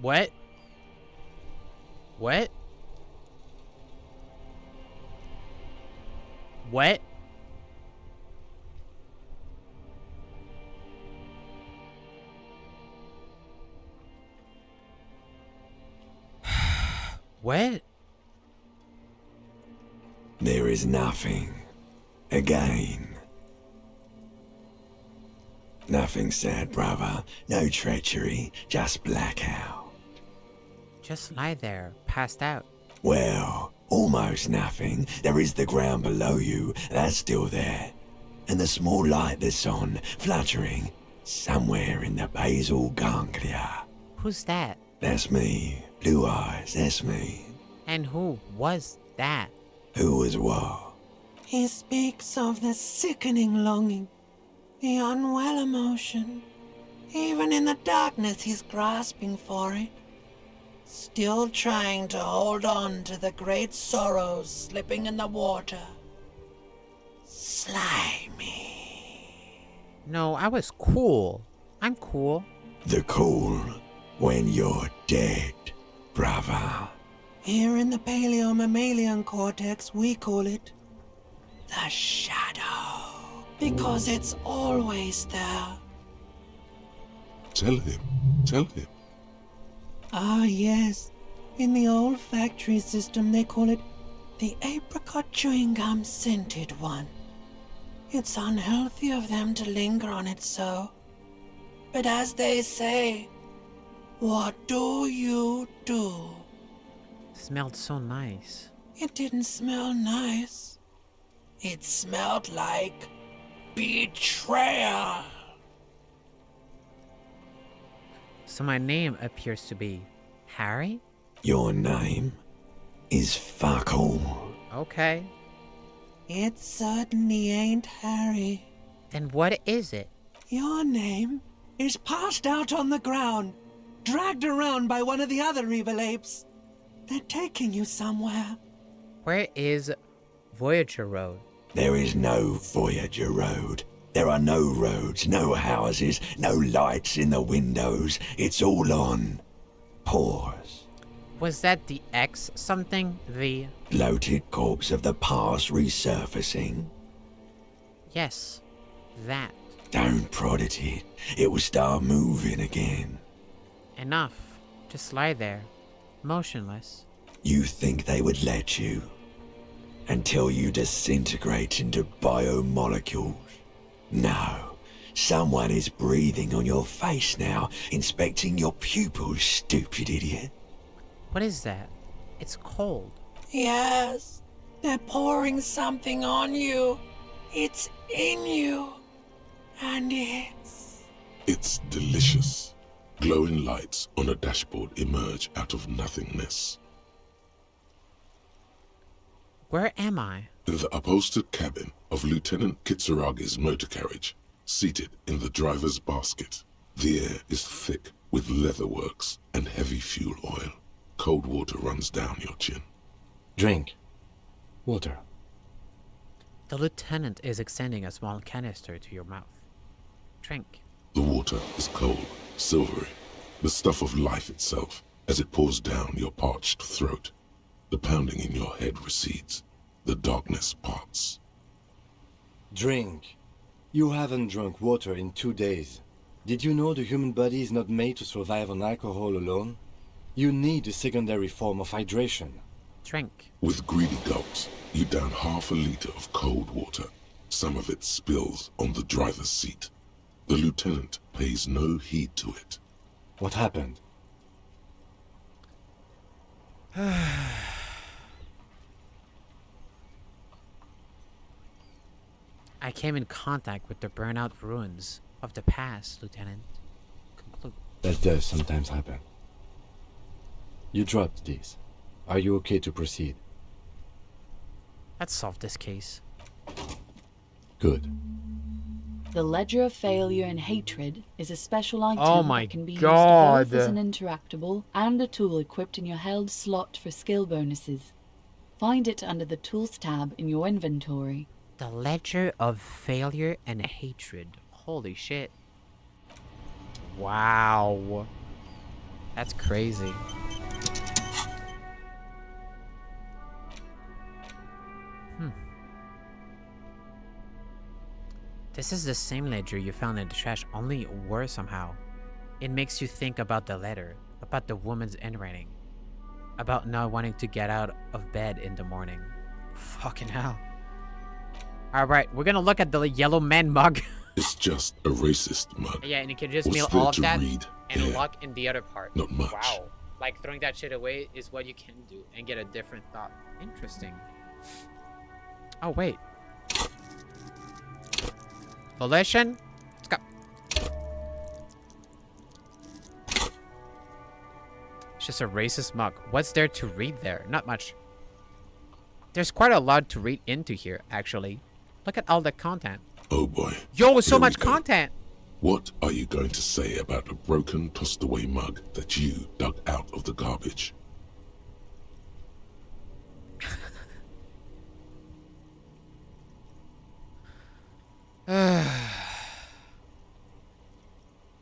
What? What? What? What? There is nothing. Again. Nothing sad, brother. No treachery. Just blackout. Just lie there, passed out. Well, almost nothing. There is the ground below you. That's still there. And the small light that's on, fluttering, somewhere in the basal ganglia. Who's that? That's me. Blue eyes, that's me. And who was that? Who was what? He speaks of the sickening longing, the unwell emotion. Even in the darkness, he's grasping for it. Still trying to hold on to the great sorrows slipping in the water. Slimy. No, I was cool. I'm cool. The cool when you're dead, brother. Here in the paleo-mammalian cortex, we call it the shadow. Because it's always there. Tell him. Ah, yes. In the olfactory system, they call it the apricot chewing gum scented one. It's unhealthy of them to linger on it so. But as they say, what do you do? Smelled so nice. It didn't smell nice. It smelled like betrayal. So my name appears to be Harry? Your name is fuck all. Okay. It certainly ain't Harry. Then what is it? Your name is passed out on the ground, dragged around by one of the other evil apes. They're taking you somewhere. Where is Voyager Road? There is no Voyager Road. There are no roads, no houses, no lights in the windows. It's all on pause. Was that the X something? The bloated corpse of the past resurfacing? Yes, that. Don't prod at it. It will start moving again. Enough. Just lie there, motionless. You think they would let you? Until you disintegrate into biomolecules? No. Someone is breathing on your face now, inspecting your pupils, stupid idiot. What is that? It's cold. Yes. They're pouring something on you. It's in you. And It's delicious. Glowing lights on a dashboard emerge out of nothingness. Where am I? In the upholstered cabin of Lieutenant Kitsuragi's motor carriage, seated in the driver's basket. The air is thick with leatherworks and heavy fuel oil. Cold water runs down your chin. Drink. Water. The lieutenant is extending a small canister to your mouth. Drink. The water is cold, silvery, the stuff of life itself as it pours down your parched throat. The pounding in your head recedes. The darkness parts. Drink. You haven't drunk water in 2 days. Did you know the human body is not made to survive on alcohol alone? You need a secondary form of hydration. Drink. With greedy gulps, You down half a liter of cold water. Some of it spills on the driver's seat. The lieutenant pays no heed to it. What happened? I came in contact with the burnout ruins of the past, Lieutenant. Conclude. That does sometimes happen. You dropped these. Are you okay to proceed? Let's solve this case. Good. The Ledger of Failure and Hatred is a special item Oh my that can be God. used both as an interactable and a tool equipped in your held slot for skill bonuses. Find it under the Tools tab in your inventory. The Ledger of Failure and Hatred. Holy shit. Wow. That's crazy. This is the same ledger you found in the trash, only worse somehow. It makes you think about the letter, about the woman's handwriting, about not wanting to get out of bed in the morning. Fucking hell. Alright, we're gonna look at the yellow man mug. It's just a racist mug. Yeah, and you can just What's mail there all of to that read and here? lock in the other part. Not much. Wow. Like, throwing that shit away is what you can do and get a different thought. Interesting. Oh, wait. Volition? Let's go. It's just a racist mug. What's there to read there? Not much. There's quite a lot to read into here, actually. Look at all the content. Oh boy. Yo, so Here much we go. content! What are you going to say about a broken, tossed-away mug that you dug out of the garbage?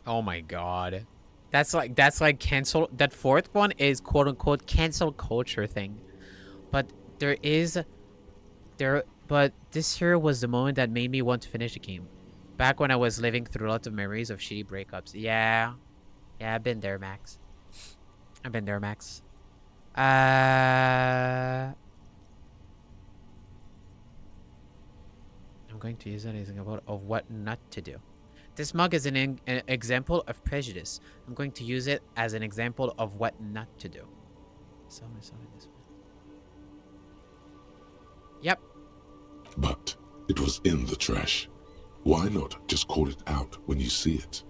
Oh my god. That's like cancel. That fourth one is quote unquote cancel culture thing. But but this here was the moment that made me want to finish the game. Back when I was living through lots of memories of shitty breakups. Yeah. Yeah, I've been there, Max. I've been there, Max. I'm going to use that as an example of what not to do. This mug is an example of prejudice. I'm going to use it as an example of what not to do. So this one. Yep. But it was in the trash. Why not just call it out when you see it?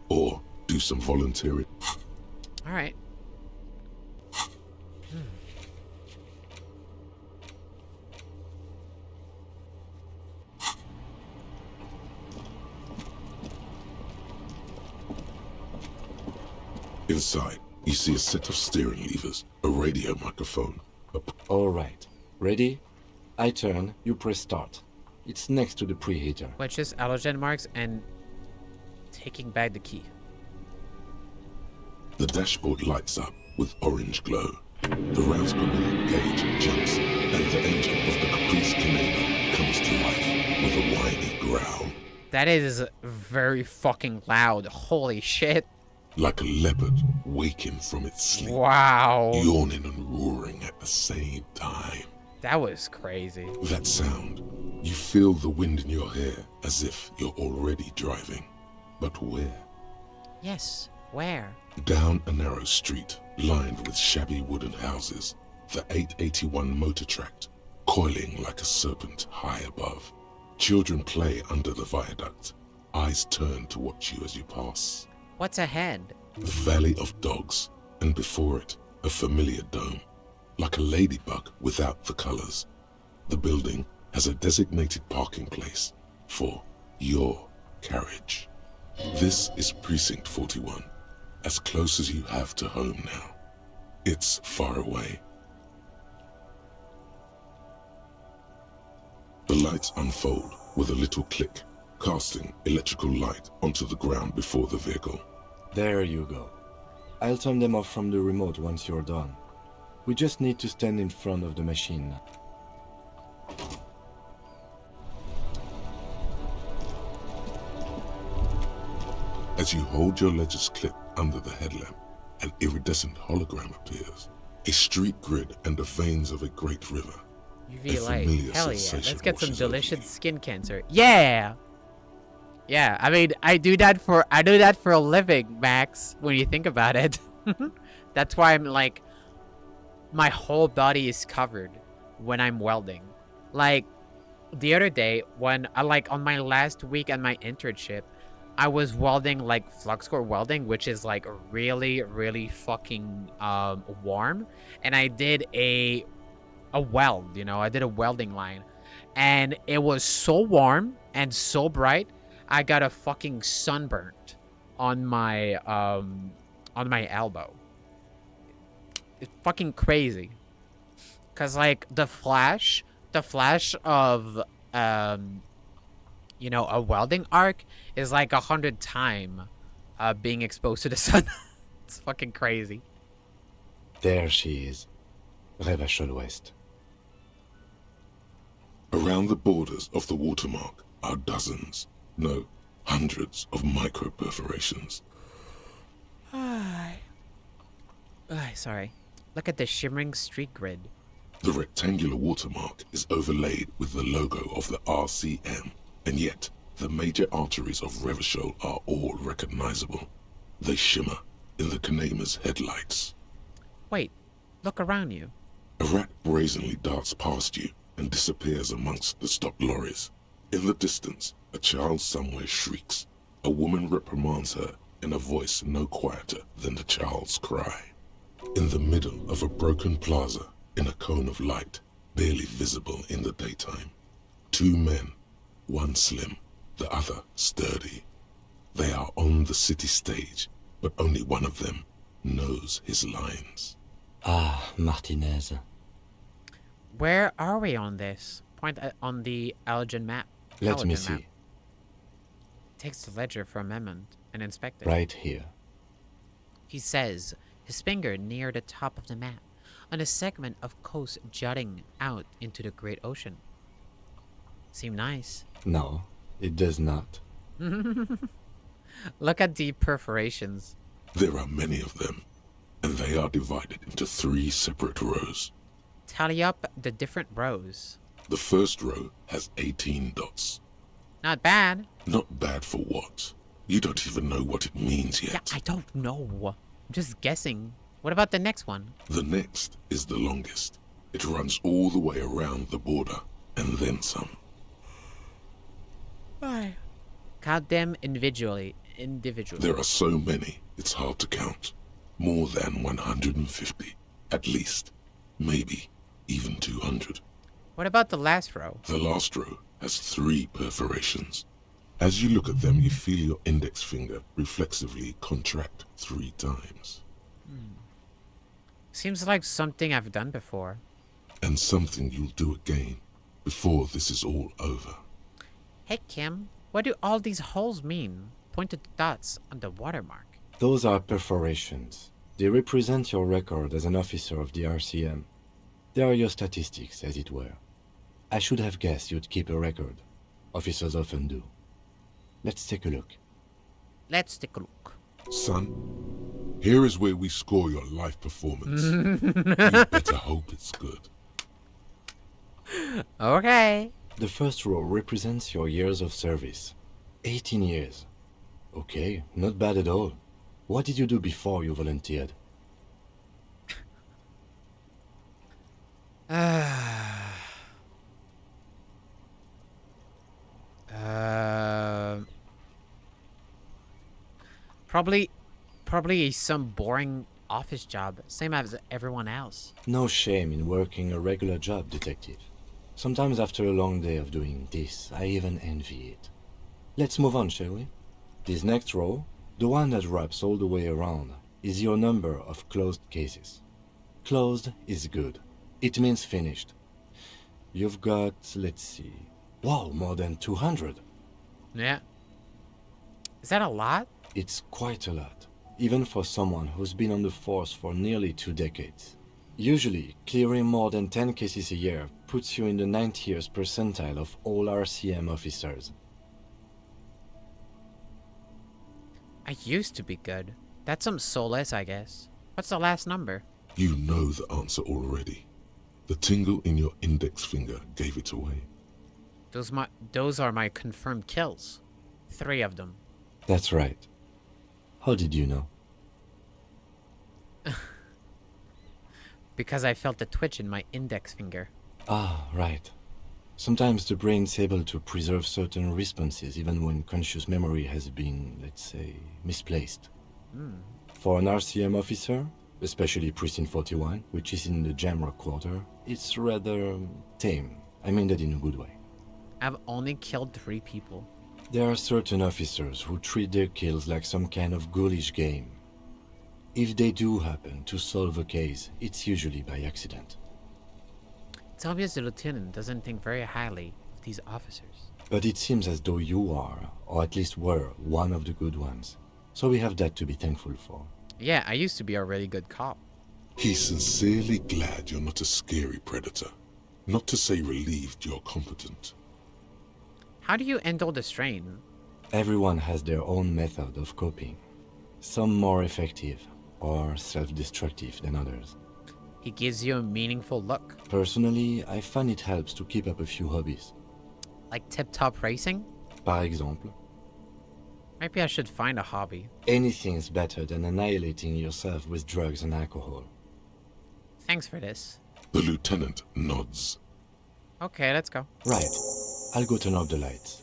Or do some volunteering? Alright. Inside, you see a set of steering levers, a radio microphone. All right. Ready? I turn, you press start. It's next to the preheater. Which is halogen marks and taking back the key. The dashboard lights up with orange glow. The rounds per minute gauge jumps, and the engine of the Caprice Canelo comes to life with a whiny growl. That is very fucking loud. Holy shit. Like a leopard waking from its sleep. Wow. Yawning and roaring at the same time. That was crazy. That sound, you feel the wind in your hair as if you're already driving. But where? Yes, where? Down a narrow street lined with shabby wooden houses, the 881 motor tract coiling like a serpent high above. Children play under the viaduct, eyes turn to watch you as you pass. What's ahead? The Valley of Dogs, and before it, a familiar dome, like a ladybug without the colors. The building has a designated parking place for your carriage. This is Precinct 41, as close as you have to home now. It's far away. The lights unfold with a little click, casting electrical light onto the ground before the vehicle. There you go. I'll turn them off from the remote once you're done. We just need to stand in front of the machine. As you hold your ledger's clip under the headlamp, an iridescent hologram appears. A street grid and the veins of a great river. UV light. familiar Hell yeah. sensation Let's get some washes over delicious skin cancer. Yeah. Yeah, I mean, I do that for a living, Max, when you think about it. That's why I'm like, my whole body is covered when I'm welding. Like, the other day, when I, like, on my last week at my internship, I was welding, like, flux core welding, which is, like, really, really fucking, warm. And I did a weld, you know, I did a welding line. And it was so warm and so bright, I got a fucking sunburnt on my elbow. It's fucking crazy. Cause like the flash of you know, a welding arc is like 100 times being exposed to the sun. It's fucking crazy. There she is. Revachol West. Around the borders of the watermark are dozens, no, hundreds of micro perforations. Sorry. Look at the shimmering streak grid. The rectangular watermark is overlaid with the logo of the RCM, and yet the major arteries of Revachol are all recognizable. They shimmer in the Kanema's headlights. Wait, look around you. A rat brazenly darts past you and disappears amongst the stopped lorries. In the distance, a child somewhere shrieks. A woman reprimands her in a voice no quieter than the child's cry. In the middle of a broken plaza, in a cone of light, barely visible in the daytime, two men, one slim, the other sturdy. They are on the city stage, but only one of them knows his lines. Ah, Martinez. Where are we on this? Point on the Elgin map. Let me see. Takes the ledger for amendment and inspect it. Right here. He says, his finger near the top of the map, on a segment of coast jutting out into the great ocean. Seem nice. No, it does not. Look at the perforations. There are many of them, and they are divided into 3 separate rows. Tally up the different rows. The first row has 18 dots. Not bad. Not bad for what? You don't even know what it means yet. Yeah, I don't know. I'm just guessing. What about the next one? The next is the longest. It runs all the way around the border, and then some. Why? Count them individually. There are so many, it's hard to count. More than 150, at least. Maybe even 200. What about the last row? The last row has 3 perforations. As you look at them, you feel your index finger reflexively contract 3 times. Seems like something I've done before. And something you'll do again before this is all over. Hey, Kim, what do all these holes mean? Pointed dots on the watermark. Those are perforations. They represent your record as an officer of the RCM. They are your statistics, as it were. I should have guessed you'd keep a record. Officers often do. Let's take a look. Let's take a look. Son, here is where we score your life performance. You better hope it's good. Okay. The first row represents your years of service. 18 years. Okay, not bad at all. What did you do before you volunteered? Probably some boring office job, same as everyone else. No shame in working a regular job, detective. Sometimes after a long day of doing this, I even envy it. Let's move on, shall we? This next row, the one that wraps all the way around, is your number of closed cases. Closed is good. It means finished. You've got, let's see, wow, more than 200. Yeah. Is that a lot? It's quite a lot, even for someone who's been on the force for nearly 2 decades. Usually, clearing more than 10 cases a year puts you in the 90th percentile of all RCM officers. I used to be good. That's some solace, I guess. What's the last number? You know the answer already. The tingle in your index finger gave it away. Those are my confirmed kills. 3 of them. That's right. How did you know? Because I felt the twitch in my index finger. Ah, right. Sometimes the brain's able to preserve certain responses even when conscious memory has been, let's say, misplaced. For an RCM officer, especially Precinct 41, which is in the Jamrock Quarter, it's rather tame. I mean that in a good way. I've only killed 3 people. There are certain officers who treat their kills like some kind of ghoulish game. If they do happen to solve a case, it's usually by accident. It's obvious the lieutenant doesn't think very highly of these officers. But it seems as though you are, or at least were, one of the good ones. So we have that to be thankful for. Yeah, I used to be a really good cop. He's sincerely glad you're not a scary predator. Not to say relieved you're competent. How do you handle the strain? Everyone has their own method of coping. Some more effective or self-destructive than others. He gives you a meaningful look. Personally, I find it helps to keep up a few hobbies. Like tip-top racing? Par exemple. Maybe I should find a hobby. Anything's better than annihilating yourself with drugs and alcohol. Thanks for this. The lieutenant nods. Okay, let's go. Right. I'll go turn off the lights.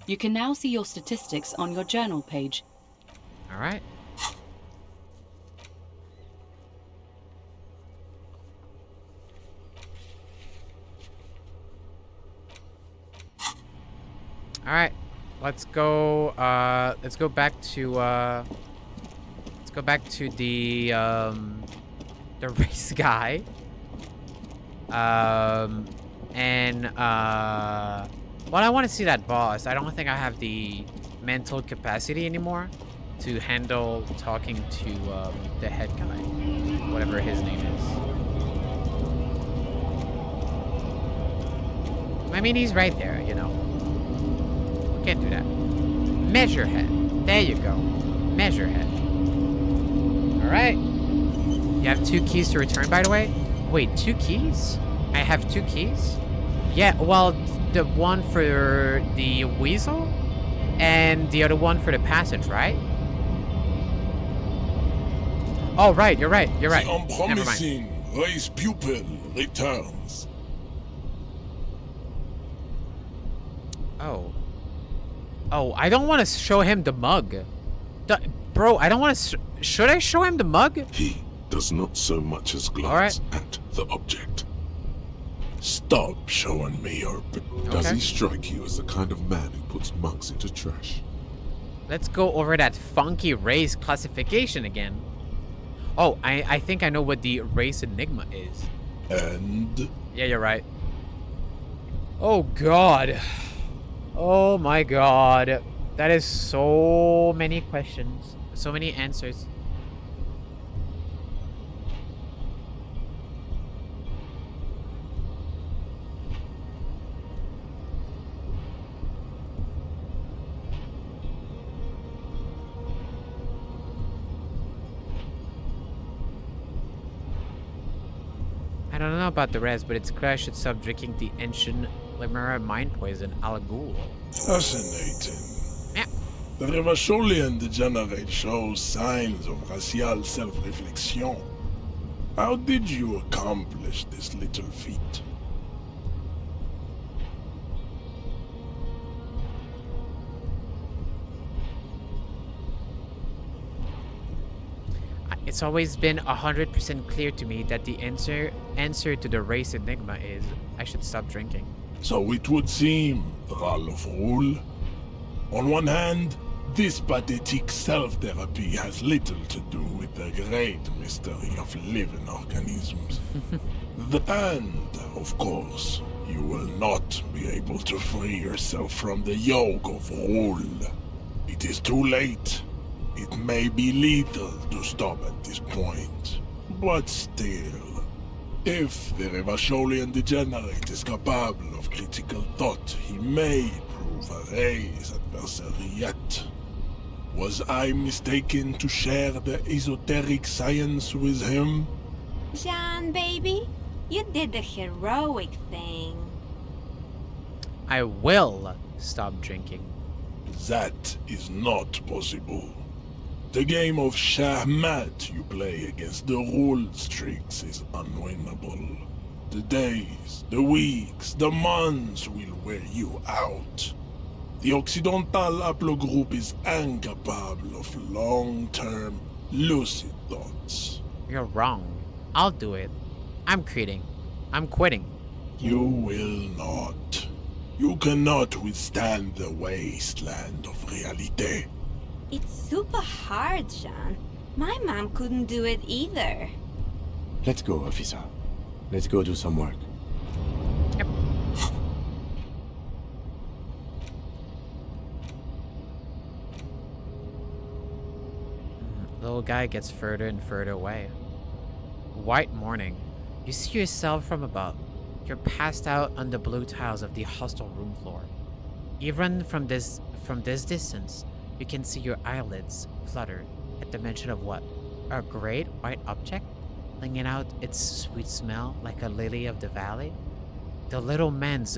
You can now see your statistics on your journal page. All right. All right. Let's go back to the race guy. Well, I want to see that boss. I don't think I have the mental capacity anymore to handle talking to the head guy, whatever his name is. I mean, he's right there, you know. We can't do that. Measurehead. There you go. Measurehead. All right. You have 2 keys to return, by the way? Wait, 2 keys? I have 2 keys? Yeah, well, the one for the weasel and the other one for the passage, right? Oh, right, you're right, you're right. The unpromising race pupil returns. Oh. Oh, I don't want to show him the mug. Bro, I don't want to... Should I show him the mug? He does not so much as glance at the object. Stop showing me your... Does he strike you as the kind of man who puts mugs into trash? Let's go over that funky race classification again. Oh, I think I know what the race enigma is. And? Yeah, you're right. Oh, God. Oh, my God. That is so many questions. So many answers. I don't know about the rest, but it's clear I should stop drinking the ancient Limera mind poison, Al Ghul. Fascinating. Yeah. The Revacholian degenerate shows signs of racial self-reflection. How did you accomplish this little feat? It's always been 100% clear to me that the answer to the race enigma is I should stop drinking. So it would seem, Ralph Rule. On one hand, this pathetic self-therapy has little to do with the great mystery of living organisms. And, of course, you will not be able to free yourself from the yoke of Rule. It is too late. It may be lethal to stop at this point, but still, if the Revacholian degenerate is capable of critical thought, he may prove a race adversary yet. Was I mistaken to share the esoteric science with him? Jean, baby, You did the heroic thing. I will stop drinking. That is not possible. The game of Shahmat you play against the rule streaks is unwinnable. The days, the weeks, the months will wear you out. The Occidental Haplogroup is incapable of long-term, lucid thoughts. You're wrong. I'll do it. I'm quitting. I'm quitting. You will not. You cannot withstand the wasteland of reality. It's super hard, Jean. My mom couldn't do it either. Let's go, officer. Let's go do some work. Yep. Little guy gets further and further away. White morning. You see yourself from above. You're passed out on the blue tiles of the hostel room floor. Even from this distance, you can see your eyelids flutter at the mention of what? A great white object? Flinging out its sweet smell like a lily of the valley? The little man's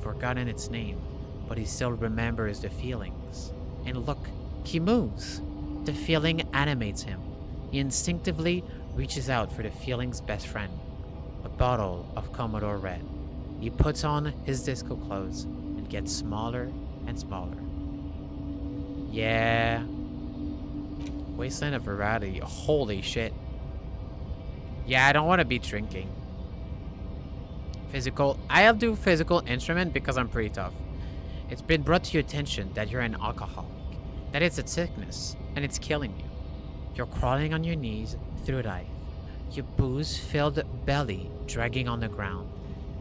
forgotten its name, but he still remembers the feelings. And look, he moves. The feeling animates him. He instinctively reaches out for the feeling's best friend, a bottle of Commodore Red. He puts on his disco clothes and gets smaller and smaller. Yeah. Wasteland of Variety. Holy shit. Yeah, I don't want to be drinking. Physical. I'll do physical instrument because I'm pretty tough. It's been brought to your attention that you're an alcoholic. That it's a sickness and it's killing you. You're crawling on your knees through life. Your booze-filled belly dragging on the ground.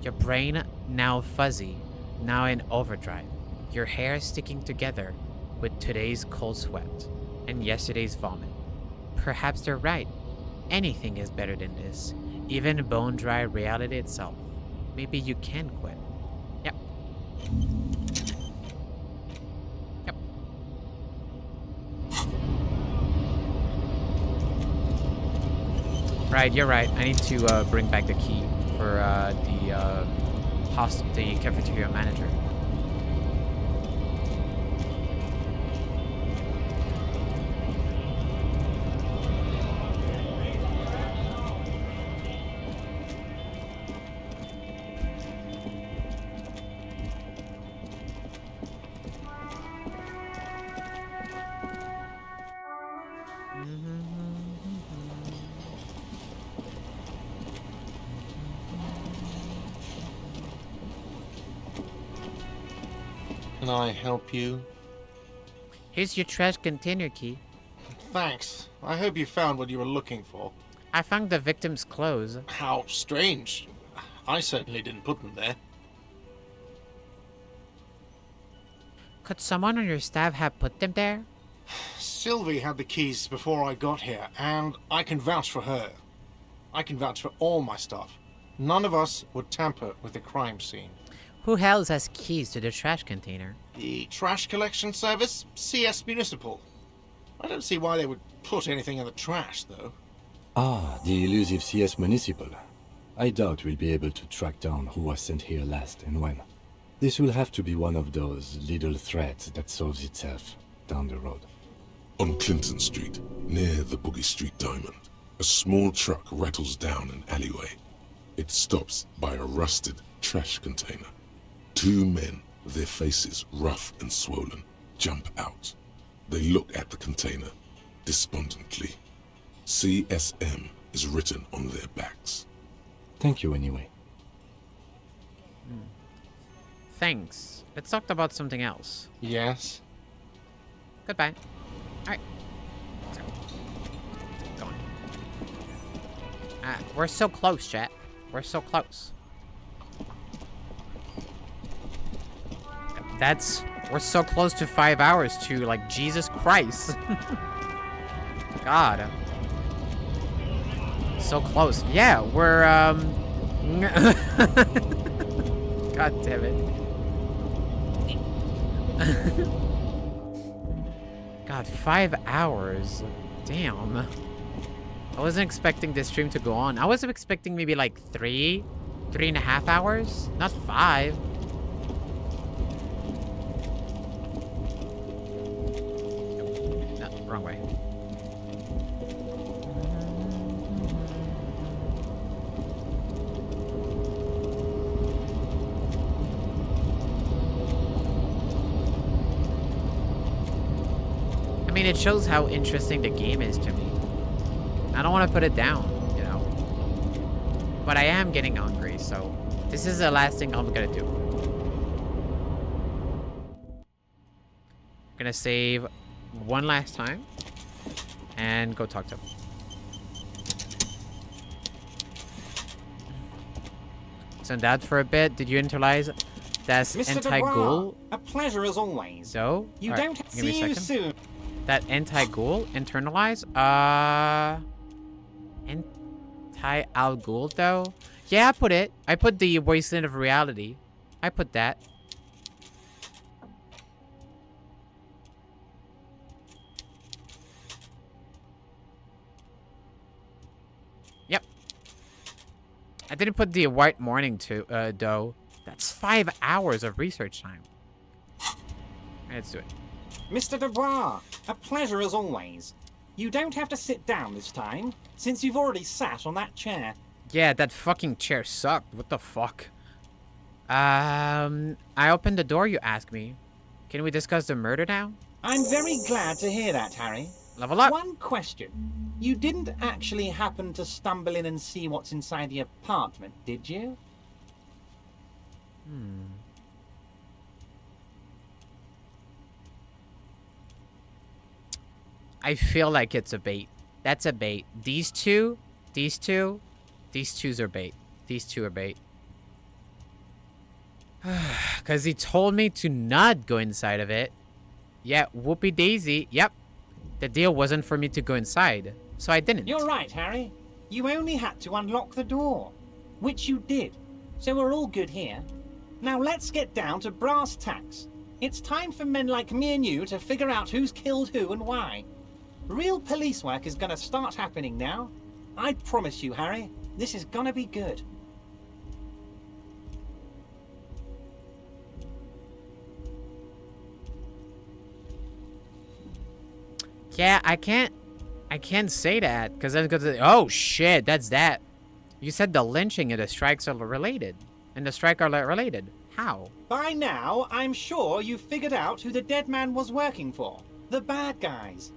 Your brain now fuzzy, now in overdrive. Your hair sticking together with today's cold sweat and yesterday's vomit. Perhaps they're right. Anything is better than this. Even bone-dry reality itself. Maybe you can quit. Yep. Yep. Right, you're right. I need to bring back the key for the cafeteria manager. Can I help you? Here's your trash container key. Thanks. I hope you found what you were looking for. I found the victim's clothes. How strange. I certainly didn't put them there. Could someone on your staff have put them there? Sylvie had the keys before I got here, and I can vouch for her. I can vouch for all my stuff. None of us would tamper with the crime scene. Who else has keys to the trash container? The trash collection service? CS Municipal. I don't see why they would put anything in the trash, though. Ah, the elusive CS Municipal. I doubt we'll be able to track down who was sent here last and when. This will have to be one of those little threads that solves itself down the road. On Clinton Street, near the Boogie Street Diamond, a small truck rattles down an alleyway. It stops by a rusted trash container. Two men, their faces rough and swollen, jump out. They look at the container, despondently. CSM is written on their backs. Thank you anyway. Thanks. Let's talk about something else. Yes? Goodbye. Alright. Let's go. Go on. We're so close, chat. We're so close. We're so close to 5 hours too, like, Jesus Christ. God. So close. Yeah, we're, God damn it. God, 5 hours. Damn. I wasn't expecting this stream to go on. I was expecting maybe like 3.5 hours, not 5. No, wrong way. I mean, it shows how interesting the game is to me. I don't want to put it down, you know. But I am getting hungry, so this is the last thing I'm gonna do. I'm gonna save one last time and go talk to him. Send that for a bit. Did you internalize that anti-ghoul? A pleasure as always. So? You All right, don't give me see a you second. soon. That anti-ghoul internalize? Anti-al ghoul though? Yeah, I put it. I put the Wasteland of Reality. I put that. Yep. I didn't put the White Morning to though. That's 5 hours of research time. Let's do it. Mr. Dubois, a pleasure as always. You don't have to sit down this time, since you've already sat on that chair. Yeah, that fucking chair sucked. What the fuck? I opened the door, you asked me. Can we discuss the murder now? I'm very glad to hear that, Harry. Level up. One question. You didn't actually happen to stumble in and see what's inside the apartment, did you? I feel like it's a bait. That's a bait. These two are bait. These two are bait. Because he told me to not go inside of it. Yeah, whoopie daisy. Yep. The deal wasn't for me to go inside. So I didn't. You're right, Harry. You only had to unlock the door. Which you did. So we're all good here. Now let's get down to brass tacks. It's time for men like me and you to figure out who's killed who and why. Real police work is gonna start happening now. I promise you, Harry, this is gonna be good. Yeah, I can't say that because then oh shit, that's that. You said the lynching and the strikes are related, and the strike are related. How? By now, I'm sure you've figured out who the dead man was working for. The bad guys.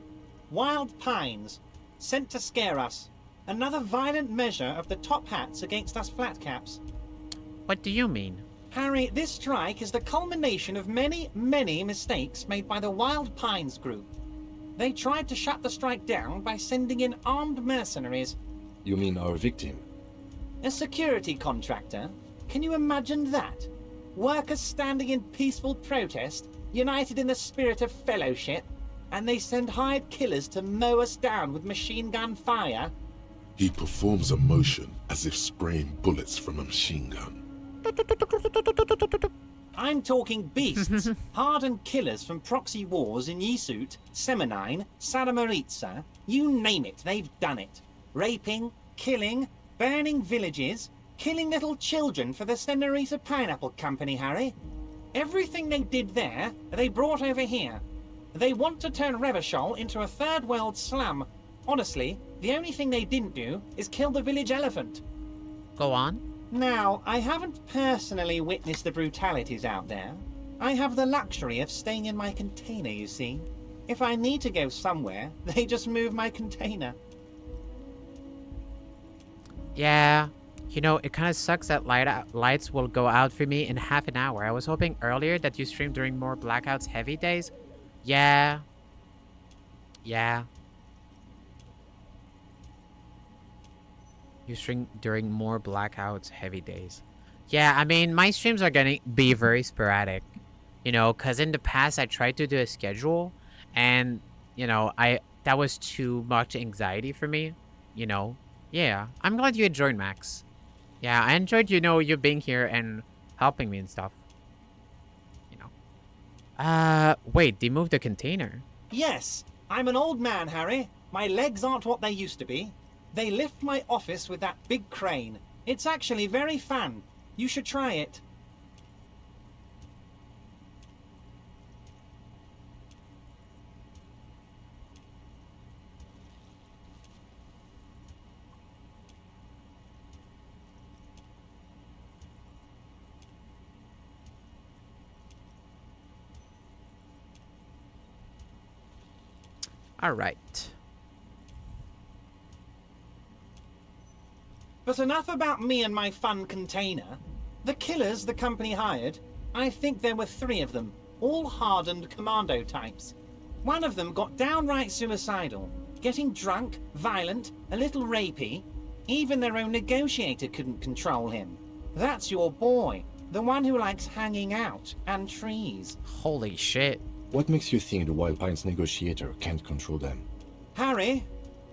Wild Pines. Sent to scare us. Another violent measure of the top hats against us flatcaps. What do you mean? Harry, this strike is the culmination of many, many mistakes made by the Wild Pines group. They tried to shut the strike down by sending in armed mercenaries. You mean our victim? A security contractor? Can you imagine that? Workers standing in peaceful protest, united in the spirit of fellowship, and they send hired killers to mow us down with machine gun fire? He performs a motion as if spraying bullets from a machine gun. I'm talking beasts, hardened killers from proxy wars in Yisut, Semenine, Sadamaritsa, you name it, they've done it. Raping, killing, burning villages, killing little children for the Senorita Pineapple Company, Harry. Everything they did there, they brought over here. They want to turn Revachol into a third world slum. Honestly, the only thing they didn't do is kill the village elephant. Go on. Now, I haven't personally witnessed the brutalities out there. I have the luxury of staying in my container, you see. If I need to go somewhere, they just move my container. Yeah. You know, it kind of sucks that lights will go out for me in half an hour. I was hoping earlier that you stream during more blackouts heavy days. Yeah. Yeah. You stream during more blackouts heavy days. Yeah, I mean, my streams are gonna be very sporadic. You know, because in the past I tried to do a schedule. And, you know, that was too much anxiety for me. You know. Yeah. I'm glad you enjoyed, Max. Yeah, I enjoyed, you know, you being here and helping me and stuff. You know. Wait, they moved the container. Yes, I'm an old man, Harry. My legs aren't what they used to be. They lift my office with that big crane. It's actually very fun. You should try it. All right. But enough about me and my fun container. The killers the company hired, I think there were 3 of them, all hardened commando types. One of them got downright suicidal, getting drunk, violent, a little rapey. Even their own negotiator couldn't control him. That's your boy, the one who likes hanging out and trees. Holy shit. What makes you think the Wild Pines negotiator can't control them? Harry,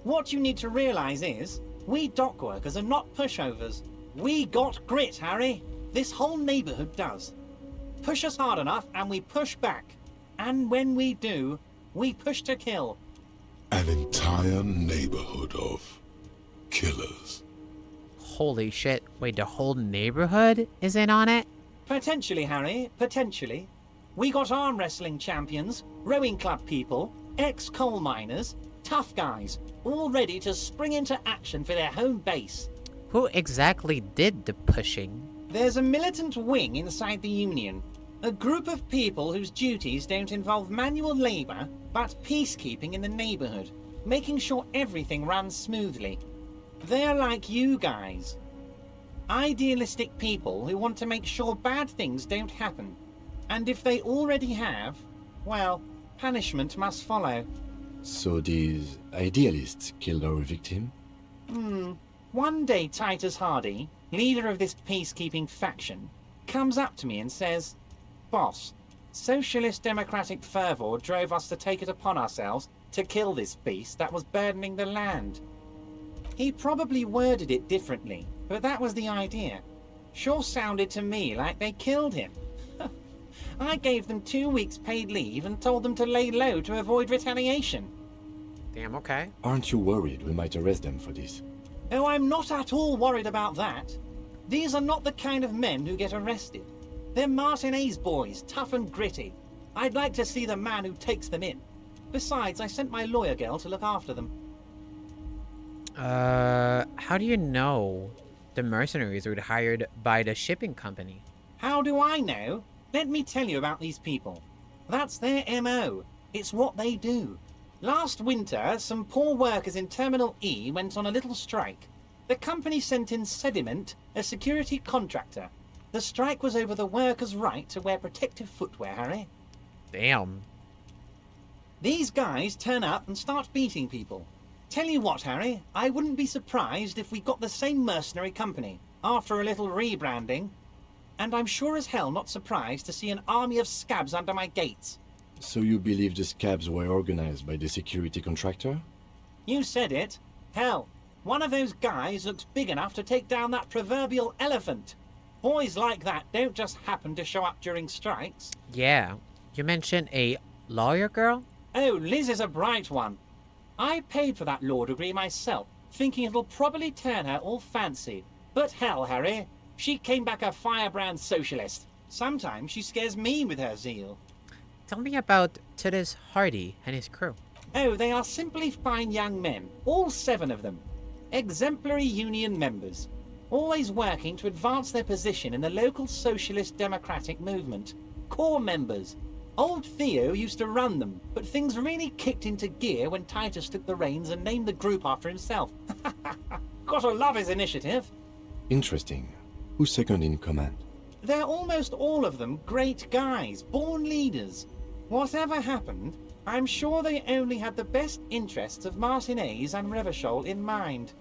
what you need to realize is, we dock workers are not pushovers. We got grit, Harry. This whole neighborhood does. Push us hard enough and we push back. And when we do, we push to kill. An entire neighborhood of killers. Holy shit. Wait, the whole neighborhood is in on it? Potentially, Harry, potentially. We got arm wrestling champions, rowing club people, ex-coal miners, tough guys, all ready to spring into action for their home base. Who exactly did the pushing? There's a militant wing inside the Union. A group of people whose duties don't involve manual labor, but peacekeeping in the neighborhood, making sure everything runs smoothly. They're like you guys. Idealistic people who want to make sure bad things don't happen. And if they already have, well, punishment must follow. So these idealists killed our victim? One day Titus Hardy, leader of this peacekeeping faction, comes up to me and says, "Boss, socialist democratic fervor drove us to take it upon ourselves to kill this beast that was burdening the land." He probably worded it differently, but that was the idea. Sure sounded to me like they killed him. I gave them 2 weeks paid leave and told them to lay low to avoid retaliation. Damn, okay. Aren't you worried we might arrest them for this? Oh, I'm not at all worried about that. These are not the kind of men who get arrested. They're Martinez boys, tough and gritty. I'd like to see the man who takes them in. Besides, I sent my lawyer girl to look after them. How do you know the mercenaries were hired by the shipping company? How do I know? Let me tell you about these people. That's their MO. It's what they do. Last winter, some poor workers in Terminal E went on a little strike. The company sent in Sediment, a security contractor. The strike was over the workers' right to wear protective footwear, Harry. Damn. These guys turn up and start beating people. Tell you what, Harry, I wouldn't be surprised if we got the same mercenary company, after a little rebranding. And I'm sure as hell not surprised to see an army of scabs under my gates. So you believe the scabs were organized by the security contractor? You said it. Hell, one of those guys looks big enough to take down that proverbial elephant. Boys like that don't just happen to show up during strikes. Yeah. You mentioned a lawyer girl? Oh, Liz is a bright one. I paid for that law degree myself, thinking it'll probably turn her all fancy. But hell, Harry, she came back a firebrand socialist. Sometimes she scares me with her zeal. Tell me about Titus Hardy and his crew. Oh, they are simply fine young men, all 7 of them. Exemplary union members, always working to advance their position in the local socialist democratic movement. Core members. Old Theo used to run them, but things really kicked into gear when Titus took the reins and named the group after himself. Gotta love his initiative. Interesting. Who's second in command? They're almost all of them great guys, born leaders. Whatever happened, I'm sure they only had the best interests of Martinez and Revachol in mind.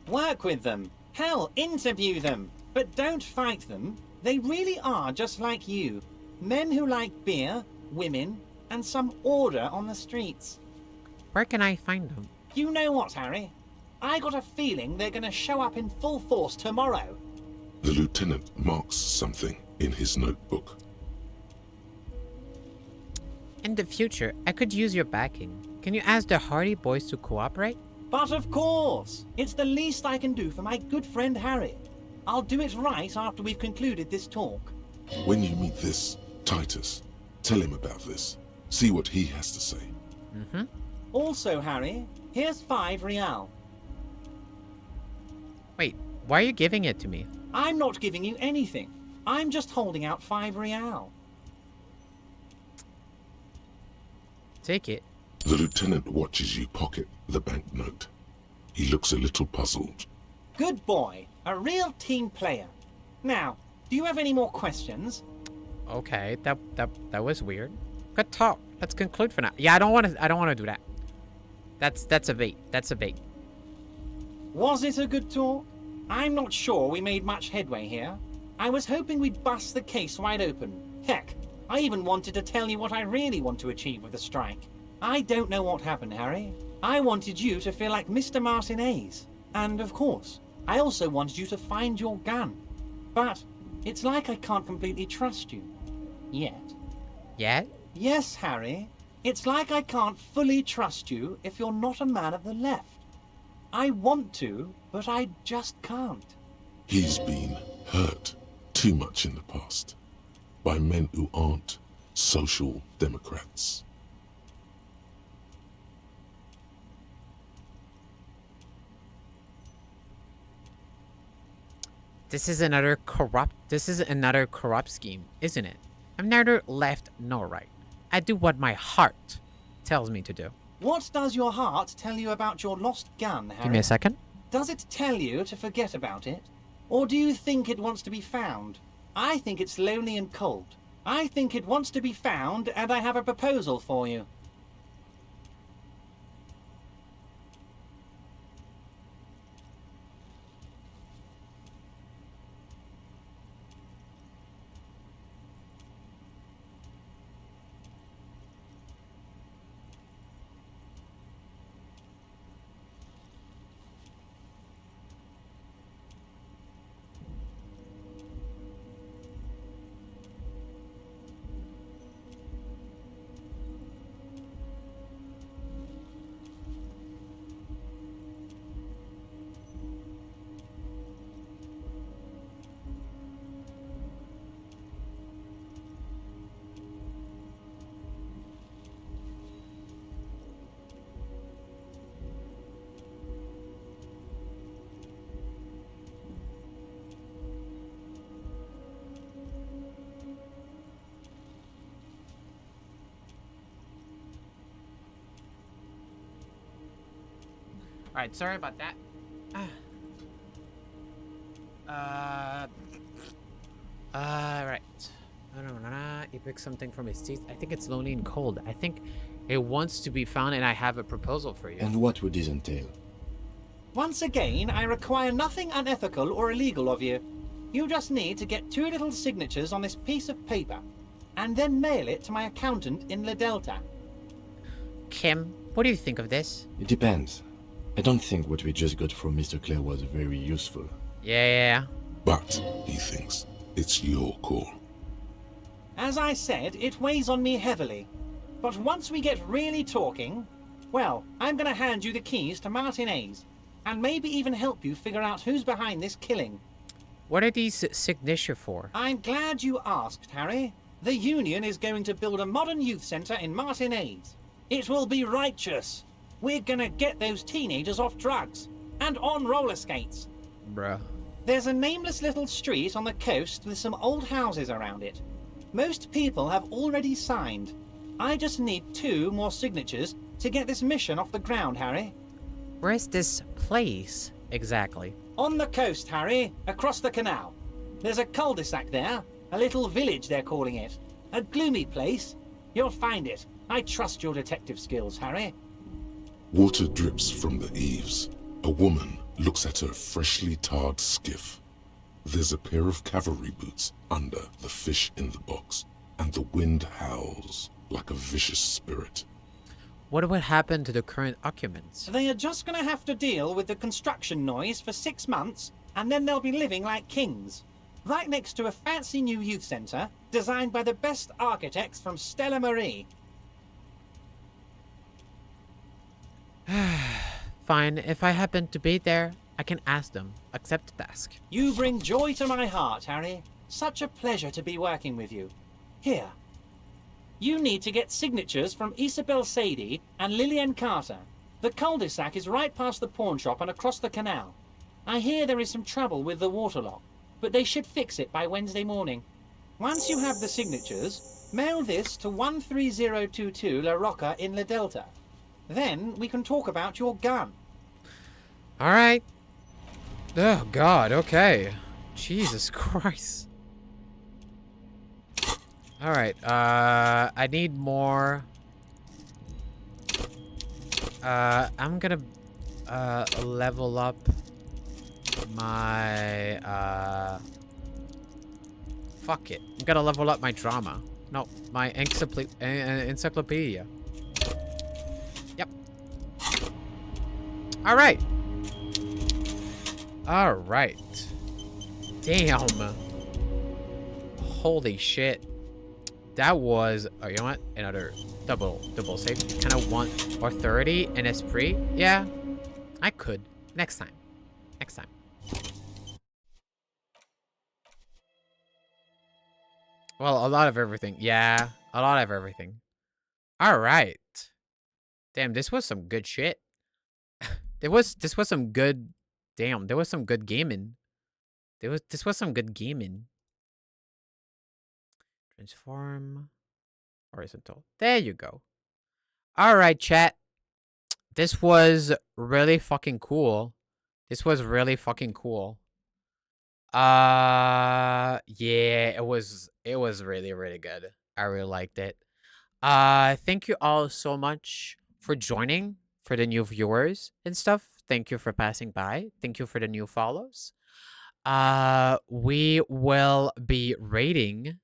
Work with them. Hell, interview them. But don't fight them. They really are just like you. Men who like beer, women, and some order on the streets. Where can I find them? You know what, Harry? I got a feeling they're gonna show up in full force tomorrow. The lieutenant marks something in his notebook. In the future, I could use your backing. Can you ask the Hardy boys to cooperate? But of course, it's the least I can do for my good friend Harry. I'll do it right after we've concluded this talk. When you meet this Titus, tell him about this. See what he has to say. Mm-hmm. Also, Harry, here's 5 real. Wait, why are you giving it to me? I'm not giving you anything. I'm just holding out 5 real. Take it. The lieutenant watches you pocket the banknote. He looks a little puzzled. Good boy. A real team player. Now, do you have any more questions? Okay, that was weird. Good talk. Let's conclude for now. Yeah, I don't want to do that. That's a bait. That's a bait. Was it a good talk? I'm not sure we made much headway here. I was hoping we'd bust the case wide open. Heck, I even wanted to tell you what I really want to achieve with the strike. I don't know what happened, Harry. I wanted you to feel like Mr. Martinez. And of course, I also wanted you to find your gun. But it's like I can't completely trust you. Yet. Yet? Yes, Harry. It's like I can't fully trust you if you're not a man of the left. I want to, but I just can't. He's been hurt too much in the past by men who aren't social democrats. This is another corrupt scheme, isn't it? I'm neither left nor right. I do what my heart tells me to do. What does your heart tell you about your lost gun, Harry? Give me a second. Does it tell you to forget about it? Or do you think it wants to be found? I think it's lonely and cold. I think it wants to be found, and I have a proposal for you. Alright, sorry about that. Right. He picks something from his teeth. I think it's lonely and cold. I think it wants to be found, and I have a proposal for you. And what would this entail? Once again, I require nothing unethical or illegal of you. You just need to get 2 little signatures on this piece of paper, and then mail it to my accountant in La Delta. Kim, what do you think of this? It depends. I don't think what we just got from Mr. Clare was very useful. Yeah. But he thinks it's your call. As I said, it weighs on me heavily. But once we get really talking, well, I'm going to hand you the keys to Martinez, and maybe even help you figure out who's behind this killing. What are these signatures for? I'm glad you asked, Harry. The Union is going to build a modern youth centre in Martinez. It will be righteous. We're gonna get those teenagers off drugs and on roller skates. Bruh. There's a nameless little street on the coast with some old houses around it. Most people have already signed. I just need 2 more signatures to get this mission off the ground, Harry. Where's this place exactly? On the coast, Harry, across the canal. There's a cul-de-sac there, a little village they're calling it. A gloomy place. You'll find it. I trust your detective skills, Harry. Water drips from the eaves. A woman looks at her freshly tarred skiff. There's a pair of cavalry boots under the fish in the box, and the wind howls like a vicious spirit. What would happen to the current occupants? They are just going to have to deal with the construction noise for 6 months, and then they'll be living like kings. Right next to a fancy new youth centre, designed by the best architects from Stella Marie. fine. If I happen to be there, I can ask them. Accept the task. You bring joy to my heart, Harry. Such a pleasure to be working with you. Here. You need to get signatures from Isabel Sadie and Lillian Carter. The cul-de-sac is right past the pawn shop and across the canal. I hear there is some trouble with the water lock, but they should fix it by Wednesday morning. Once you have the signatures, mail this to 13022 La Rocca in La Delta. Then we can talk about your gun. All right. Oh, God. Okay. Jesus Christ. All right. I need more. I'm gonna level up my fuck it. I'm gonna level up my drama. No, my encyclopedia. Yep. All right. All right. Damn. Holy shit. That was, oh, you know what? Another double save. Kind of want, or 30 in Esprit. Yeah, I could. Next time. Next time. Well, a lot of everything. Yeah, a lot of everything. All right. Damn, this was some good shit. This was some good. Damn, there was some good gaming. This was some good gaming. Transform. Horizontal. There you go. All right, chat. This was really fucking cool. This was really fucking cool. Yeah, it was really, really good. I really liked it. Thank you all so much for joining, for the new viewers and stuff. Thank you for passing by. Thank you for the new follows. We will be rating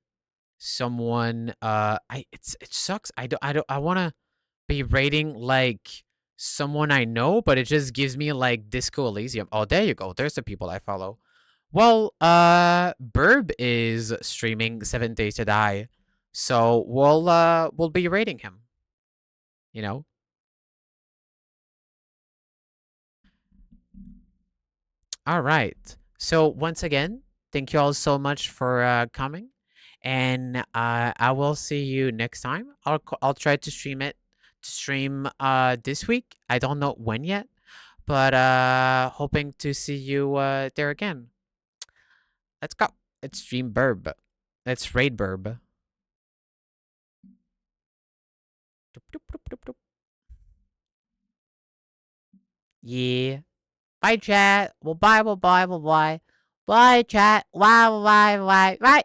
someone. It sucks. I want to be rating like someone I know, but it just gives me like Disco Elysium. Oh, there you go. There's the people I follow. Well, Burb is streaming 7 Days to Die, so we'll be rating him. You know. All right. So once again, thank you all so much for coming, and I will see you next time. I'll try to stream this week. I don't know when yet, but hoping to see you there again. Let's go. Let's stream Burb. Let's raid Burb. Yeah. Bye, chat. Well, bye, bye, bye, bye, bye. Bye, chat. Bye, bye, bye, bye.